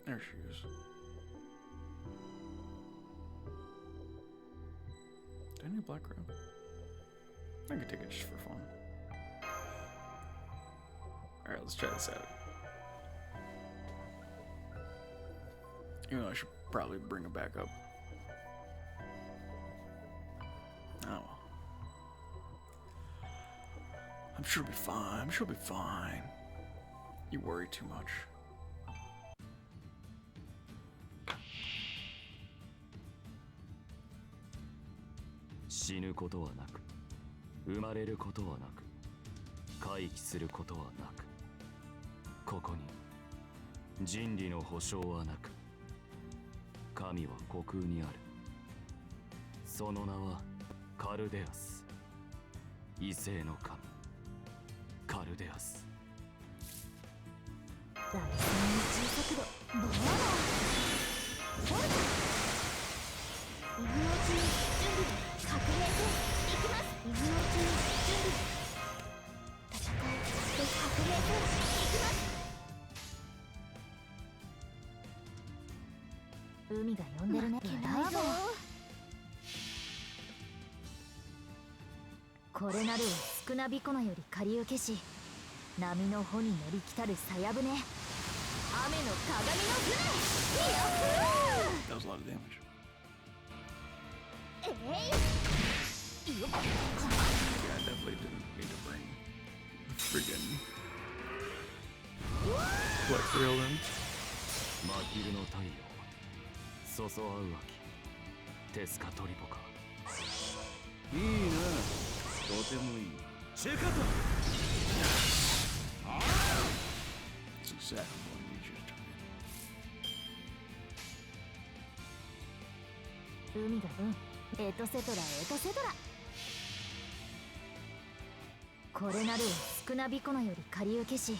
Speaker 1: There she is. Do I need a black crow? I could take it just for fun. Alright, let's try this out. Even though I should probably bring it back up. Oh well. I'm sure it'll be fine. I'm sure it'll be fine. You worry too much.
Speaker 5: 死ぬことはなく、生まれることはなく、回帰することはなく、ここに人理の保証はなく、神は虚空にある。その名はカルデアス、異性の神、カルデアス。
Speaker 4: 大戦の小さくどどうだ。そうだ。今のうちに準備で革命戦行きます。今のうちに準備で戦いで革命戦行きます。海が呼んでるね。ブラボー。これなるは少なびこのより借り受けし、波の帆に乗り来たるさや舟、雨の鏡の船。ヤッフー。
Speaker 1: That was a lot of damage.
Speaker 4: Hey.
Speaker 1: Yeah, I definitely didn't need to bring friggin' Flex Reel in.
Speaker 5: 真昼の太陽、そそあう秋、テスカトリポカ。
Speaker 3: いいな、とてもいい。チェカト。
Speaker 1: That's exactly what I need you to target.
Speaker 4: 海がエトセトラエトセトラ。これなるは少なびこのより借り受けし、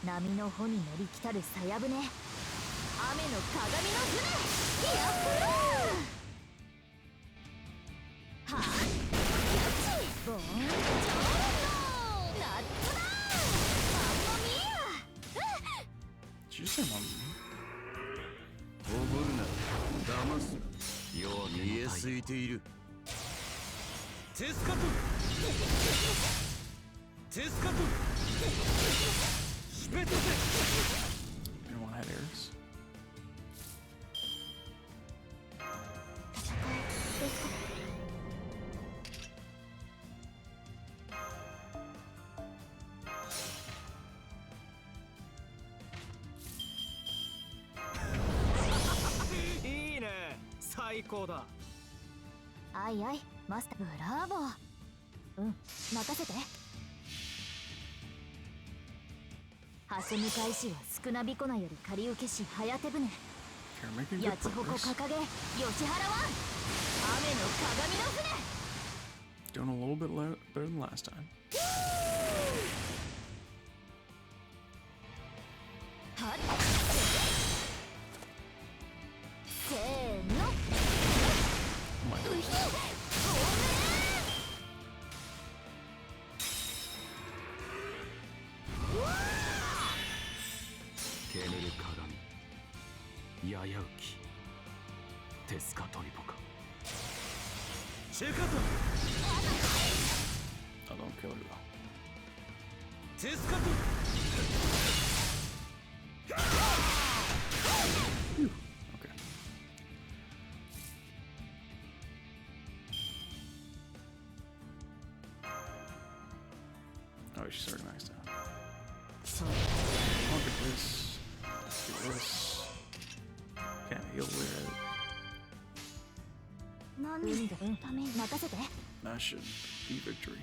Speaker 4: 波の帆に乗り来たるさや舟、雨の鏡の船。ヤッフー。はあ、キャッチボーンジョーンのナッツだ。マンモミー
Speaker 1: Did you just say mommy?
Speaker 3: おごるな、騙すな。
Speaker 5: 夜明け
Speaker 3: 見え
Speaker 5: の太陽。
Speaker 3: すいている。テスカトル。テスカトル。シペトセ。
Speaker 1: Anyone had airs?
Speaker 3: いいね、最高だ。
Speaker 4: あいあい、マスター。ブラボー。うん、任せて。橋向かいしは少なびこなより借り受けし早手舟。
Speaker 1: You're making
Speaker 4: や
Speaker 1: good
Speaker 4: ちほこ
Speaker 1: progress.
Speaker 4: 掲げ吉原湾、雨の鏡の船。
Speaker 1: Doing a little bit better than last time.
Speaker 4: はっせーの。
Speaker 1: Oh my
Speaker 4: うひ
Speaker 1: god.
Speaker 5: 煙る鏡、ややうき、テスカトリポか。
Speaker 3: チェカト
Speaker 1: Oh, don't kill you.
Speaker 3: テスカト
Speaker 1: Okay. Oh, she's already maxed out.
Speaker 2: そう
Speaker 1: Look at this. Let's do this. Can't heal with it.
Speaker 4: 何のために任せて。
Speaker 1: That should be victory.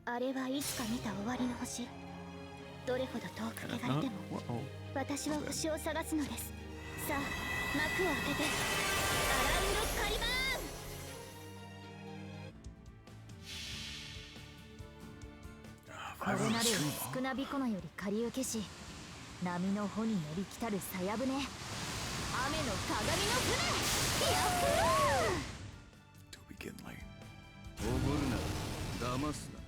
Speaker 4: あれはいつか見た終わりの星。どれほど遠く
Speaker 1: And if
Speaker 4: 汚れ
Speaker 1: not,
Speaker 4: ても
Speaker 1: well, oh,
Speaker 4: 私は星を探すのです。さあ幕を開けてアラウンドカリバーン。これなる少なびこのより下流けし、波の帆に乗り来たるさや舟、雨の鏡の船、やっ
Speaker 1: do we get light?
Speaker 3: おごるな、騙すな。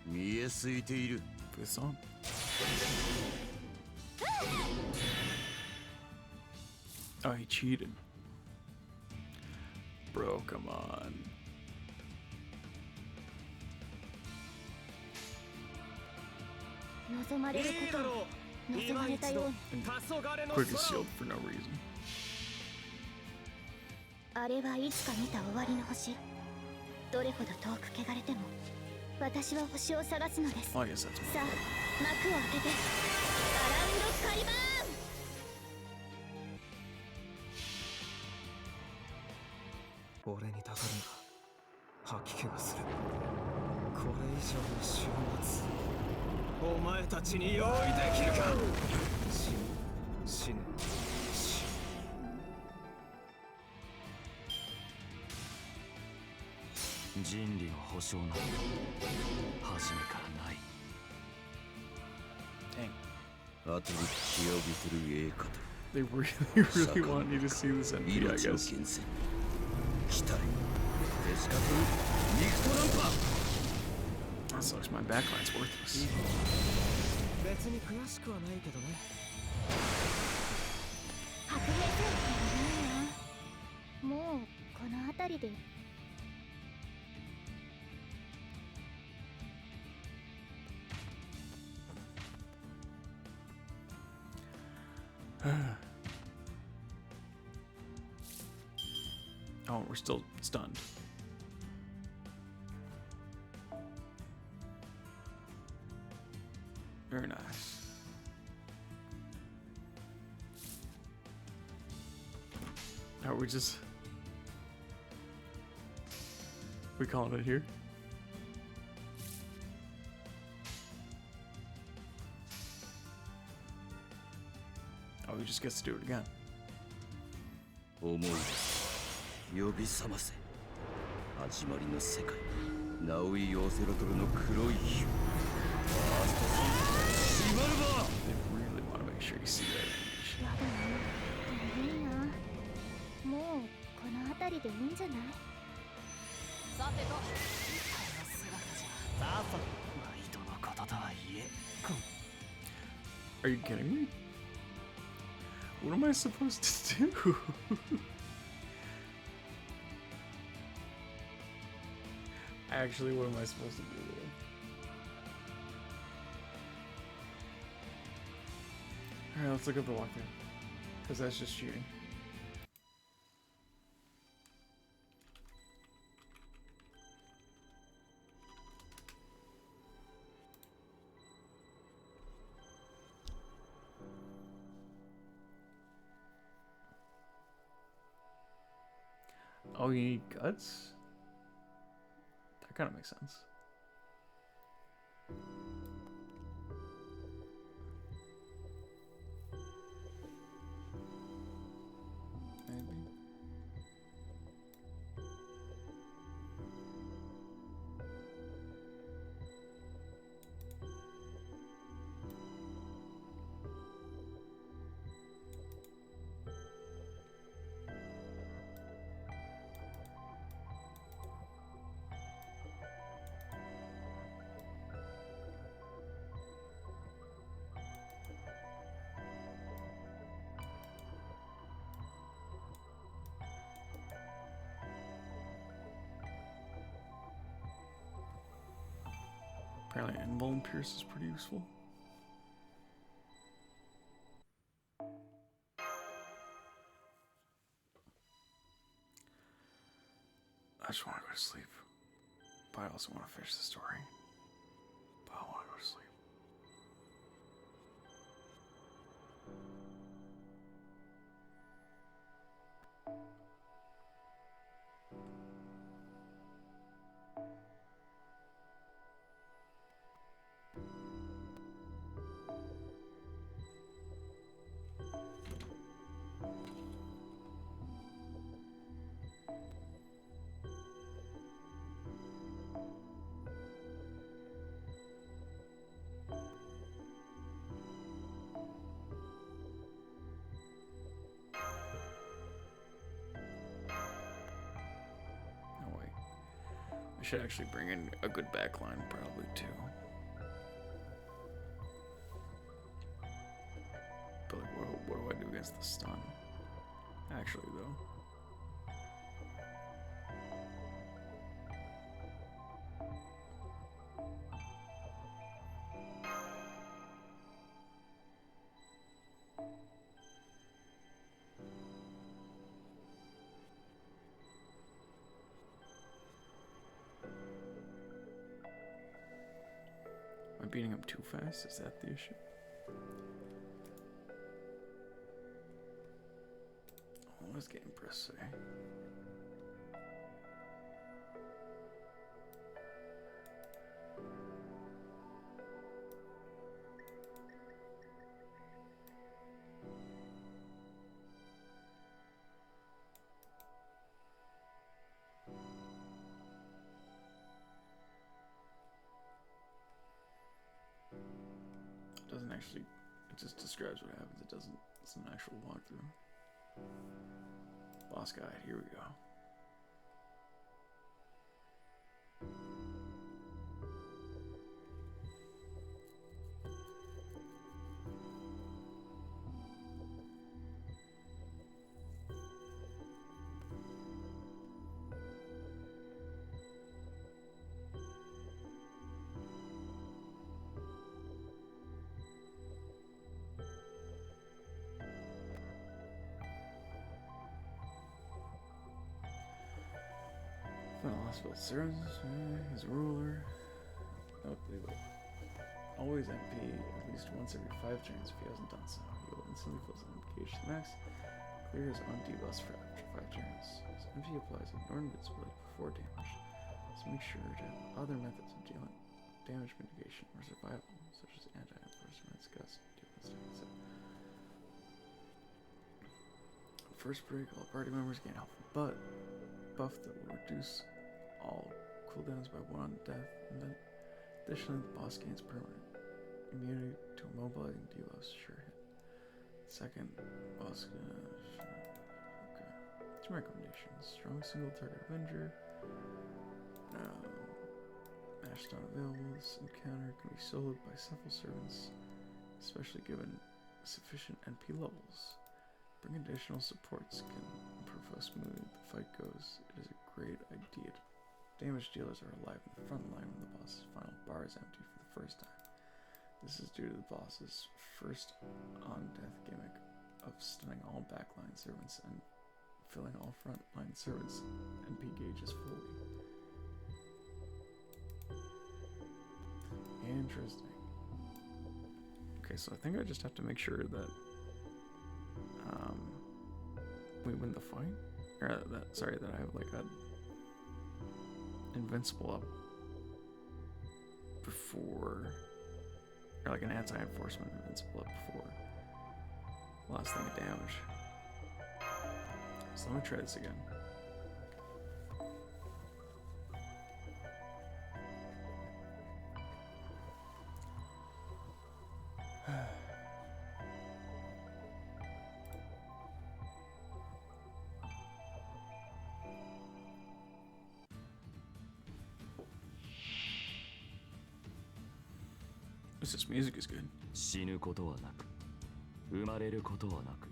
Speaker 3: 見えすいている。
Speaker 1: Put this on. Oh, he cheated. Bro, come on.
Speaker 4: 望まれることを望まれたように。
Speaker 1: Quick is sealed for no reason.
Speaker 4: あれはいつか見た終わりの星。どれほど遠く汚れても私は星を探すのです。
Speaker 1: Oh, I guess that's
Speaker 4: さあ
Speaker 1: more.
Speaker 4: 幕を開けてアラウンドカリバーン。
Speaker 6: 俺にたかるな。吐き気がする。これ以上の終末、お前たちに用意できるか。死ぬ、死ぬ、死ぬ。
Speaker 5: 人理の保証など初めからない。
Speaker 1: Dang.
Speaker 3: 後に気をびてる栄華と
Speaker 1: They really want me to see this MP, I
Speaker 3: 命を
Speaker 1: guess.
Speaker 3: 厳選。来たれ。テスカトル、リクトランパ。
Speaker 1: That sucks. My backline's worthless.
Speaker 6: 別に悔しくはないけどね。
Speaker 4: 白兵戦いいな。もうこの辺りで。
Speaker 1: Oh, we're still stunned. Very nice. Are we just... We calling it here? Oh, he just gets to do it again.
Speaker 3: 思い出す。呼び覚ませ。始まりの世界。ナウイ・オセロトルの黒い火。ファーストスイング。シマルバー。
Speaker 1: They really want to make sure you see that animation.
Speaker 4: やだな。いいな。もうこの辺りでいいんじゃない？
Speaker 2: さてとあの姿じゃさあさ毎度のこととはいえ
Speaker 1: Are you kidding me? What am I supposed to do? Actually, what am I supposed to do with it? Alright, let's look up the walkthrough. Because that's just cheating. Oh, you need guts? That kind of makes sense. Maybe. Apparently, Invuln Pierce is pretty useful. I just want to go to sleep. But I also want to finish the story. But I want to go to sleep. I should actually bring in a good backline, probably, too. But, like, what do I do against the stun? Actually, though. Am I beating him too fast? Is that the issue? What was getting press say? Doesn't actually, it just describes what happens. It doesn't, it's an actual walkthrough. Boss guide, here we go. Final hospital serves his ruler. Note they will always MP at least once every 5 turns if he hasn't done so. He will instantly fill his MPH to max. Clear his own debuffs for after 5 turns. His MP applies ignore invincibility before damage. Let's make sure to have other methods of dealing damage mitigation or survival, such as anti-enforcement, gust, etc. First break, all party members gain health buff that will reduce all cooldowns by 1 on death, and then additionally the boss gains permanent immunity to immobilizing debuffs. Sure hit. Second boss okay. 2 recommendations. Strong single target Avenger. Match not available. This encounter can be soloed by several servants, especially given sufficient NP levels. Bring additional supports can improve how smooth the fight goes. It is a great idea. Damage dealers are alive in the front line when the boss's final bar is empty for the first time. This is due to the boss's first on-death gimmick of stunning all backline servants and filling all frontline servants' NP gauges fully. Interesting. Okay, so I think I just have to make sure that we win the fight, or that I have like a invincible up before, or like an anti-enforcement invincible up before last thing of damage. So let me try this again. This music is good.
Speaker 5: 死ぬことはなく、生まれることはなく、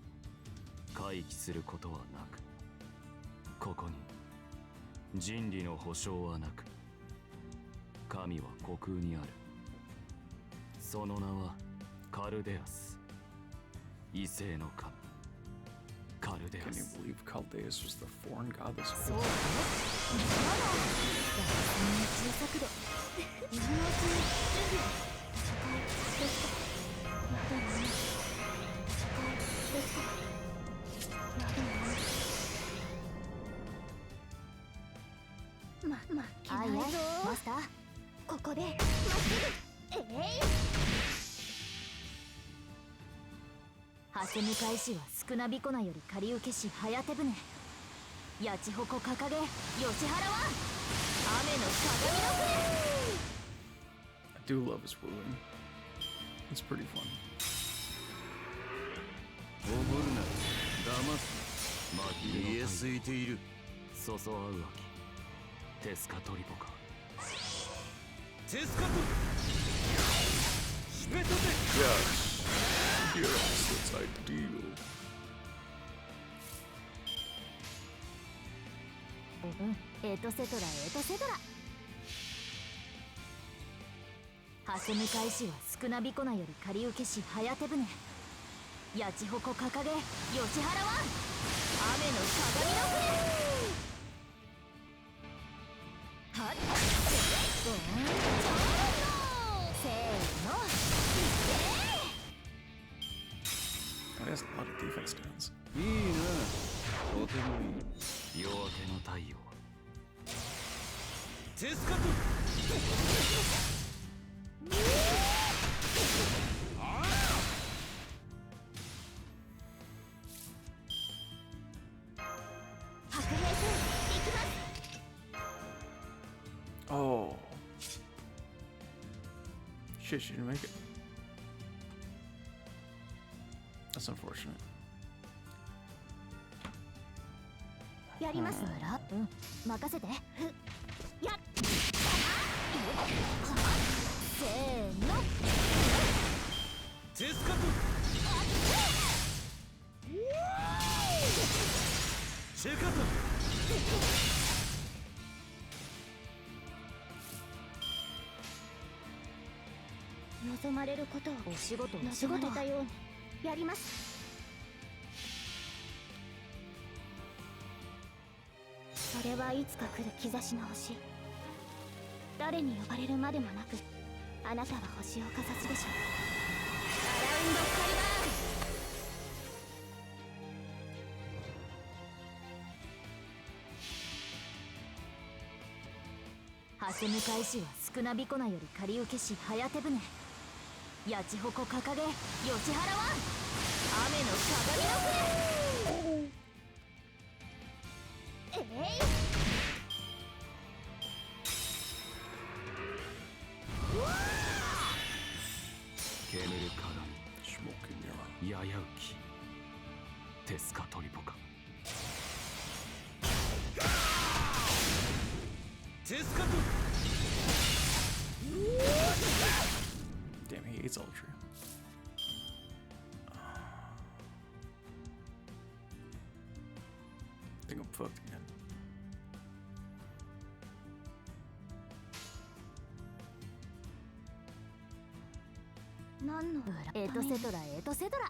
Speaker 5: 回帰することはなく、ここに人理の保証はなく、神は虚空にある。その名はカルデアス。異性の神カルデア
Speaker 1: Can you
Speaker 5: ス。
Speaker 1: believe Caldeus was the foreign god this
Speaker 4: そう
Speaker 1: whole
Speaker 4: だね。
Speaker 1: time?
Speaker 4: そんな小さくで今のうちに準備戦いですか。まだね。戦いですか。まだね。負けないぞマスター。ここでまっすぐハセム返しはスクナビコナより借り受けし早手船。ヤチホコ掲げ吉原は雨の鏡の船。
Speaker 1: I do love his wooing. It's pretty fun.
Speaker 5: おごるな騙すな見えすいている。そそ合うわけテスカトリポか。
Speaker 3: テスカト締めたぜ。
Speaker 1: Yes. Yes, that's ideal.
Speaker 4: エトセトラエトセトラ。ハセム返しはスクナビコナより借り受けし早手船。ヤチホコ掲げ吉原は雨の鏡の船。はっボーンせーの
Speaker 1: Oh, he has a lot of defense downs.
Speaker 5: いいなとてもいい。夜明けの太陽
Speaker 3: テスカト
Speaker 4: 白兵戦行きます。
Speaker 1: Oh. Shit, she didn't make it. That's unfortunate.
Speaker 4: やりますなら、任せて。やっせーの。
Speaker 3: テスカトチェカト
Speaker 4: 望まれることをお仕事望まれたようにやります。それはいつか来る兆しの星。誰に呼ばれるまでもなくあなたは星をかざすでしょう。アラウンドカリバーン。ハセム返しはスクナビコナより借り受けし早手船。ヤチホコ掲げ吉原は雨の鏡の船。
Speaker 5: 煙る鏡
Speaker 1: Smoke in your eye.
Speaker 5: ややうきテスカトリポか。
Speaker 3: テスカト
Speaker 1: Damn, he hates Ultra. I think I'm fucked again.
Speaker 4: 何のエトセトラエトセトラ。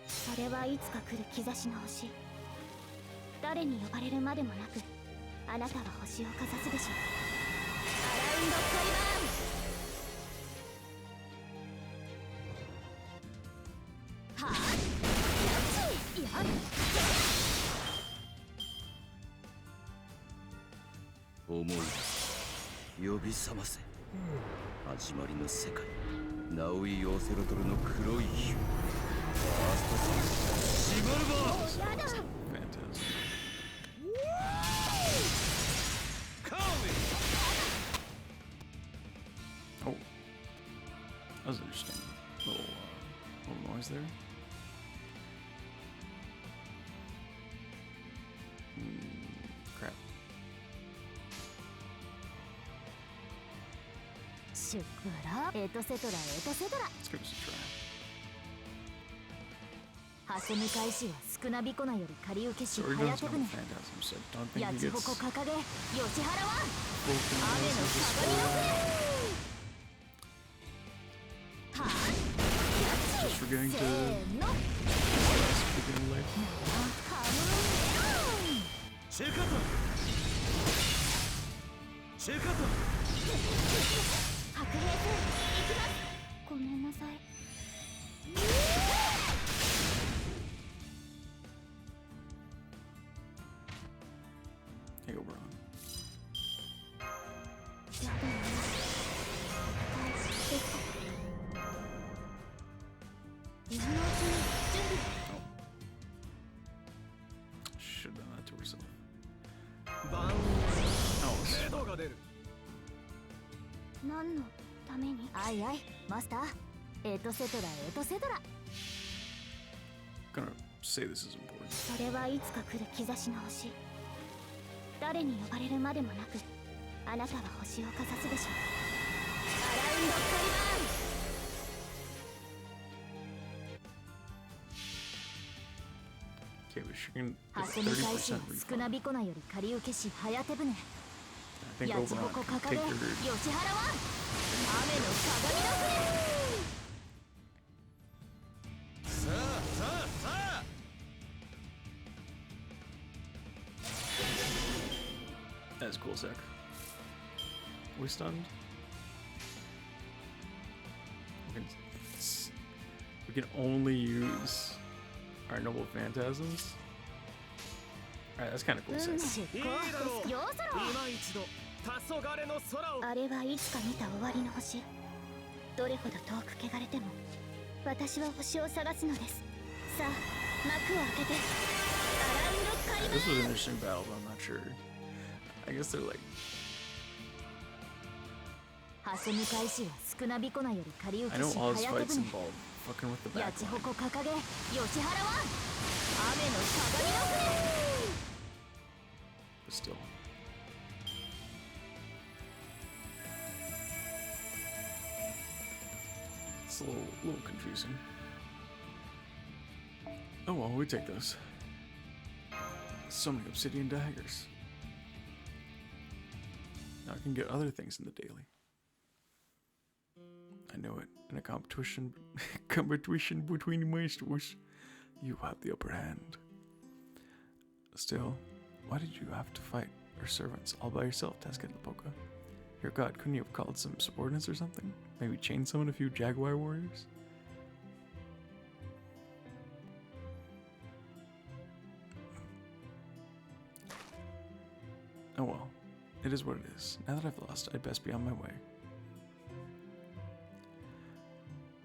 Speaker 4: それはいつか来る兆しの星。誰に呼ばれるまでもなくあなたは星をかざすでしょう。アラウンドカリバーン。はあやっちやっ
Speaker 3: 思い出す呼び覚ませ始まりの世界ナウイ・オセロトルの黒い火ファーストサンシバルバー
Speaker 4: やだ。
Speaker 1: Phantasm.
Speaker 3: カーウェイ
Speaker 1: Oh. That was interesting. Little noise there. Crap.
Speaker 4: シュクラエトセトラエトセトラ。
Speaker 1: Let's give this a try.
Speaker 4: 挟む返しは少なびこなより借り受けし
Speaker 1: So we're
Speaker 4: 早
Speaker 1: doing
Speaker 4: 手
Speaker 1: some
Speaker 4: 船
Speaker 1: phantasm, so I don't think
Speaker 4: や
Speaker 1: he
Speaker 4: ち
Speaker 1: gets
Speaker 4: ほこ掲げ吉原は
Speaker 1: broken
Speaker 4: 雨の
Speaker 1: as this
Speaker 4: 鏡の
Speaker 1: for
Speaker 4: 船は
Speaker 1: just for getting
Speaker 4: せ
Speaker 1: to
Speaker 4: ーの
Speaker 1: beginning life.
Speaker 4: カムメロン
Speaker 3: シェカトシェカト
Speaker 4: 白兵戦行きますごめんなさい
Speaker 1: Hey, go, Brown.
Speaker 4: やだね大好きですか今のうちに準備
Speaker 1: Should have done that to herself.
Speaker 6: 万
Speaker 1: Oh,
Speaker 6: 目処が出る
Speaker 4: 何のためにあいあいマスターエトセトラエトセトラ
Speaker 1: I'm gonna say this is important.
Speaker 4: それはいつか来る兆しの星誰に呼ばれるまでもなくあなたは星をかざすでしょうアラウンドカリバーン
Speaker 1: Okay, but she can
Speaker 4: 挟
Speaker 1: get
Speaker 4: み返し
Speaker 1: 30%
Speaker 4: は少
Speaker 1: refund.
Speaker 4: なびこなより借り受けし早手船
Speaker 1: I think
Speaker 4: やちほ
Speaker 1: Oberon
Speaker 4: こ
Speaker 1: can
Speaker 4: 掲
Speaker 1: take
Speaker 4: げ
Speaker 1: your
Speaker 4: 吉原は雨の鏡の船
Speaker 3: さあさあさあ
Speaker 1: That's cool, Zach. We stunned. We can only use our noble phantasms. Alright, that's kind of cool,
Speaker 4: 運
Speaker 1: Zach.
Speaker 4: 出
Speaker 3: いいだろう
Speaker 4: 航よそろ
Speaker 3: 今一度黄昏の空を
Speaker 4: あれはいつか見た終わりの星どれほど遠く汚れても私は星を探すのですさあ幕を開けてアラウンドカリバ
Speaker 1: This was an
Speaker 4: ーン
Speaker 1: interesting battle, but I'm not sure. I guess they're like
Speaker 4: 挟み返しは少なびこなより借り受
Speaker 1: I
Speaker 4: け
Speaker 1: know
Speaker 4: し
Speaker 1: all his
Speaker 4: 早手
Speaker 1: fights
Speaker 4: 船
Speaker 1: involve fucking with the
Speaker 4: やちほ
Speaker 1: backline.
Speaker 4: こ掲げ吉原は雨の鏡の船
Speaker 1: But still. It's a little confusing. Oh well, we take those. So many obsidian daggers. Now I can get other things in the daily. I know it. In a competition between maestros, you have the upper hand. Still, why did you have to fight your servants all by yourself, Tezcatlipoca? Your god, couldn't you have called some subordinates or something? Maybe chain summon a few jaguar warriors? Oh well, it is what it is. Now that I've lost, I'd best be on my way.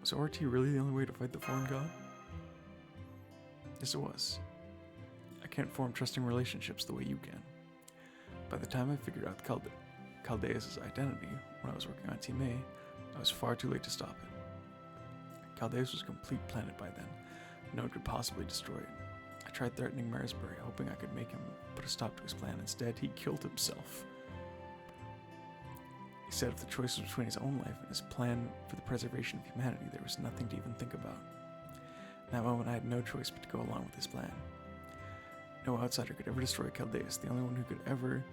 Speaker 1: Was ORT really the only way to fight the foreign god? Yes, it was. I can't form trusting relationships the way you can. By the time I figured out Caldeus' identity when I was working on Team A, I was far too late to stop it. Caldeus was a complete planet by then. No one could possibly destroy it. I tried threatening Marisbury, hoping I could make him put a stop to his plan. Instead, he killed himself. He said if the choice was between his own life and his plan for the preservation of humanity, there was nothing to even think about. In that moment, I had no choice but to go along with his plan. No outsider could ever destroy Caldeus. The only one who could ever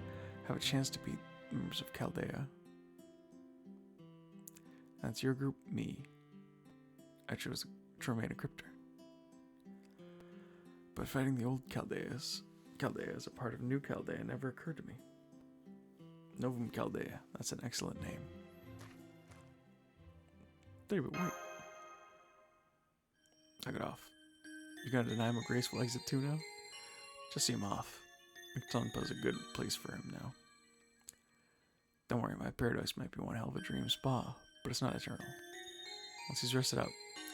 Speaker 1: have a chance to beat members of Chaldea. That's your group, me. I chose to remain a cryptor. But fighting the old Chaldea as a part of New Chaldea never occurred to me. Novum Chaldea, that's an excellent name. David, wait. Knock it off. You gonna deny him a graceful exit too now? Just see him off. McTonpa's a good place for him now. Don't worry, my paradise might be one hell of a dream spa, but it's not eternal. Once he's rested up,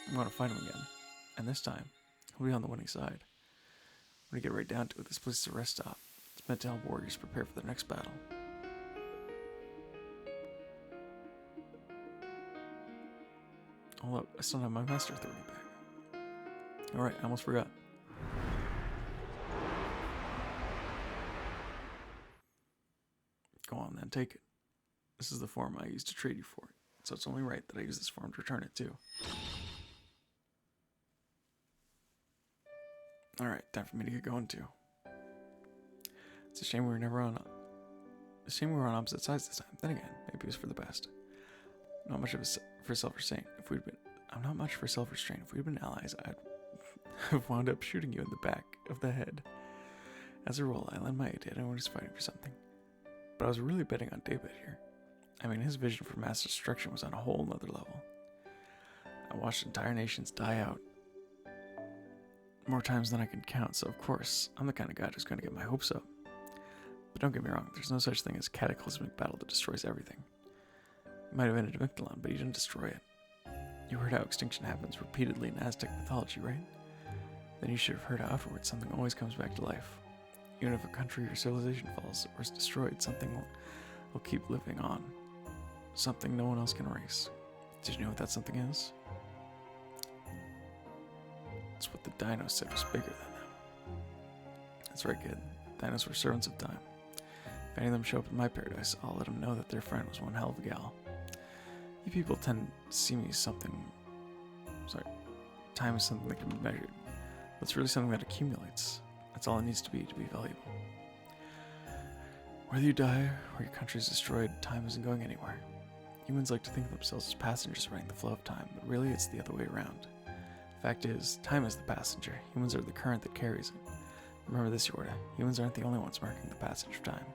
Speaker 1: I'm gonna find him again. And this time, he'll be on the winning side. When you get right down to it, this place is a rest stop. It's meant to help warriors prepare for their next battle. Hold up, I still don't have my master authority back. Alright, I almost forgot. Go on then, take it. This is the form I used to trade you for it, so it's only right that I use this form to return it too. Alright, time for me to get going too. It's a shame we were never on. A shame we were on opposite sides this time. Then again, maybe it was for the best. Not much of a for self-restraint. If we'd been, I'm not much for self-restraint. If we'd been allies, I'd have wound up shooting you in the back of the head. As a rule, I lend my aid to anyone who's fighting for something. But I was really betting on David here. I mean, his vision for mass destruction was on a whole nother level. I watched entire nations die out more times than I can count, so of course, I'm the kind of guy who's going to get my hopes up. But don't get me wrong, there's no such thing as cataclysmic battle that destroys everything. It might have ended Mictlan, but he didn't destroy it. You heard how extinction happens repeatedly in Aztec mythology, right? Then you should have heard how afterwards something always comes back to life. Even if a country or civilization falls or is destroyed, something will keep living on. Something no one else can erase. Did you know what that something is? It's what the dinos said was bigger than them. That's right, kid. Dinos were servants of time. If any of them show up in my paradise, I'll let them know that their friend was one hell of a gal. You people tend to see me as something... Sorry. Time is something that can be measured. But it's really something that accumulates. That's all it needs to be valuable. Whether you die or your country is destroyed, time isn't going anywhere. Humans like to think of themselves as passengers running the flow of time, but really it's the other way around. Fact is, time is the passenger. Humans are the current that carries it. Remember this, Yorda. Humans aren't the only ones marking the passage of time.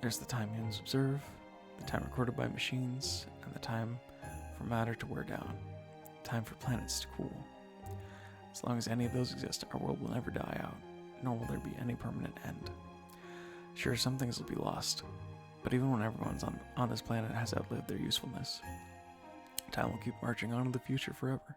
Speaker 1: There's the time humans observe, the time recorded by machines, and the time for matter to wear down. Time for planets to cool. As long as any of those exist, our world will never die out, nor will there be any permanent end. Sure, some things will be lost, but even when everyone's on this planet has outlived their usefulness, time will keep marching on to the future forever.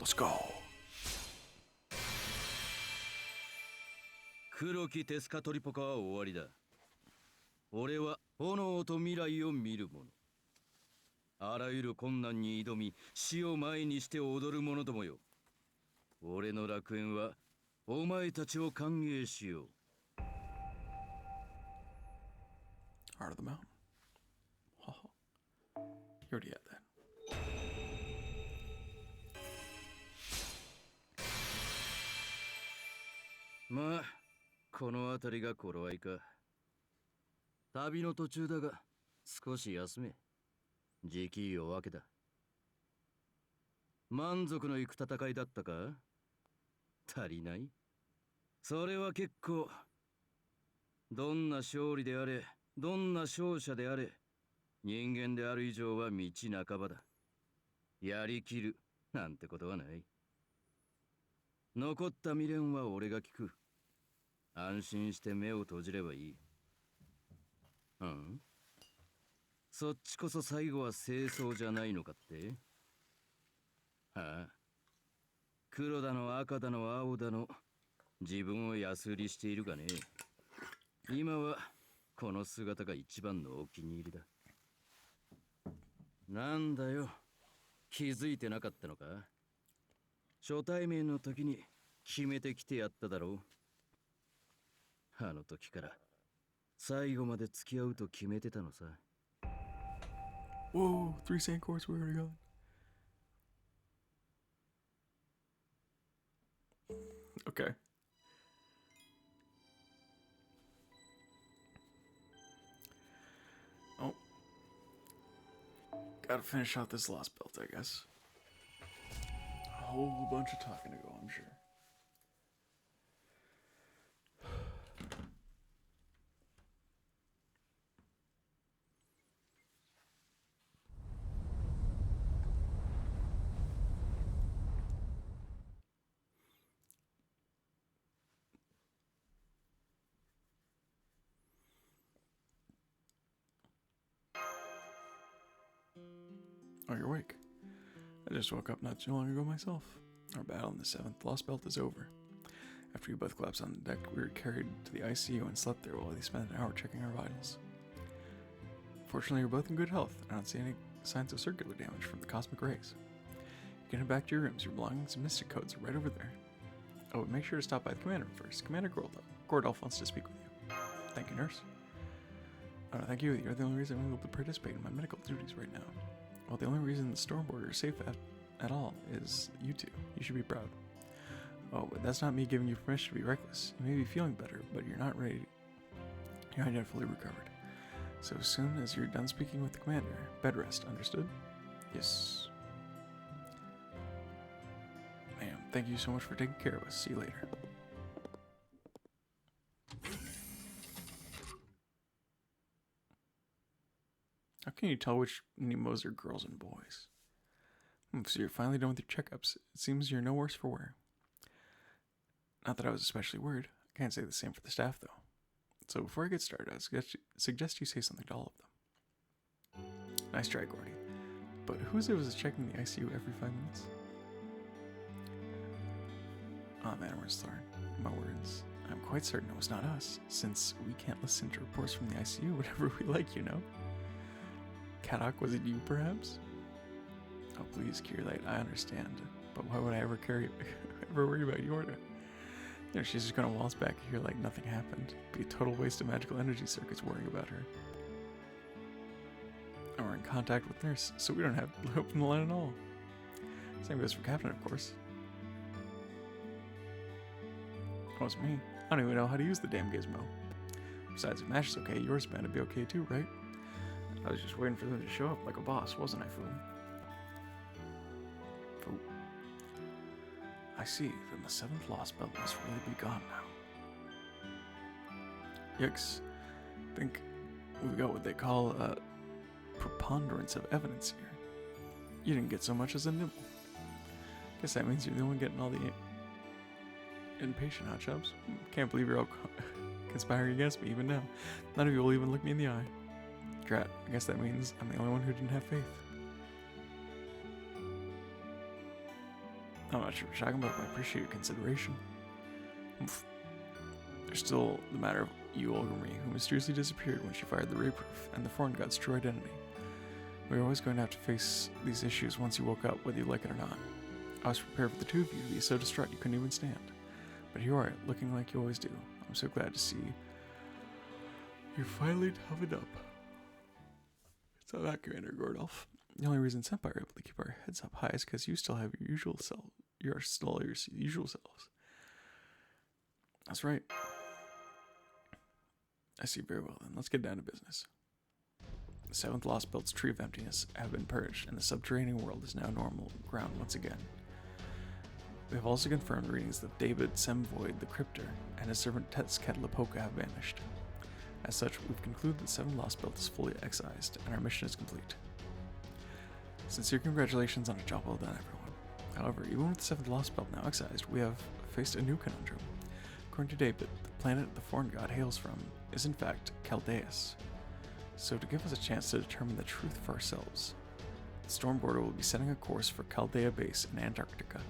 Speaker 1: Let's go.
Speaker 5: 黒きテスカトリポカは終わりだ。俺は炎と未来を見る者。あらゆる困難に挑み、死を前にして踊る者どもよ。俺の楽園はお前たちを歓迎しよう。
Speaker 1: Heart of the Mountain. Haha. You already had that.
Speaker 5: まあ、この辺りが頃合いか。旅の途中だが、少し休め。時期夜明けだ。満足のいく戦いだったか？足りない？それは結構。どんな勝利であれ、どんな勝者であれ、人間である以上は道半ばだ。やりきるなんてことはない。残った未練は俺が聞く。安心して目を閉じればいい。うん？そっちこそ最後は清掃じゃないのかって？はあ。黒だの赤だの青だの自分を安売りしているがね。今はこの姿が一番のお気に入りだ。なんだよ。気づいてなかったのか？初対面の時に決めてきてやっただろう。あの時から最後まで付き合うと決めてたのさ。
Speaker 1: Whoa, 3 sand cores, we already got. Okay. Oh. Gotta finish out this last belt, I guess. A whole bunch of talking to go, I'm sure. Oh, you're awake. I just woke up not too long ago myself. Our battle in the 7th Lost Belt is over. After we both collapsed on the deck, we were carried to the ICU and slept there while they spent an hour checking our vitals. Fortunately, you're both in good health. I don't see any signs of circular damage from the cosmic rays. You can head back to your rooms. Your belongings and mystic codes are right over there. Oh, but make sure to stop by the commander first. Commander Gordolf wants to speak with you. Thank you, nurse. Oh, no, thank you. You're the only reason I'm able to participate in my medical duties right now. Well, the only reason the storm border is safe at all is you two. You should be proud. Oh, but that's not me giving you permission to be reckless. You may be feeling better, but you're not ready. You're not yet fully recovered. So as soon as you're done speaking with the commander, bed rest, understood? Yes. Ma'am, thank you so much for taking care of us. See you later. How can you tell which Nemos are girls and boys? So you're finally done with your checkups. It seems you're no worse for wear. Not that I was especially worried. I can't say the same for the staff, though. So before I get started, I suggest you say something to all of them. Nice try, Gordy. But who is it was checking the ICU every 5 minutes? Ah, man, we're Thorn. My words. I'm quite certain it was not us, since we can't listen to reports from the ICU whenever we like, you know. Kadak, was it you, perhaps? Oh, please, Kirillite, I understand. But why would I ever worry about Yorda? You know, she's just gonna waltz back here like nothing happened. Be a total waste of magical energy circuits worrying about her. And we're in contact with Nurse, so we don't have hope in the line at all. Same goes for Captain, of course. Oh, it's me. I don't even know how to use the damn gizmo. Besides, if Mash is okay, yours bound to be okay too, right? I was just waiting for them to show up like a boss, wasn't I, fool? Fool. I see, then the 7th lost belt must really be gone now. Yikes. I think we've got what they call a preponderance of evidence here. You didn't get so much as a nibble. Guess that means you're the one getting all the impatient hot chubs. Can't believe you're all conspiring against me even now. None of you will even look me in the eye. Drat, I guess that means I'm the only one who didn't have faith. I'm not sure what you're talking about, but I appreciate your consideration. Oof. There's still the matter of you, Olgrimri, who mysteriously disappeared when she fired the ray proof, and the foreign god's true identity. We were always going to have to face these issues once you woke up, whether you like it or not. I was prepared for the two of you to be so distraught you couldn't even stand. But here you are, looking like you always do. I'm so glad to see you're finally toughened up. It's not that, Commander Gordolf. The only reason Senpai are able to keep our heads up high is because you still have your usual self. You're still your usual selves. That's right. I see very well then. Let's get down to business. The 7th Lost Belt's Tree of Emptiness have been purged, and the subterranean world is now normal ground once again. We have also confirmed readings that David Semvoid the Cryptor and his servant Tezcatlipoca have vanished. As such, we've concluded that 7 Lost Belt is fully excised, and our mission is complete. Sincere congratulations on a job well done, everyone. However, even with the 7th Lost Belt now excised, we have faced a new conundrum. According to David, the planet the foreign god hails from is in fact Chaldeus. So to give us a chance to determine the truth for ourselves, the Storm Border will be setting a course for Chaldea Base in Antarctica.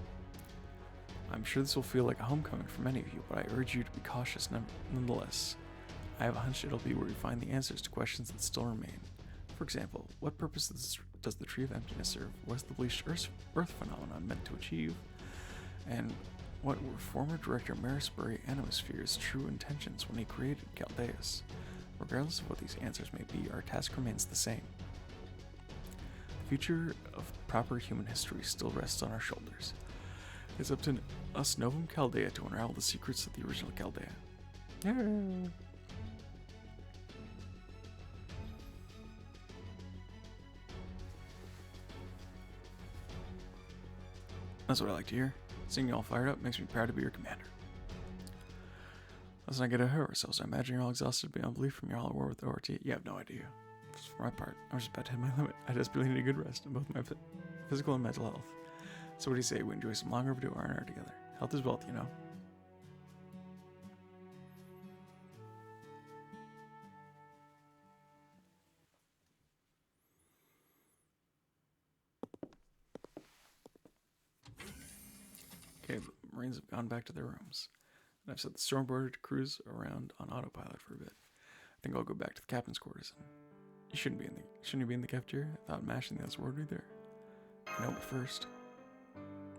Speaker 1: I'm sure this will feel like a homecoming for many of you, but I urge you to be cautious nonetheless. I have a hunch it'll be where you find the answers to questions that still remain. For example, what purpose does the Tree of Emptiness serve? What is the bleached Earth phenomenon meant to achieve? And what were former director Marisbury Animosphere's true intentions when he created Chaldeus? Regardless of what these answers may be, our task remains the same. The future of proper human history still rests on our shoulders. It's up to us Novum Chaldea to unravel the secrets of the original Chaldea. Yeah. That's what I like to hear. Seeing you all fired up makes me proud to be your commander. Let's not get ahead of ourselves. I imagine you're all exhausted beyond belief from your all war with the ORT. You have no idea. For my part, I'm just about to hit my limit. I desperately need a good rest in both my physical and mental health. So what do you say we enjoy some long overdue R&R together? Health is wealth, you know. Okay, the Marines have gone back to their rooms. and I've set the Stormboarder to cruise around on autopilot for a bit. I think I'll go back to the captain's quarters. You shouldn't you be in the cafeteria? I thought mashing the sword would be there. No, but first,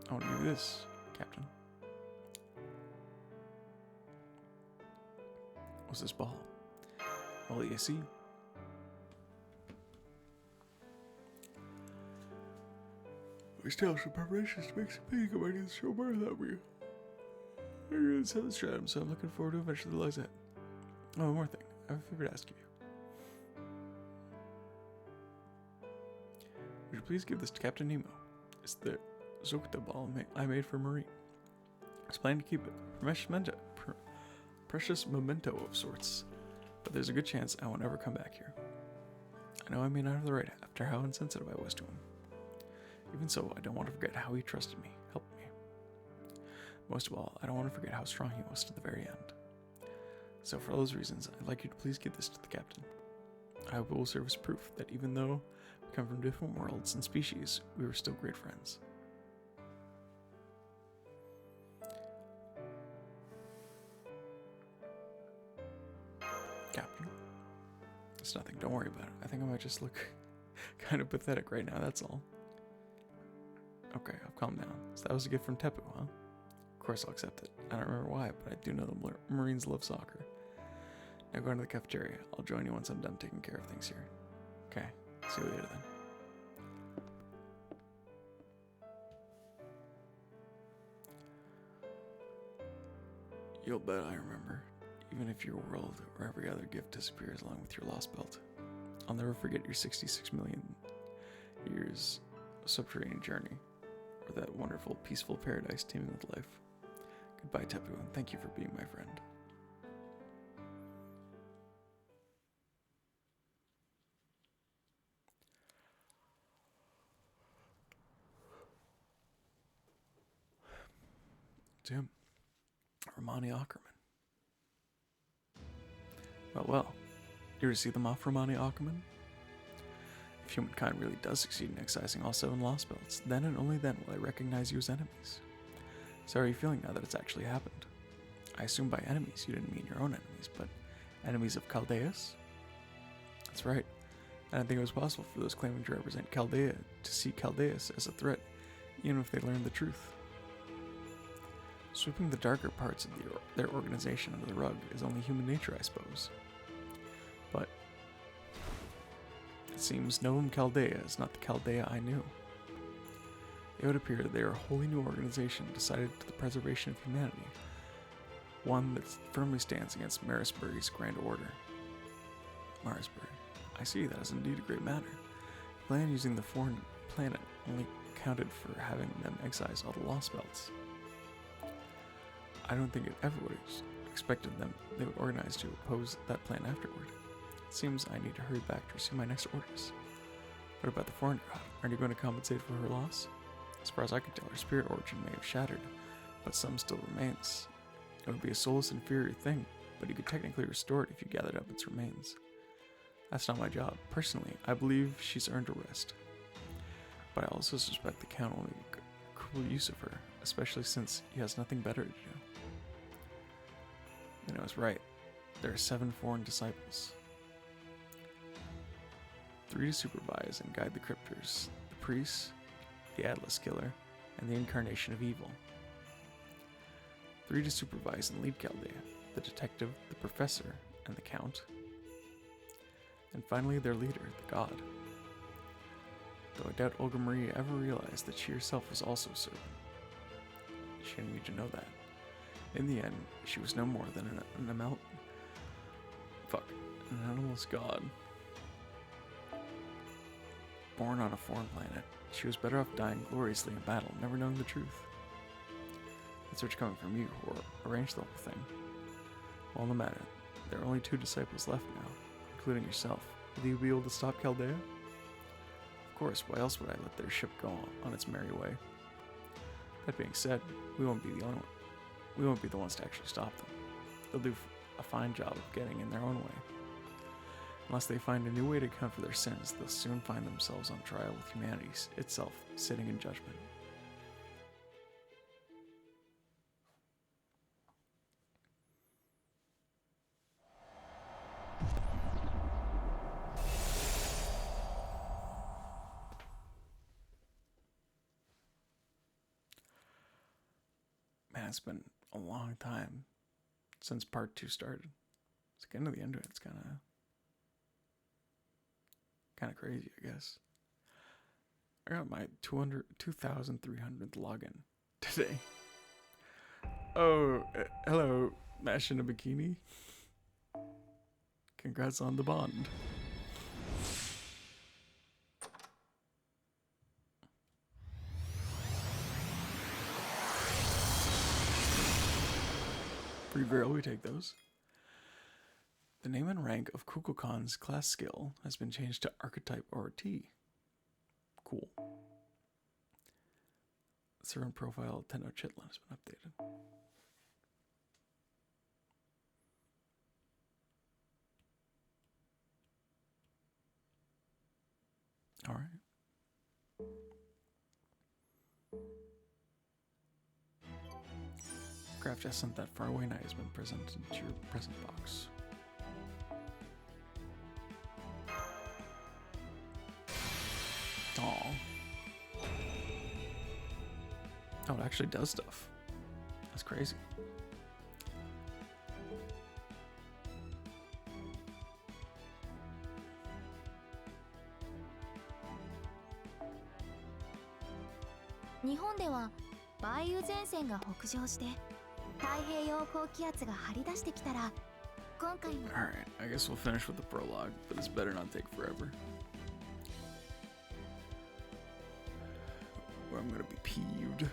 Speaker 1: I want to give you this, Captain. What's this ball? I'll let you see. We still have some preparations to make some big about the show bar that we. I really said this stratum, so I'm looking forward to eventually realize that. Oh, one more thing. I have a favor to ask you. Would you please give this to Captain Nemo? It's the Zokta ball I made for Marine. I was planning to keep it. Precious memento of sorts. But there's a good chance I won't ever come back here. I know I may not have the right after how insensitive I was to him. Even so, I don't want to forget how he trusted me, helped me. Most of all, I don't want to forget how strong he was to the very end. So for all those reasons, I'd like you to please give this to the captain. I hope it will serve as proof that even though we come from different worlds and species, we were still great friends. Captain? It's nothing, don't worry about it. I think I might just look kind of pathetic right now, that's all. Okay, I've calmed down. So that was a gift from Tepu, huh? Of course I'll accept it. I don't remember why, but I do know the Marines love soccer. Now go into the cafeteria. I'll join you once I'm done taking care of things here. Okay, see you later then. You'll bet I remember. Even if your world or every other gift disappears along with your lost belt. I'll never forget your 66 million years of subterranean journey, or that wonderful, peaceful paradise teeming with life. Goodbye, Tepu, and thank you for being my friend. Tim, Romani Ackerman. Well, you ever see them off, Romani Ackerman? If humankind really does succeed in excising all 7 lost belts, then and only then will I recognize you as enemies. So how are you feeling now that it's actually happened? I assume by enemies you didn't mean your own enemies, but enemies of Chaldeus? That's right. I didn't think it was possible for those claiming to represent Chaldea to see Chaldeus as a threat, even if they learned the truth. Sweeping the darker parts of their organization under the rug is only human nature, I suppose. But it seems Novum Chaldea is not the Chaldea I knew. It would appear that they are a wholly new organization decided to the preservation of humanity, one that firmly stands against Marisbury's Grand Order. Marisbury. I see, that is indeed a great matter. The plan using the foreign planet only counted for having them excise all the lost belts. I don't think it ever would have expected they would organize to oppose that plan afterward. It seems I need to hurry back to receive my next orders. What about the foreign god? Aren't you going to compensate for her loss? As far as I can tell, her spirit origin may have shattered, but some still remains. It would be a soulless inferior thing, but you could technically restore it if you gathered up its remains. That's not my job. Personally, I believe she's earned a rest. But I also suspect the Count will make cruel use of her, especially since he has nothing better to do. And I was right. There are 7 foreign disciples. 3 to supervise and guide the cryptors, the priest, the Atlas killer, and the incarnation of evil. 3 to supervise and lead Chaldea, the detective, the professor, and the count. And finally their leader, the god. Though I doubt Olga Maria ever realized that she herself was also a servant. She didn't need to know that. In the end, she was no more than an animal's god. Born on a foreign planet, she was better off dying gloriously in battle, never knowing the truth. That's what's coming from you, who arranged the whole thing. Well, no matter. There are only 2 disciples left now, including yourself. Will you be able to stop Chaldea? Of course, why else would I let their ship go on its merry way? That being said, we won't be the ones to actually stop them. They'll do a fine job of getting in their own way. Unless they find a new way to account for their sins, they'll soon find themselves on trial with humanity itself, sitting in judgment. Man, it's been a long time since part 2 started. It's getting to the end of it. It's kind of crazy, I guess. I got my 2,300th login today. Oh, hello, Mash in a Bikini. Congrats on the bond. Pretty girl, we take those. The name and rank of Kukulkan's class skill has been changed to Archetype ORT. Cool. Servant profile Tenno Chitlin has been updated. Alright. Craft Essence that faraway night has been presented to your present box. Aww. Oh, it actually does stuff. That's crazy.
Speaker 4: Japan では梅雨前線が北上して太平洋高気圧が張り出してきたら今回も
Speaker 1: Alright, I guess we'll finish with the prologue, but this better not take forever. Or I'm gonna be peeved.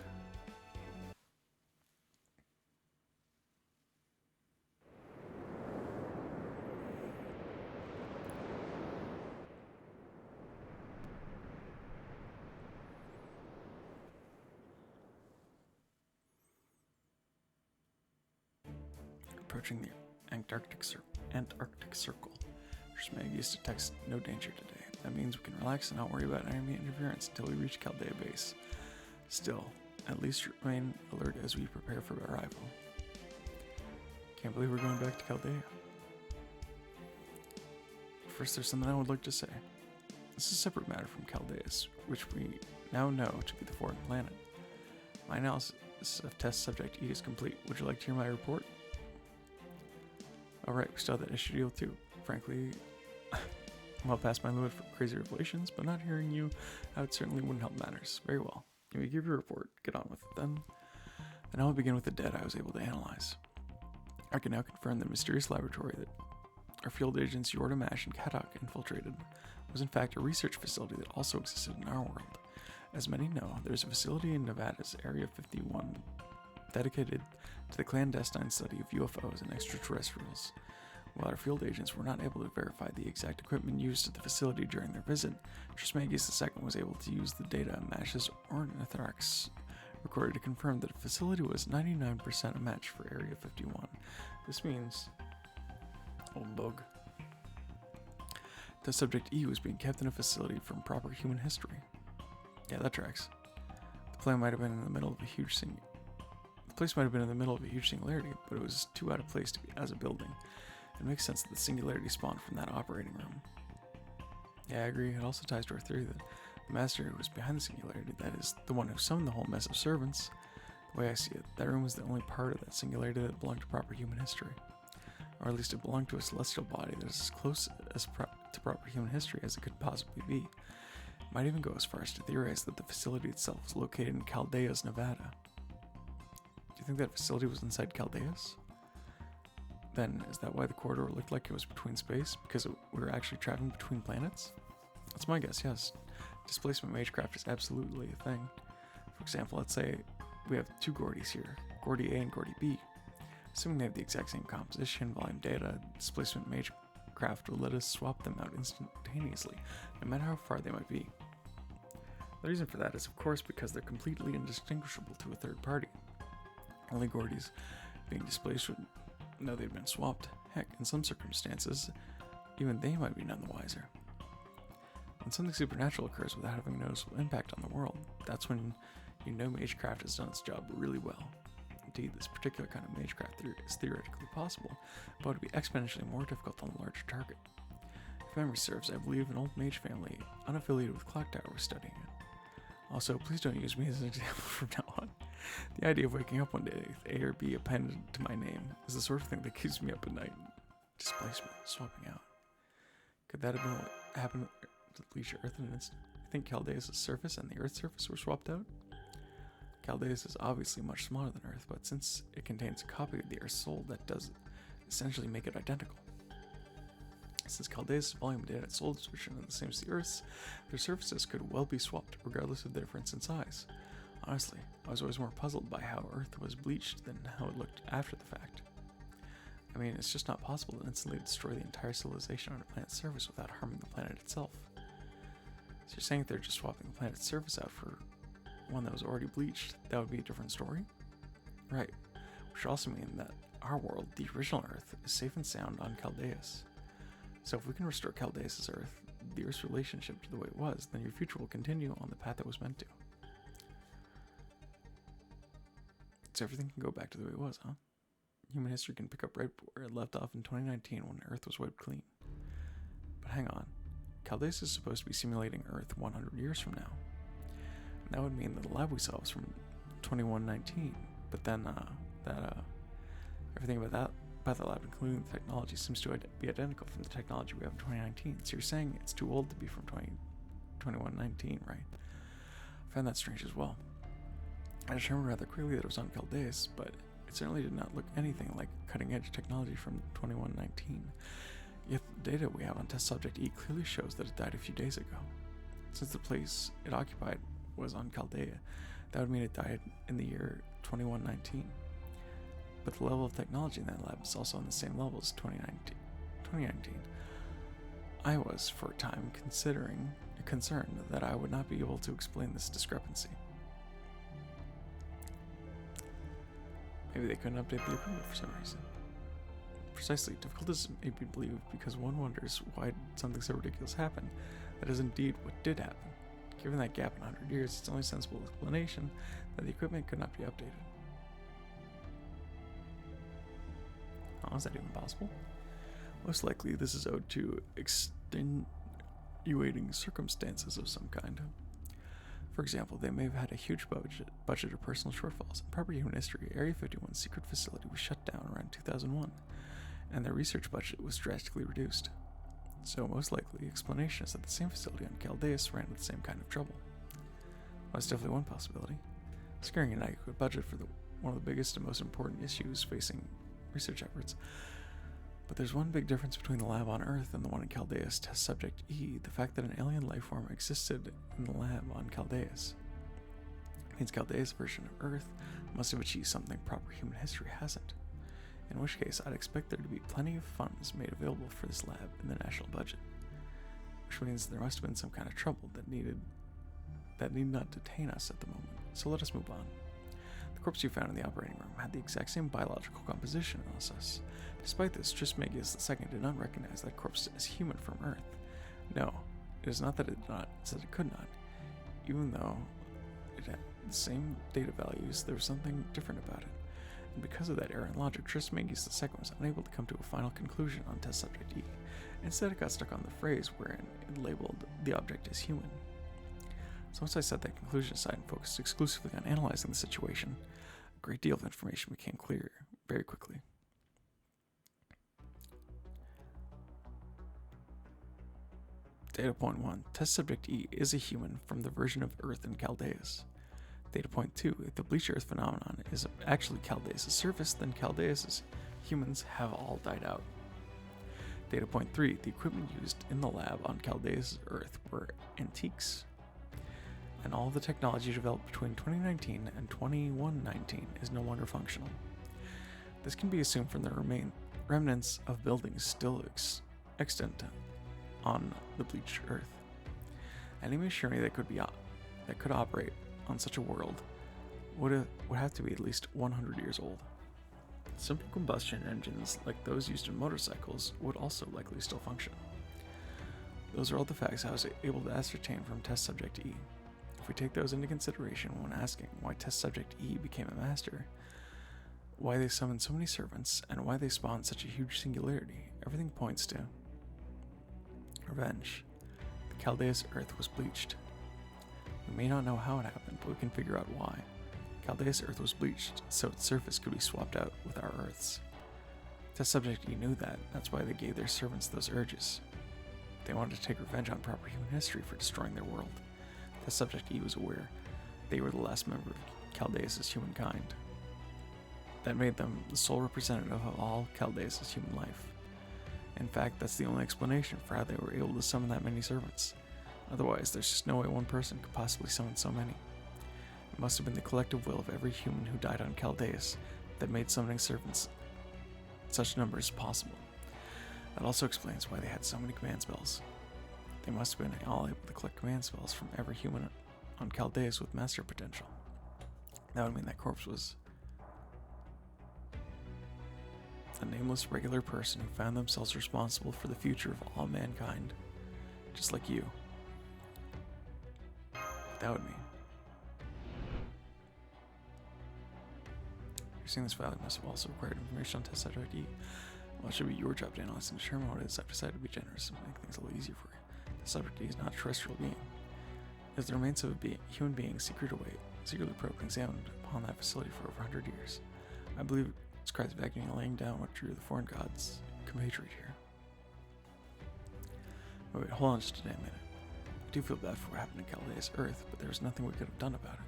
Speaker 1: Approaching the Antarctic Circle. Schmaggies detects no danger today. That means we can relax and not worry about enemy interference until we reach Chaldea base. Still, at least remain alert as we prepare for arrival. Can't believe we're going back to Chaldea. First, there's something I would like to say. This is a separate matter from Chaldeus, which we now know to be the foreign planet. My analysis of test subject E is complete. Would you like to hear my report? Alright, we still have that issue to deal with too. Frankly, I'm well past my limit for crazy revelations, but not hearing you out certainly wouldn't help matters. Very well. You may give your report. Get on with it then. And I will begin with the data I was able to analyze. I can now confirm the mysterious laboratory that our field agents Yorda Mash and Katak infiltrated was in fact a research facility that also existed in our world. As many know, there's a facility in Nevada's Area 51 dedicated to the clandestine study of UFOs and extraterrestrials. While our field agents were not able to verify the exact equipment used at the facility during their visit, Trismegistus II was able to use the data Mash's ornithrax recorded to confirm that the facility was 99% a match for Area 51. This means... old bug. The subject E was being kept in a facility from proper human history. Yeah, that tracks. The place might have been in the middle of a huge singularity, but it was too out of place to be as a building. It makes sense that the singularity spawned from that operating room. Yeah, I agree. It also ties to our theory that the master who was behind the singularity, that is, the one who summoned the whole mess of servants, the way I see it, that room was the only part of that singularity that belonged to proper human history. Or at least it belonged to a celestial body that is as close to proper human history as it could possibly be. It might even go as far as to theorize that the facility itself was located in Chaldeas, Nevada. Do you think that facility was inside Chaldeas? Then, is that why the corridor looked like it was between space? Because we were actually traveling between planets? That's my guess, yes. Displacement magecraft is absolutely a thing. For example, let's say we have two Gordies here, Gordie A and Gordie B. Assuming they have the exact same composition, volume data, displacement magecraft will let us swap them out instantaneously, no matter how far they might be. The reason for that is, of course, because they're completely indistinguishable to a third party. Only Gordies being displaced would know they'd been swapped. Heck, in some circumstances, even they might be none the wiser. When something supernatural occurs without having a noticeable impact on the world, that's when you know magecraft has done its job really well. Indeed, this particular kind of magecraft is theoretically possible, but would be exponentially more difficult on a larger target. If memory serves, I believe an old mage family unaffiliated with Clock Tower was studying it. Also, please don't use me as an example from now on. The idea of waking up one day with A or B appended to my name is the sort of thing that keeps me up at night. Displacement, swapping out. Could that have been what happened to the bleach Earth in an instant? I think Caldeus' surface and the Earth's surface were swapped out? Caldeus is obviously much smaller than Earth, but since it contains a copy of the Earth's soul, that does essentially make it identical. Since Caldeus' volume data and soul distribution are the same as the Earth's, their surfaces could well be swapped, regardless of the difference in size. Honestly, I was always more puzzled by how Earth was bleached than how it looked after the fact. I mean, it's just not possible to instantly destroy the entire civilization on a planet's surface without harming the planet itself. So you're saying they're just swapping the planet's surface out for one that was already bleached? That would be a different story? Right. Which should also mean that our world, the original Earth, is safe and sound on Caldeus. So if we can restore Caldeus' Earth, the Earth's relationship to the way it was, then your future will continue on the path it was meant to. So everything can go back to the way it was, huh? Human history can pick up right where it left off in 2019 when Earth was wiped clean. But hang on, Caldeus is supposed to be simulating Earth 100 years from now. And that would mean that the lab we saw was from 2119, but then everything about the lab, including the technology, seems to be identical from the technology we have in 2019. So you're saying it's too old to be from 2119, right? I found that strange as well. I determined rather quickly that it was on Caldeus, but it certainly did not look anything like cutting-edge technology from 2119. Yet the data we have on test subject E clearly shows that it died a few days ago. Since the place it occupied was on Chaldea, that would mean it died in the year 2119. But the level of technology in that lab is also on the same level as 2019. I was, for a time, concerned that I would not be able to explain this discrepancy. Maybe they couldn't update the equipment for some reason. Precisely, difficulties may be believed because one wonders why something so ridiculous happened. That is indeed what did happen. Given that gap in 100 years, it's only sensible explanation that the equipment could not be updated. Oh, is that even possible? Most likely, this is owed to extenuating circumstances of some kind. For example, they may have had a huge budget or personal shortfalls. In proper human history, Area 51's secret facility was shut down around 2001, and their research budget was drastically reduced. So most likely, the explanation is that the same facility on Caldeus ran into the same kind of trouble. Well, that's definitely one possibility. Securing an adequate budget for one of the biggest and most important issues facing research efforts. But there's one big difference between the lab on Earth and the one in Caldeus test subject E, the fact that an alien life form existed in the lab on Caldeus. It means Caldeus' version of Earth must have achieved something proper human history hasn't. In which case, I'd expect there to be plenty of funds made available for this lab in the national budget. Which means there must have been some kind of trouble that need not detain us at the moment. So let us move on. The corpse you found in the operating room had the exact same biological composition as us. Despite this, Trismegius II did not recognize that corpse as human from Earth. No, it is not that it did not, it's that it could not. Even though it had the same data values, there was something different about it. And because of that error in logic, Trismegius II was unable to come to a final conclusion on test subject E. Instead, it got stuck on the phrase wherein it labeled the object as human. So once I set that conclusion aside and focused exclusively on analyzing the situation, a great deal of information became clear very quickly. Data point 1. Test subject E is a human from the version of Earth in Caldeus. Data point 2. If the bleach Earth phenomenon is actually Caldeus' surface, then Caldeus' humans have all died out. Data point 3. The equipment used in the lab on Caldeus' Earth were antiques, and all the technology developed between 2019 and 2119 is no longer functional. This can be assumed from the remnants of buildings still extant on the bleached Earth. Any machinery that could operate on such a world would have to be at least 100 years old. Simple combustion engines like those used in motorcycles would also likely still function. Those are all the facts I was able to ascertain from test subject E. If we take those into consideration when asking why test subject E became a master, why they summoned so many servants, and why they spawned such a huge singularity, everything points to revenge. The Caldeus Earth was bleached. We may not know how it happened, but we can figure out why. Chaldea's Earth was bleached, so its surface could be swapped out with our Earth's. Test Subject E knew that. That's why they gave their servants those urges. They wanted to take revenge on proper human history for destroying their world. Test Subject E was aware they were the last member of Chaldea's humankind. That made them the sole representative of all Chaldea's human life. In fact, that's the only explanation for how they were able to summon that many servants. Otherwise, there's just no way one person could possibly summon so many. It must have been the collective will of every human who died on Chaldeus that made summoning servants such numbers possible. That also explains why they had so many command spells. They must have been all able to collect command spells from every human on Chaldeus with master potential. That would mean that corpse was a nameless regular person who found themselves responsible for the future of all mankind, just like you. Without me. You're seeing this file, you must have also required information on Test Subject E. Well, it should be your job to analyze and determine what it is. I've decided to be generous and make things a little easier for you. Test Subject E is not a terrestrial being. It is the remains of a human being secretly probed and examined upon that facility for over 100 years. I believe it describes Vagny laying down what drew the foreign gods compatriot here. Wait, hold on just a damn minute. I do feel bad for what happened to Chaldea's Earth, but there was nothing we could have done about it.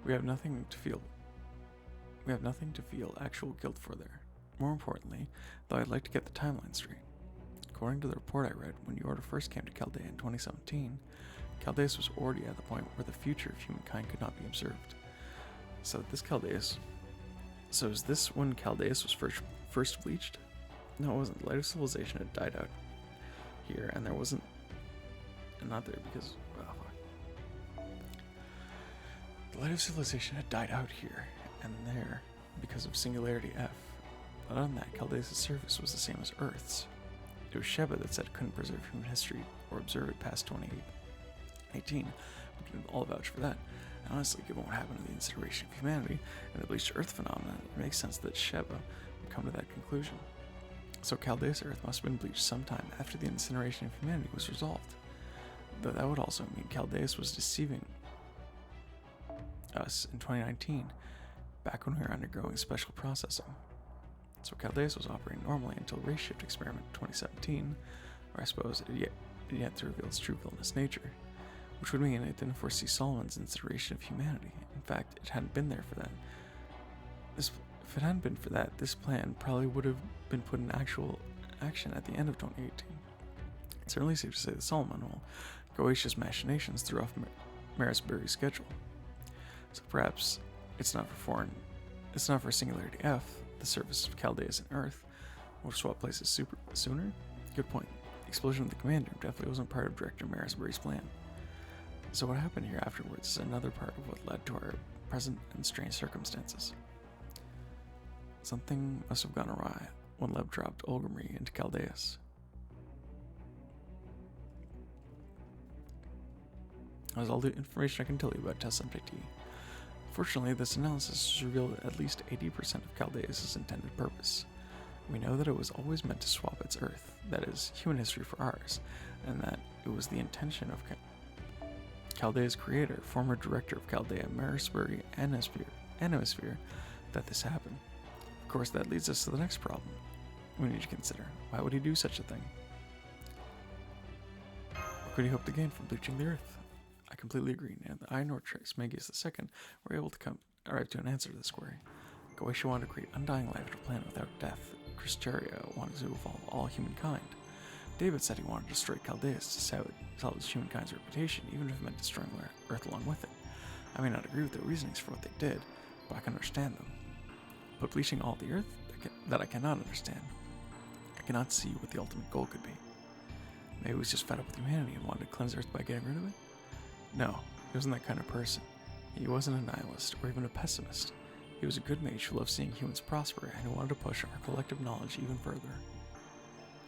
Speaker 1: We have nothing to feel actual guilt for there. More importantly, though, I'd like to get the timeline straight. According to the report I read, when the Order first came to Chaldea in 2017, Chaldeus was already at the point where the future of humankind could not be observed. Is this when Chaldeus was first bleached? No, it wasn't. The light of civilization had died out here, and there wasn't... And not there because... Well, fuck. The light of civilization had died out here, and there, because of Singularity F. But other than that, Chaldea's surface was the same as Earth's. It was Sheba that said it couldn't preserve human history or observe it past 2018. We can all vouch for that. And honestly, given what happened to the incineration of humanity and the bleached Earth phenomenon, it makes sense that Sheba would come to that conclusion. So Chaldea's Earth must have been bleached sometime after the incineration of humanity was resolved. Though that would also mean Chaldeus was deceiving us in 2019, back when we were undergoing special processing. So Chaldeus was operating normally until race shift experiment in 2017, where I suppose it had yet to reveal its true villainous nature, which would mean it didn't foresee Solomon's incineration of humanity. In fact, it hadn't been there for that. If it hadn't been for that, this plan probably would have been put in actual action at the end of 2018. It's certainly safe to say that Solomon will Goetia's machinations threw off Marisbury's schedule. So perhaps it's not for Singularity F, the surface of Chaldeus and Earth, will swap places sooner? Good point. The explosion of the command room definitely wasn't part of Director Marisbury's plan. So what happened here afterwards is another part of what led to our present and strange circumstances. Something must have gone awry when Leb dropped Olgamri into Chaldeus. That was all the information I can tell you about Test Subject E. Fortunately, this analysis has revealed at least 80% of Chaldeus' intended purpose. We know that it was always meant to swap its Earth, that is, human history for ours, and that it was the intention of Chaldea's creator, former director of Chaldea, Marisbury, and Hemisphere, that this happened. Of course, that leads us to the next problem we need to consider. Why would he do such a thing? What could he hope to gain from bleaching the Earth? I completely agree. Now that I nor Trismegius II were able to arrive to an answer to this query. Goetia wanted to create undying life to a planet without death. Christeria wanted to evolve all humankind. David said he wanted to destroy Chaldeus to salvage humankind's reputation, even if it meant destroying Earth along with it. I may not agree with their reasonings for what they did, but I can understand them. But bleaching all the Earth? That I cannot understand. I cannot see what the ultimate goal could be. Maybe he was just fed up with humanity and wanted to cleanse Earth by getting rid of it? No, he wasn't that kind of person. He wasn't a nihilist or even a pessimist. He was a good mage who loved seeing humans prosper and who wanted to push our collective knowledge even further.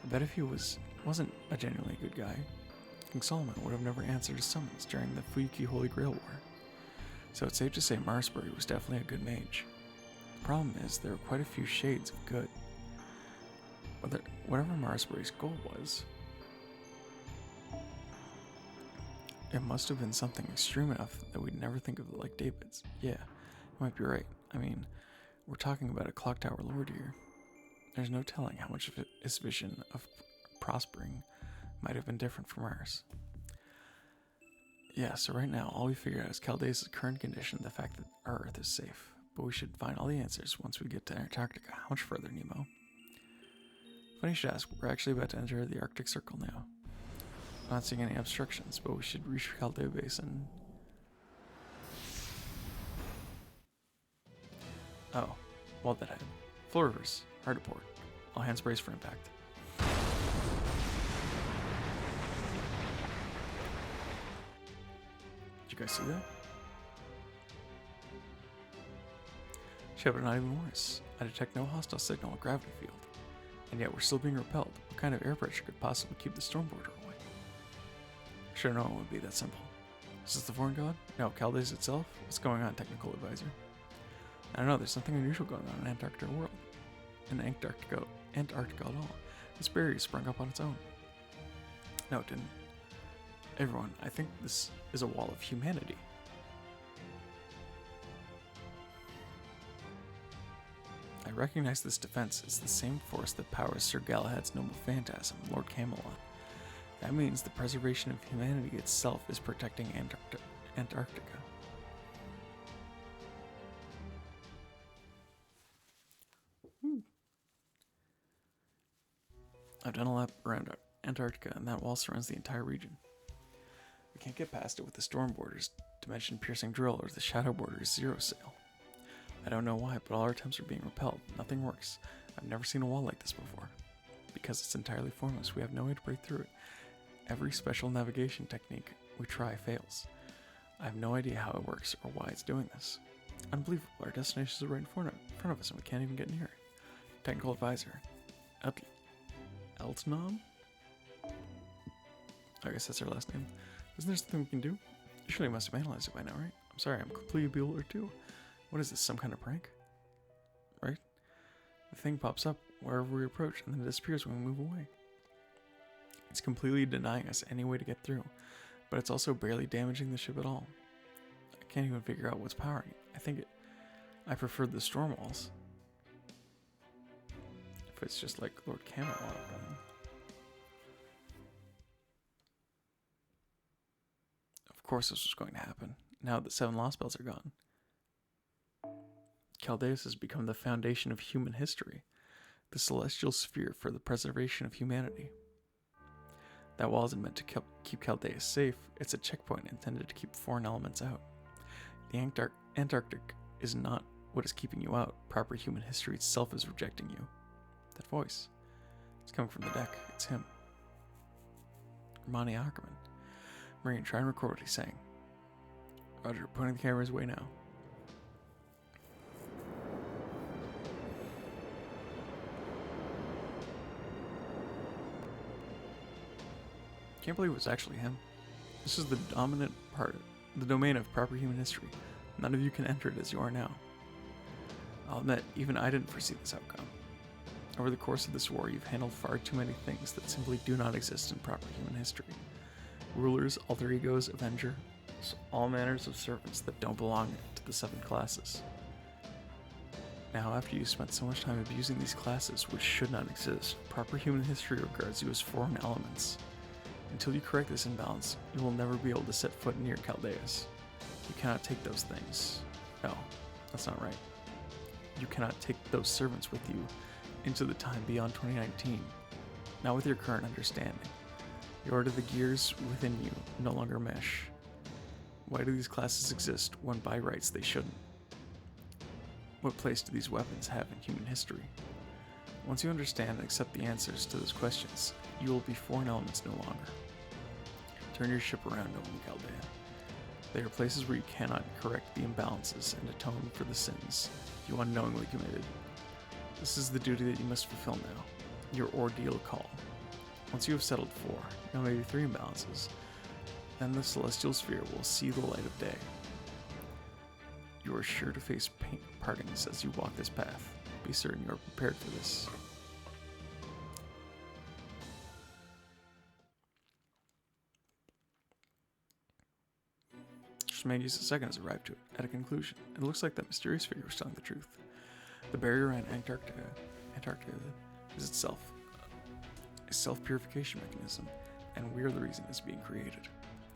Speaker 1: I bet if he wasn't a genuinely good guy, King Solomon would have never answered his summons during the Fuyuki Holy Grail War. So it's safe to say Marisbury was definitely a good mage. The problem is there are quite a few shades of good. Whatever Marisbury's goal was, It must have been something extreme enough that we'd never think of it like David's. Yeah, you might be right. I mean, we're talking about a clock tower lord here. There's no telling how much of his vision of prospering might have been different from ours. Yeah, so right now, all we figure out is Caldea's current condition, the fact that our Earth is safe. But we should find all the answers once we get to Antarctica. How much further, Nemo? Funny you should ask, we're actually about to enter the Arctic Circle now. I'm not seeing any obstructions, but we should reach Caldea Basin. Oh, well that ahead. Full reverse, hard to port. All hands brace for impact. Did you guys see that? Shit, but not even worse. I detect no hostile signal or gravity field. And yet we're still being repelled. What kind of air pressure could possibly keep the storm border away? I should have known it would be that simple. Is this the foreign god? No, Caldeus itself? What's going on, technical advisor? I don't know, there's something unusual going on in Antarctica world. In Antarctica at all. This barrier sprung up on its own. No, it didn't. Everyone, I think this is a wall of humanity. I recognize this defense as the same force that powers Sir Galahad's noble phantasm, Lord Camelot. That means the preservation of humanity itself is protecting Antarctica. I've done a lap around Antarctica, and that wall surrounds the entire region. We can't get past it with the storm borders, dimension-piercing drill, or the shadow borders zero sail. I don't know why, but all our attempts are being repelled. Nothing works. I've never seen a wall like this before. Because it's entirely formless, we have no way to break through it. Every special navigation technique we try fails. I have no idea how it works or why it's doing this. Unbelievable. Our destination is right in front of us and we can't even get near it. Technical advisor. Eltnom? I guess that's our last name. Isn't there something we can do? Surely you must have analyzed it by now, right? I'm sorry, I'm completely bewildered too. What is this, some kind of prank? Right? The thing pops up wherever we approach and then it disappears when we move away. It's completely denying us any way to get through, but it's also barely damaging the ship at all. I can't even figure out what's powering it. I prefer the storm walls. If it's just like Lord Camelot. Of course this was going to happen, now that 7 lost bells are gone. Caldeus has become the foundation of human history, the celestial sphere for the preservation of humanity. That wall isn't meant to keep Caldeus safe, it's a checkpoint intended to keep foreign elements out. The Antarctic is not what is keeping you out, proper human history itself is rejecting you. That voice, it's coming from the deck, it's him. Romani Ackerman. Marine, try and record what he's saying. Roger, pointing the camera his way now. Can't believe it was actually him. This is the dominant part, the domain of proper human history. None of you can enter it as you are now. I'll admit, even I didn't foresee this outcome. Over the course of this war, you've handled far too many things that simply do not exist in proper human history. Rulers, alter egos, avengers, all manners of servants that don't belong to the 7 classes. Now, after you spent so much time abusing these classes, which should not exist, proper human history regards you as foreign elements. Until you correct this imbalance, you will never be able to set foot near Caldeus. You cannot take those things. No, that's not right. You cannot take those servants with you into the time beyond 2019. Not with your current understanding. The order of the gears within you no longer mesh. Why do these classes exist when by rights they shouldn't? What place do these weapons have in human history? Once you understand and accept the answers to those questions, you will be foreign elements no longer. Turn your ship around, Nolan Caldea. They are places where you cannot correct the imbalances and atone for the sins you unknowingly committed. This is the duty that you must fulfill now, your ordeal call. Once you have settled 4, now maybe 3 imbalances, then the celestial sphere will see the light of day. You are sure to face pain partings as you walk this path. Be certain you are prepared for this. Trismegistus II has arrived to it, at a conclusion. It looks like that mysterious figure was telling the truth. The barrier around Antarctica is itself a self-purification mechanism, and we are the reason it's being created.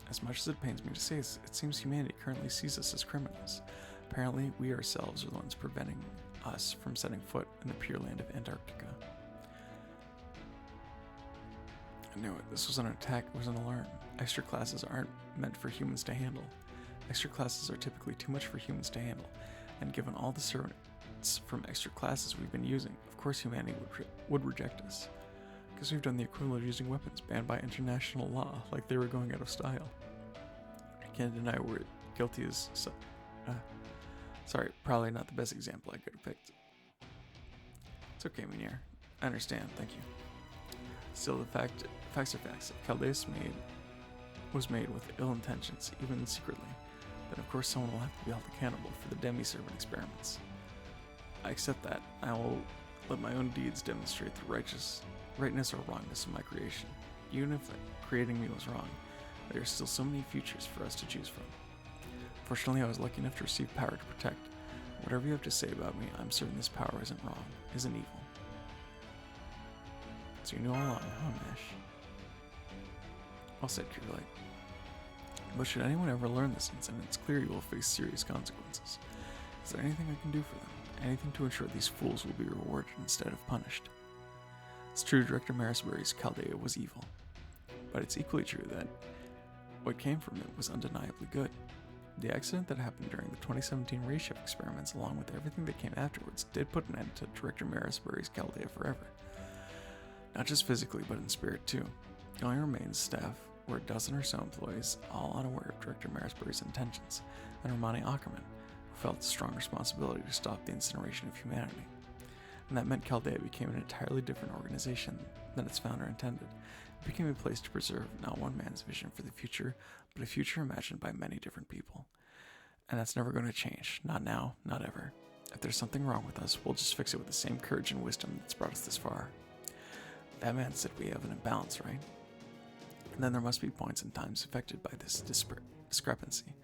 Speaker 1: As much as it pains me to say this, it seems humanity currently sees us as criminals. Apparently, we ourselves are the ones preventing us from setting foot in the pure land of Antarctica. I knew it. This was an attack. It was an alarm. Extra classes aren't meant for humans to handle. Extra classes are typically too much for humans to handle, and given all the servants from extra classes we've been using, of course humanity would reject us. Because we've done the equivalent of using weapons banned by international law, like they were going out of style. I can't deny we're guilty as sorry, probably not the best example I could have picked. It's okay, Munir. I understand, thank you. Still, the facts are facts. If Caldeus was made with ill intentions, even secretly, then of course someone will have to be held accountable for the demi-servant experiments. I accept that. I will let my own deeds demonstrate the rightness or wrongness of my creation. Even if creating me was wrong, there are still so many futures for us to choose from. Fortunately, I was lucky enough to receive power to protect. Whatever you have to say about me, I'm certain this power isn't wrong, isn't evil. So you knew all along, huh, Nash? Well said, Curelight. But should anyone ever learn this incident, it's clear you will face serious consequences. Is there anything I can do for them? Anything to ensure these fools will be rewarded instead of punished? It's true Director Marisbury's Chaldea was evil, but it's equally true that what came from it was undeniably good. The accident that happened during the 2017 race shift experiments, along with everything that came afterwards, did put an end to Director Marisbury's Chaldea forever. Not just physically, but in spirit too. The only remaining staff were a dozen or so employees, all unaware of Director Marisbury's intentions, and Romani Ackerman, who felt a strong responsibility to stop the incineration of humanity. And that meant Chaldea became an entirely different organization than its founder intended. It became a place to preserve not one man's vision for the future, but a future imagined by many different people. And that's never going to change. Not now, not ever. If there's something wrong with us, we'll just fix it with the same courage and wisdom that's brought us this far. That man said we have an imbalance, right? And then there must be points and times affected by this discrepancy.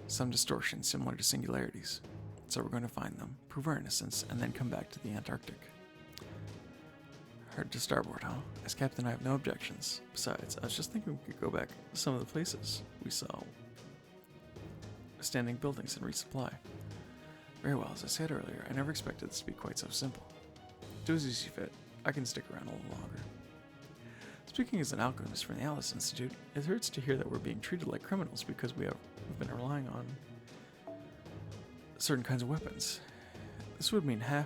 Speaker 1: Some distortions similar to singularities. So we're going to find them, prove our innocence, and then come back to the Antarctic. Hard to starboard, huh? As captain, I have no objections. Besides, I was just thinking we could go back to some of the places we saw. Standing buildings and resupply. Very well, as I said earlier, I never expected this to be quite so simple. Do as you see fit. I can stick around a little longer. Speaking as an alchemist from the Alice Institute, it hurts to hear that we're being treated like criminals because we've been relying on certain kinds of weapons. This would mean a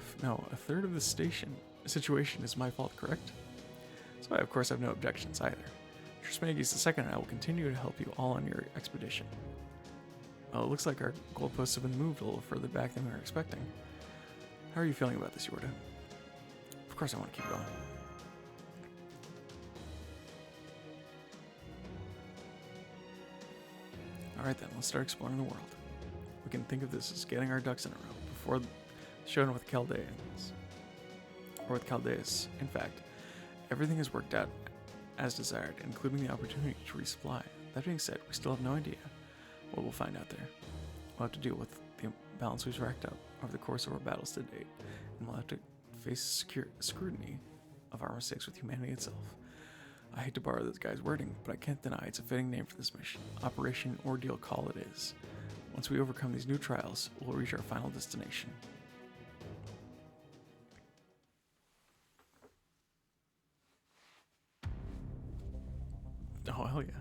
Speaker 1: third of the situation is my fault, correct? So I, of course, have no objections either. Trismegistus II and I will continue to help you all on your expedition. Well, it looks like our goalposts have been moved a little further back than we were expecting. How are you feeling about this, Yorda? Of course I want to keep going. Alright then, let's start exploring the world. We can think of this as getting our ducks in a row before showing with Chaldeans. Or with Chaldeus. In fact, everything has worked out as desired, including the opportunity to resupply. That being said, we still have no idea what we'll find out there. We'll have to deal with the imbalance we've racked up over the course of our battles to date, and we'll have to face scrutiny of our mistakes with humanity itself. I hate to borrow this guy's wording, but I can't deny it's a fitting name for this mission. Operation Ordeal Call it is. Once we overcome these new trials, we'll reach our final destination. Oh, hell yeah.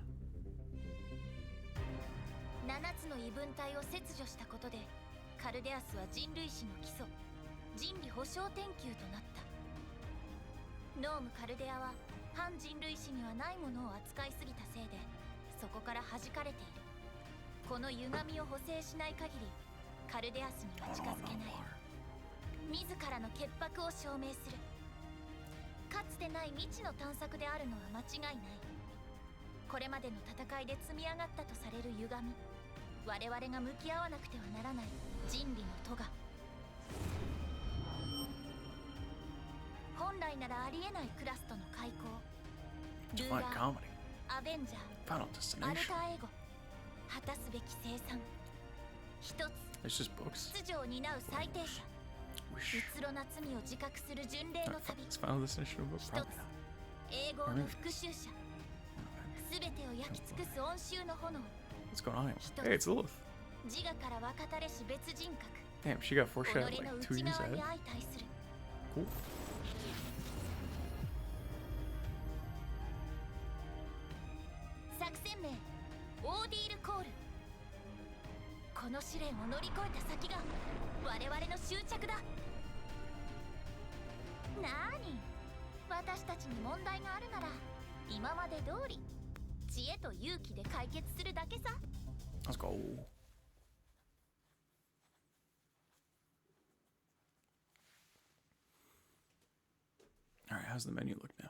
Speaker 4: 7つの異分体を切除したことでカルデアスは人類史の基礎人理保障典級となった。ノーム・カルデアは反人類史にはないものを扱いすぎたせいでそこから弾かれている。この歪みを補正しない限りカルデアスには近づけない。自らの潔白を証明する。かつてない未知の探索であるのは間違いない。これまでの戦いで積み上がったとされる歪み、我々が向き合わなくてはならない人理の咎。本来ならありえないクラスとの開口。ルーラー、アベンジャー、アルターエゴ、果たすべき生産。一つ
Speaker 1: It's just books.
Speaker 4: 秩序を担う裁定者。
Speaker 1: Whoosh.
Speaker 4: うつろな罪を自覚する巡礼の
Speaker 1: Alright,
Speaker 4: 旅。
Speaker 1: it's final destination of a book.
Speaker 4: 一つ
Speaker 1: Probably not.
Speaker 4: 永劫の復讐者。すべてを焼き尽くす温州の炎。
Speaker 1: What's going on here? Hey, it's Lilith.
Speaker 4: 自我から分かたれし別人格。
Speaker 1: Damn, she got
Speaker 4: 己
Speaker 1: foreshadowed
Speaker 4: の
Speaker 1: like 2
Speaker 4: 内
Speaker 1: years
Speaker 4: 側
Speaker 1: ahead.
Speaker 4: に相対する。
Speaker 1: Cool.
Speaker 4: 作戦名オーディールコール。この試練を乗り越えた先が我々の終着だ。なーに、私たちに問題があるなら今まで通り知恵と勇気で解決するだけさ。
Speaker 1: Let's go. Alright, how's the menu look now?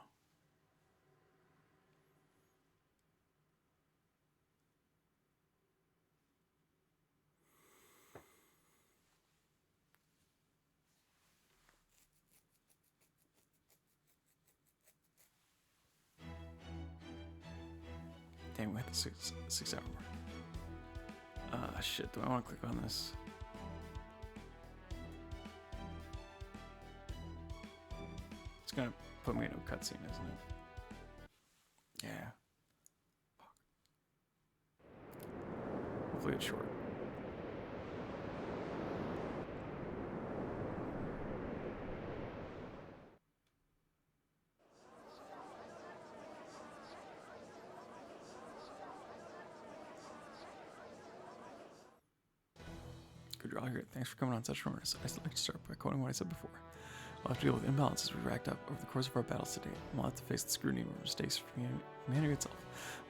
Speaker 1: Dang, we hit the six hour mark. Shit, do I want to click on this? It's gonna put me in a cutscene, isn't it? Yeah. Fuck. Hopefully it's short. Good draw here. Thanks for coming on such short notice. I'd like to start by quoting what I said before. We'll have to deal with imbalances we've racked up over the course of our battles today, and we'll have to face the scrutiny of our mistakes from humanity itself.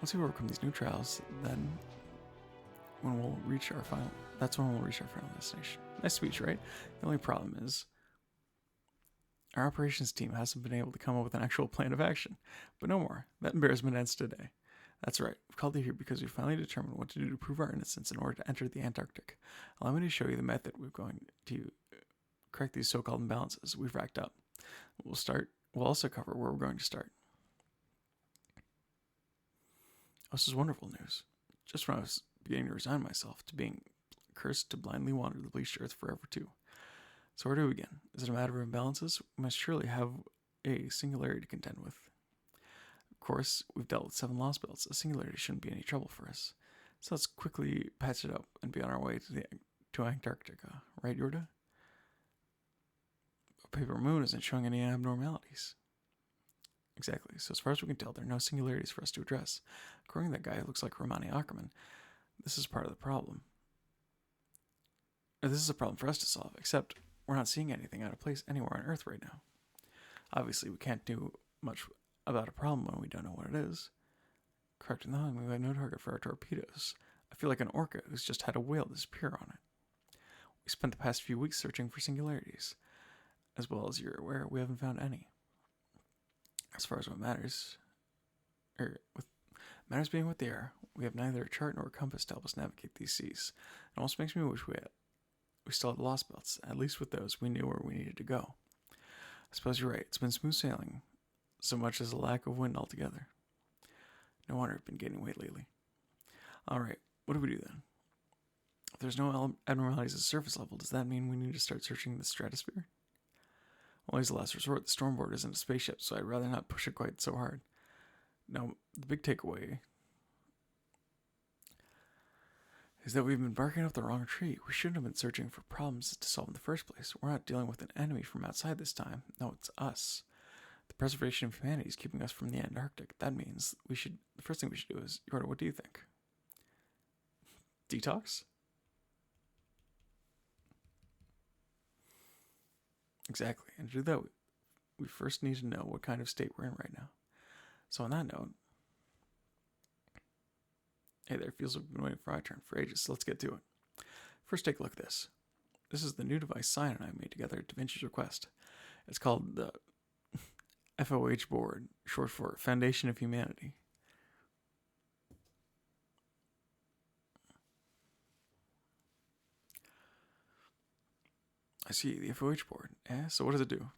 Speaker 1: Once we overcome these new trials, then when we'll reach our final destination. Nice speech, right? The only problem is our operations team hasn't been able to come up with an actual plan of action. But no more. That embarrassment ends today. That's right. We've called you here because we finally determined what to do to prove our innocence in order to enter the Antarctic. Allow me to show you the method we're going to correct these so-called imbalances we've racked up. We'll also cover where we're going to start. This is wonderful news. Just when I was beginning to resign myself to being cursed to blindly wander the bleached earth forever too. So where do we begin? Is it a matter of imbalances? We must surely have a singularity to contend with. Of course, we've dealt with 7 lost belts. A singularity shouldn't be any trouble for us. So let's quickly patch it up and be on our way to Antarctica. Right, Yorda? Paper Moon isn't showing any abnormalities. Exactly. So as far as we can tell, there are no singularities for us to address. According to that guy who looks like Romani Ackerman, this is part of the problem. Or this is a problem for us to solve, except we're not seeing anything out of place anywhere on Earth right now. Obviously, we can't do much about a problem when we don't know what it is. Correct in the we have no target for our torpedoes. I feel like an orca who's just had a whale disappear on it. We spent the past few weeks searching for singularities. As well as you're aware, we haven't found any. As far as what matters, matters being what they are, we have neither a chart nor a compass to help us navigate these seas. It almost makes me wish we still had lost belts. At least with those, we knew where we needed to go. I suppose you're right. It's been smooth sailing, so much as a lack of wind altogether. No wonder we've been gaining weight lately. All right, what do we do then? If there's no abnormalities at the surface level, does that mean we need to start searching the stratosphere? Well, as a last resort, the Stormboard isn't a spaceship, so I'd rather not push it quite so hard. Now, the big takeaway is that we've been barking up the wrong tree. We shouldn't have been searching for problems to solve in the first place. We're not dealing with an enemy from outside this time. No, it's us. The preservation of humanity is keeping us from the Antarctic. That means the first thing we should do is, Yorda, what do you think? Detox? Exactly. And to do that, we first need to know what kind of state we're in right now. So on that note, hey there, feels like we've been waiting for our turn for ages, so let's get to it. First, take a look at this. This is the new device Cyan and I made together at Da Vinci's request. It's called the FOH board, short for Foundation of Humanity. I see, the FOH board. So what does it do?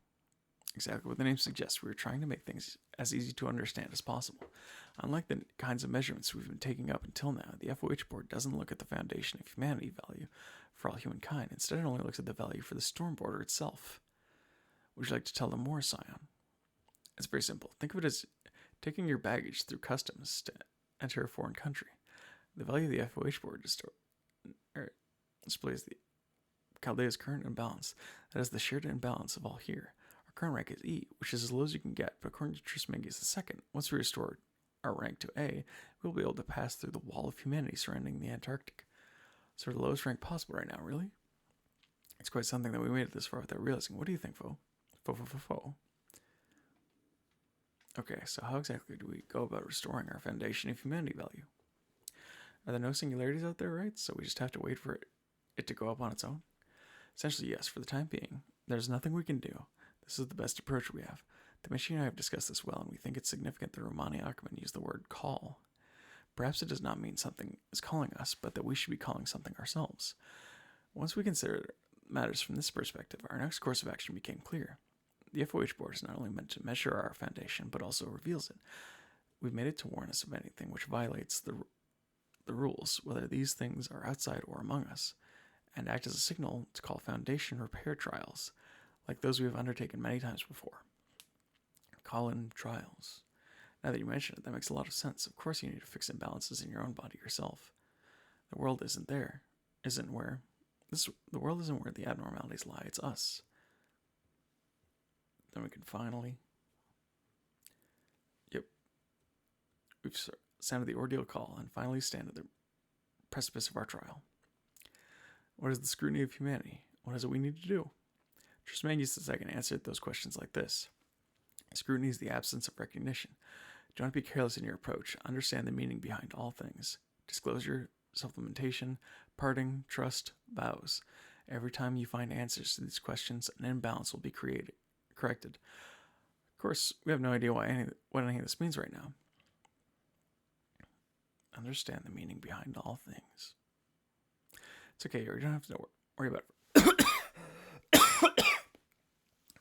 Speaker 1: Exactly what the name suggests. We were trying to make things as easy to understand as possible. Unlike the kinds of measurements we've been taking up until now, the FOH board doesn't look at the foundation of humanity value for all humankind. Instead, it only looks at the value for the storm border itself. Would you like to tell them more, Scion? It's very simple. Think of it as taking your baggage through customs to enter a foreign country. The value of the FOH board displays the Chaldea's current imbalance. That is the shared imbalance of all here. Our current rank is E, which is as low as you can get, but according to Trismegistus II, once we restore our rank to A, we'll be able to pass through the wall of humanity surrounding the Antarctic. So we're the lowest rank possible right now, really? It's quite something that we made it this far without realizing. What do you think, Fo? Fo. Okay, so how exactly do we go about restoring our foundation of humanity value? Are there no singularities out there, right? So we just have to wait for it to go up on its own? Essentially, yes, for the time being. There's nothing we can do. This is the best approach we have. The machine and I have discussed this well, and we think it's significant that Romani Ackerman used the word call. Perhaps it does not mean something is calling us, but that we should be calling something ourselves. Once we consider matters from this perspective, our next course of action became clear. The FOH board is not only meant to measure our foundation, but also reveals it. We've made it to warn us of anything which violates the rules, whether these things are outside or among us, and act as a signal to call foundation repair trials, like those we have undertaken many times before. Call in trials. Now that you mention it, that makes a lot of sense. Of course you need to fix imbalances in your own body yourself. The world isn't where the abnormalities lie, it's us. Then we can finally... Yep. We've sounded the ordeal call and finally stand at the precipice of our trial. What is the scrutiny of humanity? What is it we need to do? Trismegistus II answered those questions like this. Scrutiny is the absence of recognition. Do not be careless in your approach. Understand the meaning behind all things. Disclosure, supplementation, parting, trust, vows. Every time you find answers to these questions, an imbalance will be corrected. Of course, we have no idea what any of this means right now. Understand the meaning behind all things. It's okay, you don't have to worry about it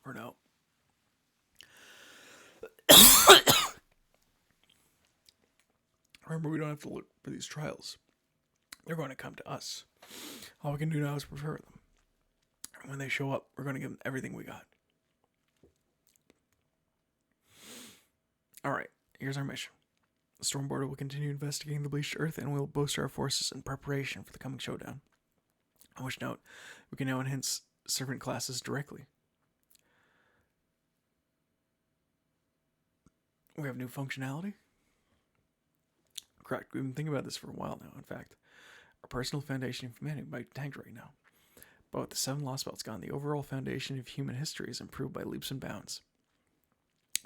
Speaker 1: for now. Remember, we don't have to look for these trials. They're going to come to us. All we can do now is prepare them. And when they show up, we're going to give them everything we got. Alright, here's our mission. The Storm Border will continue investigating the bleached Earth and will bolster our forces in preparation for the coming showdown. On which note, we can now enhance servant classes directly. We have new functionality? Correct. We've been thinking about this for a while now, in fact. Our personal foundation of humanity might be tanked right now. But with the 7 Lost Belts gone, the overall foundation of human history is improved by leaps and bounds.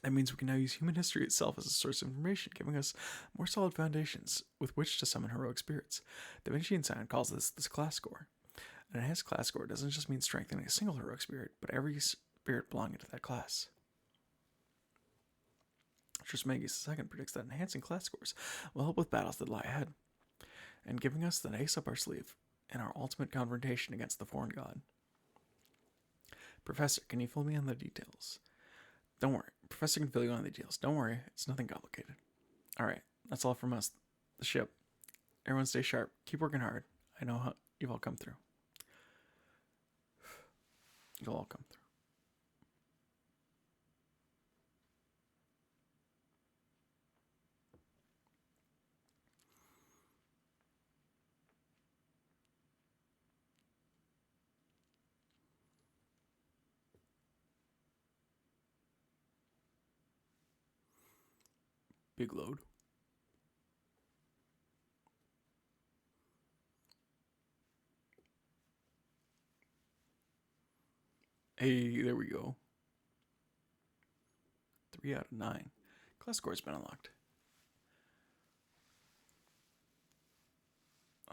Speaker 1: That means we can now use human history itself as a source of information, giving us more solid foundations with which to summon heroic spirits. Da Vinci and Scion calls this class score. An enhanced class score doesn't just mean strengthening a single heroic spirit, but every spirit belonging to that class. Trismegistus II predicts that enhancing class scores will help with battles that lie ahead, and giving us the ace up our sleeve in our ultimate confrontation against the foreign god. Professor, can you fill me in the details? Don't worry. Professor can fill you in the details. Don't worry. It's nothing complicated. Alright, that's all from us. The ship. Everyone stay sharp. Keep working hard. I know how you've all come through. You'll all come through. Big load. Hey, there we go. 3 out of 9. Class score has been unlocked.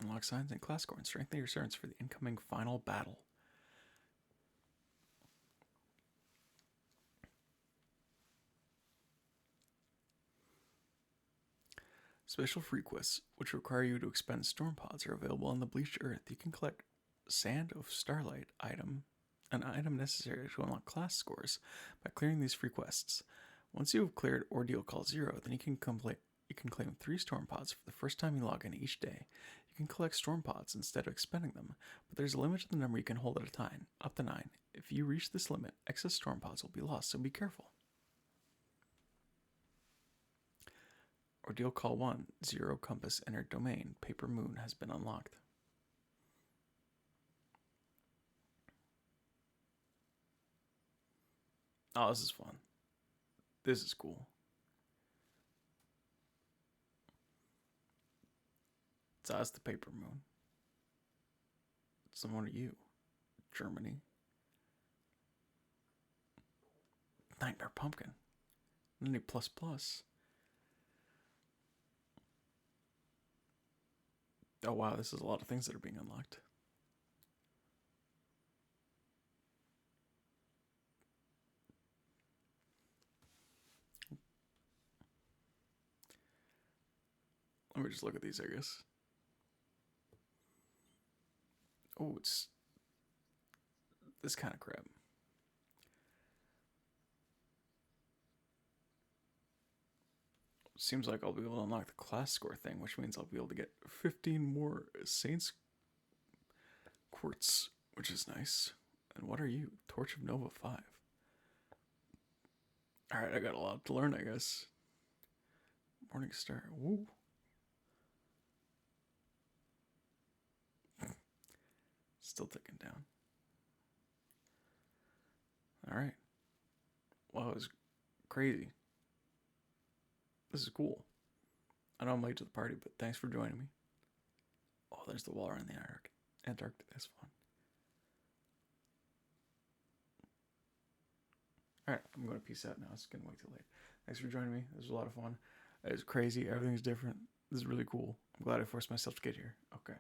Speaker 1: Unlock signs and class score and strengthen your servants for the incoming final battle. Special free quests, which require you to expend storm pods, are available on the bleached earth. You can collect Sand of Starlight item an item necessary to unlock class scores by clearing these free quests. Once you have cleared Ordeal Call 0, then you can claim 3 storm pods for the first time you log in each day. You can collect storm pods instead of expending them, but there's a limit to the number you can hold at a time, up to 9. If you reach this limit, excess storm pods will be lost, so be careful. Ordeal Call 1, 0 Compass Entered Domain, Paper Moon has been unlocked. Oh, this is fun. This is cool. So that's the Paper Moon. So what are you? Germany. Nightmare Pumpkin. Any plus plus. Oh wow, this is a lot of things that are being unlocked. Let me just look at these, I guess. Oh, it's this kind of crap. Seems like I'll be able to unlock the class score thing, which means I'll be able to get 15 more Saints Quartz, which is nice. And what are you? Torch of Nova 5. Alright, I got a lot to learn, I guess. Morning Star. Woo. Still ticking down. Alright. Wow, it was crazy. This is cool. I know I'm late to the party, but thanks for joining me. Oh, there's the wall around the Antarctic. That's fun. Alright, I'm going to peace out now. It's getting way too late. Thanks for joining me. This was a lot of fun. It's crazy. Everything's different. This is really cool. I'm glad I forced myself to get here. Okay.